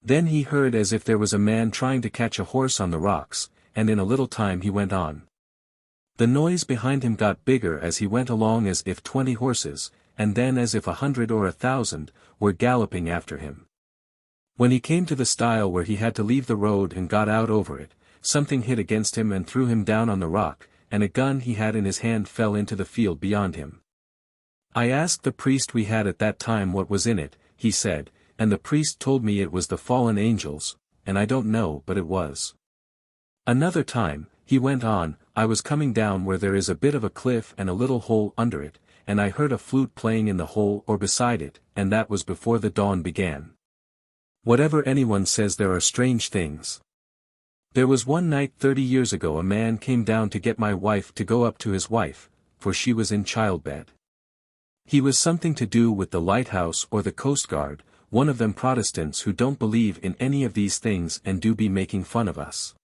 Then he heard as if there was a man trying to catch a horse on the rocks, and in a little time he went on. The noise behind him got bigger as he went along as if 20 horses, and then as if 100 or 1,000, were galloping after him. When he came to the stile where he had to leave the road and got out over it, something hit against him and threw him down on the rock, and a gun he had in his hand fell into the field beyond him. I asked the priest we had at that time what was in it, he said, and the priest told me it was the fallen angels, and I don't know but it was. Another time, he went on, I was coming down where there is a bit of a cliff and a little hole under it, and I heard a flute playing in the hole or beside it, and that was before the dawn began. Whatever anyone says there are strange things. There was one night 30 years ago a man came down to get my wife to go up to his wife, for she was in childbed. He was something to do with the lighthouse or the coast guard, one of them Protestants who don't believe in any of these things and do be making fun of us.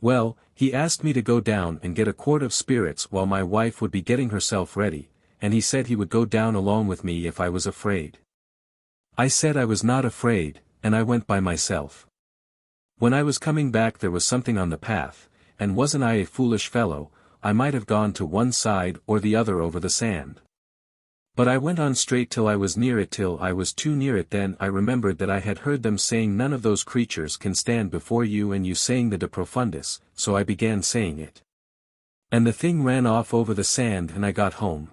Well, he asked me to go down and get a quart of spirits while my wife would be getting herself ready, and he said he would go down along with me if I was afraid. I said I was not afraid, and I went by myself. When I was coming back there was something on the path, and wasn't I a foolish fellow, I might have gone to one side or the other over the sand. But I went on straight till I was near it till I was too near it then I remembered that I had heard them saying none of those creatures can stand before you and you saying the de profundis, so I began saying it. And the thing ran off over the sand and I got home.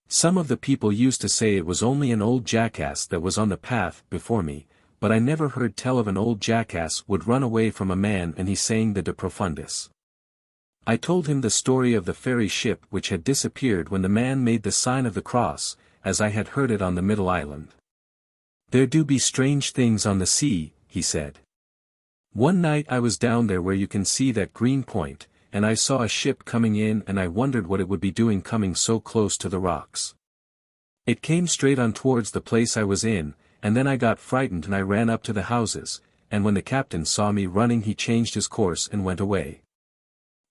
Some of the people used to say it was only an old jackass that was on the path before me, but I never heard tell of an old jackass would run away from a man and he saying the de profundis. I told him the story of the fairy ship which had disappeared when the man made the sign of the cross, as I had heard it on the middle island. There do be strange things on the sea, he said. One night I was down there where you can see that green point, and I saw a ship coming in and I wondered what it would be doing coming so close to the rocks. It came straight on towards the place I was in, and then I got frightened and I ran up to the houses, and when the captain saw me running he changed his course and went away.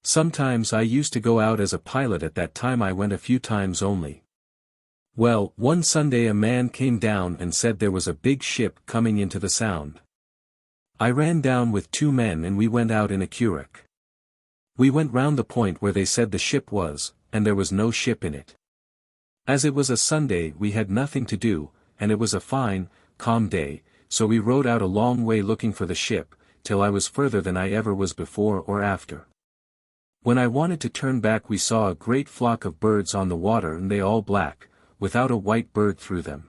Sometimes I used to go out as a pilot. At that time I went a few times only. Well, one Sunday a man came down and said there was a big ship coming into the Sound. I ran down with 2 men and we went out in a curragh. We went round the point where they said the ship was, and there was no ship in it. As it was a Sunday we had nothing to do, and it was a fine, calm day, so we rowed out a long way looking for the ship, till I was further than I ever was before or after. When I wanted to turn back we saw a great flock of birds on the water, and they all black, without a white bird through them.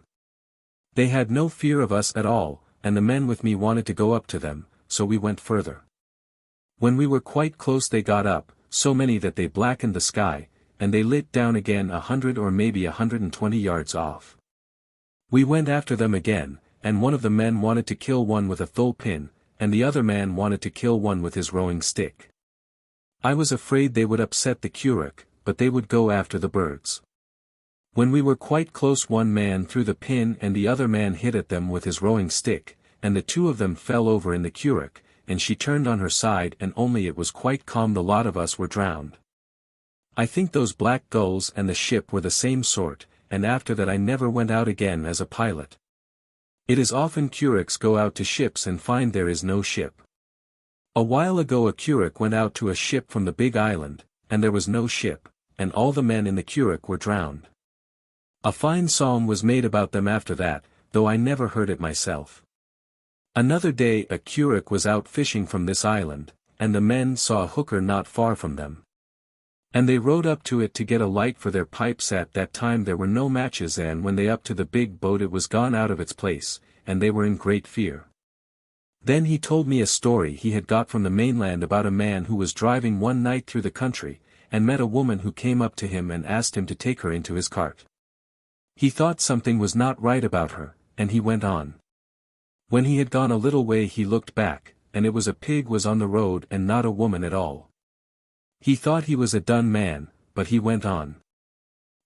They had no fear of us at all, and the men with me wanted to go up to them, so we went further. When we were quite close they got up, so many that they blackened the sky, and they lit down again 100 or maybe 120 yards off. We went after them again, and one of the men wanted to kill one with a thole pin, and the other man wanted to kill one with his rowing stick. I was afraid they would upset the curragh, but they would go after the birds. When we were quite close one man threw the pin and the other man hit at them with his rowing stick, and the 2 of them fell over in the curragh, and she turned on her side, and only it was quite calm the lot of us were drowned. I think those black gulls and the ship were the same sort, and after that I never went out again as a pilot. It is often curraghs go out to ships and find there is no ship. A while ago a curragh went out to a ship from the big island, and there was no ship, and all the men in the curragh were drowned. A fine song was made about them after that, though I never heard it myself. Another day a curragh was out fishing from this island, and the men saw a hooker not far from them. And they rowed up to it to get a light for their pipes. At that time there were no matches, and when they up to the big boat it was gone out of its place, and they were in great fear. Then he told me a story he had got from the mainland about a man who was driving one night through the country, and met a woman who came up to him and asked him to take her into his cart. He thought something was not right about her, and he went on. When he had gone a little way he looked back, and it was a pig was on the road and not a woman at all. He thought he was a done man, but he went on.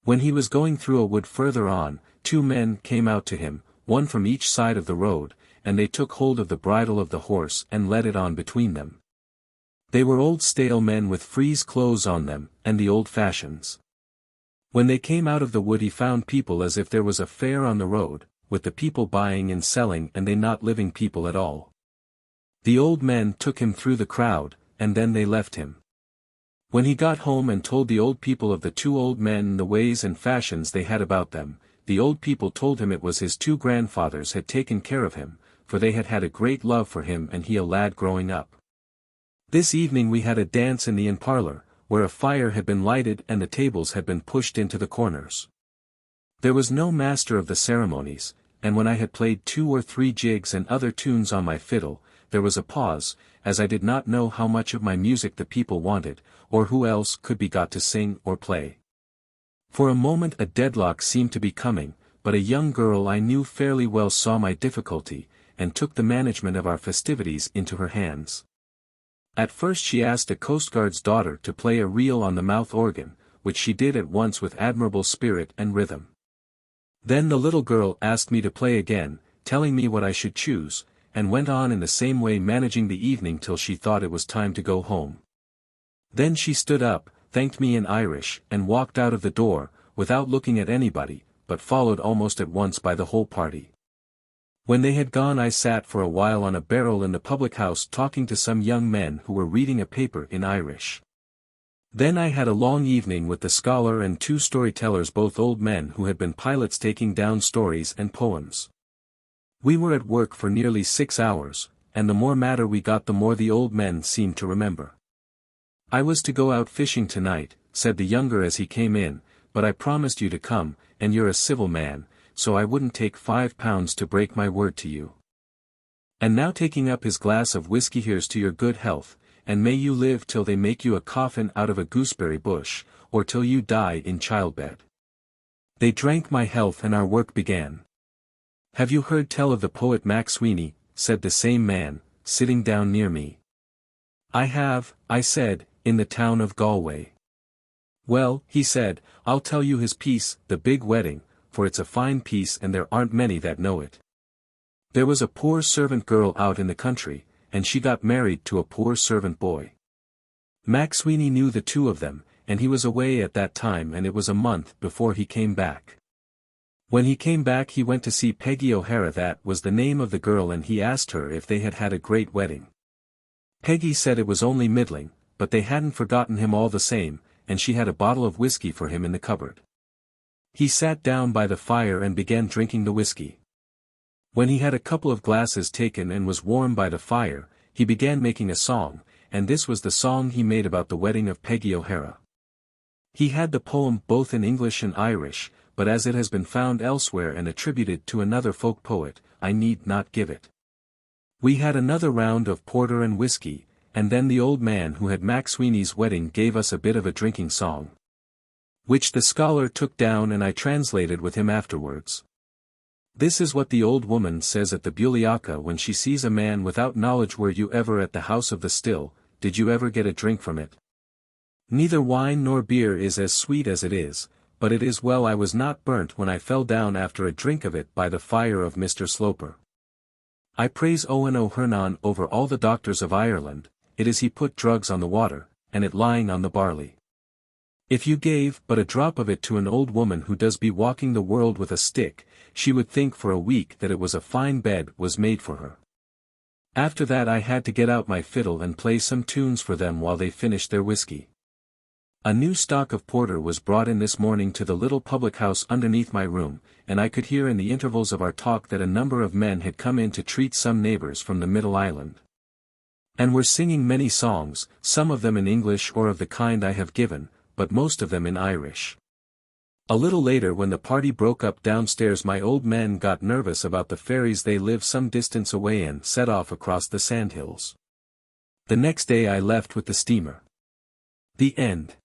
When he was going through a wood further on, 2 men came out to him, one from each side of the road, and they took hold of the bridle of the horse and led it on between them. They were old stale men with frieze clothes on them, and the old fashions. When they came out of the wood he found people as if there was a fair on the road, with the people buying and selling and they not living people at all. The old men took him through the crowd, and then they left him. When he got home and told the old people of the 2 old men the ways and fashions they had about them, the old people told him it was his 2 grandfathers had taken care of him, for they had had a great love for him and he a lad growing up. This evening we had a dance in the inn parlour, where a fire had been lighted and the tables had been pushed into the corners. There was no master of the ceremonies, and when I had played 2 or 3 jigs and other tunes on my fiddle, there was a pause, as I did not know how much of my music the people wanted, or who else could be got to sing or play. For a moment a deadlock seemed to be coming, but a young girl I knew fairly well saw my difficulty, and took the management of our festivities into her hands. At first she asked a coastguard's daughter to play a reel on the mouth organ, which she did at once with admirable spirit and rhythm. Then the little girl asked me to play again, telling me what I should choose, and went on in the same way managing the evening till she thought it was time to go home. Then she stood up, thanked me in Irish, and walked out of the door, without looking at anybody, but followed almost at once by the whole party. When they had gone I sat for a while on a barrel in the public house talking to some young men who were reading a paper in Irish. Then I had a long evening with the scholar and 2 storytellers, both old men who had been pilots, taking down stories and poems. We were at work for nearly 6 hours, and the more matter we got the more the old men seemed to remember. I was to go out fishing tonight, said the younger as he came in, but I promised you to come, and you're a civil man, so I wouldn't take £5 to break my word to you. And now taking up his glass of whiskey, here's to your good health, and may you live till they make you a coffin out of a gooseberry bush, or till you die in childbed. They drank my health and our work began. Have you heard tell of the poet Mac Sweeney, said the same man, sitting down near me. I have, I said, in the town of Galway. Well, he said, I'll tell you his piece, The Big Wedding, for it's a fine piece and there aren't many that know it. There was a poor servant girl out in the country, and she got married to a poor servant boy. Mac Sweeney knew the two of them, and he was away at that time, and it was a month before he came back. When he came back he went to see Peggy O'Hara, that was the name of the girl, and he asked her if they had had a great wedding. Peggy said it was only middling, but they hadn't forgotten him all the same, and she had a bottle of whiskey for him in the cupboard. He sat down by the fire and began drinking the whiskey. When he had a couple of glasses taken and was warm by the fire, he began making a song, and this was the song he made about the wedding of Peggy O'Hara. He had the poem both in English and Irish, but as it has been found elsewhere and attributed to another folk poet, I need not give it. We had another round of porter and whiskey, and then the old man who had Mac Sweeney's wedding gave us a bit of a drinking song, which the scholar took down and I translated with him afterwards. This is what the old woman says at the Buliaca when she sees a man without knowledge. Were you ever at the house of the still, did you ever get a drink from it? Neither wine nor beer is as sweet as it is, but it is well I was not burnt when I fell down after a drink of it by the fire of Mr. Sloper. I praise Owen O'Hernan over all the doctors of Ireland, it is he put drugs on the water, and it lying on the barley. If you gave but a drop of it to an old woman who does be walking the world with a stick, she would think for a week that it was a fine bed was made for her. After that I had to get out my fiddle and play some tunes for them while they finished their whiskey. A new stock of porter was brought in this morning to the little public house underneath my room, and I could hear in the intervals of our talk that a number of men had come in to treat some neighbours from the middle island, and were singing many songs, some of them in English or of the kind I have given, but most of them in Irish. A little later, when the party broke up downstairs, my old man got nervous about the ferries. They live some distance away and set off across the sandhills. The next day I left with the steamer. The end.